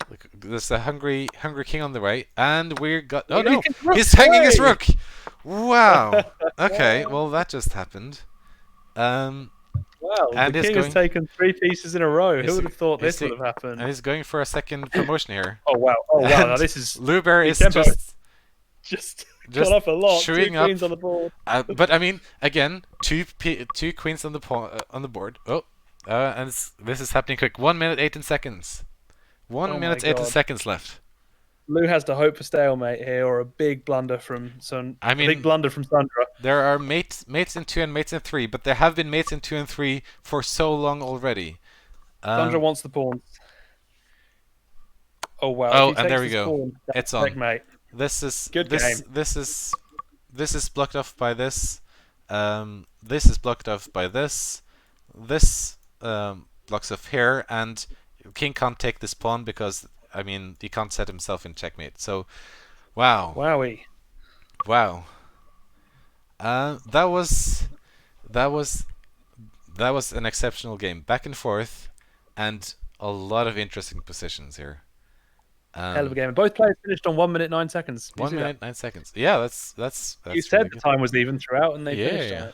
Speaker 1: Look, there's a hungry king on the right, and we're got.
Speaker 2: Oh no,
Speaker 1: he's hanging his rook. Wow. Okay, well that just happened.
Speaker 2: Wow, and the king has taken 3 pieces in a row. Who would have thought this would have happened?
Speaker 1: And he's going for a second promotion here.
Speaker 2: Oh wow! Oh wow! Now this is
Speaker 1: Luber is just
Speaker 2: got up a lot.
Speaker 1: Chewing
Speaker 2: 2 queens on the board.
Speaker 1: But I mean, again, two queens on the board. Oh, and this is happening quick. 1 minute 18 seconds. 1 minute 18 seconds left.
Speaker 2: Lou has to hope for stalemate here, or a big blunder from big blunder from Sandra.
Speaker 1: There are mates in 2 and mates in 3, but there have been mates in 2 and 3 for so long already.
Speaker 2: Sandra wants the pawns. Oh wow!
Speaker 1: Oh, and there we go.
Speaker 2: Pawn,
Speaker 1: it's on.
Speaker 2: Checkmate.
Speaker 1: This is
Speaker 2: good game.
Speaker 1: This is blocked off by this. This is blocked off by this. This blocks off here, and king can't take this pawn because I mean he can't set himself in checkmate. So, wow.
Speaker 2: Wowie.
Speaker 1: Wow. That was an exceptional game. Back and forth, and a lot of interesting positions here.
Speaker 2: Hell of a game. And both players finished on 1 minute 9 seconds.
Speaker 1: 1 minute 9 seconds. Yeah, that's
Speaker 2: you said really the time was even throughout, and they finished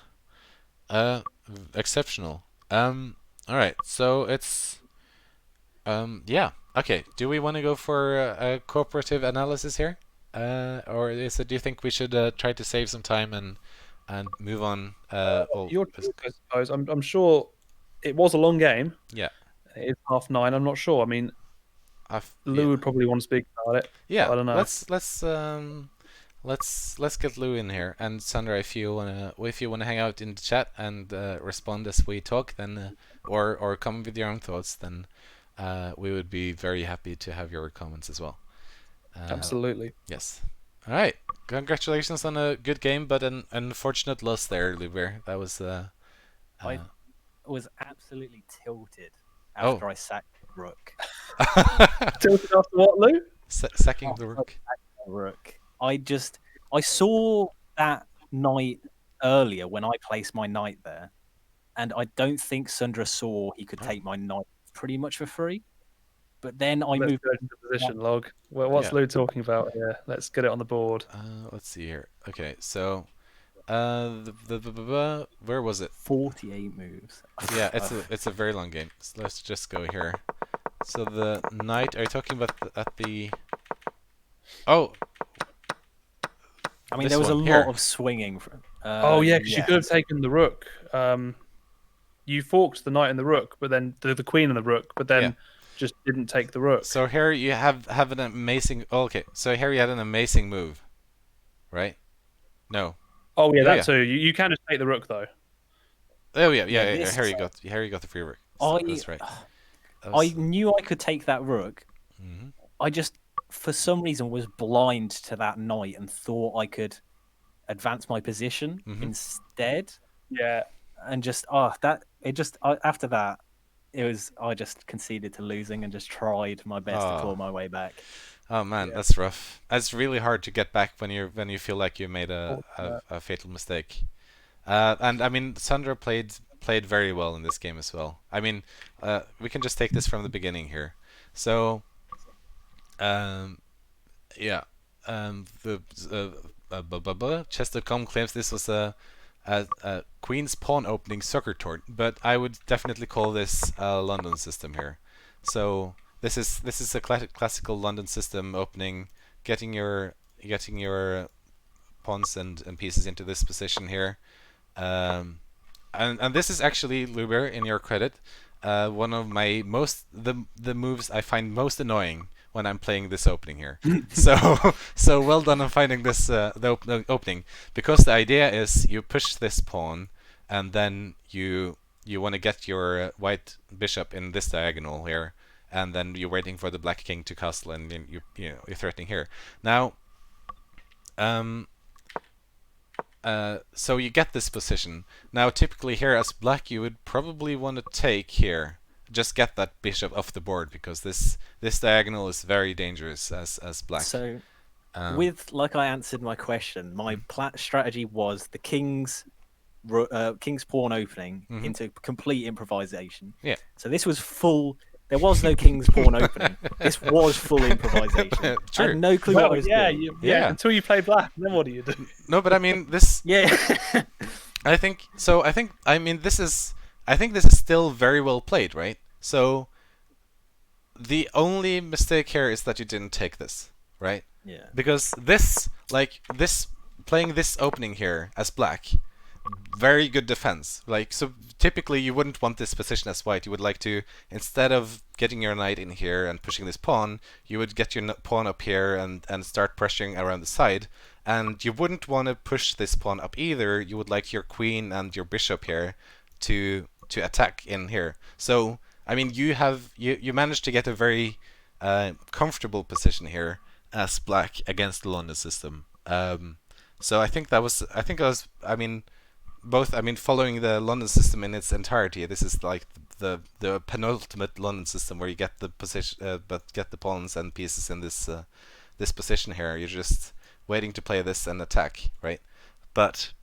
Speaker 2: on
Speaker 1: it. Exceptional. All right, so it's yeah. Okay. Do we want to go for a cooperative analysis here, or do you think we should try to save some time and move on?
Speaker 2: Your choice, I suppose. I'm sure it was a long game.
Speaker 1: Yeah.
Speaker 2: It's 9:30. I'm not sure. I mean, Lou would probably want to speak about it.
Speaker 1: Yeah,
Speaker 2: I don't know.
Speaker 1: Let's get Lou in here, and Sandra, if you wanna hang out in the chat and respond as we talk, then or come with your own thoughts, then we would be very happy to have your comments as well.
Speaker 2: Absolutely.
Speaker 1: Yes. All right. Congratulations on a good game, but an unfortunate loss there, Luber. That was.
Speaker 3: I was absolutely tilted after I sacked the rook.
Speaker 2: Tilted after what, Lou?
Speaker 1: Sacking the
Speaker 3: rook. I saw that knight earlier when I placed my knight there, and I don't think Sandra saw he could take my knight pretty much for free. But then I moved
Speaker 2: go to the position log. Well, what's Lou talking about here? Let's get it on the board.
Speaker 1: Let's see here. Okay, so where was it?
Speaker 3: 48 moves.
Speaker 1: Yeah, it's a very long game. So let's just go here. So the knight. Are you talking about at the? Oh.
Speaker 3: I mean, there was a lot of swinging.
Speaker 2: Oh yeah, because you could have taken the rook. You forked the knight and the rook, but then the queen and the rook, but then just didn't take the rook.
Speaker 1: So here you have an amazing. Oh, okay, so here you had an amazing move, right? No.
Speaker 2: Oh yeah, that too. You can just take the rook though.
Speaker 1: Oh yeah. Here you got the free rook. That's right.
Speaker 3: I knew I could take that rook.
Speaker 1: Mm-hmm.
Speaker 3: I just, for some reason, was blind to that knight and thought I could advance my position instead.
Speaker 2: Yeah.
Speaker 3: And after that, I just conceded to losing and just tried my best to claw my way back.
Speaker 1: Oh man, that's rough. It's really hard to get back when you feel like you made a fatal mistake. And I mean, Sandra played very well in this game as well. I mean, we can just take this from the beginning here. So, yeah, the Chess.com claims this was a Queen's Pawn opening soccer tour, but I would definitely call this a London system here. So this is a classical London system opening, getting your pawns and pieces into this position here. And this is actually, Luber, in your credit, one of my the moves I find most annoying when I'm playing this opening here. so well done on finding this the opening, because the idea is you push this pawn and then you want to get your white bishop in this diagonal here, and then you're waiting for the black king to castle, and you're threatening here. Now, so you get this position. Now, typically here as black, you would probably want to take here. Just get that bishop off the board, because this diagonal is very dangerous as black.
Speaker 3: So, like I answered my question, my strategy was the king's king's pawn opening into complete improvisation.
Speaker 1: Yeah.
Speaker 3: So this was full. There was no king's pawn opening. This was full improvisation.
Speaker 1: True.
Speaker 3: I had no clue what I was
Speaker 2: doing.
Speaker 3: Yeah.
Speaker 2: Until you play black, then what do you do?
Speaker 1: No, but I mean this.
Speaker 3: Yeah.
Speaker 1: I think so. I think this is still very well played, right? So the only mistake here is that you didn't take this, right?
Speaker 3: Yeah.
Speaker 1: Because playing this opening here as black, very good defense. Like, so typically you wouldn't want this position as white. You would like to, instead of getting your knight in here and pushing this pawn, you would get your pawn up here and start pressuring around the side. And you wouldn't want to push this pawn up either. You would like your queen and your bishop here to attack in here. So, I mean, you managed to get a very comfortable position here as black against the London system. So I think following the London system in its entirety, this is like the penultimate London system where you get the position, but get the pawns and pieces in this this position here. You're just waiting to play this and attack, right? But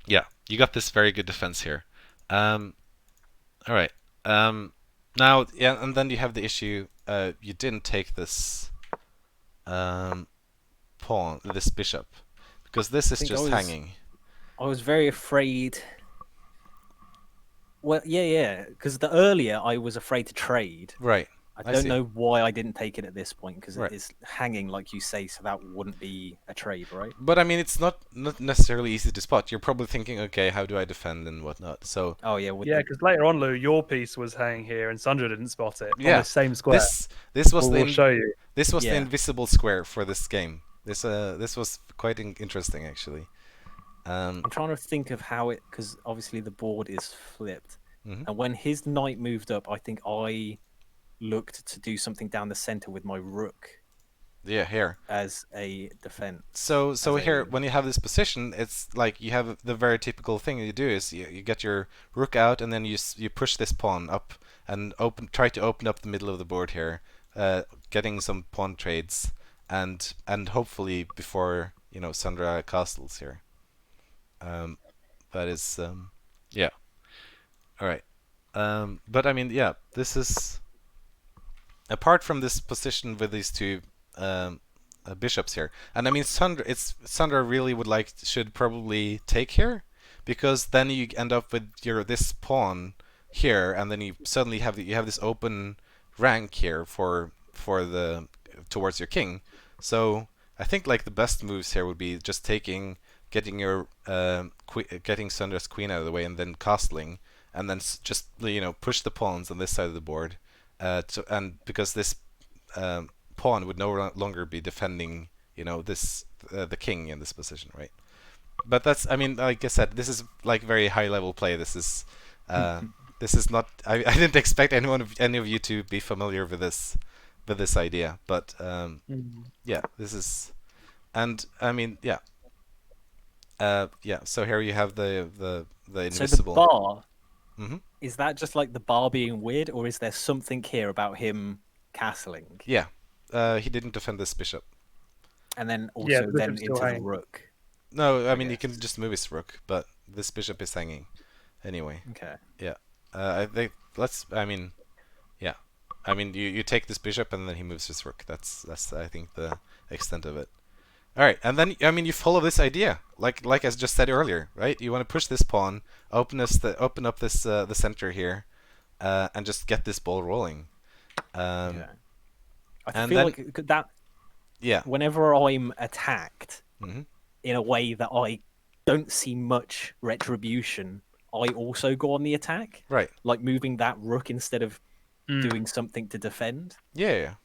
Speaker 1: yeah, you got this very good defense here. All right. Now, yeah, and then you have the issue. You didn't take this pawn, this bishop, because this is just hanging.
Speaker 3: I was very afraid. Well, yeah, because the earlier I was afraid to trade.
Speaker 1: Right.
Speaker 3: I don't know why I didn't take it at this point, because it's hanging, like you say, so that wouldn't be a trade, right?
Speaker 1: But I mean, it's not necessarily easy to spot. You're probably thinking, okay, how do I defend and whatnot? So.
Speaker 3: Oh yeah.
Speaker 2: Because later on, Lou, your piece was hanging here, and Sandra didn't spot it. Yeah. On the same square.
Speaker 1: This was
Speaker 2: we'll show you.
Speaker 1: This was the invisible square for this game. This was quite interesting, actually.
Speaker 3: I'm trying to think of how it, because obviously the board is flipped, and when his knight moved up, I think I looked to do something down the center with my rook.
Speaker 1: Yeah, here
Speaker 3: as a defense.
Speaker 1: So here, when you have this position, it's like you have the very typical thing you do is you get your rook out, and then you push this pawn up and try to open up the middle of the board here, getting some pawn trades, and hopefully before Sandra castles here. That is yeah. All right. But I mean, yeah, this is apart from this position with these two bishops here, and I mean Sandra really should probably take here, because then you end up with this pawn here, and then you suddenly have this open rank here for the towards your king. So I think like the best moves here would be just getting Sandra's queen out of the way, and then castling, and then just push the pawns on this side of the board, and because this pawn would no longer be defending the king in this position, right? But that's, I mean, like I said, this is like very high level play. This is not. I didn't expect any of you to be familiar with this idea, but yeah, this is, and I mean, yeah. So here you have the invisible.
Speaker 3: So the bar, is that just like the bar being weird, or is there something here about him castling?
Speaker 1: Yeah, he didn't defend this bishop.
Speaker 3: And then also then into the rook.
Speaker 1: No, I mean he can just move his rook, but this bishop is hanging anyway.
Speaker 3: Okay.
Speaker 1: Yeah. I think I mean you take this bishop and then he moves his rook. That's I think the extent of it. All right, and then I mean you follow this idea, like I just said earlier, right? You want to push this pawn, open up this the center here, and just get this ball rolling.
Speaker 3: I feel like that.
Speaker 1: Yeah.
Speaker 3: Whenever I'm attacked in a way that I don't see much retribution, I also go on the attack.
Speaker 1: Right.
Speaker 3: Like moving that rook instead of doing something to defend.
Speaker 1: Yeah.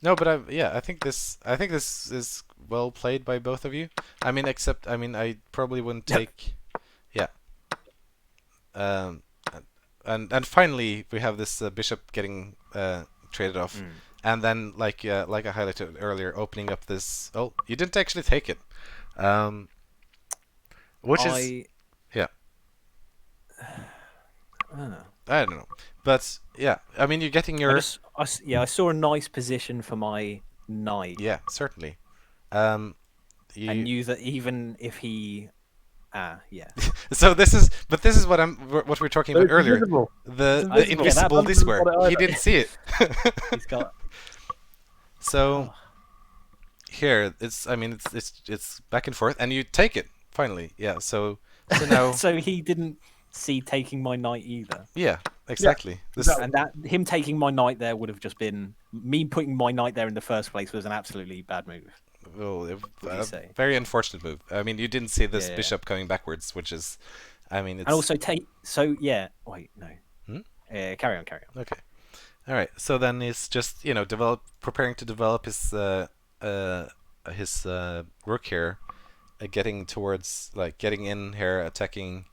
Speaker 1: No, but I think this is well played by both of you. I mean, except I probably wouldn't take. Yeah. And finally we have this bishop getting traded off, and then like I highlighted earlier, opening up this. Oh, you didn't actually take it, which is yeah. I don't know, but yeah, I mean you're getting your.
Speaker 3: I saw a nice position for my knight.
Speaker 1: Yeah, certainly.
Speaker 3: I knew that even if he Yeah.
Speaker 1: So this is what we were talking about earlier.
Speaker 2: Invisible.
Speaker 1: The invisible this where he didn't see it.
Speaker 3: He's got.
Speaker 1: So here it's back and forth, and you take it finally. Yeah. So now.
Speaker 3: So he didn't see taking my knight either.
Speaker 1: Yeah. Exactly.
Speaker 2: Yeah,
Speaker 3: and that him taking my knight there would have just been me putting my knight there in the first place was an absolutely bad move.
Speaker 1: Well, very unfortunate move. I mean, you didn't see this bishop coming backwards, which is, I mean, it's...
Speaker 3: And also So yeah. Wait, no. Carry on.
Speaker 1: Okay. All right. So then he's just preparing to develop his rook here, getting towards getting in here, attacking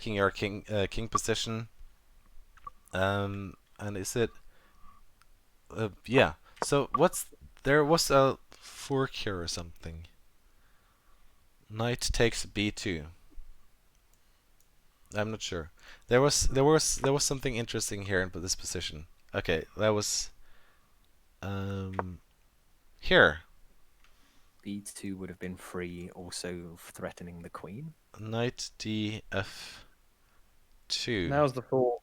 Speaker 1: your king position. And is it? Yeah. So there was a fork here or something. Knight takes b2. I'm not sure. There was something interesting here in this position. Okay, that was here.
Speaker 3: b2 would have been free, also threatening the queen.
Speaker 1: Knight df2.
Speaker 2: Now's the fork.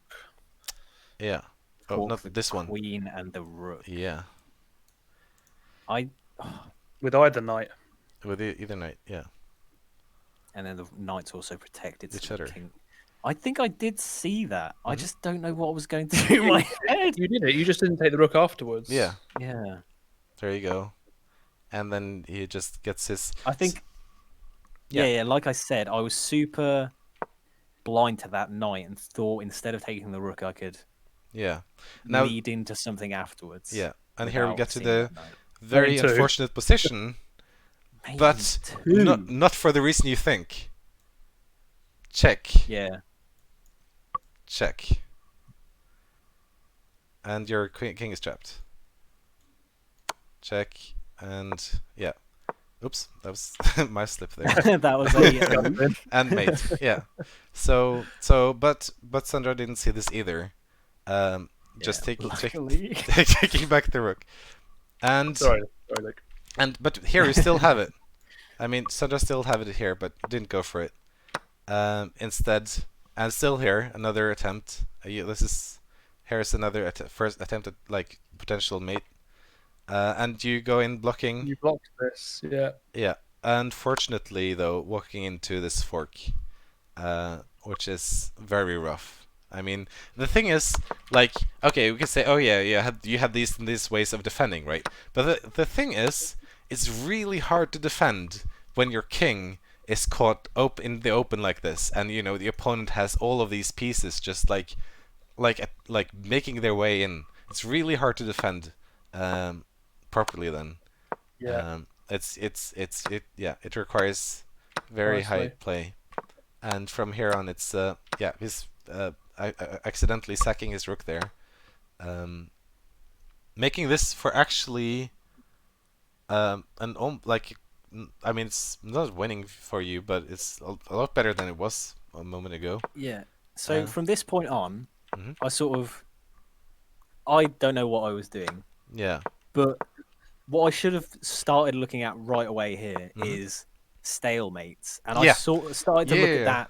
Speaker 1: Yeah. Oh, not this one.
Speaker 3: Queen and the rook.
Speaker 1: Yeah.
Speaker 2: With either knight.
Speaker 1: With either knight, yeah.
Speaker 3: And then the knight's also protected
Speaker 1: each other.
Speaker 3: King. I think I did see that. I just don't know what was going through my head.
Speaker 2: You did it. You just didn't take the rook afterwards.
Speaker 1: Yeah.
Speaker 3: Yeah.
Speaker 1: There you go. And then he just gets his...
Speaker 3: I think... Yeah, like I said, I was super blind to that knight and thought instead of taking the rook, I could lead into something afterwards.
Speaker 1: Yeah. And here we get to the very unfortunate position, but not for the reason you think. Check.
Speaker 3: Yeah.
Speaker 1: Check. And your king is trapped. Check. And yeah. Oops, that was my slip there.
Speaker 3: That was a
Speaker 1: and mate. Yeah. So but Sandra didn't see this either. Just taking back the rook. And
Speaker 2: sorry, Luke.
Speaker 1: But here you still have it. I mean, Sandra still have it here, but didn't go for it. Instead, and still here, another attempt. Here's another first attempt at potential mate. And you go in blocking.
Speaker 2: You blocked this, yeah.
Speaker 1: Yeah. Unfortunately, though, walking into this fork, which is very rough. I mean, the thing is, okay, we can say, oh yeah, you had these ways of defending, right? But the thing is, it's really hard to defend when your king is caught in the open like this, and the opponent has all of these pieces just like making their way in. It's really hard to defend properly then.
Speaker 2: Yeah.
Speaker 1: It requires very high play, and from here on it's he's accidentally sacking his rook there, making this for actually I mean, it's not winning for you, but it's a lot better than it was a moment ago.
Speaker 3: Yeah. So from this point on, I don't know what I was doing.
Speaker 1: Yeah.
Speaker 3: But what I should have started looking at right away here is stalemates, and I sort of started to look at that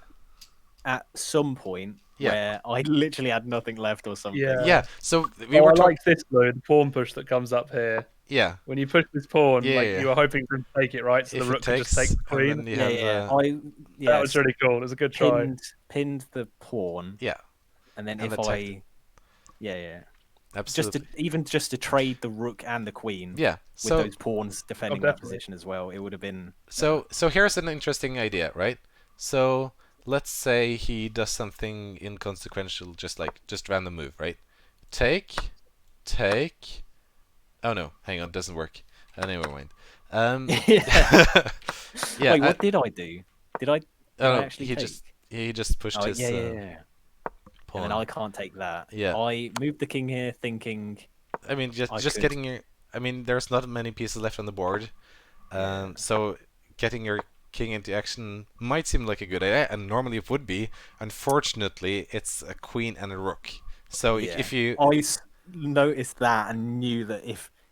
Speaker 3: at some point where I literally had nothing left or something.
Speaker 1: Yeah. So
Speaker 2: I like this though, the pawn push that comes up here.
Speaker 1: Yeah.
Speaker 2: When you push this pawn, you were hoping to take it, right? So
Speaker 1: if
Speaker 2: the rook could just take the queen. That was really cool. It was a good try.
Speaker 3: Pinned the pawn.
Speaker 1: Yeah.
Speaker 3: And then
Speaker 1: Absolutely.
Speaker 3: Just to trade the rook and the queen.
Speaker 1: Yeah.
Speaker 3: With those pawns defending that position as well, it would have been.
Speaker 1: So here's an interesting idea, right? So let's say he does something inconsequential, just random move, right? Take. Oh no, hang on, doesn't work. Never mind.
Speaker 3: Wait, what did I do? Did I actually take?
Speaker 1: He just pushed his pawn.
Speaker 3: And then I can't take that.
Speaker 1: Yeah.
Speaker 3: I moved the king here thinking...
Speaker 1: I mean, getting your... I mean, there's not many pieces left on the board. So getting your king into action might seem like a good idea, and normally it would be. Unfortunately, it's a queen and a rook. So if you...
Speaker 3: I noticed that and knew that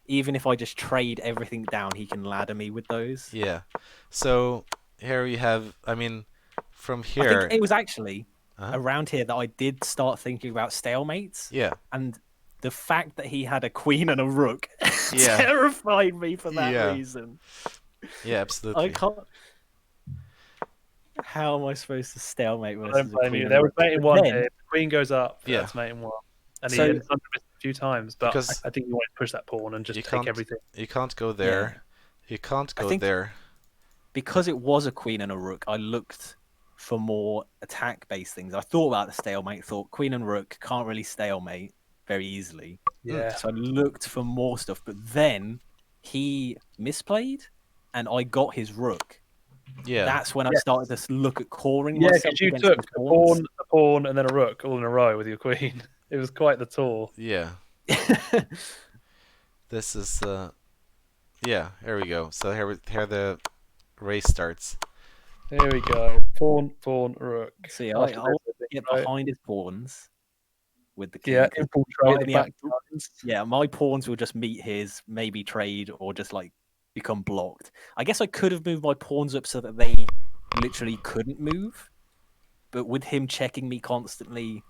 Speaker 3: even if I just trade everything down, he can ladder me with those.
Speaker 1: Yeah. So here we have... I mean, from here.
Speaker 3: I think it was actually around here that I did start thinking about stalemates.
Speaker 1: Yeah.
Speaker 3: And the fact that he had a queen and a rook terrified me for that reason.
Speaker 1: Yeah, absolutely.
Speaker 3: I can't. How am I supposed to stalemate versus
Speaker 2: I don't blame
Speaker 3: a queen?
Speaker 2: you. There was mate in one here. The queen goes up.
Speaker 1: Yeah.
Speaker 2: That's mate in one. And he ends up a few times, but I think you want to push that pawn and just take everything.
Speaker 1: You can't go there. Yeah. You can't go there.
Speaker 3: Because it was a queen and a rook, I looked for more attack-based things. I thought about the stalemate, thought queen and rook can't really stalemate very easily.
Speaker 2: Yeah.
Speaker 3: So I looked for more stuff, but then he misplayed, and I got his rook.
Speaker 1: Yeah.
Speaker 3: That's when I started to look at coring
Speaker 2: myself.
Speaker 3: Yeah, because
Speaker 2: you took a pawn, and then a rook all in a row with your queen. It was quite the tour.
Speaker 1: Yeah. This is yeah, here we go. So here the race starts.
Speaker 2: There we go. Pawn, rook.
Speaker 3: See, I'll get behind his pawns with the king.
Speaker 2: Yeah, infiltrate the back lines.
Speaker 3: Yeah, my pawns will just meet his, maybe trade or just like become blocked. I guess I could have moved my pawns up so that they literally couldn't move, but with him checking me constantly.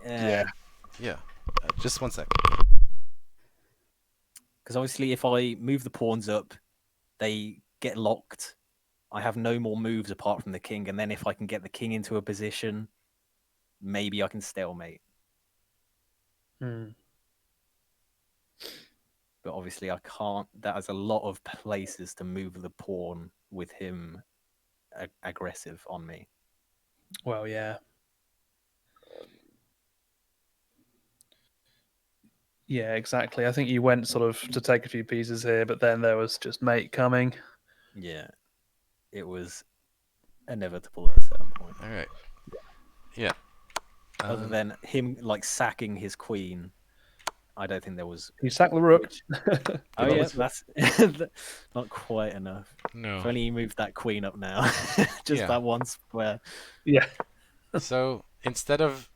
Speaker 1: Yeah. Just 1 second.
Speaker 3: Because obviously, if I move the pawns up, they get locked. I have no more moves apart from the king, and then if I can get the king into a position, maybe I can stalemate. But obviously, I can't. That has a lot of places to move the pawn with him aggressive on me.
Speaker 2: Well, yeah. Yeah, exactly. I think you went sort of to take a few pieces here, but then there was just mate coming.
Speaker 3: Yeah. It was inevitable at a certain point.
Speaker 1: All right. Yeah.
Speaker 3: Other than him like sacking his queen, I don't think there was.
Speaker 2: You sack the rook.
Speaker 3: Oh yeah, that's not quite enough.
Speaker 1: No.
Speaker 3: If only he moved that queen up now, just that one square.
Speaker 2: Yeah.
Speaker 1: So instead of,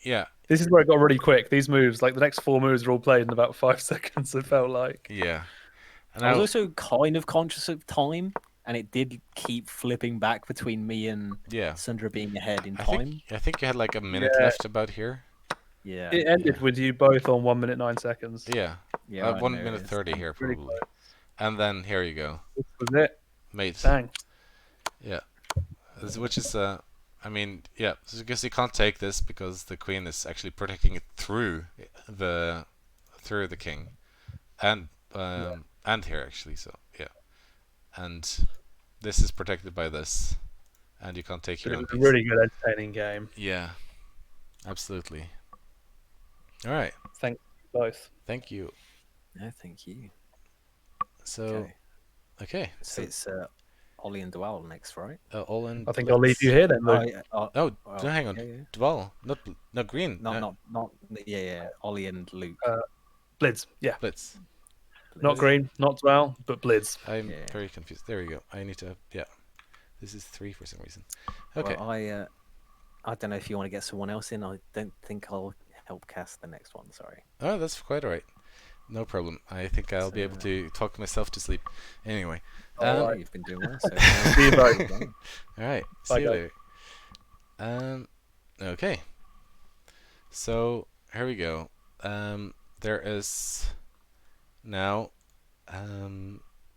Speaker 1: yeah.
Speaker 2: This is where it got really quick. These moves, like the next 4 moves, are all played in about 5 seconds. It felt like.
Speaker 1: Yeah.
Speaker 3: And I was also kind of conscious of time, and it did keep flipping back between me and Sundra being ahead in time.
Speaker 1: I think you had like a minute left about here.
Speaker 3: Yeah.
Speaker 2: It ended with you both on 1 minute 9 seconds.
Speaker 1: Yeah. 1 minute 30 here probably. And then here you go.
Speaker 2: This was it.
Speaker 1: Mate.
Speaker 2: Bang.
Speaker 1: Yeah. Which is because you can't take this because the queen is actually protecting it through the king, and here actually. So yeah, and this is protected by this, and you can't take your own piece.
Speaker 2: It was a really good, entertaining game.
Speaker 1: Yeah, absolutely. All right.
Speaker 2: Thank you both.
Speaker 1: Thank you.
Speaker 3: No, thank you.
Speaker 1: So, okay.
Speaker 3: So it's Ollie and Dwell next, right?
Speaker 1: I
Speaker 2: think I'll leave you here then.
Speaker 1: Hang on. Yeah. Dwell, not Green.
Speaker 3: Not Ollie and Luke.
Speaker 2: Blitz, yeah.
Speaker 1: Blitz.
Speaker 2: Not Green, not Dwell, but Blitz.
Speaker 1: I'm very confused. There we go. I need to. Yeah. This is 3 for some reason. Okay.
Speaker 3: Well, I don't know if you want to get someone else in. I don't think I'll help cast the next one. Sorry.
Speaker 1: Oh, that's quite alright. No problem. I think I'll be able to talk myself to sleep. Anyway.
Speaker 3: You've been doing well. So
Speaker 2: see you both.
Speaker 1: All right. See you later. Okay. So here we go. There is now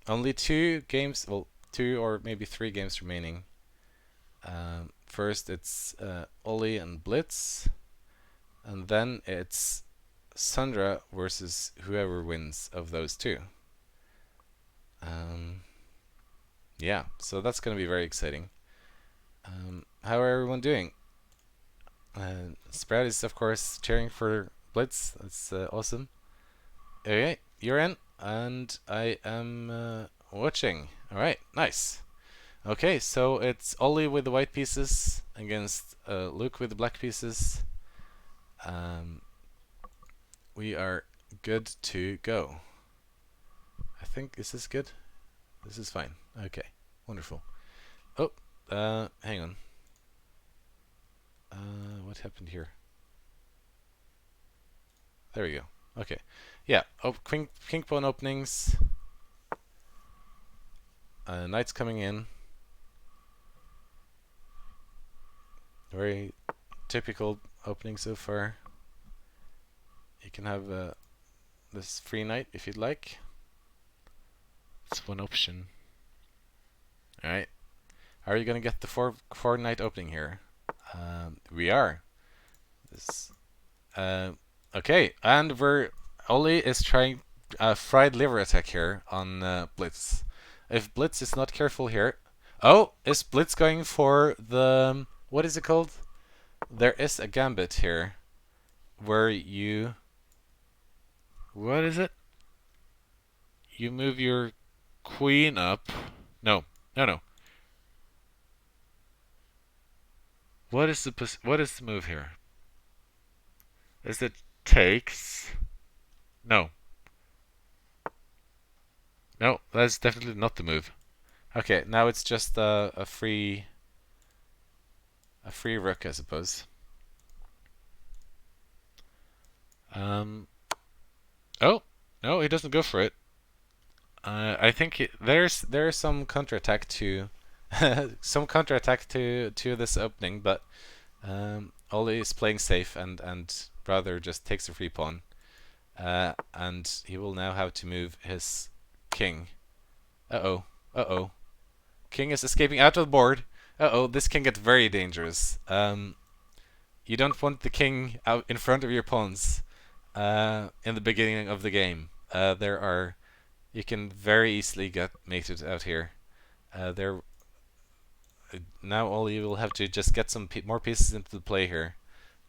Speaker 1: only 2 games. Well, 2 or maybe 3 games remaining. First, it's Ollie and Blitz, and then it's Sundra versus whoever wins of those 2. Yeah, so that's going to be very exciting. How are everyone doing? Sprout is, of course, cheering for Blitz. That's awesome. Okay, you're in, and I am watching. Alright, nice. Okay, so it's Ollie with the white pieces against Luke with the black pieces. We are good to go. I think, is this good? This is fine. Okay, wonderful. Oh, hang on. What happened here? There we go. Okay. Yeah, king pawn openings. Knights coming in. Very typical opening so far. You can have this free knight if you'd like. It's one option. Alright. Are you gonna get the four knight opening here? We are. This. Okay, and Oli is trying a fried liver attack here on Blitz. If Blitz is not careful here, oh, is Blitz going for the what is it called? There is a gambit here, where you what is it? You move your queen up. No. What is the move here? Is it takes? No. No, that's definitely not the move. Okay, now it's just a free rook, I suppose. Oh no, he doesn't go for it. I think there's some counterattack to to this opening, but Ollie is playing safe and rather just takes a free pawn, and he will now have to move his king. Uh oh. King is escaping out of the board. This can get very dangerous. You don't want the king out in front of your pawns in the beginning of the game. You can very easily get mated out here. Now all you will have to just get some more pieces into the play here,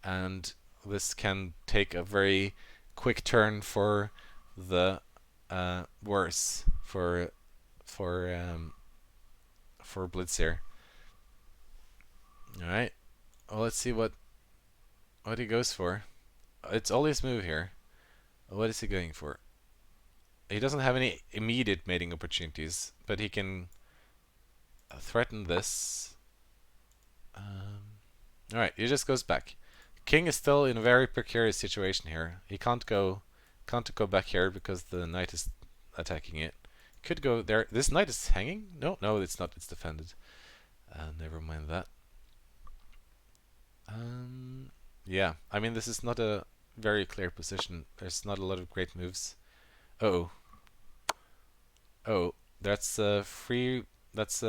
Speaker 1: and this can take a very quick turn for the worse for Blitz here. All right. Well, let's see what he goes for. It's Ollie's move here. What is he going for? He doesn't have any immediate mating opportunities, but he can threaten this. Alright, he just goes back. King is still in a very precarious situation here. He can't go back here because the knight is attacking it. Could go there. This knight is hanging? No, it's not. It's defended. Never mind that. Yeah, I mean, this is not a very clear position. There's not a lot of great moves. Oh, that's free. That's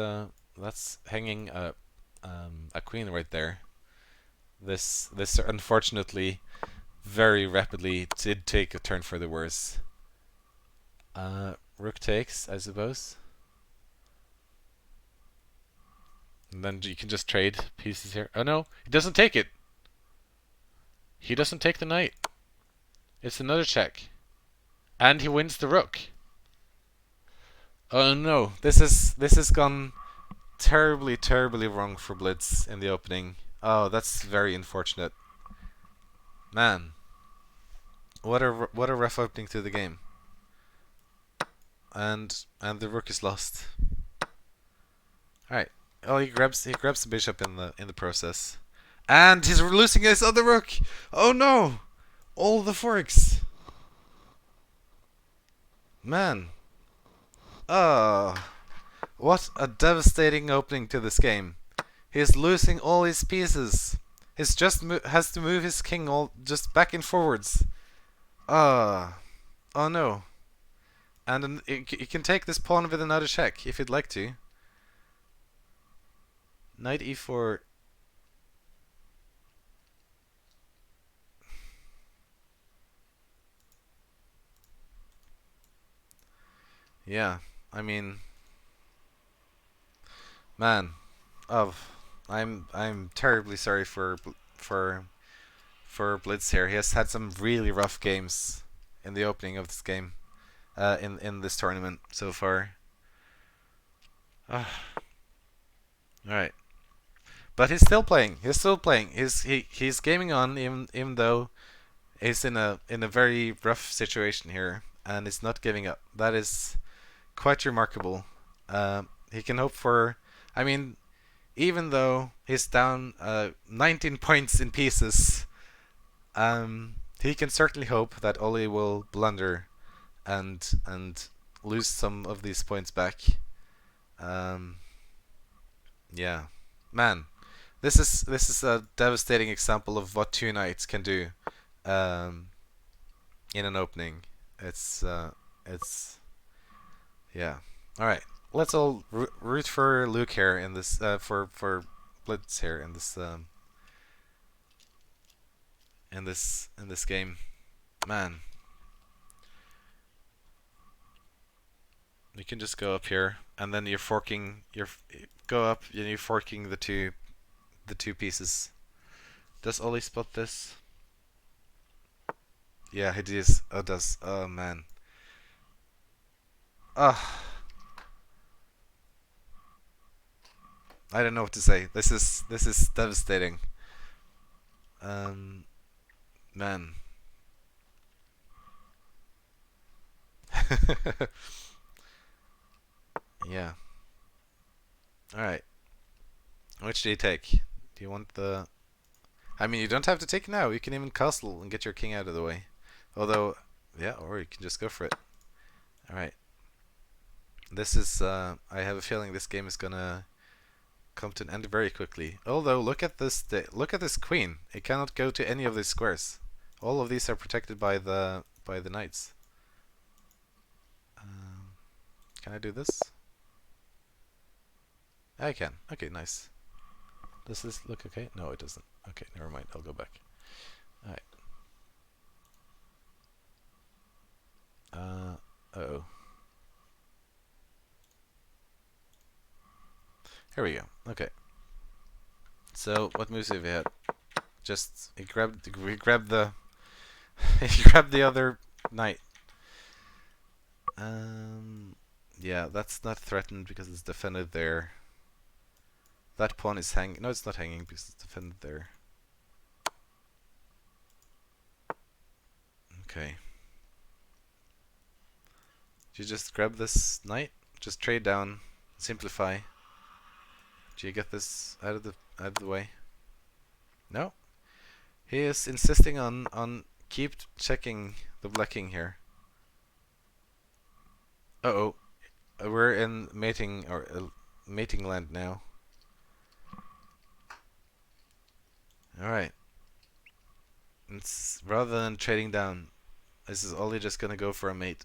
Speaker 1: hanging a queen right there. This unfortunately very rapidly did take a turn for the worse. Rook takes, I suppose. And then you can just trade pieces here. Oh no, he doesn't take it. He doesn't take the knight. It's another check. And he wins the rook. Oh no, this has gone terribly wrong for Blitz in the opening. Oh, that's very unfortunate. Man, what a rough opening to the game. And the rook is lost. All right. Oh, he grabs the bishop in the process, and he's losing his other rook. Oh no! All the forks. Man. What a devastating opening to this game. He's losing all his pieces. He's just has to move his king all just back and forwards. Oh no. And you can take this pawn with another check if you'd like to. Knight e4. Yeah, I mean, man, I'm terribly sorry for Blitz here. He has had some really rough games in the opening of this game, in this tournament so far. All right. But he's still playing. He's gaming on even though he's in a very rough situation here, and he's not giving up. That is quite remarkable. He can hope for. I mean, even though he's down 19 points in pieces, he can certainly hope that Oli will blunder and lose some of these points back. Yeah, man. This is a devastating example of what two knights can do in an opening. It's yeah. All right. Let's all root for Luke here in this for Blitz here in this in this game. Man. You can just go up here and then you're forking go up and you're forking the two pieces. Does Ollie spot this? Yeah, he does. Oh, does. Oh man. Ah. I don't know what to say. This is devastating. Man. Yeah. All right. Which do you take? Do you want the? I mean, you don't have to take it now. You can even castle and get your king out of the way. Although, yeah, or you can just go for it. All right. This is. I have a feeling this game is gonna come to an end very quickly. Although, look at this. Look at this queen. It cannot go to any of these squares. All of these are protected by the knights. Can I do this? I can. Okay, nice. Does this look okay? No, it doesn't. Okay, never mind. I'll go back. Alright. Uh-oh. Here we go. Okay. So, what moves have we had? Just, we grabbed the... he grabbed the other knight. Yeah, that's not threatened because it's defended there. That pawn is hanging. No, it's not hanging because it's defended there. Okay. Do you just grab this knight? Just trade down, simplify. Do you get this out of the way? No. He is insisting on keep checking the black king here. Uh-oh. We're in mating mating land now. Alright. It's rather than trading down, this is only just gonna go for a mate.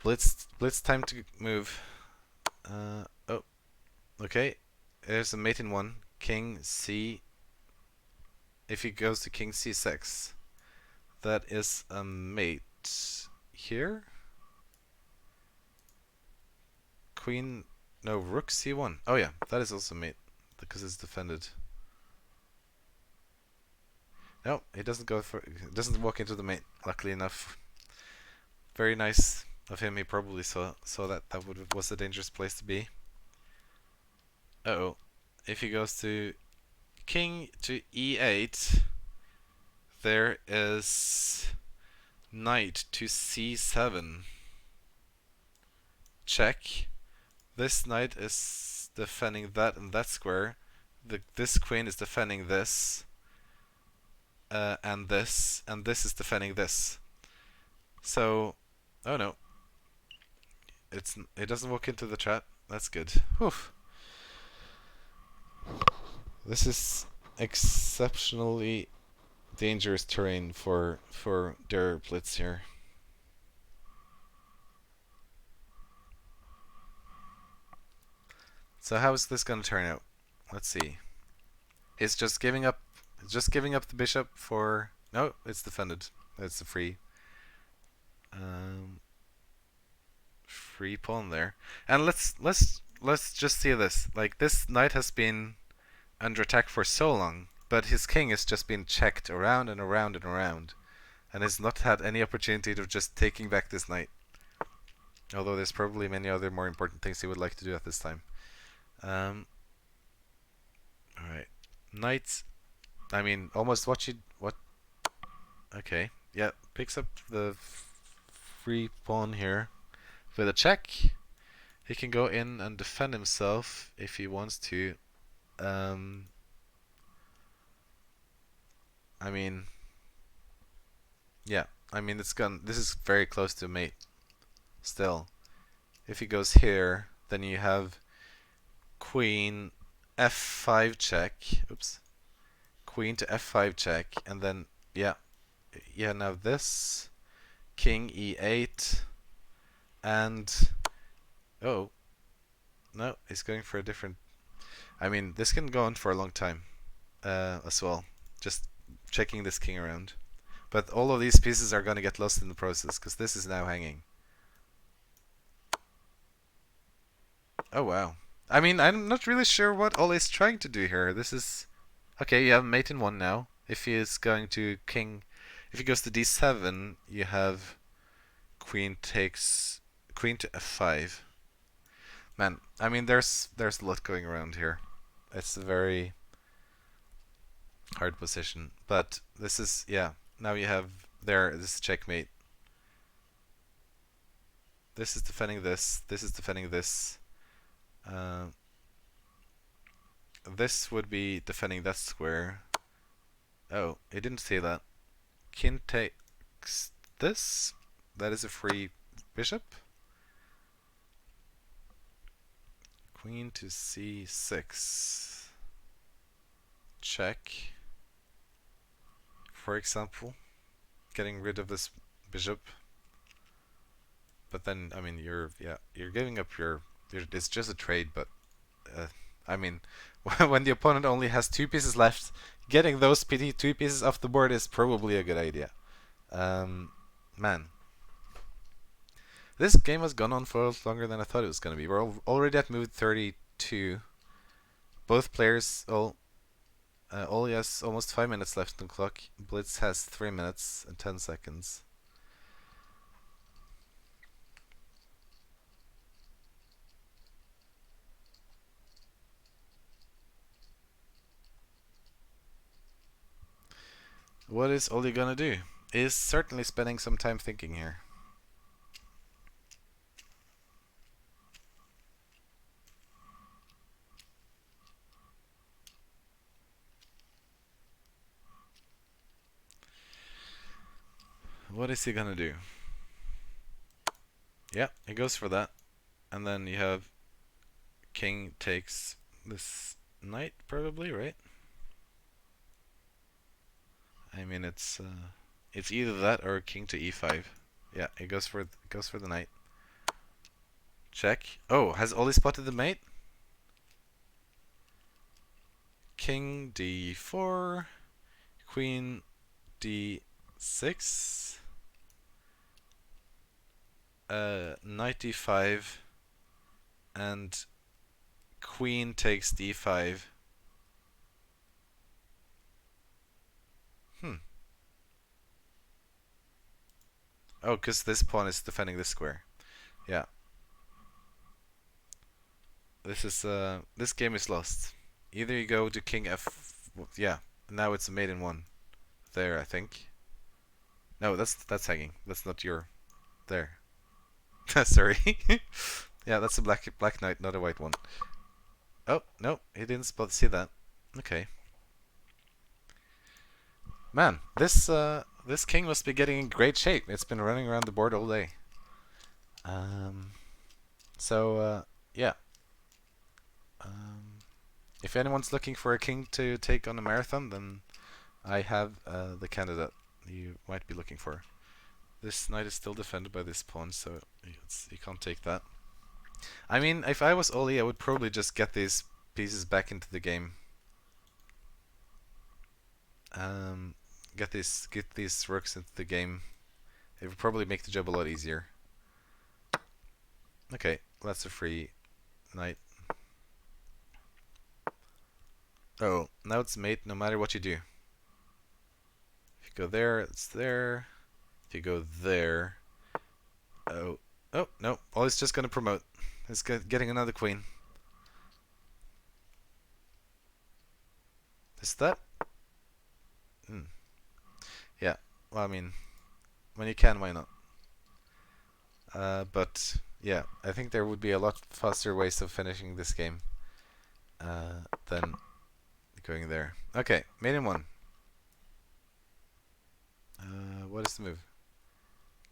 Speaker 1: Blitz time to move. Oh. Okay. There's a mate in one. King C. If he goes to King C6, that is a mate here. Queen, no, Rook C1. Oh yeah, that is also mate because it's defended. No, he doesn't go for. Doesn't walk into the mate. Luckily enough. Very nice of him. He probably saw that was a dangerous place to be. Uh-oh. If he goes to King to E8, there is Knight to C7. Check. This knight is defending that and that square. This queen is defending this. And this is defending this. So, oh no. It doesn't walk into the chat. That's good. Whew. This is exceptionally dangerous terrain for Der Blitz here. So how is this going to turn out? Let's see. It's just giving up the bishop for no, it's defended. It's a free pawn there. And let's just see this. Like, this knight has been under attack for so long, but his king has just been checked around and around and around, and has not had any opportunity of just taking back this knight. Although there's probably many other more important things he would like to do at this time. Alright. Knight, I mean, almost what. Okay, yeah, picks up the free pawn here. With a check, he can go in and defend himself if he wants to. I mean, yeah, I mean, it's gone. This is very close to mate. Still, if he goes here, then you have queen f5 check. Oops. Queen to f5 check, and then yeah, now this king e8, and oh no, he's going for a different. I mean, this can go on for a long time as well. Just checking this king around. But all of these pieces are going to get lost in the process, because this is now hanging. Oh, wow. I mean, I'm not really sure what Ole is trying to do here. This is... Okay, you have mate in 1 now. If he is going to king... If he goes to d7, you have queen takes... Queen to f5. Man, I mean, there's a lot going around here. It's a very hard position. But this is... Yeah, now you have... There, this is checkmate. This is defending this. This is defending this. This would be defending that square. Oh, he didn't say that. King takes this. That is a free bishop. Queen to c6. Check. For example, getting rid of this bishop. But then, I mean, you're giving up your. It's just a trade, but I mean, when the opponent only has 2 pieces left, getting those 2 pieces off the board is probably a good idea. Man, this game has gone on for longer than I thought it was going to be. We're already at move 32. Both players, Oli has almost 5 minutes left on the clock. Blitz has 3 minutes and 10 seconds. What is Oli gonna do? He's certainly spending some time thinking here. What is he gonna do? Yeah, he goes for that. And then you have king takes this knight, probably, right? I mean, it's either that or king to e5. Yeah, he goes for the knight. Check. Oh, has Oli spotted the mate? King d4, queen d6, knight d5, and queen takes d5. Oh, because this pawn is defending this square. Yeah. This game is lost. Either you go to king f... Yeah, now it's a mate in 1. There, I think. No, that's hanging. That's not your... There. Sorry. Yeah, that's a black knight, not a white one. Oh, no, he didn't see that. Okay. Man, this king must be getting in great shape. It's been running around the board all day. Yeah. If anyone's looking for a king to take on a marathon, then I have the candidate you might be looking for. This knight is still defended by this pawn, so you can't take that. I mean, if I was Oli, I would probably just get these pieces back into the game. Get these rooks into the game. It would probably make the job a lot easier. Okay, that's a free knight. Oh, now it's mate no matter what you do. If you go there, it's there. If you go there... Oh, no. Oli's just gonna promote. He's getting another queen. Is that... Yeah, well, I mean, when you can, why not? But, yeah, I think there would be a lot faster ways of finishing this game than going there. Okay, mate in 1. What is the move?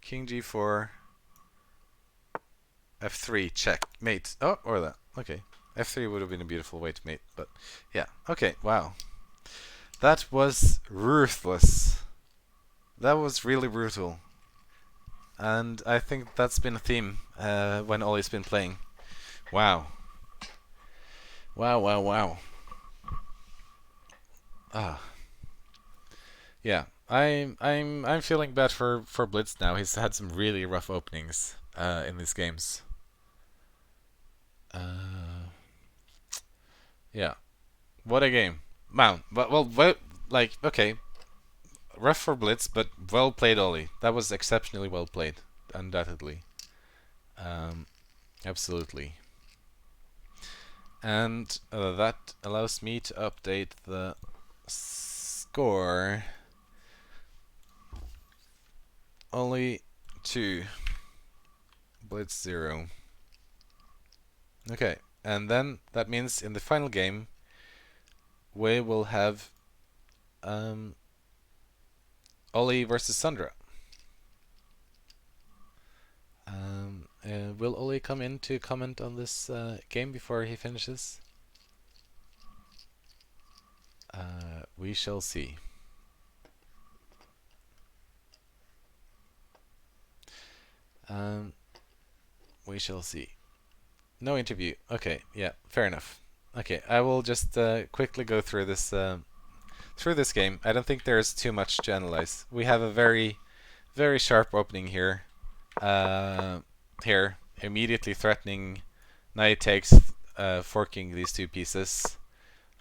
Speaker 1: King G4. F3, check, mate. Oh, or that. Okay. F3 would have been a beautiful way to mate, but yeah. Okay, wow. That was ruthless. That was really brutal. And I think that's been a theme when Ollie's been playing. Wow. Wow, wow, wow. Ah. Yeah. I'm feeling bad for Blitz now. He's had some really rough openings in these games. Yeah. What a game. Wow. Well, like, okay. Rough for Blitz, but well played, Ollie. That was exceptionally well played, undoubtedly. Absolutely. And that allows me to update the score. Ollie 2, Blitz 0. Okay, and then that means in the final game we will have Ollie versus Sandra. Will Ollie come in to comment on this game before he finishes? We shall see. We shall see. No interview. Okay, yeah, fair enough. Okay, I will just quickly go through this game. I don't think there's too much to analyze. We have a very, very sharp opening here. Here, immediately threatening knight takes, forking these two pieces.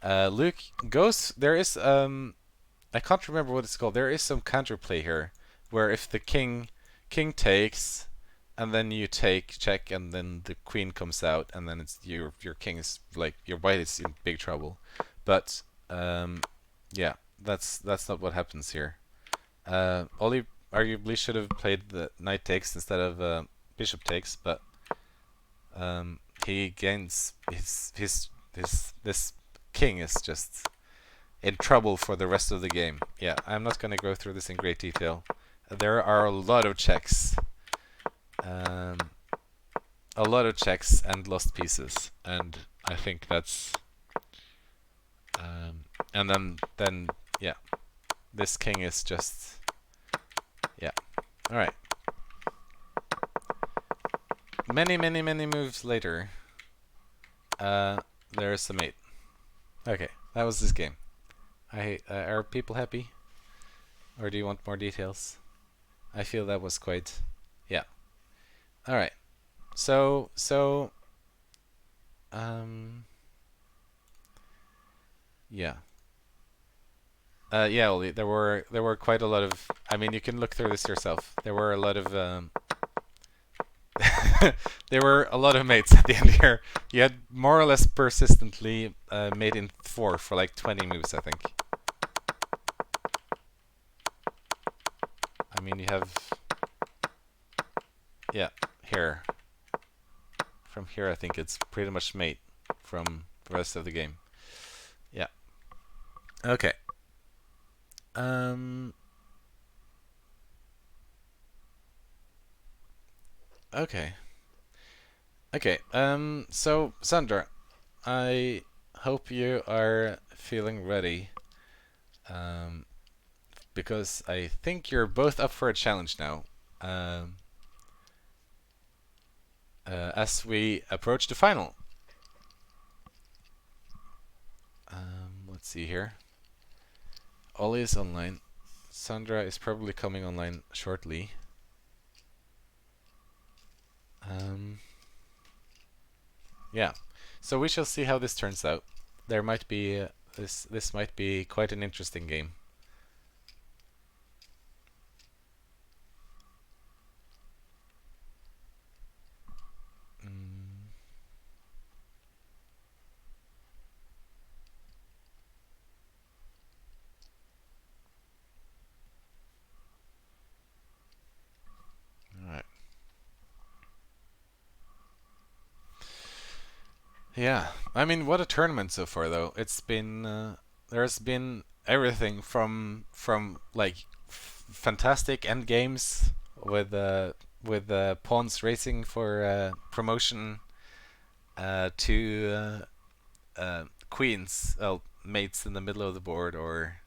Speaker 1: Luke goes. There is I can't remember what it's called. There is some counterplay here, where if the king takes, and then you take check, and then the queen comes out, and then it's your king is like your white is in big trouble. But yeah, that's not what happens here. Ollie arguably should have played the knight takes instead of bishop takes, but he gains this king is just in trouble for the rest of the game. Yeah, I'm not gonna go through this in great detail. There are a lot of checks. A lot of checks and lost pieces, and I think that's and then yeah, this king is just yeah. All right. Many moves later, there's the mate. Okay, that was this game. Are people happy, or do you want more details? I feel that was quite, yeah. All right. So yeah. Yeah, Oli, there were quite a lot of. I mean, you can look through this yourself. There were a lot of. There were a lot of mates at the end here. You had more or less persistently made in 4 for like 20 moves, I think. I mean, you have. Yeah, here. From here, I think it's pretty much mate from the rest of the game. Yeah. Okay. Okay. Okay. So Sandra, I hope you are feeling ready. Because I think you're both up for a challenge now. As we approach the final. Let's see here. Ollie is online. Sandra is probably coming online shortly. Yeah, so we shall see how this turns out. There might be this might be quite an interesting game. Yeah, I mean, what a tournament so far, though. It's been there's been everything from like fantastic end games with pawns racing for promotion to queens, mates in the middle of the board, or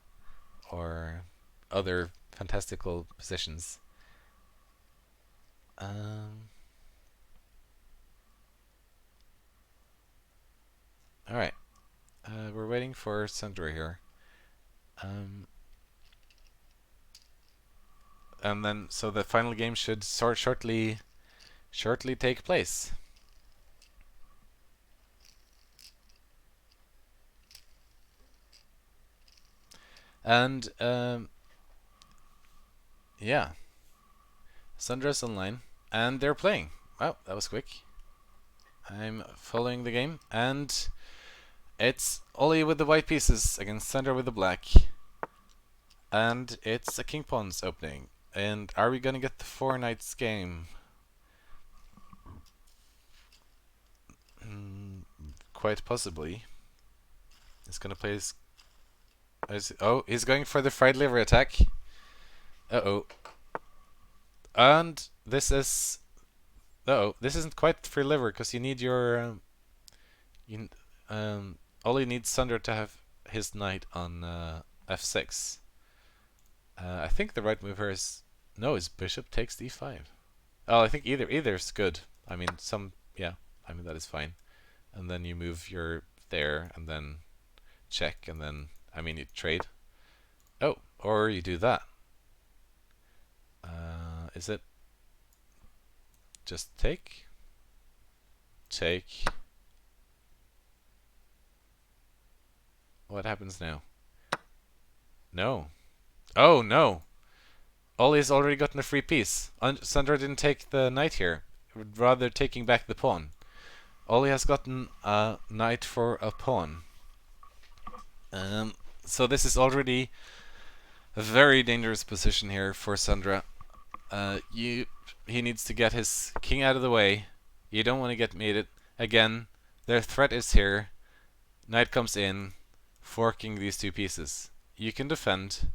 Speaker 1: other fantastical positions. All right, we're waiting for Sandra here. And then, so the final game should shortly take place. And yeah, Sandra's online, and they're playing. Wow, that was quick. I'm following the game, and it's Ollie with the white pieces against Sandra with the black. And it's a king pawns opening. And are we gonna get the 4 knights game? Quite possibly. He's gonna play his... Oh, he's going for the fried liver attack. Uh-oh. And this is... Uh-oh, this isn't quite free liver, because you need your... Ollie needs Sandra to have his knight on f6. I think the right move here is... No, his bishop takes d5. Oh, I think either's good. I mean, yeah, I mean, that is fine. And then you move your there, and then check, and then, I mean, you trade. Oh, or you do that. Is it just take? Take. What happens now? No. Oh, no. Ollie's already gotten a free piece. Sandra didn't take the knight here, rather taking back the pawn. Ollie has gotten a knight for a pawn. So this is already a very dangerous position here for Sandra. He needs to get his king out of the way. You don't want to get mated. Again, their threat is here. Knight comes in, forking these 2 pieces. You can defend,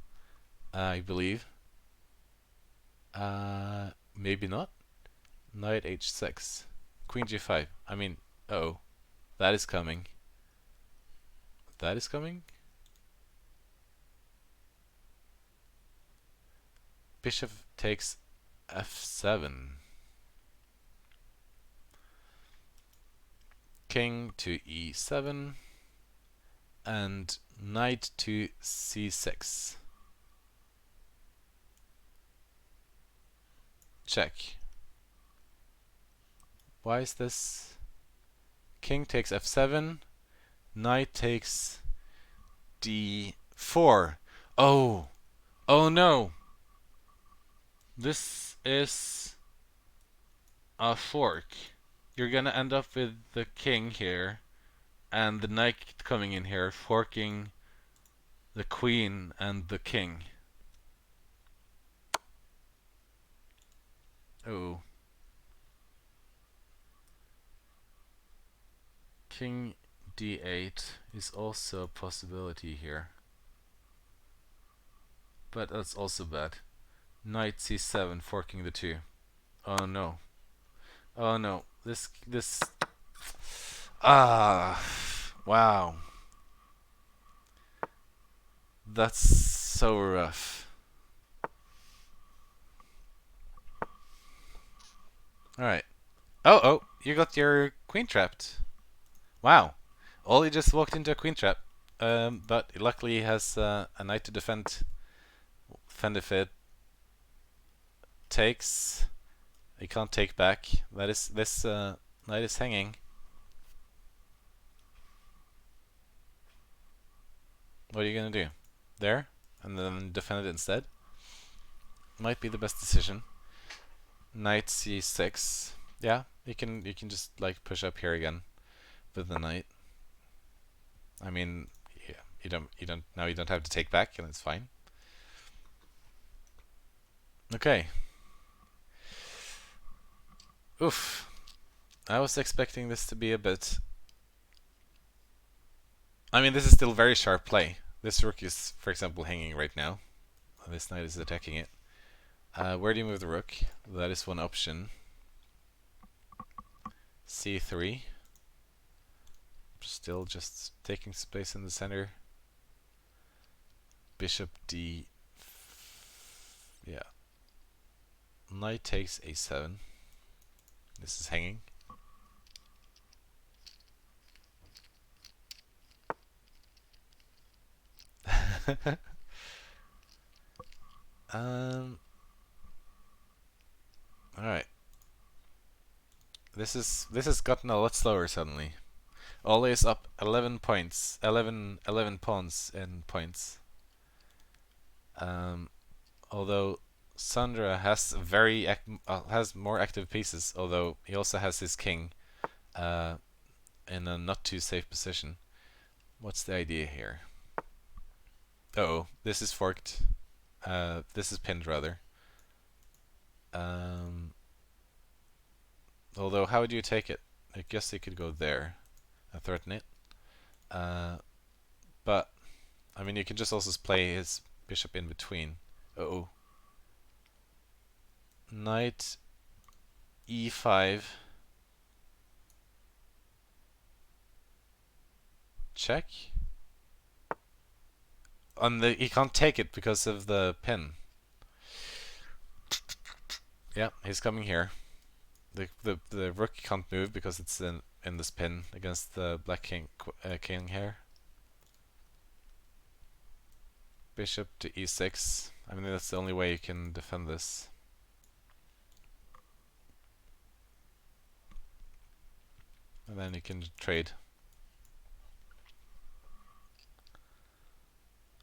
Speaker 1: I believe. Maybe not. Knight h6. Queen g5. I mean, uh-oh. That is coming. That is coming? Bishop takes f7. King to e7. And knight to c6. Check. Why is this? King takes f7. Knight takes d4. Oh! Oh no! This is a fork. You're gonna end up with the king here, and the knight coming in here, forking the queen and the king. Oh. King d8 is also a possibility here. But that's also bad. Knight c7, forking the 2. Oh no. Oh no. This... Wow. That's so rough. Alright. Oh, you got your queen trapped. Wow. Ollie just walked into a queen trap. But luckily he has a knight to defend. Defend if it takes. He can't take back. That is, this knight is hanging. What are you gonna do? There? And then defend it instead? Might be the best decision. Knight c6. Yeah, you can just like push up here again with the knight. I mean, yeah, you don't now you don't have to take back, and it's fine. Okay. Oof. I was expecting this to be a bit... I mean, this is still very sharp play. This rook is, for example, hanging right now. This knight is attacking it. Where do you move the rook? That is one option. C3. Still just taking space in the center. Bishop D. Yeah. Knight takes A7. This is hanging. Alright. This has gotten a lot slower suddenly. Ollie is up 11 points. 11 pawns in points. Although Sandra has has more active pieces, although he also has his king in a not too safe position. What's the idea here? Uh-oh, this is forked. This is pinned rather. Although, how would you take it? I guess you could go there and threaten it. But, I mean, you can just also play his bishop in between. Uh-oh. Knight E5. Check. He can't take it because of the pin. Yeah, he's coming here. The rook can't move because it's in this pin against the black king here. Bishop to E6. I mean, that's the only way you can defend this. And then you can trade.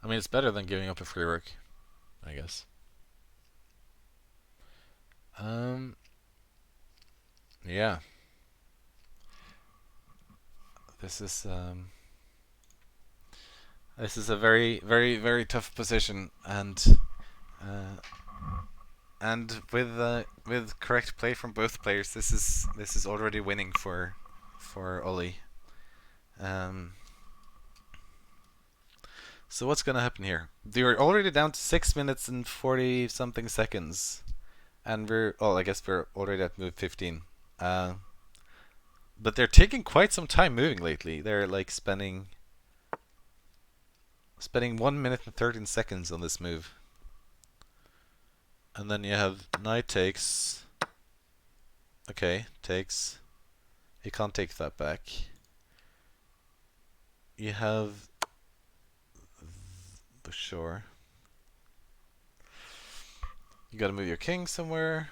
Speaker 1: I mean, it's better than giving up a free rook, I guess. Yeah. This is a very, very, very tough position, and with correct play from both players, this is already winning for Ollie. So what's gonna happen here? They're already down to 6 minutes and 40 something seconds, and I guess we're already at move 15. But they're taking quite some time moving lately. They're like spending 1 minute and 13 seconds on this move. And then you have knight takes. Okay, takes. He can't take that back. You have the shore. You gotta move your king somewhere.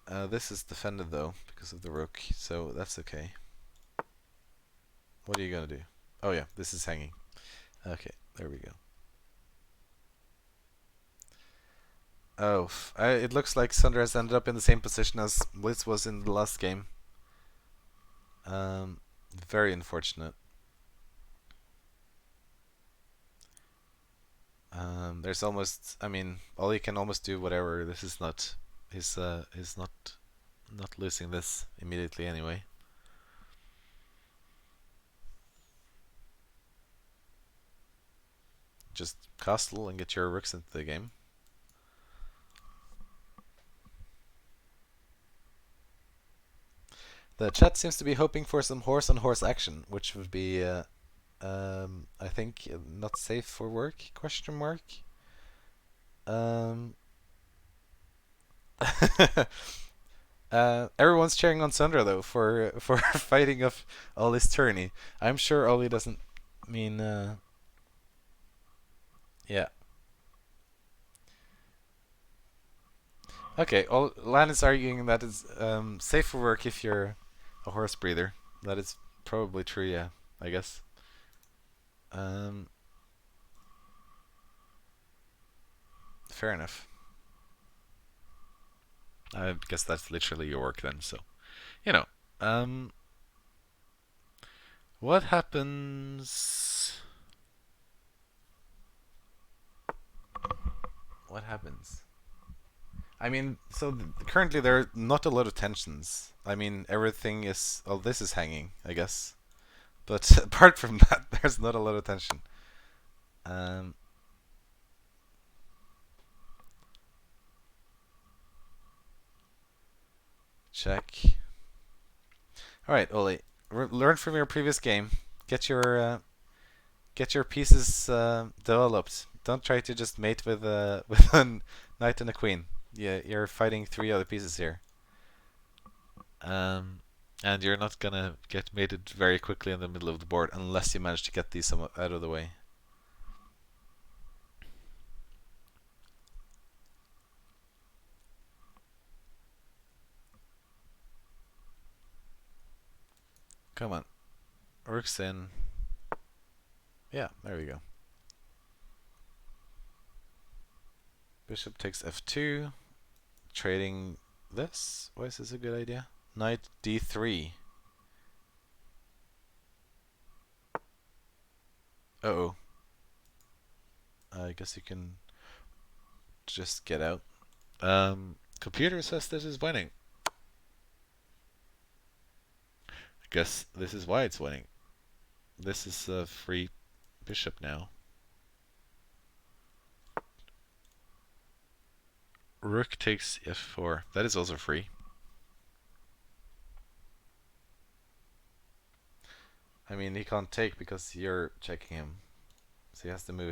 Speaker 1: This is defended though because of the rook, so that's okay. What are you gonna do? Oh yeah, this is hanging. Okay, there we go. Oh, it looks like Sandra has ended up in the same position as Liz was in the last game. Very unfortunate. There's almost, I mean, Ollie can almost do whatever. This is not, he's not losing this immediately anyway. Just castle and get your rooks into the game. The chat seems to be hoping for some horse-on-horse action, which would be, I think, not safe for work? Question mark. Everyone's cheering on Sandra though for fighting off Ollie's tourney. I'm sure Ollie doesn't mean. Yeah. Okay, Lan is arguing that it's safe for work if you're a horse breather. That is probably true, yeah, I guess. Fair enough. I guess that's literally your work then, so. You know. What happens... What happens? I mean, so currently there are not a lot of tensions. I mean, everything is... Well, this is hanging, I guess. But apart from that, there's not a lot of tension. check. All right, Oli, learn from your previous game. Get your pieces developed. Don't try to just mate with with a knight and a queen. Yeah, you're fighting 3 other pieces here. And you're not gonna get mated very quickly in the middle of the board unless you manage to get these somewhat out of the way. Come on. Rook's in. Yeah, there we go. Bishop takes f2. Trading this. Why is this a good idea? Knight d3. Uh-oh. I guess you can just get out. Computer says this is winning. I guess this is why it's winning. This is a free bishop now. Rook takes f4. That is also free. I mean, he can't take because you're checking him. So he has to move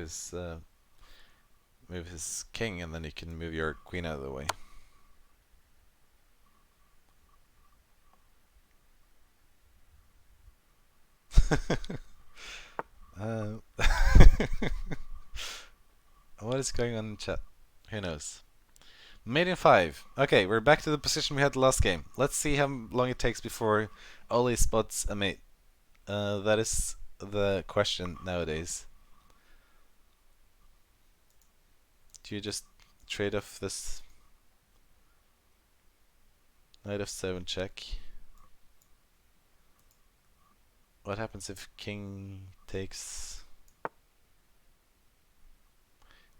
Speaker 1: his king, and then you can move your queen out of the way. What is going on in chat? Who knows? Mate in 5. Okay, we're back to the position we had the last game. Let's see how long it takes before Oli spots a mate. That is the question nowadays. Do you just trade off this knight f7 check? What happens if king takes?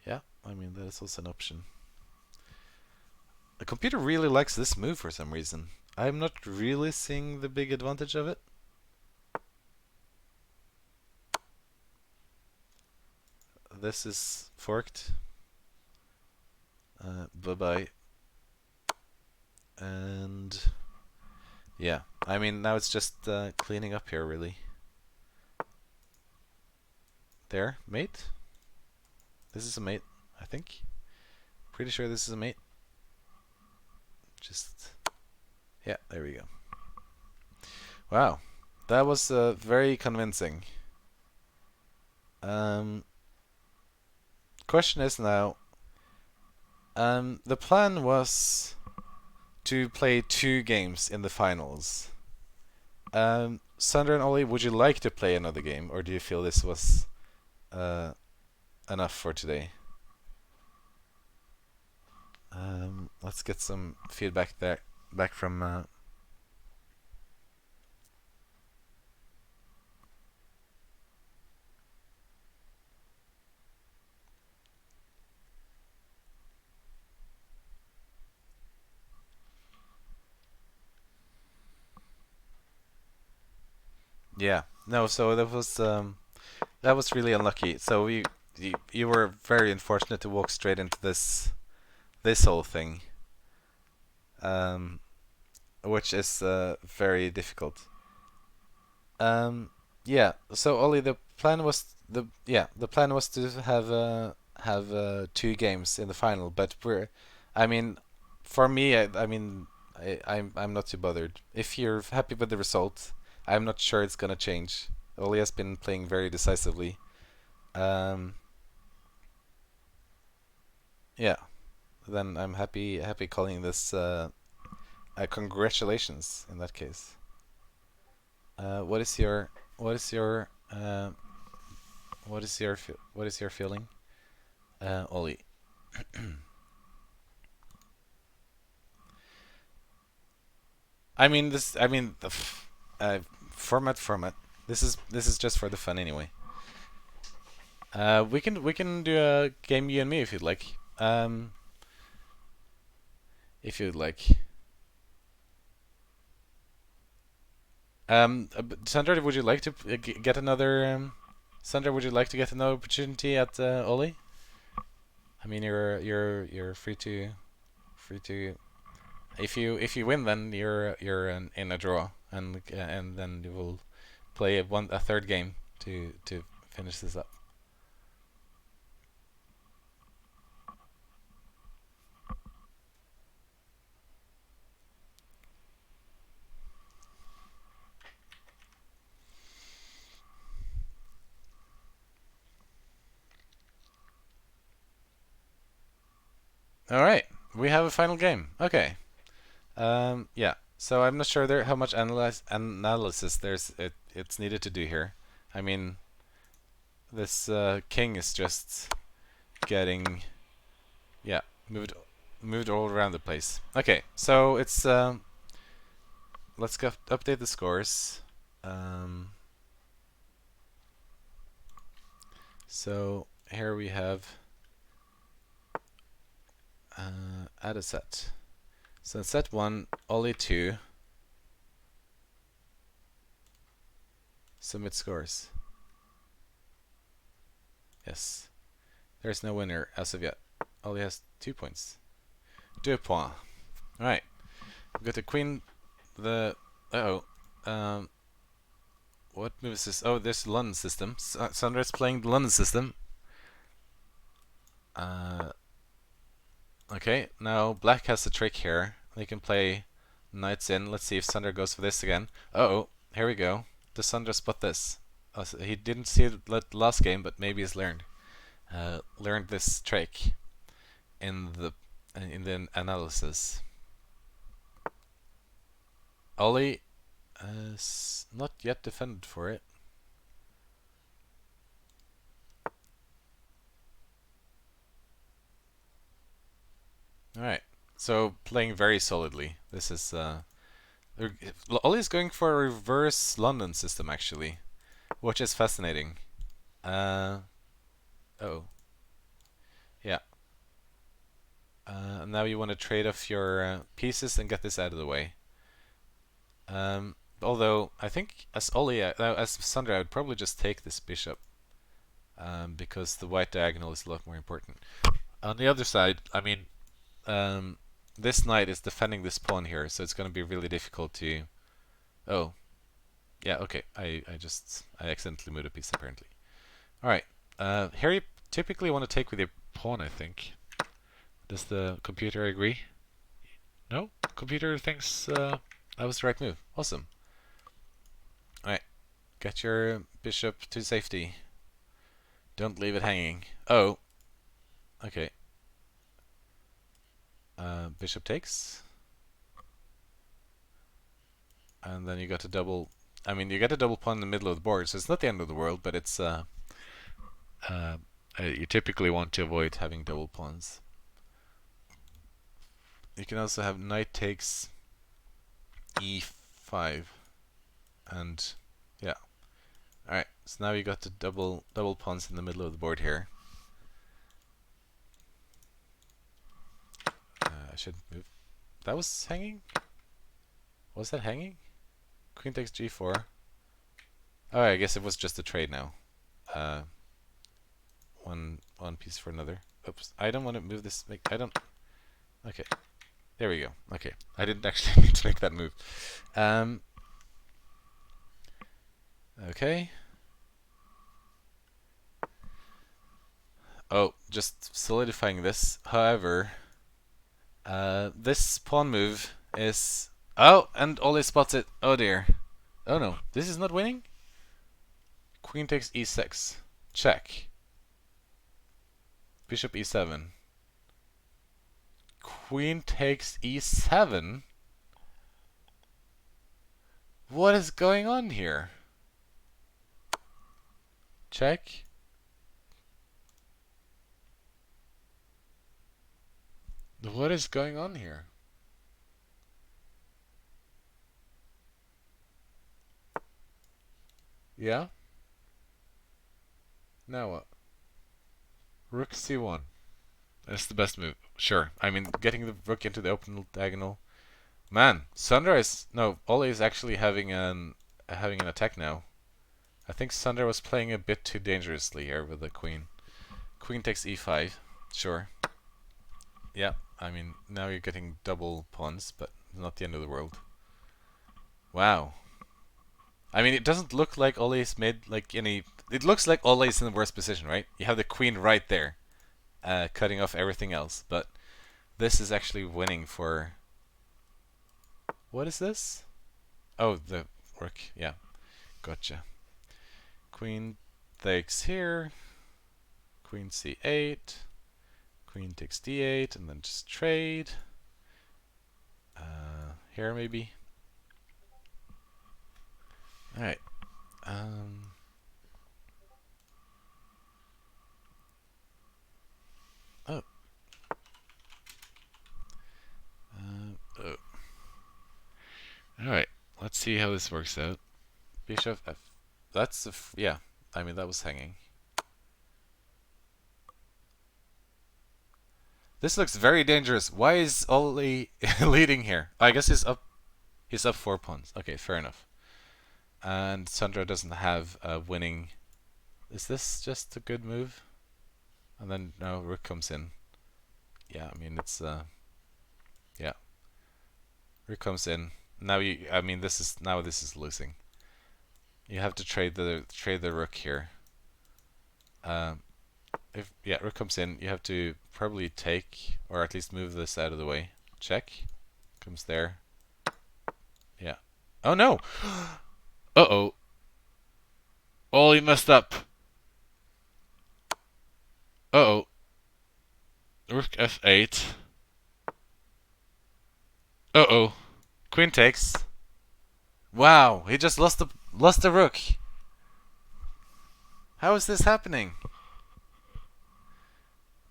Speaker 1: Yeah, I mean that is also an option. The computer really likes this move for some reason. I'm not really seeing the big advantage of it. This is forked. Bye-bye. And yeah, I mean now it's just cleaning up here really. There, mate. This is a mate, I think. Pretty sure this is a mate. Just yeah, there we go. Wow, that was very convincing. Question is now, the plan was to play 2 games in the finals. Sandra and Oli, would you like to play another game, or do you feel this was enough for today? Let's get some feedback there, back from yeah, no, so that was really unlucky. So you were very unfortunate to walk straight into this whole thing, which is very difficult. Yeah. So Ollie, the plan was to have 2 games in the final, but I mean, for me, I'm not too bothered. If you're happy with the result, I'm not sure it's gonna change. Ollie has been playing very decisively. Yeah. Then I'm happy calling this congratulations in that case. What is your feeling, Ollie? I mean the format. This is just for the fun anyway. We can do a game you and me if you'd like. If you'd like. Sandra, would you like to get another? Sandra, would you like to get another opportunity at Oli? I mean, you're free to if you win, then you're in a draw, and then you will play a third game to finish this up. All right, we have a final game. Okay. Yeah. So I'm not sure there how much analysis it's needed to do here. I mean, this king is just getting moved all around the place. Okay, so it's let's go update the scores. So here we have add a set. So set 1, Ollie 2. Submit scores. Yes. There's no winner as of yet. Ollie has 2 points. 2 points. Alright. We've got the queen. What move is this? Oh, there's the London system. Sandra's playing the London system. Okay, now black has a trick here. They can play knights in. Let's see if Sandra goes for this again. Oh, here we go. Does Sandra spot this? He didn't see it last game, but maybe he's learned this trick in the analysis. Ollie has not yet defended for it. Alright, so playing very solidly. This is Ollie's going for a reverse London system actually, which is fascinating. Oh. Yeah. Now you want to trade off your pieces and get this out of the way. Although I think as Ollie, as Sandra, I would probably just take this bishop because the white diagonal is a lot more important. On the other side, I mean, this knight is defending this pawn here, so it's going to be really difficult to. Oh, yeah, okay. I accidentally moved a piece apparently. All right. Here you typically want to take with your pawn, I think. Does the computer agree? No, computer thinks that was the right move. Awesome. All right, get your bishop to safety. Don't leave it hanging. Oh, okay. Bishop takes, and then you got a double. I mean, you get a double pawn in the middle of the board, so it's not the end of the world, but it's you typically want to avoid having double pawns. You can also have knight takes e5, and yeah. All right, so now you got the double pawns in the middle of the board here. I should move. That was hanging? Was that hanging? Queen takes g4. Oh, I guess it was just a trade now. One piece for another. Oops, I don't want to move this. I don't. Okay, there we go. Okay, I didn't actually need to make that move. Okay. Oh, just solidifying this. However, this pawn move is... Oh, and Ollie spots it. Oh dear. Oh no, this is not winning? Queen takes e6. Check. Bishop e7. Queen takes e7? What is going on here? Check. What is going on here? Yeah? Now what? Rook c1. That's the best move. Sure. I mean, getting the rook into the open diagonal. Man, Sandra is... No, Ollie is actually having an attack now. I think Sandra was playing a bit too dangerously here with the queen. Queen takes e5. Sure. Yeah, I mean, now you're getting double pawns, but not the end of the world. Wow. I mean, it doesn't look like Ole's made like any... It looks like Ole's in the worst position, right? You have the queen right there, cutting off everything else, but this is actually winning for... What is this? Oh, the rook. Yeah, gotcha. Queen takes here. Queen c8. Queen takes d8, and then just trade. Here maybe. All right. Oh. Oh. All right. Let's see how this works out. Bishop f. That's a yeah. I mean, that was hanging. This looks very dangerous. Why is Oli leading here? I guess he's up. He's up 4 pawns. Okay, fair enough. And Sandra doesn't have a winning. Is this just a good move? And then no, rook comes in. Yeah, I mean it's yeah. Rook comes in. Now I mean this is losing. You have to trade the rook here. If rook comes in, you have to probably take or at least move this out of the way. Check. Comes there. Yeah. Oh no. Uh-oh. Oh, he messed up. Uh-oh. Rook f8. Uh-oh. Queen takes. Wow, he just lost the rook. How is this happening?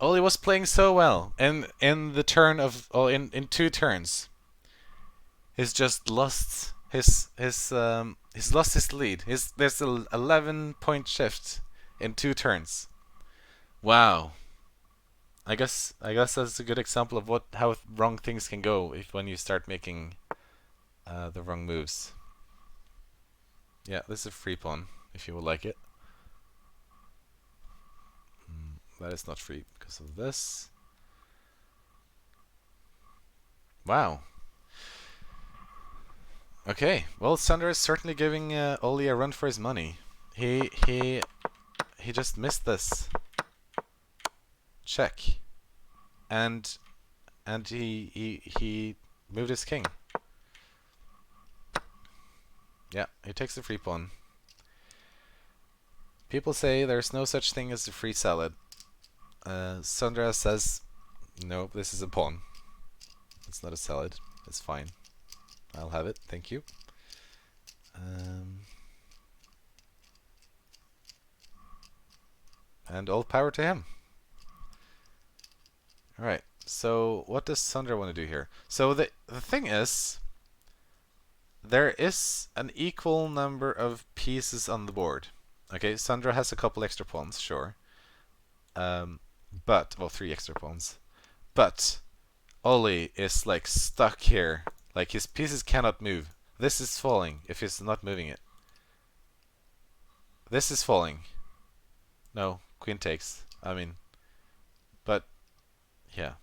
Speaker 1: Oli was playing so well, and in the turn of in 2 turns, he's just lost he's lost his lead. There's an 11-point shift in 2 turns. Wow. I guess that's a good example of how wrong things can go when you start making the wrong moves. Yeah, this is a free pawn if you would like it. That is not free because of this. Wow. Okay, well, Sander is certainly giving Oli a run for his money. He just missed this. Check. And he moved his king. Yeah, he takes the free pawn. People say there's no such thing as a free salad. Sandra says, no, this is a pawn. It's not a salad. It's fine. I'll have it. Thank you. And all power to him. Alright, so what does Sandra want to do here? So the thing is, there is an equal number of pieces on the board. Okay, Sandra has a couple extra pawns, sure. But, well, 3 extra pawns. But Oli is like stuck here. Like his pieces cannot move. This is falling if he's not moving it. This is falling. No, queen takes. I mean, but yeah.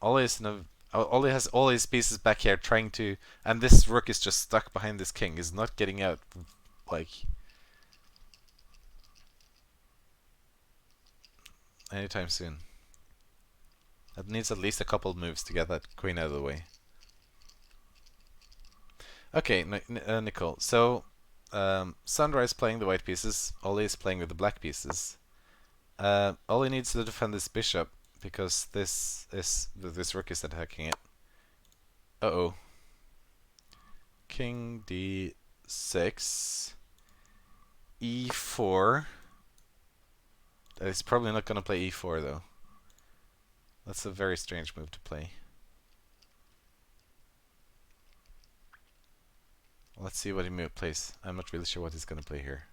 Speaker 1: Oli has all his pieces back here trying to, and this rook is just stuck behind this king. Is not getting out. Like anytime soon. It needs at least a couple moves to get that queen out of the way. Okay, Nicole. So, Sandra is playing the white pieces. Oli is playing with the black pieces. Oli needs to defend this bishop because this rook is attacking it. Uh-oh. King d6. e4. He's probably not going to play e4 though. That's a very strange move to play. Let's see what he plays. I'm not really sure what he's going to play here.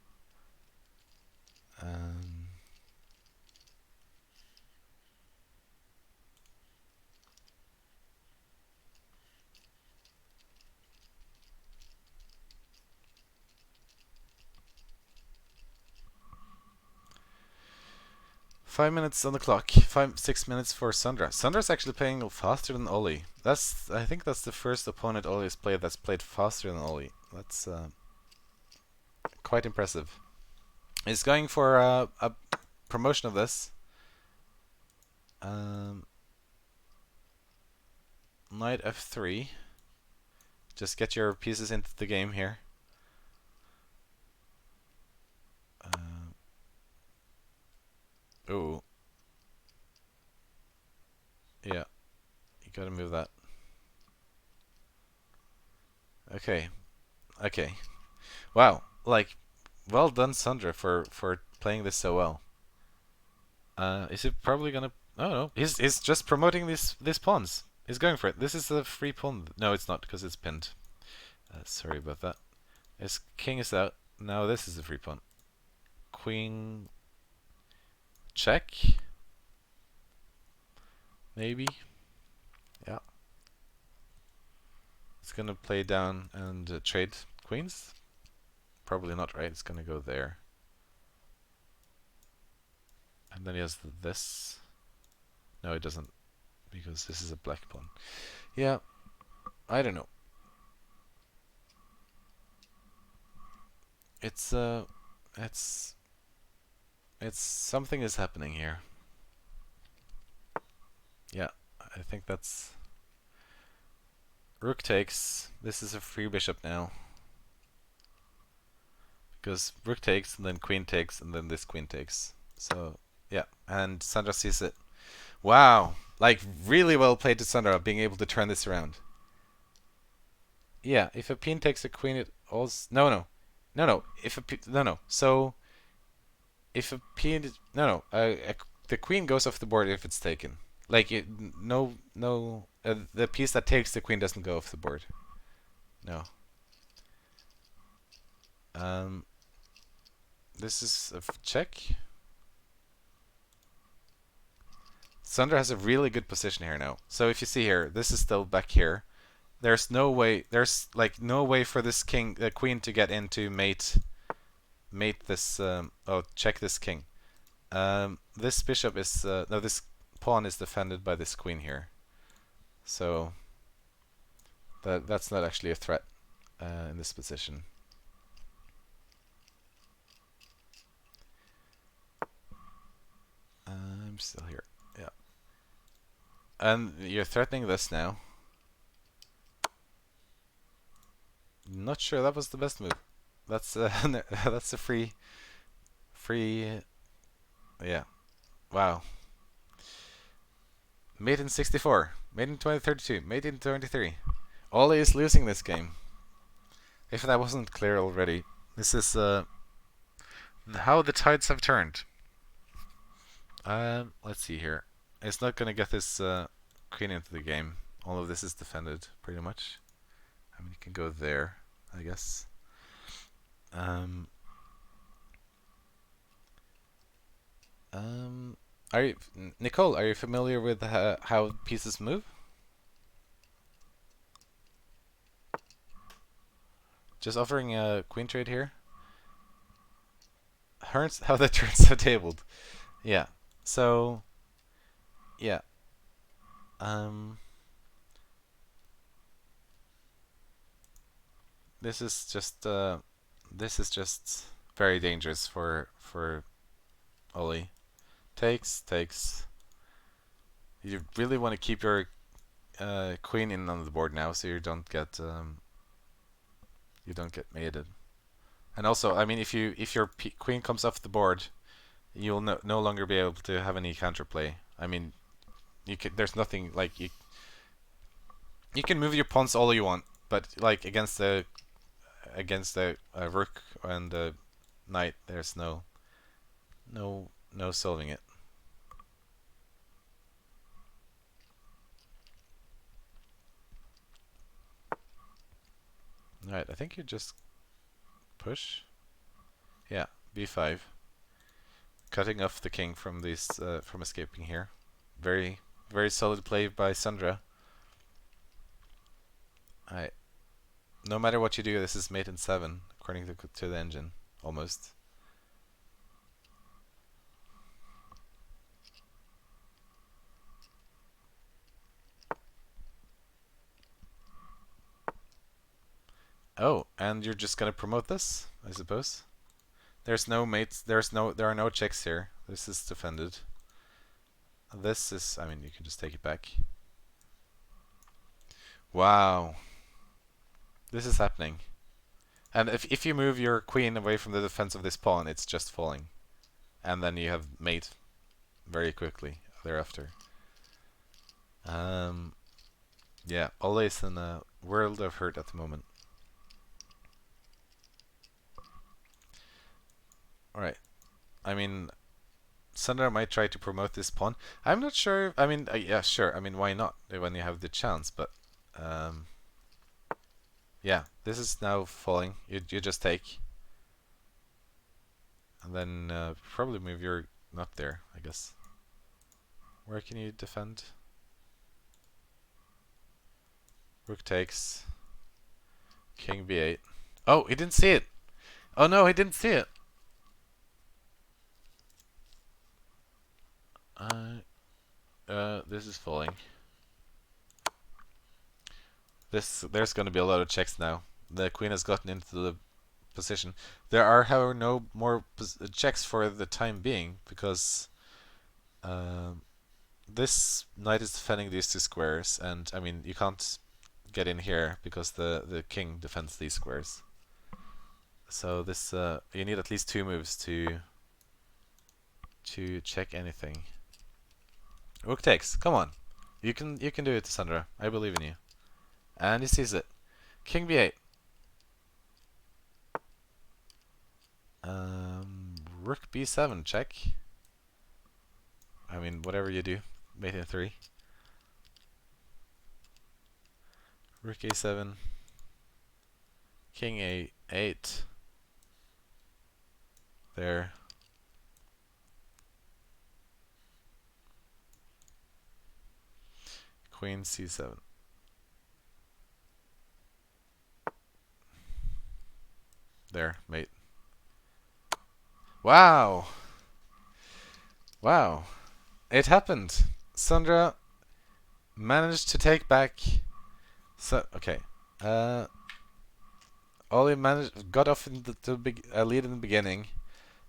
Speaker 1: 5 minutes on the clock. 6 minutes for Sandra. Sandra's actually playing faster than Ollie. I think that's the first opponent Ollie has played that's played faster than Ollie. That's quite impressive. He's going for a promotion of this. Knight f3. Just get your pieces into the game here. Ooh. Yeah. You gotta move that. Okay. Okay. Wow. Like, well done, Sandra, for playing this so well. Is he probably gonna... Oh, no. He's just promoting these pawns. He's going for it. This is a free pawn. No, it's not, because it's pinned. Sorry about that. His king is out. Now this is a free pawn. Queen... Check? Maybe? Yeah. It's gonna play down and trade queens? Probably not, right? It's gonna go there. And then he has this. No, it doesn't, because this is a black pawn. Yeah, I don't know. It's something is happening here. Yeah, I think that's... Rook takes. This is a free bishop now. Because rook takes, and then queen takes, and then this queen takes. So, yeah, and Sandra sees it. Wow, like really well played to Sandra, being able to turn this around. Yeah, if a queen takes a queen, it also... No. If a no. So, if a queen... No. The queen goes off the board if it's taken. Like, the piece that takes the queen doesn't go off the board. No. This is a check. Sandra has a really good position here now. So if you see here, this is still back here. There's no way. There's like no way for this queen to get into mate this. Check this king. This bishop is no. This pawn is defended by this queen here. So that's not actually a threat in this position. I'm still here. Yeah. And you're threatening this now. Not sure that was the best move. That's that's a free. Yeah. Wow. Made in 64. Made in 2032. Made in 23. Ollie is losing this game. If that wasn't clear already, this is how the tides have turned. Let's see here. It's not gonna get this queen into the game. All of this is defended pretty much. I mean, you can go there, I guess. Nicole, are you familiar with how pieces move? Just offering a queen trade here. How the turns are tabled. Yeah. So, yeah. This is just very dangerous for Ollie. Takes. You really want to keep your queen in on the board now, so you don't get mated. And also, I mean, if your queen comes off the board, you'll no longer be able to have any counterplay. I mean, there's nothing like you can move your pawns all you want, but like against the rook and the knight, there's no solving it. Alright, I think you just push. Yeah, b5. Cutting off the king from these from escaping here. Very solid play by Sandra. Alright. No matter what you do, this is mate in 7, according to the engine, almost. Oh, and you're just gonna promote this, I suppose. There's no mates. There are no checks here. This is defended. This is. I mean, you can just take it back. Wow. This is happening. And if you move your queen away from the defense of this pawn, it's just falling. And then you have mate very quickly thereafter. Yeah, Ole is in a world of hurt at the moment. Alright. I mean, Sandra might try to promote this pawn. I'm not sure. I mean, yeah, sure. I mean, why not when you have the chance? But yeah, this is now falling. You just take, and then probably move your not there. I guess. Where can you defend? Rook takes. King b8. Oh, he didn't see it. Oh no, he didn't see it. This is falling. There's going to be a lot of checks now. The queen has gotten into the position. There are, however, no more checks for the time being because this knight is defending these two squares, and I mean you can't get in here because the king defends these squares. So this you need at least 2 moves to check anything. Rook takes. Come on, you can do it, Sandra. I believe in you. And he sees it. King b8. Rook b7, check. I mean, whatever you do, mate in 3. Rook a7. King a8. There. Queen c7. There, mate. Wow! Wow. It happened. Sandra managed to take back. So okay. Ollie got off in the lead in the beginning,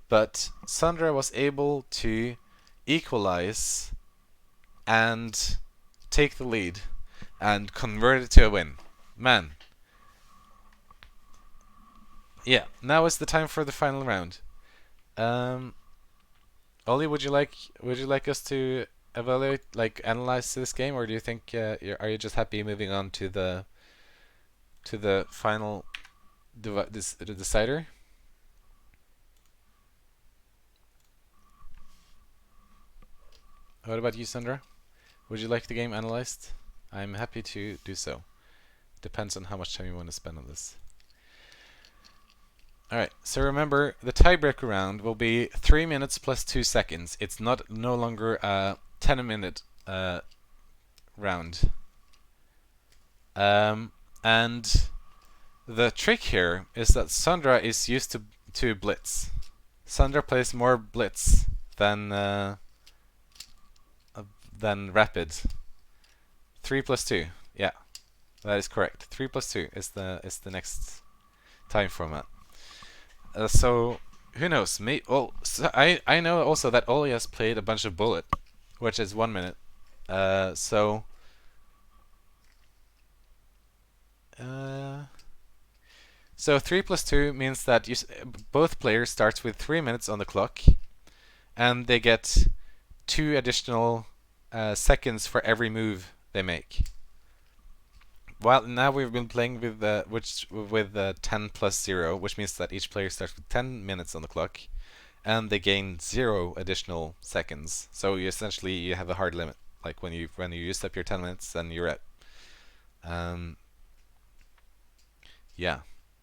Speaker 1: but Sandra was able to equalize and take the lead and convert it to a win. Man. Yeah, now is the time for the final round. Ollie, would you like us to evaluate, like analyze this game, or do you think are you just happy moving on to the final the decider? What about you, Sandra? Would you like the game analyzed? I'm happy to do so. Depends on how much time you want to spend on this. Alright, so remember, the tiebreaker round will be 3 minutes plus 2 seconds. It's no longer a 10-minute round. And the trick here is that Sandra is used to blitz. Sandra plays more blitz than rapid. 3 plus 2, yeah, that is correct. 3 plus 2 is the next time format. So who knows? So I know also that Oli has played a bunch of bullet, which is 1 minute. So 3 plus 2 means that both players starts with 3 minutes on the clock, and they get 2 additional seconds for every move they make. Well, now we've been playing with 10 plus 0, which means that each player starts with 10 minutes on the clock, and they gain 0 additional seconds. So you have a hard limit. Like when you used up your 10 minutes, then you're at. Yeah.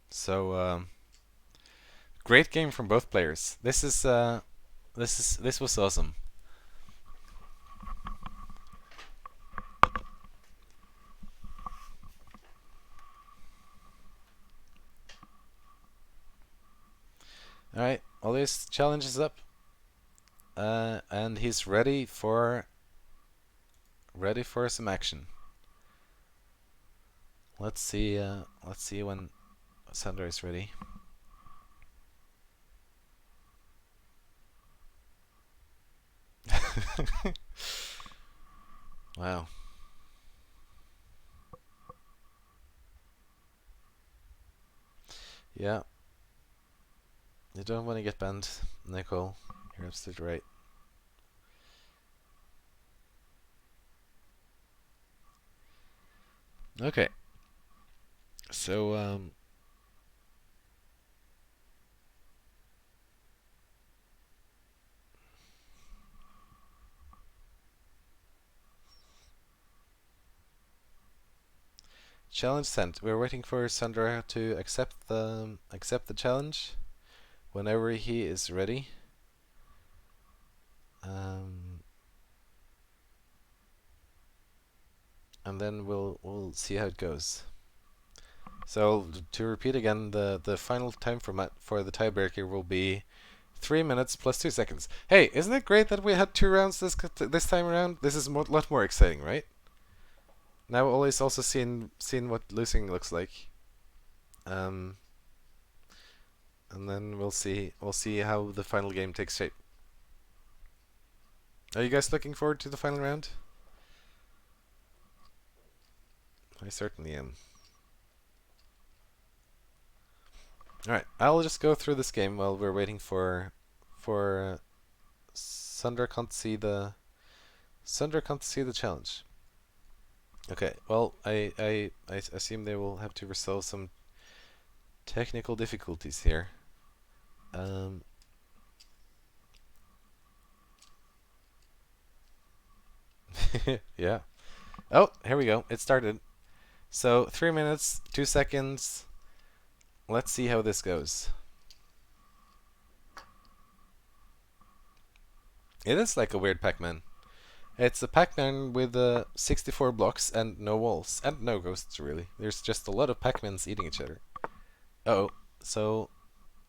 Speaker 1: So great game from both players. This was awesome. Alright, Ollie's challenge is up. And he's ready for some action. Let's see when Sandra is ready. Wow. Yeah. You don't want to get banned, Nicole. You're absolutely right. Okay. So, challenge sent. We're waiting for Sandra to accept the challenge whenever he is ready. And then we'll see how it goes. So to repeat again, the final time for the tiebreaker will be 3 minutes plus 2 seconds. Hey, isn't it great that we had 2 rounds this time around? This is a lot more exciting, right? Now Ollie's also seen what losing looks like. And then we'll see how the final game takes shape. Are you guys looking forward to the final round? I certainly am. Alright, I'll just go through this game while we're waiting for Sandra can't see the challenge. Okay, well, I assume they will have to resolve some technical difficulties here. Yeah. Oh, here we go. It started. So 3 minutes, 2 seconds. Let's see how this goes. It is like a weird Pac-Man. It's a Pac-Man with 64 blocks and no walls. And no ghosts, really. There's just a lot of Pac-Mans eating each other. Uh-oh. So,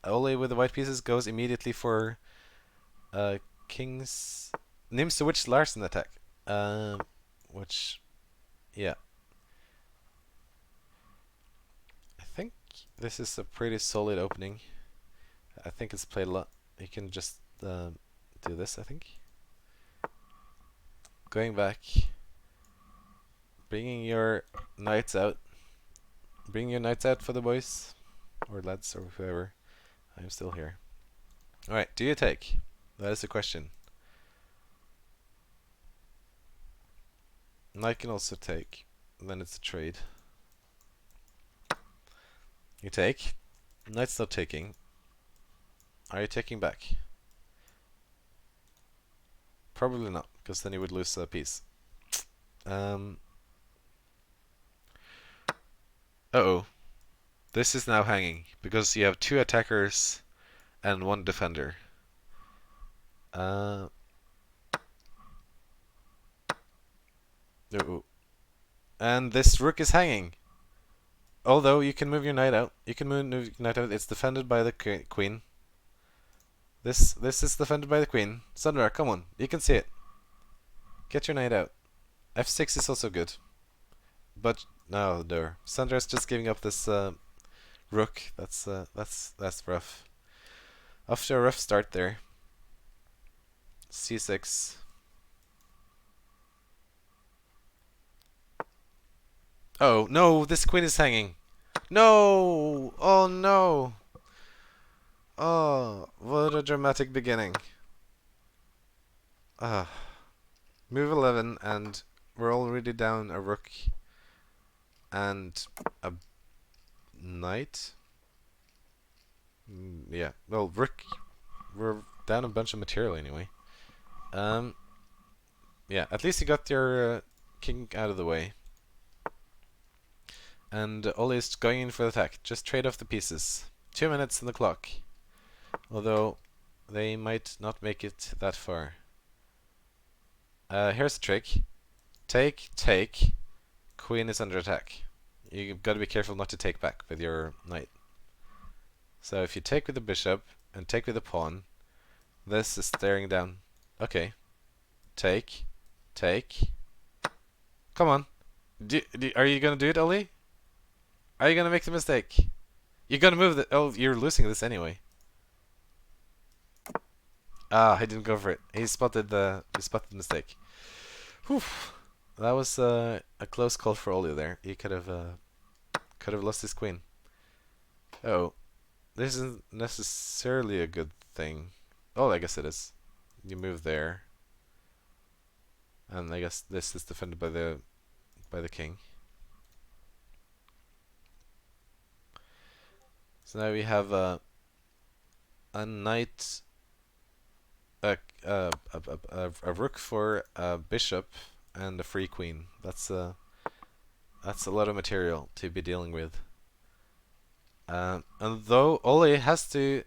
Speaker 1: Ole with the white pieces goes immediately for King's... Nims the Witch Larson attack. Which... Yeah. I think this is a pretty solid opening. I think it's played a lot. You can just do this, I think. Going back. Bringing your knights out. Bring your knights out for the boys. Or lads, or whoever. I'm still here. Alright, do you take? That is the question. Knight can also take. Then it's a trade. You take. Knight's not taking. Are you taking back? Probably not, because then you would lose a piece. Uh-oh. This is now hanging, because you have 2 attackers and 1 defender. Uh-oh. And this rook is hanging. Although you can move your knight out. You can move your knight out. It's defended by the queen. This is defended by the queen. Sandra, come on. You can see it. Get your knight out. F6 is also good. But no, there. Sandra's just giving up this rook. That's rough. After a rough start there. C6. Oh, no, this queen is hanging. No! Oh, no! Oh, what a dramatic beginning. Move 11, and we're already down a rook and a knight. Yeah, well, rook. We're down a bunch of material anyway. Yeah, at least you got your king out of the way. And Ole is going in for the attack. Just trade off the pieces. 2 minutes on the clock. Although, they might not make it that far. Here's the trick. Take, take. Queen is under attack. You've got to be careful not to take back with your knight. So if you take with the bishop and take with the pawn, this is staring down. Okay. Take. Take. Come on. Are you gonna do it, Oli? Are you gonna make the mistake? You gotta move the. Oh, you're losing this anyway. Ah, I didn't go for it. He spotted the mistake. Whew. That was a close call for Oli there. He could have lost his queen. Oh, this isn't necessarily a good thing. Oh, I guess it is. You move there, and I guess this is defended by the king. So now we have a knight, a rook for a bishop, and a free queen. That's a lot of material to be dealing with. And though Oli has to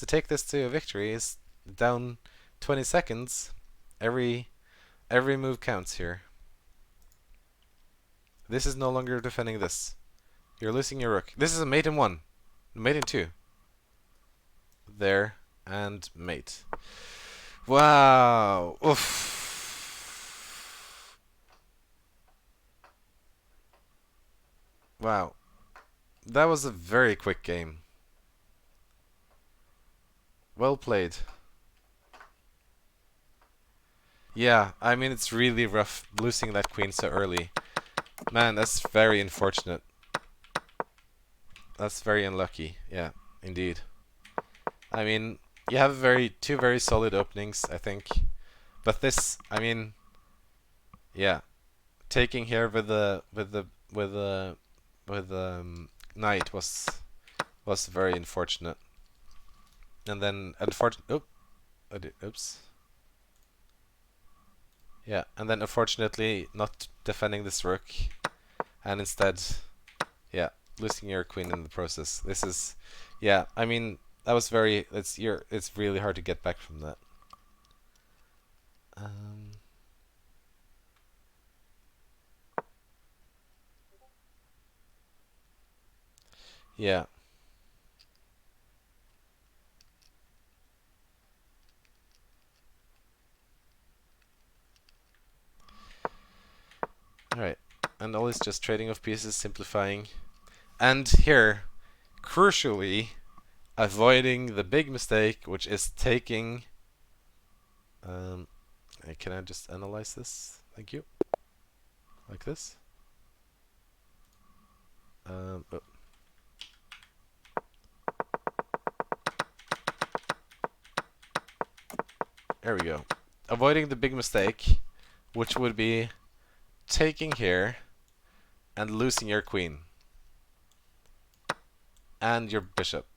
Speaker 1: take this to a victory, is down 20 seconds. Every move counts here. This is no longer defending this. You're losing your rook. This is a mate in 1. Mate in 2. There and mate. Wow. Oof. Wow. That was a very quick game. Well played. Yeah, I mean, it's really rough losing that queen so early. Man, that's very unfortunate. That's very unlucky. Yeah, indeed. I mean, you have two very solid openings, I think. But this, I mean, yeah, taking here with the knight was very unfortunate. And then oops. Yeah, and then unfortunately not defending this rook, and instead, yeah, losing your queen in the process. This is, yeah, I mean, that was very. It's really hard to get back from that. Yeah. Alright, and always just trading off pieces, simplifying. And here, crucially, avoiding the big mistake, which is taking... can I just analyze this? Thank you. Like this. Oh. There we go. Avoiding the big mistake, which would be taking here and losing your queen and your bishop.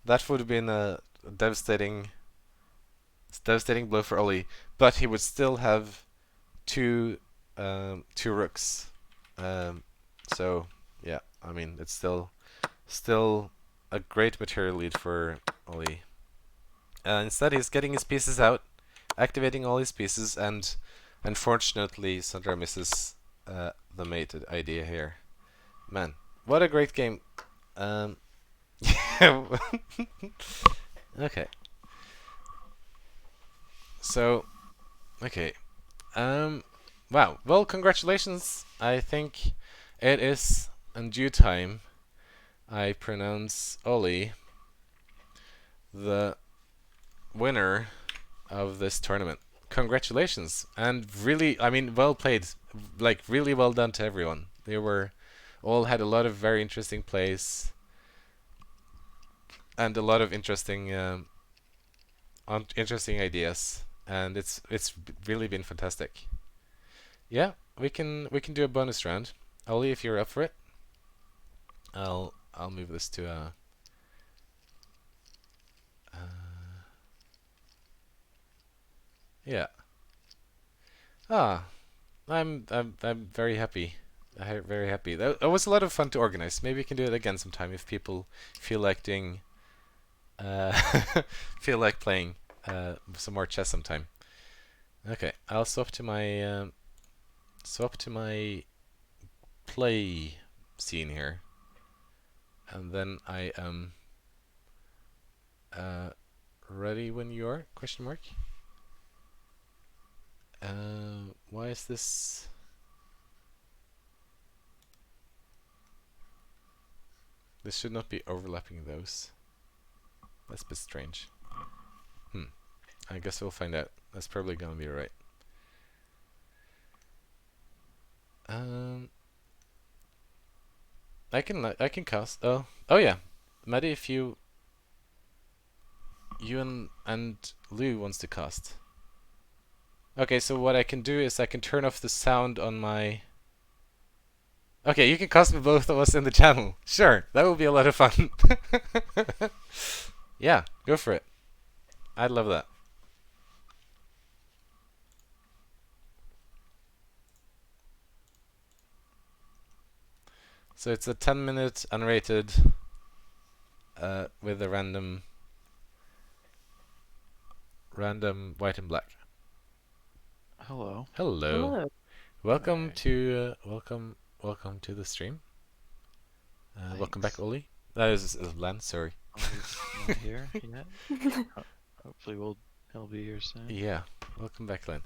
Speaker 1: That would have been a devastating blow for Oli, but he would still have two rooks. So yeah, I mean, it's still a great material lead for Oli. Instead, he's getting his pieces out, activating all his pieces, and unfortunately, Sandra misses the mate idea here. Man, what a great game. Okay. So, okay. Wow. Well, congratulations. I think it is in due time. I pronounce Oli the winner of this tournament. Congratulations. And really, I mean, well played. Like, really well done to everyone. They all had a lot of very interesting plays and a lot of interesting ideas, and it's really been fantastic. Yeah, we can do a bonus round. Oli, if you're up for it, I'll move this to yeah. I'm very happy. Very happy. That was a lot of fun to organize. Maybe we can do it again sometime if people feel like doing feel like playing some more chess sometime. Okay, I'll swap to my play scene here, and then I am ready when you are? Question mark. Why is this? This should not be overlapping those. That's a bit strange. I guess we'll find out. That's probably gonna be right. I can cast. Oh yeah, Maddie, if you and Lou wants to cast. Okay, so what I can do is I can turn off the sound on my. Okay, you can cast with both of us in the channel. Sure, that will be a lot of fun. Yeah, go for it. I'd love that. So it's a 10-minute unrated with a random white and black.
Speaker 4: Hello.
Speaker 1: Hello. Welcome to welcome to the stream. Welcome back, Oli. That is Len. Sorry.
Speaker 4: Oli's not here yet. Hopefully he'll be here soon.
Speaker 1: Yeah. Welcome back, Len.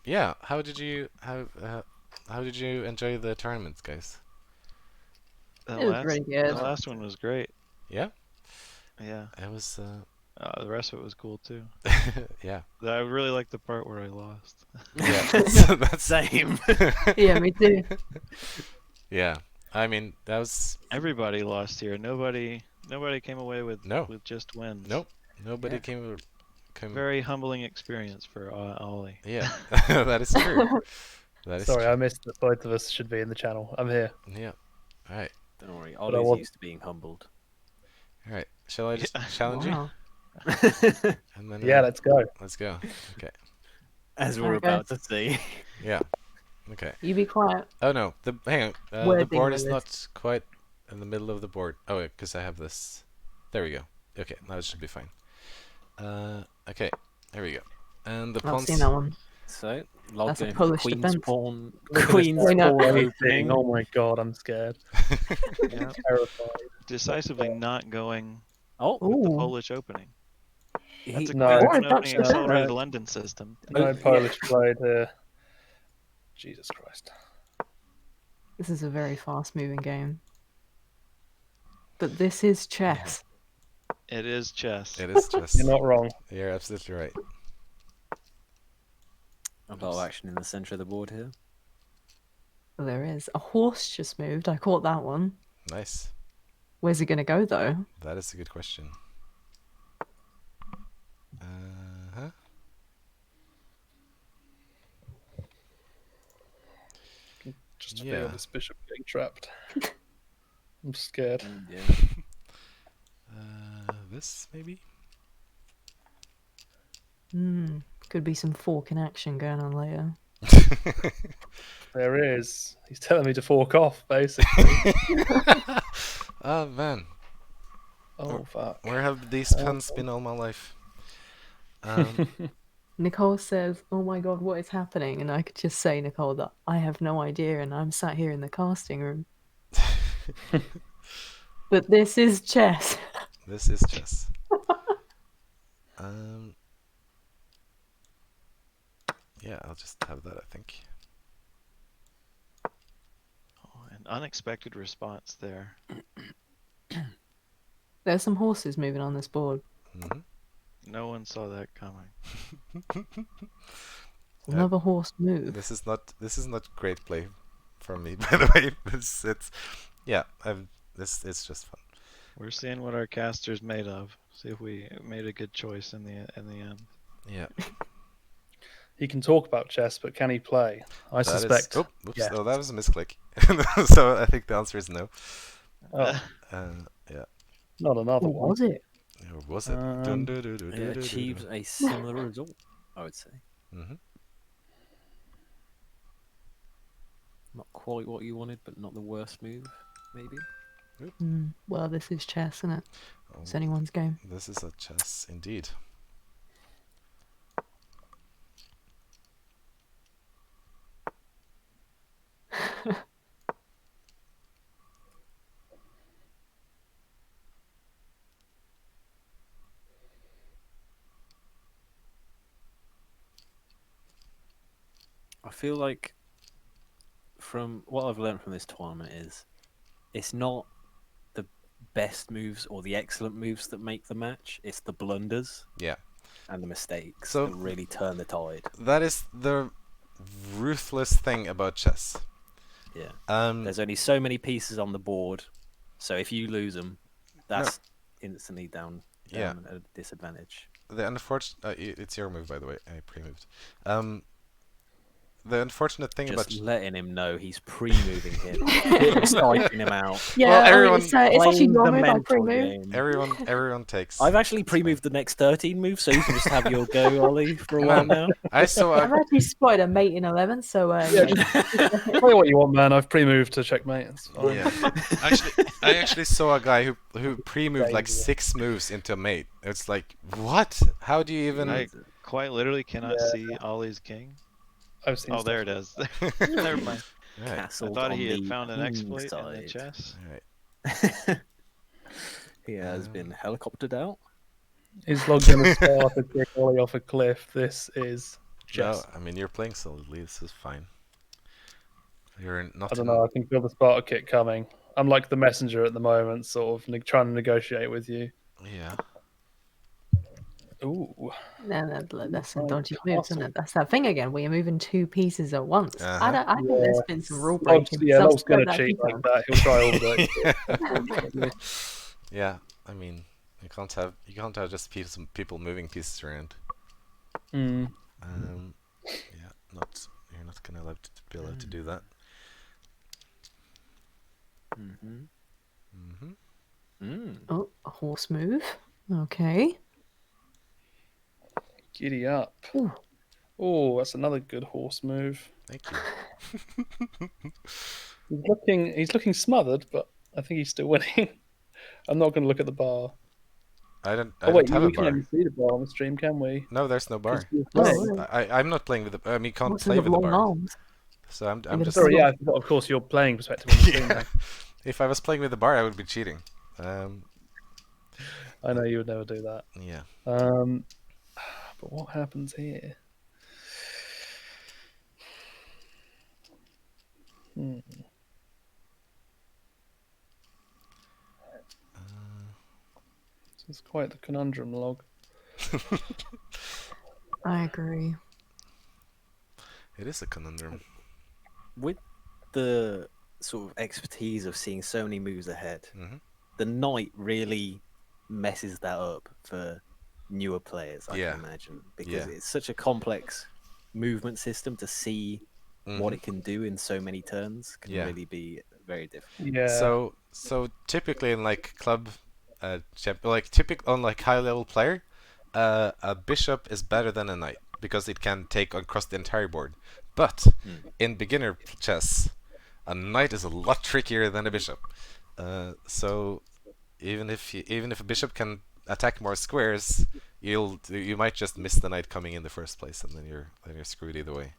Speaker 1: Yeah. How did you enjoy the tournaments, guys?
Speaker 5: It was pretty good.
Speaker 4: The last one was great.
Speaker 1: Yeah.
Speaker 4: Yeah.
Speaker 1: It was.
Speaker 4: The rest of it was cool too.
Speaker 1: Yeah.
Speaker 4: I really liked the part where I lost.
Speaker 1: Yeah. That's
Speaker 3: same.
Speaker 5: Yeah, me too.
Speaker 1: Yeah. I mean, that was.
Speaker 4: Everybody lost here. Nobody came away with just wins.
Speaker 1: Nope. Nobody came.
Speaker 4: Very humbling experience for Ollie.
Speaker 1: Yeah, that is true.
Speaker 2: Sorry, I missed that both of us should be in the channel. I'm here.
Speaker 1: Yeah. All right.
Speaker 3: Don't worry, Ollie's used to being humbled.
Speaker 1: All right. Shall I just challenge you?
Speaker 2: And then, yeah, let's go.
Speaker 1: Let's go. Okay.
Speaker 3: As we're about to see.
Speaker 1: Yeah. Okay.
Speaker 5: You be quiet.
Speaker 1: Oh no, hang on. The board is not quite in the middle of the board. Oh, because I have this. There we go. Okay, now it should be fine. Okay, there we go. And the pawns.
Speaker 5: I've seen that one.
Speaker 3: So,
Speaker 5: that's a Polish
Speaker 3: Queen's
Speaker 5: defense.
Speaker 3: Pawn.
Speaker 2: Queen's Pawn opening. Oh my god, I'm scared.
Speaker 4: Yeah.
Speaker 2: Terrified.
Speaker 4: Decisively not going
Speaker 3: with
Speaker 4: the Polish opening. That's a
Speaker 2: no,
Speaker 4: opening accelerated London system.
Speaker 2: No Polish played here. Jesus Christ.
Speaker 5: This is a very fast-moving game. But this is chess.
Speaker 4: It is chess.
Speaker 1: It is chess.
Speaker 2: You're not wrong.
Speaker 1: You're absolutely right.
Speaker 3: A lot of action in the center of the board here.
Speaker 5: Well, there is. A horse just moved. I caught that one.
Speaker 1: Nice.
Speaker 5: Where's it going to go, though?
Speaker 1: That is a good question.
Speaker 2: Just feel this bishop getting trapped. I'm scared.
Speaker 3: Yeah.
Speaker 1: This maybe?
Speaker 5: Could be some fork in action going on later.
Speaker 2: There is. He's telling me to fork off, basically.
Speaker 1: Oh man.
Speaker 2: Oh fuck.
Speaker 1: Where have these pens been all my life?
Speaker 5: Nicole says, "Oh my god, what is happening?" And I could just say, Nicole, that I have no idea, and I'm sat here in the casting room. But this is chess.
Speaker 1: This is chess. Yeah, I'll just have that, I think.
Speaker 4: Oh, an unexpected response there.
Speaker 5: There's some horses moving on this board.
Speaker 4: No one saw that coming.
Speaker 5: Another horse move.
Speaker 1: This is not great play from me, by the way. It's just fun.
Speaker 4: We're seeing what our caster's made of. See if we made a good choice in the end.
Speaker 1: Yeah.
Speaker 2: He can talk about chess, but can he play? I suspect.
Speaker 1: Oops,
Speaker 2: yes.
Speaker 1: No, that was a misclick. So I think the answer is no.
Speaker 2: Oh.
Speaker 1: Yeah.
Speaker 2: Not another one.
Speaker 5: Was it?
Speaker 1: Or was it?
Speaker 3: It achieves a similar result, I would say. Not quite what you wanted, but not the worst move, maybe.
Speaker 5: Well, this is chess, isn't it? It's anyone's game.
Speaker 1: This is a chess, indeed.
Speaker 3: I feel like from what I've learned from this tournament is it's not best moves or the excellent moves that make the match. It's the blunders.
Speaker 1: Yeah.
Speaker 3: And the mistakes that really turn the tide.
Speaker 1: That is the ruthless thing about chess.
Speaker 3: Yeah. There's only so many pieces on the board, so if you lose them, that's instantly down at a disadvantage.
Speaker 1: The unfortunate, it's your move, by the way. I pre-moved. The unfortunate thing about
Speaker 3: just letting him know he's pre-moving him, sniping him out.
Speaker 5: Yeah,
Speaker 1: well, everyone,
Speaker 5: it's actually your move. I pre-move.
Speaker 1: Everyone takes.
Speaker 3: I've actually pre-moved the next 13 moves, so you can just have your go, Ollie, for a while now.
Speaker 5: I've actually spotted a mate in 11, so
Speaker 2: tell you what you want, man. I've pre-moved to checkmate.
Speaker 1: Yeah. I actually saw a guy who pre-moved like 6 moves into a mate. It's like, what? How do you even?
Speaker 4: I quite literally cannot see Ollie's king.
Speaker 2: I've seen stuff.
Speaker 4: There it is. Never mind.
Speaker 1: Right.
Speaker 4: I thought he had found an exploit in the chess.
Speaker 1: Right.
Speaker 3: He has been helicoptered out.
Speaker 2: Is Log going to start to kick Ollie off a cliff? This is chess.
Speaker 1: No, I mean, you're playing solidly. This is fine. You're not.
Speaker 2: I don't know. I can feel the Sparta kick coming. I'm like the messenger at the moment, sort of trying to negotiate with you.
Speaker 1: Yeah.
Speaker 2: Ooh.
Speaker 5: No, that's a dodgy move, isn't it? That's that thing again where you're moving 2 pieces at once. I think there's been some rule breaking.
Speaker 2: Log's going to cheat like that. He'll try all the
Speaker 1: Yeah, I mean, you can't have just people moving pieces around.
Speaker 2: Mm.
Speaker 1: Yeah, you're not gonna be allowed to do that.
Speaker 5: Oh, a horse move. Okay.
Speaker 2: Giddy up. Oh, that's another good horse move.
Speaker 1: Thank you.
Speaker 2: He's looking smothered, but I think he's still winning. I'm not going to look at the bar.
Speaker 1: I don't
Speaker 2: have
Speaker 1: a
Speaker 2: bar. We can't even see the bar on the stream, can we?
Speaker 1: No, there's no bar. I'm not playing with the. I mean, you can't play with the bar.
Speaker 5: Arms?
Speaker 1: So I'm just.
Speaker 2: Sorry, yeah. Of course, you're playing perspective on the stream. Yeah.
Speaker 1: If I was playing with the bar, I would be cheating.
Speaker 2: I know you would never do that.
Speaker 1: Yeah.
Speaker 2: But what happens here? It's quite the conundrum, Log.
Speaker 5: I agree.
Speaker 1: It is a conundrum.
Speaker 3: With the sort of expertise of seeing so many moves ahead, the knight really messes that up for newer players, I can imagine, because it's such a complex movement system to see what it can do in so many turns can really be very difficult.
Speaker 2: Yeah.
Speaker 1: So typically in like club, on like high level player, a bishop is better than a knight because it can take across the entire board. But in beginner chess, a knight is a lot trickier than a bishop. So even if a bishop can attack more squares, you might just miss the knight coming in the first place, and then you're screwed either way.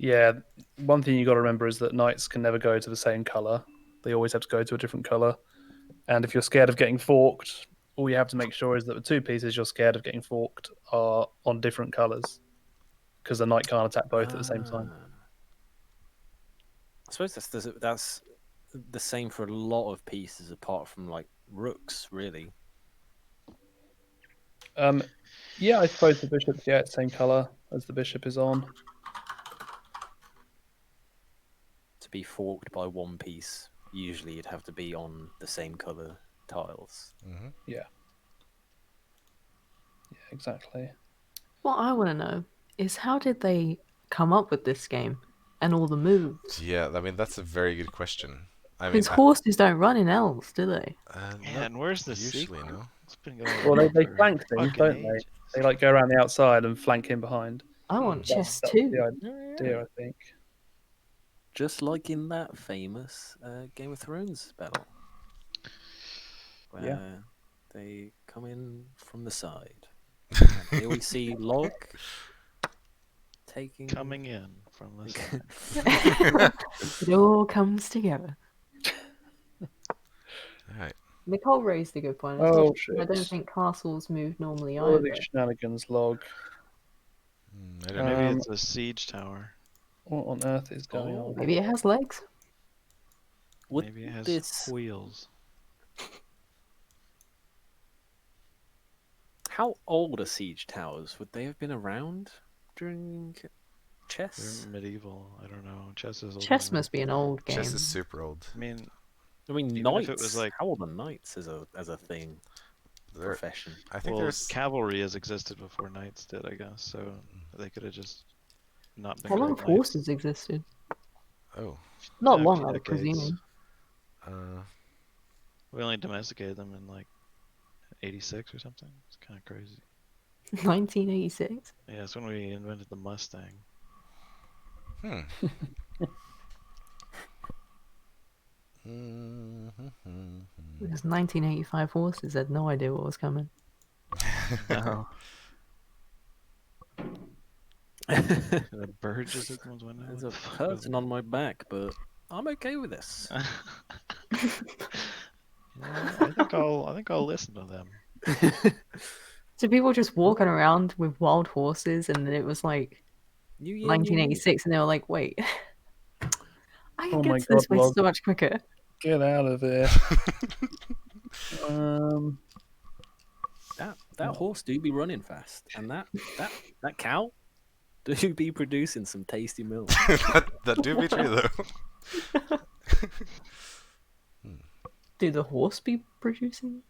Speaker 2: Yeah, one thing you got to remember is that knights can never go to the same color. They always have to go to a different color. And if you're scared of getting forked, all you have to make sure is that the 2 pieces you're scared of getting forked are on different colors, because the knight can't attack both at the same time.
Speaker 3: I suppose that's the same for a lot of pieces apart from like rooks, really.
Speaker 2: Yeah, I suppose the bishop, same color as the bishop is on.
Speaker 3: To be forked by one piece, usually you'd have to be on the same color tiles.
Speaker 2: Yeah, exactly.
Speaker 5: What I want to know is how did they come up with this game and all the moves?
Speaker 1: Yeah, I mean, that's a very good question.
Speaker 5: Because horses don't run in L's, do they?
Speaker 4: And where's the
Speaker 1: usually
Speaker 4: sequel?
Speaker 1: no.
Speaker 4: It's been going
Speaker 2: Well, they flank things, don't they? They like go around the outside and flank him behind.
Speaker 5: I want chess
Speaker 2: that's
Speaker 5: too.
Speaker 2: the idea, I think.
Speaker 3: Just like in that famous Game of Thrones battle. Where they come in from the side. Here we see Log
Speaker 4: coming in from the side.
Speaker 5: It all comes together.
Speaker 1: Alright.
Speaker 5: Nicole raised a good point.
Speaker 2: Oh, shit.
Speaker 5: I don't think castles move normally
Speaker 2: All
Speaker 5: either.
Speaker 2: these shenanigans, Log.
Speaker 1: I don't know.
Speaker 4: Maybe it's a siege tower.
Speaker 2: What on earth is going on?
Speaker 5: Maybe it has legs.
Speaker 4: Maybe it has wheels.
Speaker 3: How old are siege towers? Would they have been around during chess?
Speaker 4: They're medieval. I don't know. Chess is older
Speaker 5: Chess
Speaker 4: than
Speaker 5: must be an old game.
Speaker 1: Chess is super old.
Speaker 4: I mean,
Speaker 3: knights.
Speaker 4: If it was like...
Speaker 3: How old are knights as a thing? Profession.
Speaker 1: I think
Speaker 4: cavalry has existed before knights did, I guess. So they could have just not been.
Speaker 5: How long horses existed?
Speaker 1: Oh,
Speaker 5: not long, I'm presuming.
Speaker 4: We only domesticated them in like 86 or something. It's kind of crazy.
Speaker 5: 1986.
Speaker 4: Yeah, that's when we invented the Mustang.
Speaker 5: Because 1985 horses had no idea what was coming.
Speaker 3: No.
Speaker 4: The bird just hit someone's window.
Speaker 3: There's a person on my back, but I'm okay with this.
Speaker 4: I think I'll listen to them.
Speaker 5: So people just walking around with wild horses, and then it was like 1986, and they were like, "Wait, I can get to this place so much quicker."
Speaker 2: Get out of there.
Speaker 3: That horse do be running fast, and that cow do be producing some tasty milk.
Speaker 1: that do be true though.
Speaker 5: Do the horse be producing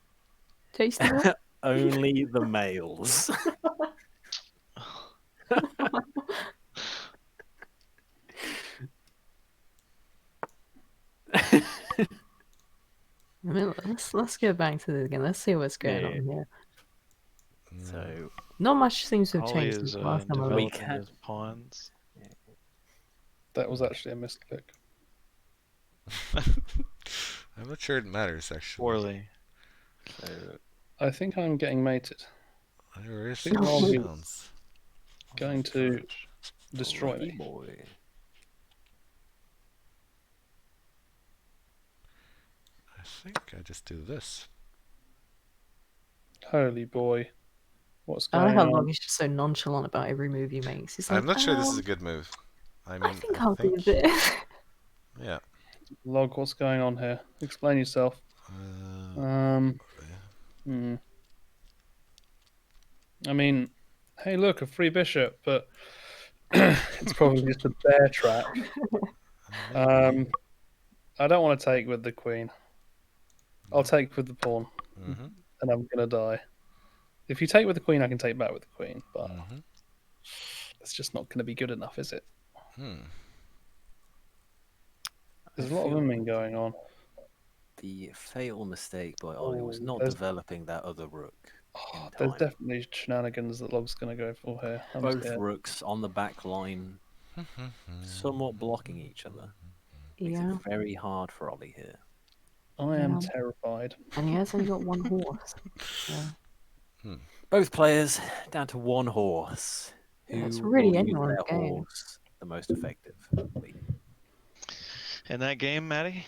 Speaker 5: tasty milk?
Speaker 3: Only the males.
Speaker 5: I mean, let's get back to this again. Let's see what's going on here.
Speaker 3: So
Speaker 5: not much seems to have changed since last time.
Speaker 4: We can pawns.
Speaker 2: That was actually a misclick.
Speaker 1: I'm not sure it matters actually.
Speaker 4: Poorly.
Speaker 2: I think I'm getting mated.
Speaker 1: There is
Speaker 2: going to destroy me.
Speaker 3: Boy.
Speaker 1: I think I just do this.
Speaker 2: Holy boy. What's
Speaker 5: I
Speaker 2: going
Speaker 5: like how
Speaker 2: on?
Speaker 5: Log is just so nonchalant about every move he makes. He's like,
Speaker 1: I'm not sure this is a good move.
Speaker 5: I think I'll do this.
Speaker 1: Yeah.
Speaker 2: Log, what's going on here? Explain yourself. I mean, hey, look, a free bishop, but it's probably just a bear trap. I don't want to take with the queen. I'll take with the pawn, and I'm gonna die. If you take with the queen, I can take back with the queen, but it's just not going to be good enough, is it? There's a lot of women going on.
Speaker 3: The fatal mistake by Ollie was not developing that other rook.
Speaker 2: There's definitely shenanigans that Log's going to go for here.
Speaker 3: Both rooks on the back line, somewhat blocking each other. Makes it very hard for Ollie here.
Speaker 2: I am terrified.
Speaker 5: And he has only got one horse. So.
Speaker 3: Both players down to one horse.
Speaker 5: It's really anyone's game.
Speaker 3: Horse the most effectively.
Speaker 4: In that game, Maddie?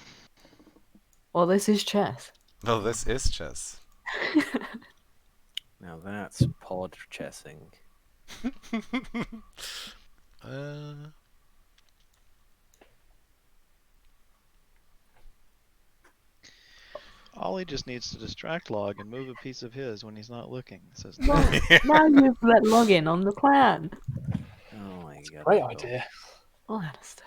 Speaker 5: Well, this is chess.
Speaker 1: Well, this is chess.
Speaker 3: Now that's pod chessing.
Speaker 4: Ollie just needs to distract Log and move a piece of his when he's not looking. Says
Speaker 5: now you've let Log in on the plan.
Speaker 3: Oh my god.
Speaker 2: Great idea.
Speaker 5: Lannister.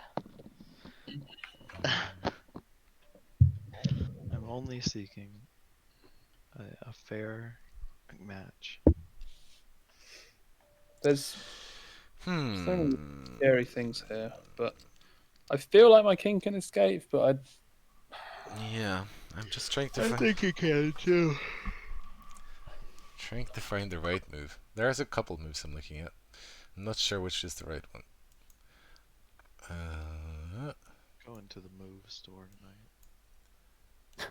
Speaker 4: I'm only seeking a fair match.
Speaker 2: There's so many scary things here, but I feel like my king can escape, but
Speaker 1: Yeah, I'm just trying to
Speaker 4: I think he can too.
Speaker 1: Trying to find the right move. There's a couple moves I'm looking at. I'm not sure which is the right one.
Speaker 4: Go into the move store tonight.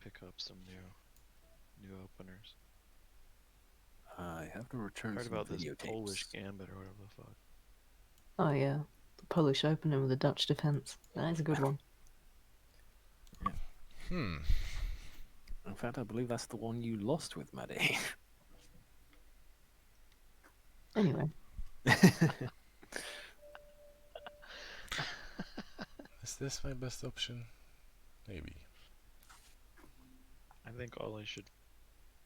Speaker 4: Pick up some new openers.
Speaker 3: I have to return.
Speaker 4: Heard about this
Speaker 3: tapes.
Speaker 4: Polish gambit or whatever the fuck.
Speaker 5: Oh yeah, the Polish opening with the Dutch defense. That is a good one.
Speaker 3: In fact, I believe that's the one you lost with, Maddie.
Speaker 5: Anyway.
Speaker 1: Is this my best option? Maybe.
Speaker 4: I think Ollie should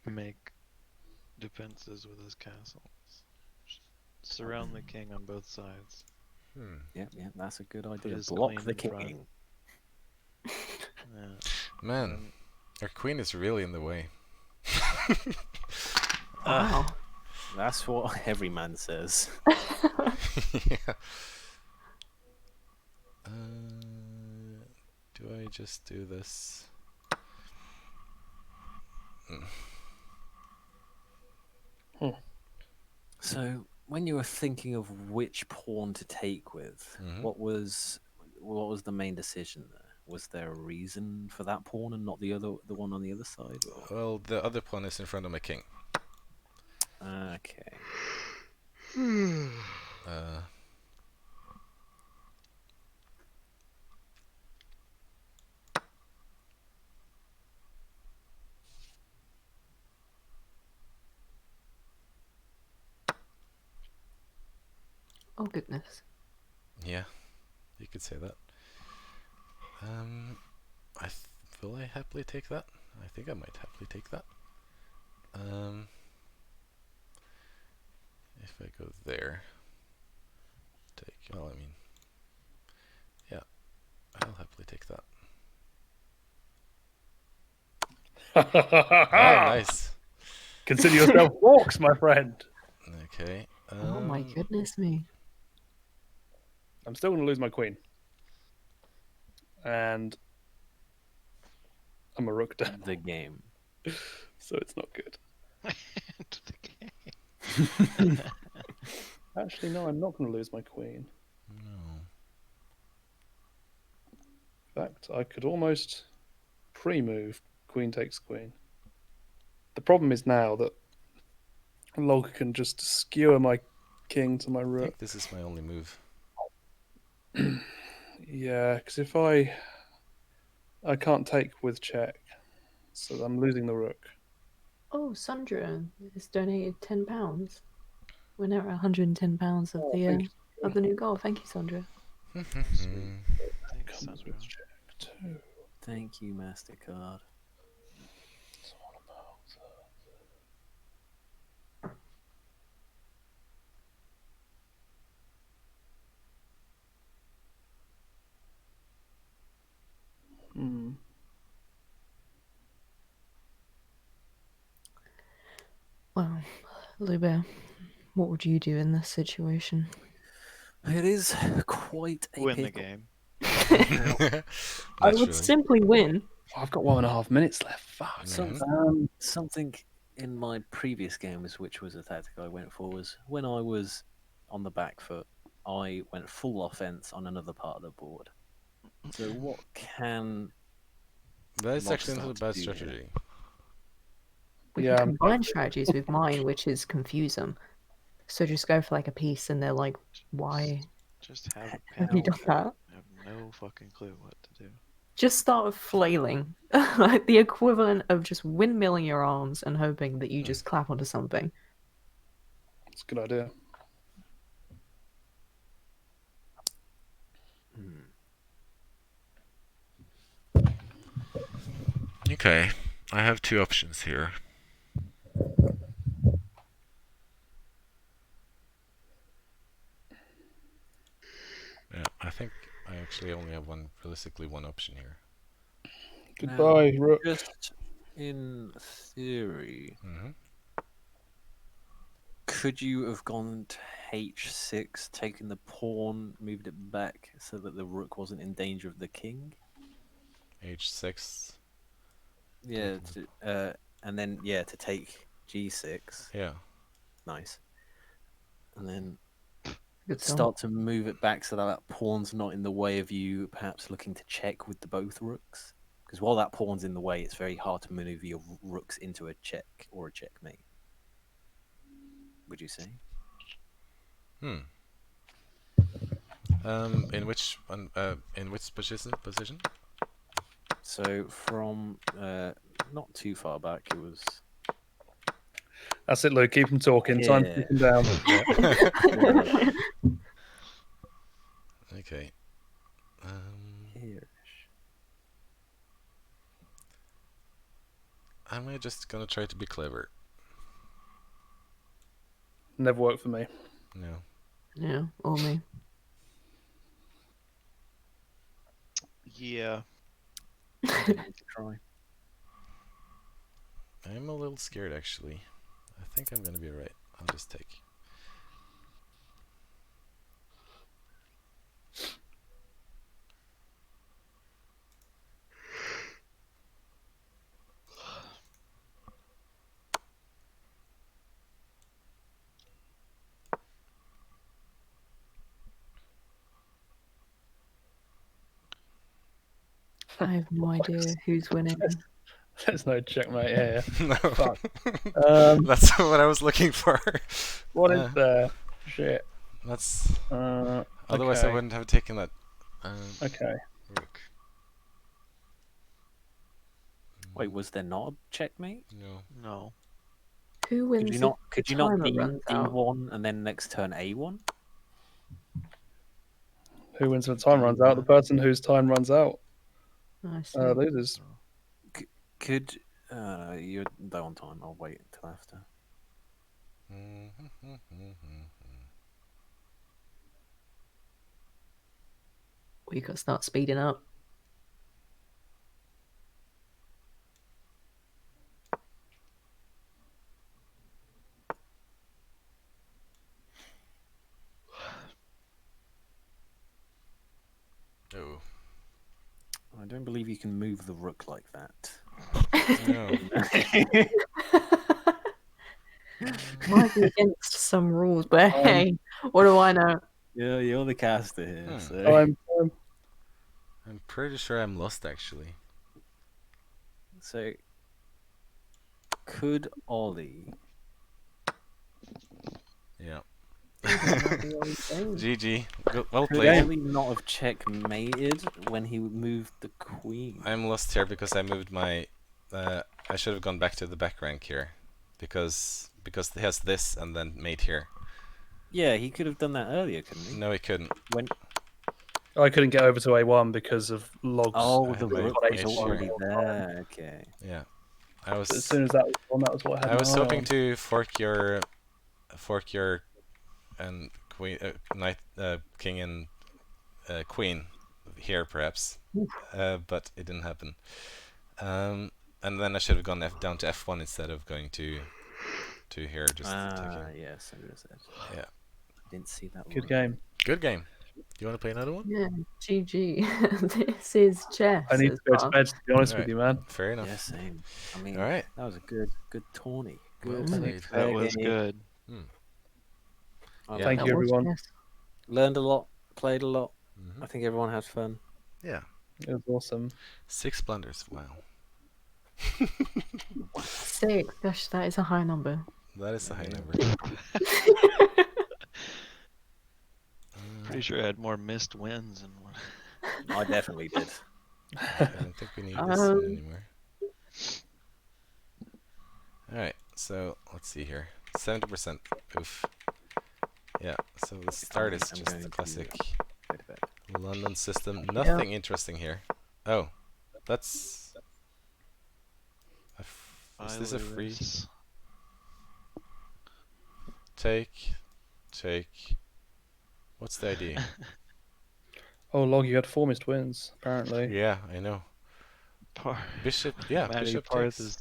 Speaker 4: make defenses with his castles. Surround the king on both sides.
Speaker 3: Yeah, that's a good idea.
Speaker 4: His
Speaker 3: Block the
Speaker 4: queen in
Speaker 3: king.
Speaker 4: Yeah.
Speaker 1: Man, our queen is really in the way.
Speaker 5: Wow.
Speaker 3: That's what every man says.
Speaker 1: Yeah. Do I just do this?
Speaker 3: So, when you were thinking of which pawn to take with, what was the main decision there? Was there a reason for that pawn and not the one on the other side? Or?
Speaker 1: Well, the other pawn is in front of my king.
Speaker 3: Okay.
Speaker 5: Oh goodness.
Speaker 1: Yeah, you could say that. Will I happily take that? I think I might happily take that. If I go there, well, I mean, yeah, I'll happily take that. Oh, nice.
Speaker 2: Consider yourself walks, my friend.
Speaker 1: Okay.
Speaker 5: Oh my goodness me.
Speaker 2: I'm still going to lose my queen. And I'm a rook down.
Speaker 3: The game.
Speaker 2: So it's not good.
Speaker 4: The game.
Speaker 2: Actually, no, I'm not going to lose my queen.
Speaker 1: No.
Speaker 2: In fact, I could almost pre-move queen takes queen. The problem is now that log can just skewer my king to my rook.
Speaker 1: I think this is my only move.
Speaker 2: Yeah, because if I can't take with check, so I'm losing the rook.
Speaker 5: Oh, Sandra has donated £10. We're now at £110 of the new goal. Thank you, Sandra.
Speaker 4: Thanks,
Speaker 2: Comes with check too.
Speaker 3: Thank you, MasterCard.
Speaker 2: So what about
Speaker 5: Well, Luba, what would you do in this situation?
Speaker 3: It is quite a
Speaker 4: win
Speaker 3: pickle.
Speaker 4: the game.
Speaker 5: I would simply win.
Speaker 2: I've got 1.5 minutes left. Fuck.
Speaker 3: Something in my previous games, which was a tactic I went for, was when I was on the back foot, I went full offense on another part of the board. So what can...
Speaker 1: That is actually not a bad strategy.
Speaker 5: We can combine strategies with mine, which is confuse them. So just go for like a piece, and they're like, "Why?
Speaker 4: Just have a
Speaker 5: Have you done that?"
Speaker 4: I have no fucking clue what to do.
Speaker 5: Just start with flailing, like the equivalent of just windmilling your arms and hoping that you just clap onto something.
Speaker 2: That's a good idea.
Speaker 1: Okay, I have two options here. Yeah, I think I actually only have realistically one option here.
Speaker 2: Goodbye, rook.
Speaker 3: Just in theory, could you have gone to h6, taken the pawn, moved it back so that the rook wasn't in danger of the king?
Speaker 1: h6.
Speaker 3: Yeah, and then to take g6.
Speaker 1: Yeah.
Speaker 3: Nice. And then
Speaker 5: Good
Speaker 3: start to move it back so that pawn's not in the way of you perhaps looking to check with the both rooks. Because while that pawn's in the way, it's very hard to maneuver your rooks into a check or a checkmate. Would you say?
Speaker 1: In which position?
Speaker 3: So from not too far back, it was.
Speaker 2: That's it, Luke. Keep them talking. Time to keep them down.
Speaker 1: Okay.
Speaker 3: Here.
Speaker 1: I'm just gonna try to be clever.
Speaker 2: Never worked for me.
Speaker 1: No.
Speaker 5: Yeah, or me.
Speaker 4: Yeah.
Speaker 3: Try.
Speaker 1: I'm a little scared, actually. I think I'm gonna be right. I'll just take.
Speaker 5: I have no idea who's winning.
Speaker 2: There's no checkmate here.
Speaker 1: No.
Speaker 2: Fuck.
Speaker 1: That's what I was looking for.
Speaker 2: What is there? Shit.
Speaker 1: That's. Otherwise,
Speaker 2: okay.
Speaker 1: I wouldn't have taken that.
Speaker 2: Okay.
Speaker 1: Rook.
Speaker 3: Wait, was there not a checkmate?
Speaker 1: No.
Speaker 4: No.
Speaker 5: Who wins?
Speaker 3: Could you not D1 and then next turn A1?
Speaker 2: Who wins when time runs out? The person whose time runs out loses.
Speaker 3: Could you're low on time? I'll wait until after.
Speaker 5: We could start speeding up.
Speaker 1: Oh.
Speaker 3: I don't believe you can move the rook like that.
Speaker 1: No.
Speaker 5: Might be against some rules, but hey, what do I know?
Speaker 3: Yeah, you're the caster here. So.
Speaker 1: I'm pretty sure I'm lost, actually.
Speaker 3: So, could Ollie?
Speaker 1: Yeah. GG. Well
Speaker 3: could
Speaker 1: played.
Speaker 3: Ollie not have checkmated when he moved the queen?
Speaker 1: I'm lost here because I moved my. I should have gone back to the back rank here, because he has this and then mate here.
Speaker 3: Yeah, he could have done that earlier, couldn't he?
Speaker 1: No, he couldn't.
Speaker 3: When
Speaker 2: I couldn't get over to A1 because of logs.
Speaker 3: Oh, the rook was
Speaker 1: H
Speaker 3: already
Speaker 1: here.
Speaker 3: there. Okay.
Speaker 1: Yeah, I was.
Speaker 2: But as soon as that was on, that was what I had.
Speaker 1: I was hoping
Speaker 2: on.
Speaker 1: to fork your and queen, knight, king and queen here perhaps, but it didn't happen. And then I should have gone down to F1 instead of going to here. Just taking.
Speaker 3: Yes, I said.
Speaker 1: Yeah.
Speaker 3: Didn't see that.
Speaker 2: Good game.
Speaker 1: Good game. Do you want to play another one?
Speaker 5: Yeah, GG. This is chess.
Speaker 2: I need to go to bed, to be honest with you, man.
Speaker 1: Fair enough.
Speaker 3: Yeah, same. I mean,
Speaker 1: all right.
Speaker 3: That was a good tourney. Good.
Speaker 1: Well played.
Speaker 4: That was good.
Speaker 2: Thank you, everyone.
Speaker 3: Learned a lot. Played a lot. I think everyone had fun.
Speaker 1: Yeah.
Speaker 2: It was awesome.
Speaker 1: 6 blunders. Wow.
Speaker 5: 6. Gosh, that is a high number.
Speaker 1: That is a high number.
Speaker 4: Pretty sure I had more missed wins than one.
Speaker 3: I definitely did.
Speaker 1: I don't think we need this one anymore. Alright, so let's see here. 70%. Oof. Yeah, so the start is just the classic London system. Nothing interesting here. Oh, that's... Is this a free? Take. What's the idea?
Speaker 2: Oh, Log, you had 4 missed wins, apparently.
Speaker 1: Yeah, I know. Bishop, yeah,
Speaker 4: Maddie
Speaker 1: Bishop
Speaker 4: Parth
Speaker 1: takes.
Speaker 4: is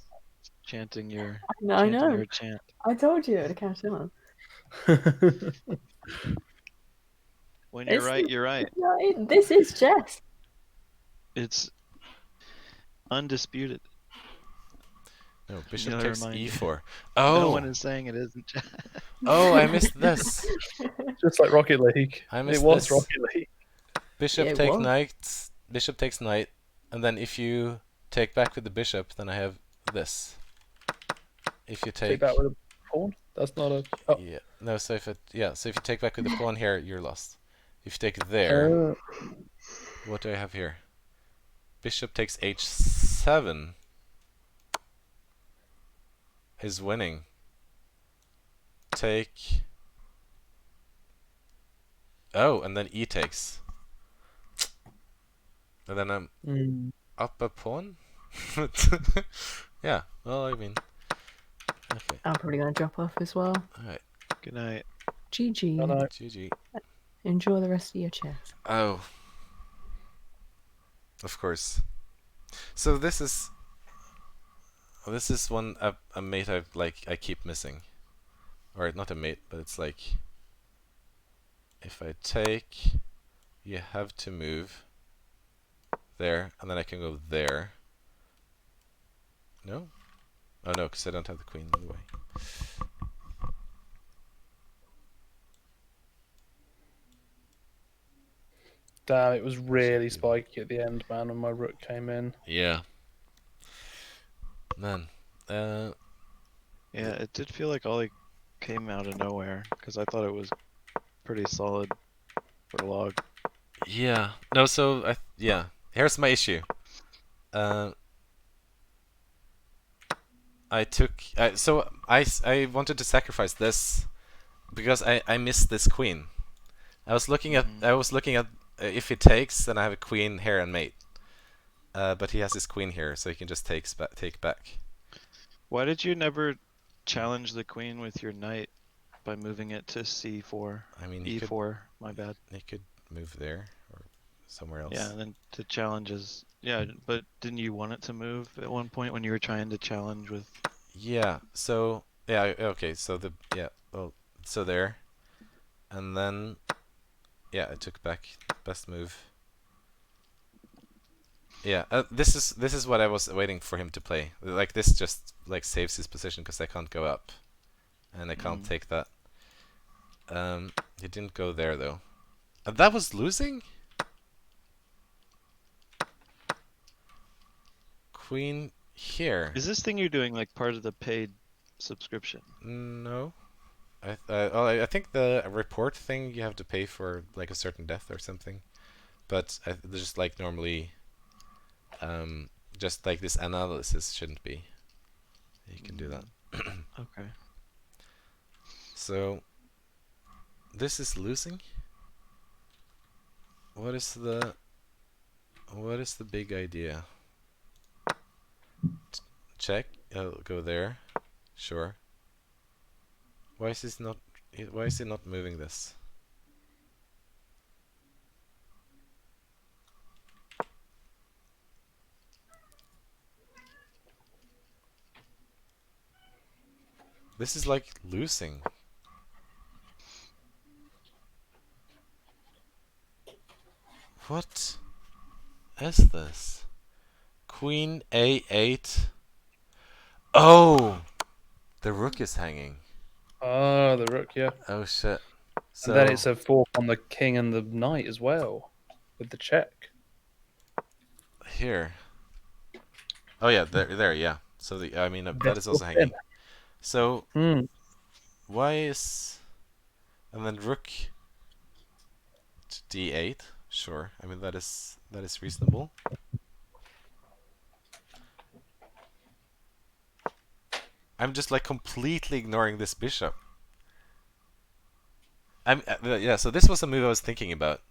Speaker 4: chanting your
Speaker 5: I know.
Speaker 4: your chant.
Speaker 5: I told you to catch on.
Speaker 4: When you're right, you're right.
Speaker 5: This is chess.
Speaker 4: It's undisputed.
Speaker 1: No, Bishop takes E4.
Speaker 4: You.
Speaker 1: Oh!
Speaker 4: No one is saying it isn't.
Speaker 1: Oh, I missed this.
Speaker 2: Just like Rocket League.
Speaker 1: I missed
Speaker 2: it was
Speaker 1: this.
Speaker 2: Rocket League.
Speaker 1: Bishop takes knight. Bishop takes knight, and then if you take back with the bishop, then I have this. If you take
Speaker 2: back with a pawn, that's not a. Oh.
Speaker 1: Yeah. No. So if so if you take back with the pawn here, you're lost. If you take it there, what do I have here? Bishop takes H7 is winning. Take. Oh, and then E takes. And then I'm up a pawn. Yeah. Well, I mean. Okay.
Speaker 5: I'm probably gonna drop off as well.
Speaker 1: All right.
Speaker 4: Good night.
Speaker 5: GG.
Speaker 1: GG.
Speaker 5: Enjoy the rest of your chess.
Speaker 1: Oh. Of course. So this is one a mate I keep missing, or not a mate, but it's like if I take, you have to move there, and then I can go there. No? Oh no, because I don't have the queen in the way.
Speaker 2: Damn, it was really spiky at the end, man, when my rook came in.
Speaker 1: Yeah. Man.
Speaker 4: Yeah, it did feel like Ollie came out of nowhere, because I thought it was pretty solid for log.
Speaker 1: Yeah. No, so, yeah. Here's my issue. I wanted to sacrifice this because I missed this queen. I was looking at if he takes, then I have a queen here and mate. But he has his queen here, so he can just take back.
Speaker 4: Why did you never challenge the queen with your knight by moving it to c4?
Speaker 1: I mean,
Speaker 4: e4. My bad.
Speaker 1: He could move there or somewhere else.
Speaker 4: Yeah, and then to challenge is but didn't you want it to move at one point when you were trying to challenge with?
Speaker 1: Yeah. So yeah. Okay. So so there, and then yeah, I took back best move. Yeah, this is what I was waiting for him to play. Like this just like saves his position because I can't go up, and I can't take that. He didn't go there though. That was losing. Queen here.
Speaker 4: Is this thing you're doing like part of the paid subscription?
Speaker 1: No. I think the report thing you have to pay for like a certain death or something, but just like normally, just like this analysis shouldn't be. You can do that.
Speaker 4: Okay.
Speaker 1: So this is losing. What is the big idea? Check. I'll go there. Sure. Why is he not moving this? This is like losing. What is this? Queen A8. Oh! The rook is hanging.
Speaker 2: Oh, the rook, yeah.
Speaker 1: Oh shit. So
Speaker 2: and then it's a fork on the king and the knight as well, with the check.
Speaker 1: Here. Oh yeah, there, yeah. So I mean that is also hanging. So why is and then rook to d8? Sure. I mean that is reasonable. I'm just like completely ignoring this bishop. Yeah. So this was a move I was thinking about.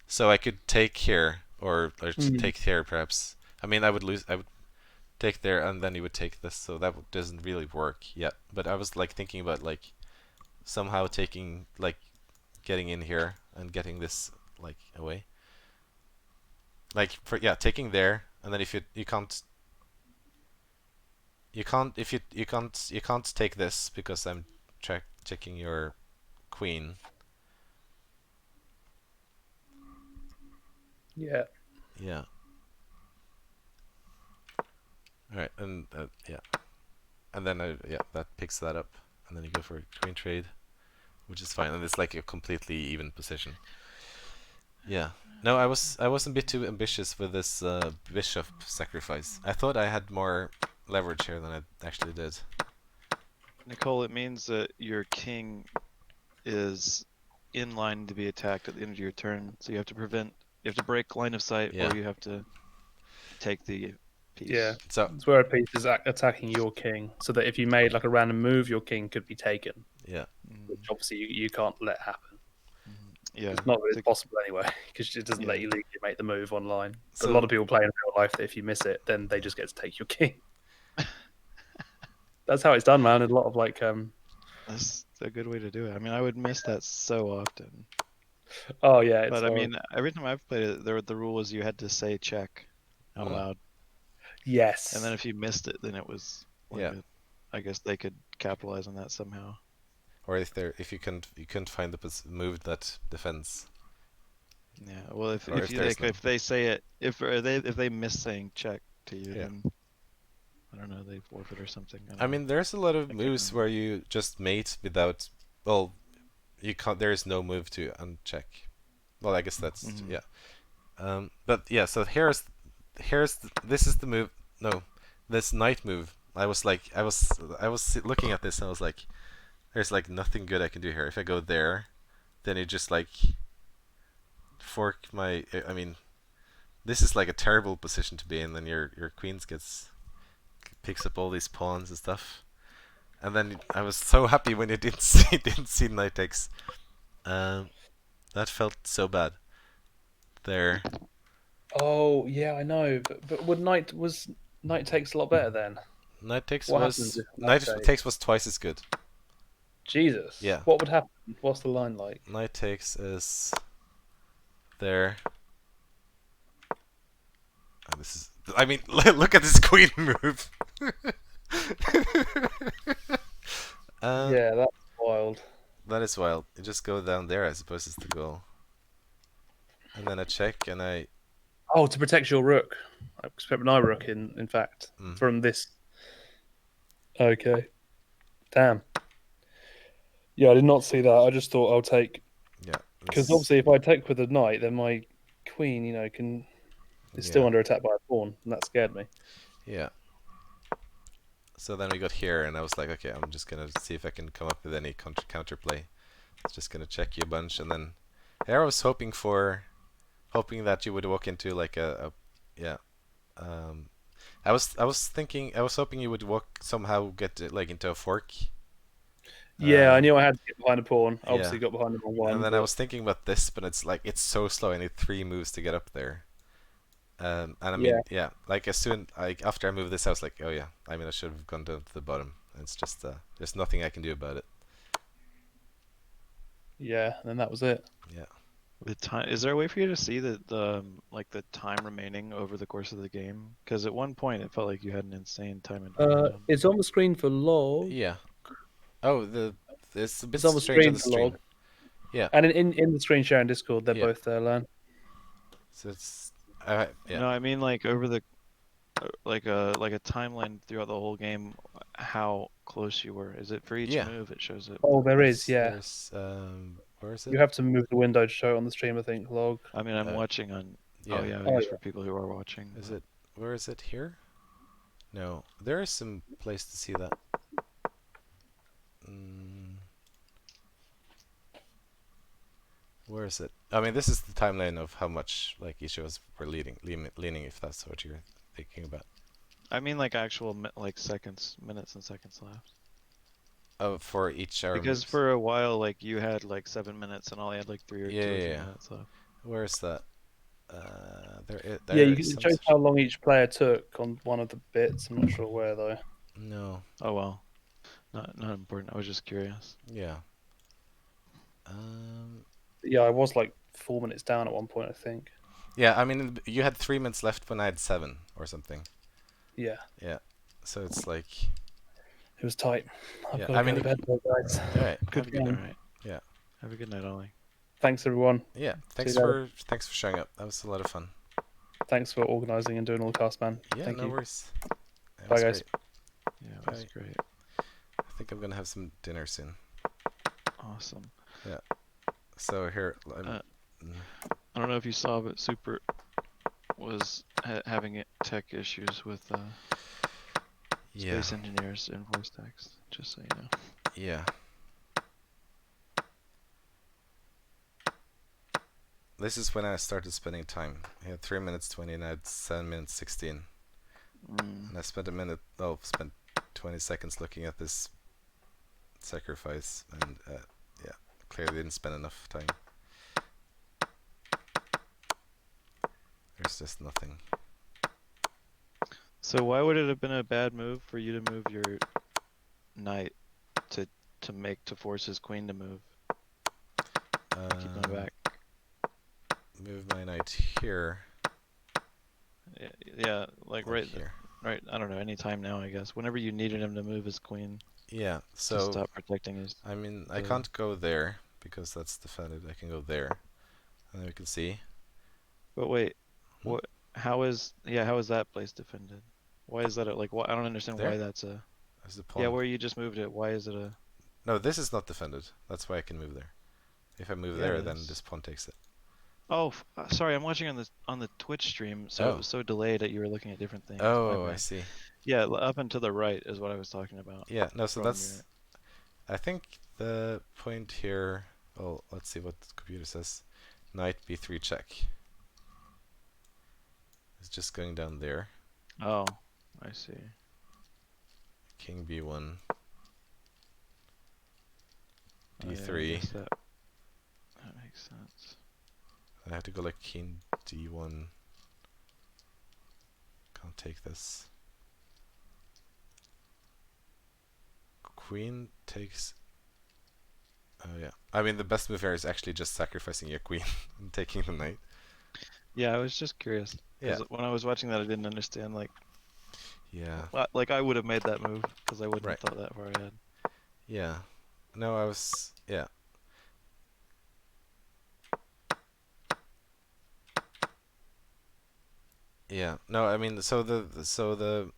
Speaker 1: So I could take here or take here perhaps. I mean I would lose. I would take there and then you would take this. So that doesn't really work yet. But I was like thinking about like somehow taking like getting in here and getting this like away. Like taking there and then if you can't take this because I'm checking your queen.
Speaker 2: Yeah.
Speaker 1: Yeah. All right, and yeah, and then that picks that up, and then you go for a queen trade, which is fine, and it's like a completely even position. Yeah. No, I was a bit too ambitious with this bishop sacrifice. I thought I had more leverage here than I actually did.
Speaker 4: Nicole, it means that your king is in line to be attacked at the end of your turn, so you have to break line of sight, or you have to take the piece.
Speaker 2: Yeah,
Speaker 1: so
Speaker 2: it's where a piece is attacking your king, so that if you made like a random move, your king could be taken.
Speaker 1: Yeah.
Speaker 2: Which obviously you can't let happen.
Speaker 4: Yeah,
Speaker 2: it's not really possible anyway, because it doesn't let you legally make the move online. But a lot of people play in real life that if you miss it, then they just get to take your king. That's how it's done, man. A lot of like
Speaker 4: That's a good way to do it. I mean, I would miss that so often.
Speaker 2: Oh yeah,
Speaker 4: but I mean, every time I've played it, the rule was you had to say check out loud.
Speaker 2: Yes.
Speaker 4: And then if you missed it, then it was like I guess they could capitalize on that somehow.
Speaker 1: Or if you couldn't find the move that defends.
Speaker 4: Yeah. Well, if they say it, if they miss saying check to you, then I don't know, they forfeit or something.
Speaker 1: I mean, there's a lot of moves where you just mate without. Well, you can't. There is no move to uncheck. Well, I guess that's but yeah. So this is the move. No, this knight move. I was looking at this and I was like, there's like nothing good I can do here. If I go there, then you just like fork my. I mean, this is like a terrible position to be in. Then your queen picks up all these pawns and stuff. And then I was so happy when you didn't see knight takes. That felt so bad. There.
Speaker 2: Oh yeah, I know. But would knight takes a lot better then?
Speaker 1: Knight takes was twice as good.
Speaker 2: Jesus.
Speaker 1: Yeah.
Speaker 2: What would happen? What's the line like?
Speaker 1: Knight takes is there. And this is. I mean, look at this queen move.
Speaker 2: Yeah, that's wild.
Speaker 1: That is wild. You just go down there, I suppose, is the goal. And then I check, and I.
Speaker 2: Oh, to protect your rook. I expect my rook, in fact, from this. Okay. Damn. Yeah, I did not see that. I just thought I'll take.
Speaker 1: Yeah.
Speaker 2: Because obviously, if I take with a knight, then my queen, is still under attack by a pawn, and that scared me.
Speaker 1: Yeah. So then we got here, and I was like, okay, I'm just gonna see if I can come up with any counterplay. It's just gonna check you a bunch, and then here I was hoping that you would walk into like I was hoping you would get like into a fork.
Speaker 2: Yeah, I knew I had to get behind a pawn. Obviously, got behind him on one.
Speaker 1: And then I was thinking about this, but it's so slow. I need 3 moves to get up there. And I mean, like after I moved this, I was like, oh yeah. I mean, I should have gone down to the bottom. It's just there's nothing I can do about it.
Speaker 2: Yeah, and then that was it.
Speaker 1: Yeah.
Speaker 4: The time, is there a way for you to see the time remaining over the course of the game? Because at one point it felt like you had an insane time advantage.
Speaker 2: It's on the screen for log.
Speaker 1: Yeah. Oh, it's a bit
Speaker 2: on the
Speaker 1: strange on
Speaker 2: screen
Speaker 1: the
Speaker 2: for
Speaker 1: stream.
Speaker 2: log.
Speaker 1: Yeah.
Speaker 2: And in the screen share in Discord, they're both there, Learn.
Speaker 1: So it's
Speaker 4: No, I mean like over the like a timeline throughout the whole game, how close you were. Is it for each move? It shows it.
Speaker 2: Oh, there is. Yeah.
Speaker 1: There's, where is it?
Speaker 2: You have to move the window to show it on the stream. I think log.
Speaker 4: I mean, I'm watching on.
Speaker 1: Yeah.
Speaker 4: Oh yeah, I guess for people who are watching.
Speaker 1: Is it? Where is it? Here? No, there is some place to see that. Where is it? I mean, this is the timeline of how much like each of us were leaning, if that's what you're thinking about.
Speaker 4: I mean, like actual minutes and seconds left.
Speaker 1: Oh, for each hour.
Speaker 4: Because for a while, like you had like 7 minutes, and all I had like 3 or 2 minutes left.
Speaker 1: Where is that?
Speaker 2: You can show how long each player took on one of the bits. I'm not sure where though.
Speaker 1: No.
Speaker 4: Oh well, not important. I was just curious.
Speaker 1: Yeah.
Speaker 2: Yeah, I was like 4 minutes down at one point, I think.
Speaker 1: Yeah, I mean, you had 3 minutes left when I had 7 or something.
Speaker 2: Yeah.
Speaker 1: Yeah. So it's like.
Speaker 2: It was tight.
Speaker 1: I've
Speaker 2: got to go to bed, guys.
Speaker 1: All right.
Speaker 2: Good
Speaker 4: night.
Speaker 2: game.
Speaker 4: Right.
Speaker 1: Yeah.
Speaker 4: Have a good night, Ollie.
Speaker 2: Thanks, everyone.
Speaker 1: Yeah. Thanks for showing up. That was a lot of fun.
Speaker 2: Thanks for organising and doing all the cast, man.
Speaker 1: Yeah,
Speaker 2: Thank
Speaker 1: no
Speaker 2: you.
Speaker 1: worries.
Speaker 2: Bye, guys.
Speaker 4: Yeah, it was great.
Speaker 1: I think I'm gonna have some dinner soon.
Speaker 4: Awesome.
Speaker 1: Yeah. So here.
Speaker 4: I don't know if you saw, but Super was having tech issues with Space Engineers in voice text. Just so you know.
Speaker 1: Yeah. This is when I started spending time. I had 3 minutes 20 and I had 7 minutes 16. And I spent spent 20 seconds looking at this sacrifice, and clearly didn't spend enough time. There's just nothing.
Speaker 4: So why would it have been a bad move for you to move knight to force his queen to move. Keep going back.
Speaker 1: Move my knight here.
Speaker 4: Yeah, like right here. Right, I don't know, any time now, I guess. Whenever you needed him to move his queen.
Speaker 1: Yeah, so
Speaker 4: to stop protecting his.
Speaker 1: I mean, I can't go there because that's defended. I can go there, and then we can see.
Speaker 4: But wait, what? How is that place defended? Why is that like? I don't understand why that's a.
Speaker 1: As the pawn.
Speaker 4: Yeah, where you just moved it. Why is it a?
Speaker 1: No, this is not defended. That's why I can move there. If I move there, then this pawn takes it.
Speaker 4: Oh, sorry. I'm watching on the Twitch stream, so it was so delayed that you were looking at different things.
Speaker 1: Oh, I see.
Speaker 4: Yeah, up and to the right is what I was talking about.
Speaker 1: Yeah, no, so that's. I think the point here. Well, let's see what the computer says. Knight b3 check. It's just going down there.
Speaker 4: Oh, I see.
Speaker 1: King b1. d3.
Speaker 4: Yeah, that makes sense.
Speaker 1: I have to go like king d1. Can't take this. Queen takes. Oh yeah. I mean, the best move here is actually just sacrificing your queen and taking the knight.
Speaker 4: Yeah, I was just curious. Yeah. When I was watching that, I didn't understand. Like.
Speaker 1: Yeah.
Speaker 4: Like I would have made that move because I wouldn't have thought that far ahead.
Speaker 1: Yeah. No, I was. Yeah. Yeah. No, I mean, so the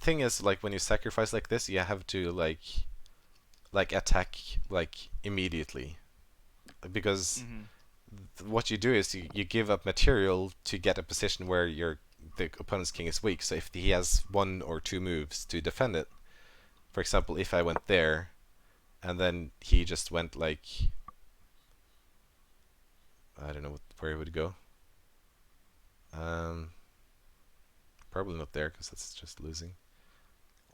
Speaker 1: thing is, like, when you sacrifice like this, you have to like attack like immediately, because what you do is you give up material to get a position where the opponent's king is weak. So if he has 1 or 2 moves to defend it, for example, if I went there, and then he just went like, I don't know where he would go. Probably not there, because that's just losing.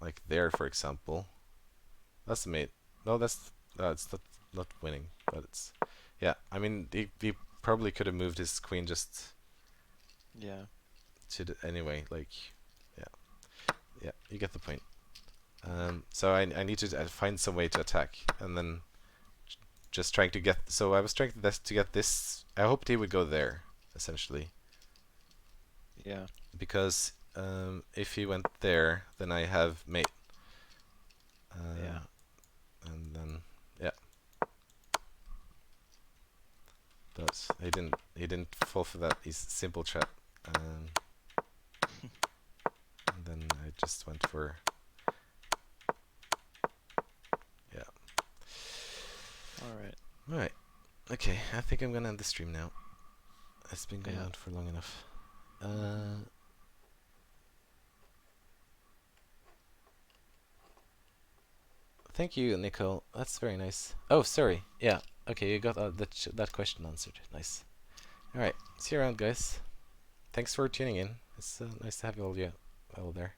Speaker 1: Like there, for example. That's a mate. No, it's not winning, but it's. Yeah, I mean, he probably could have moved his queen just.
Speaker 4: Yeah.
Speaker 1: Anyway, like, yeah, you get the point. So I need to find some way to attack, and then just trying to get. So I was trying to get this. I hoped he would go there, essentially.
Speaker 4: Yeah.
Speaker 1: Because if he went there, then I have mate.
Speaker 4: Yeah.
Speaker 1: And then but he didn't fall for that simple trap. And then I just went for All right. Okay, I think I'm gonna end the stream now. It's been going on for long enough. Thank you, Nicole. That's very nice. Oh, sorry. Yeah. Okay, you got that question answered. Nice. All right. See you around, guys. Thanks for tuning in. It's nice to have you all there.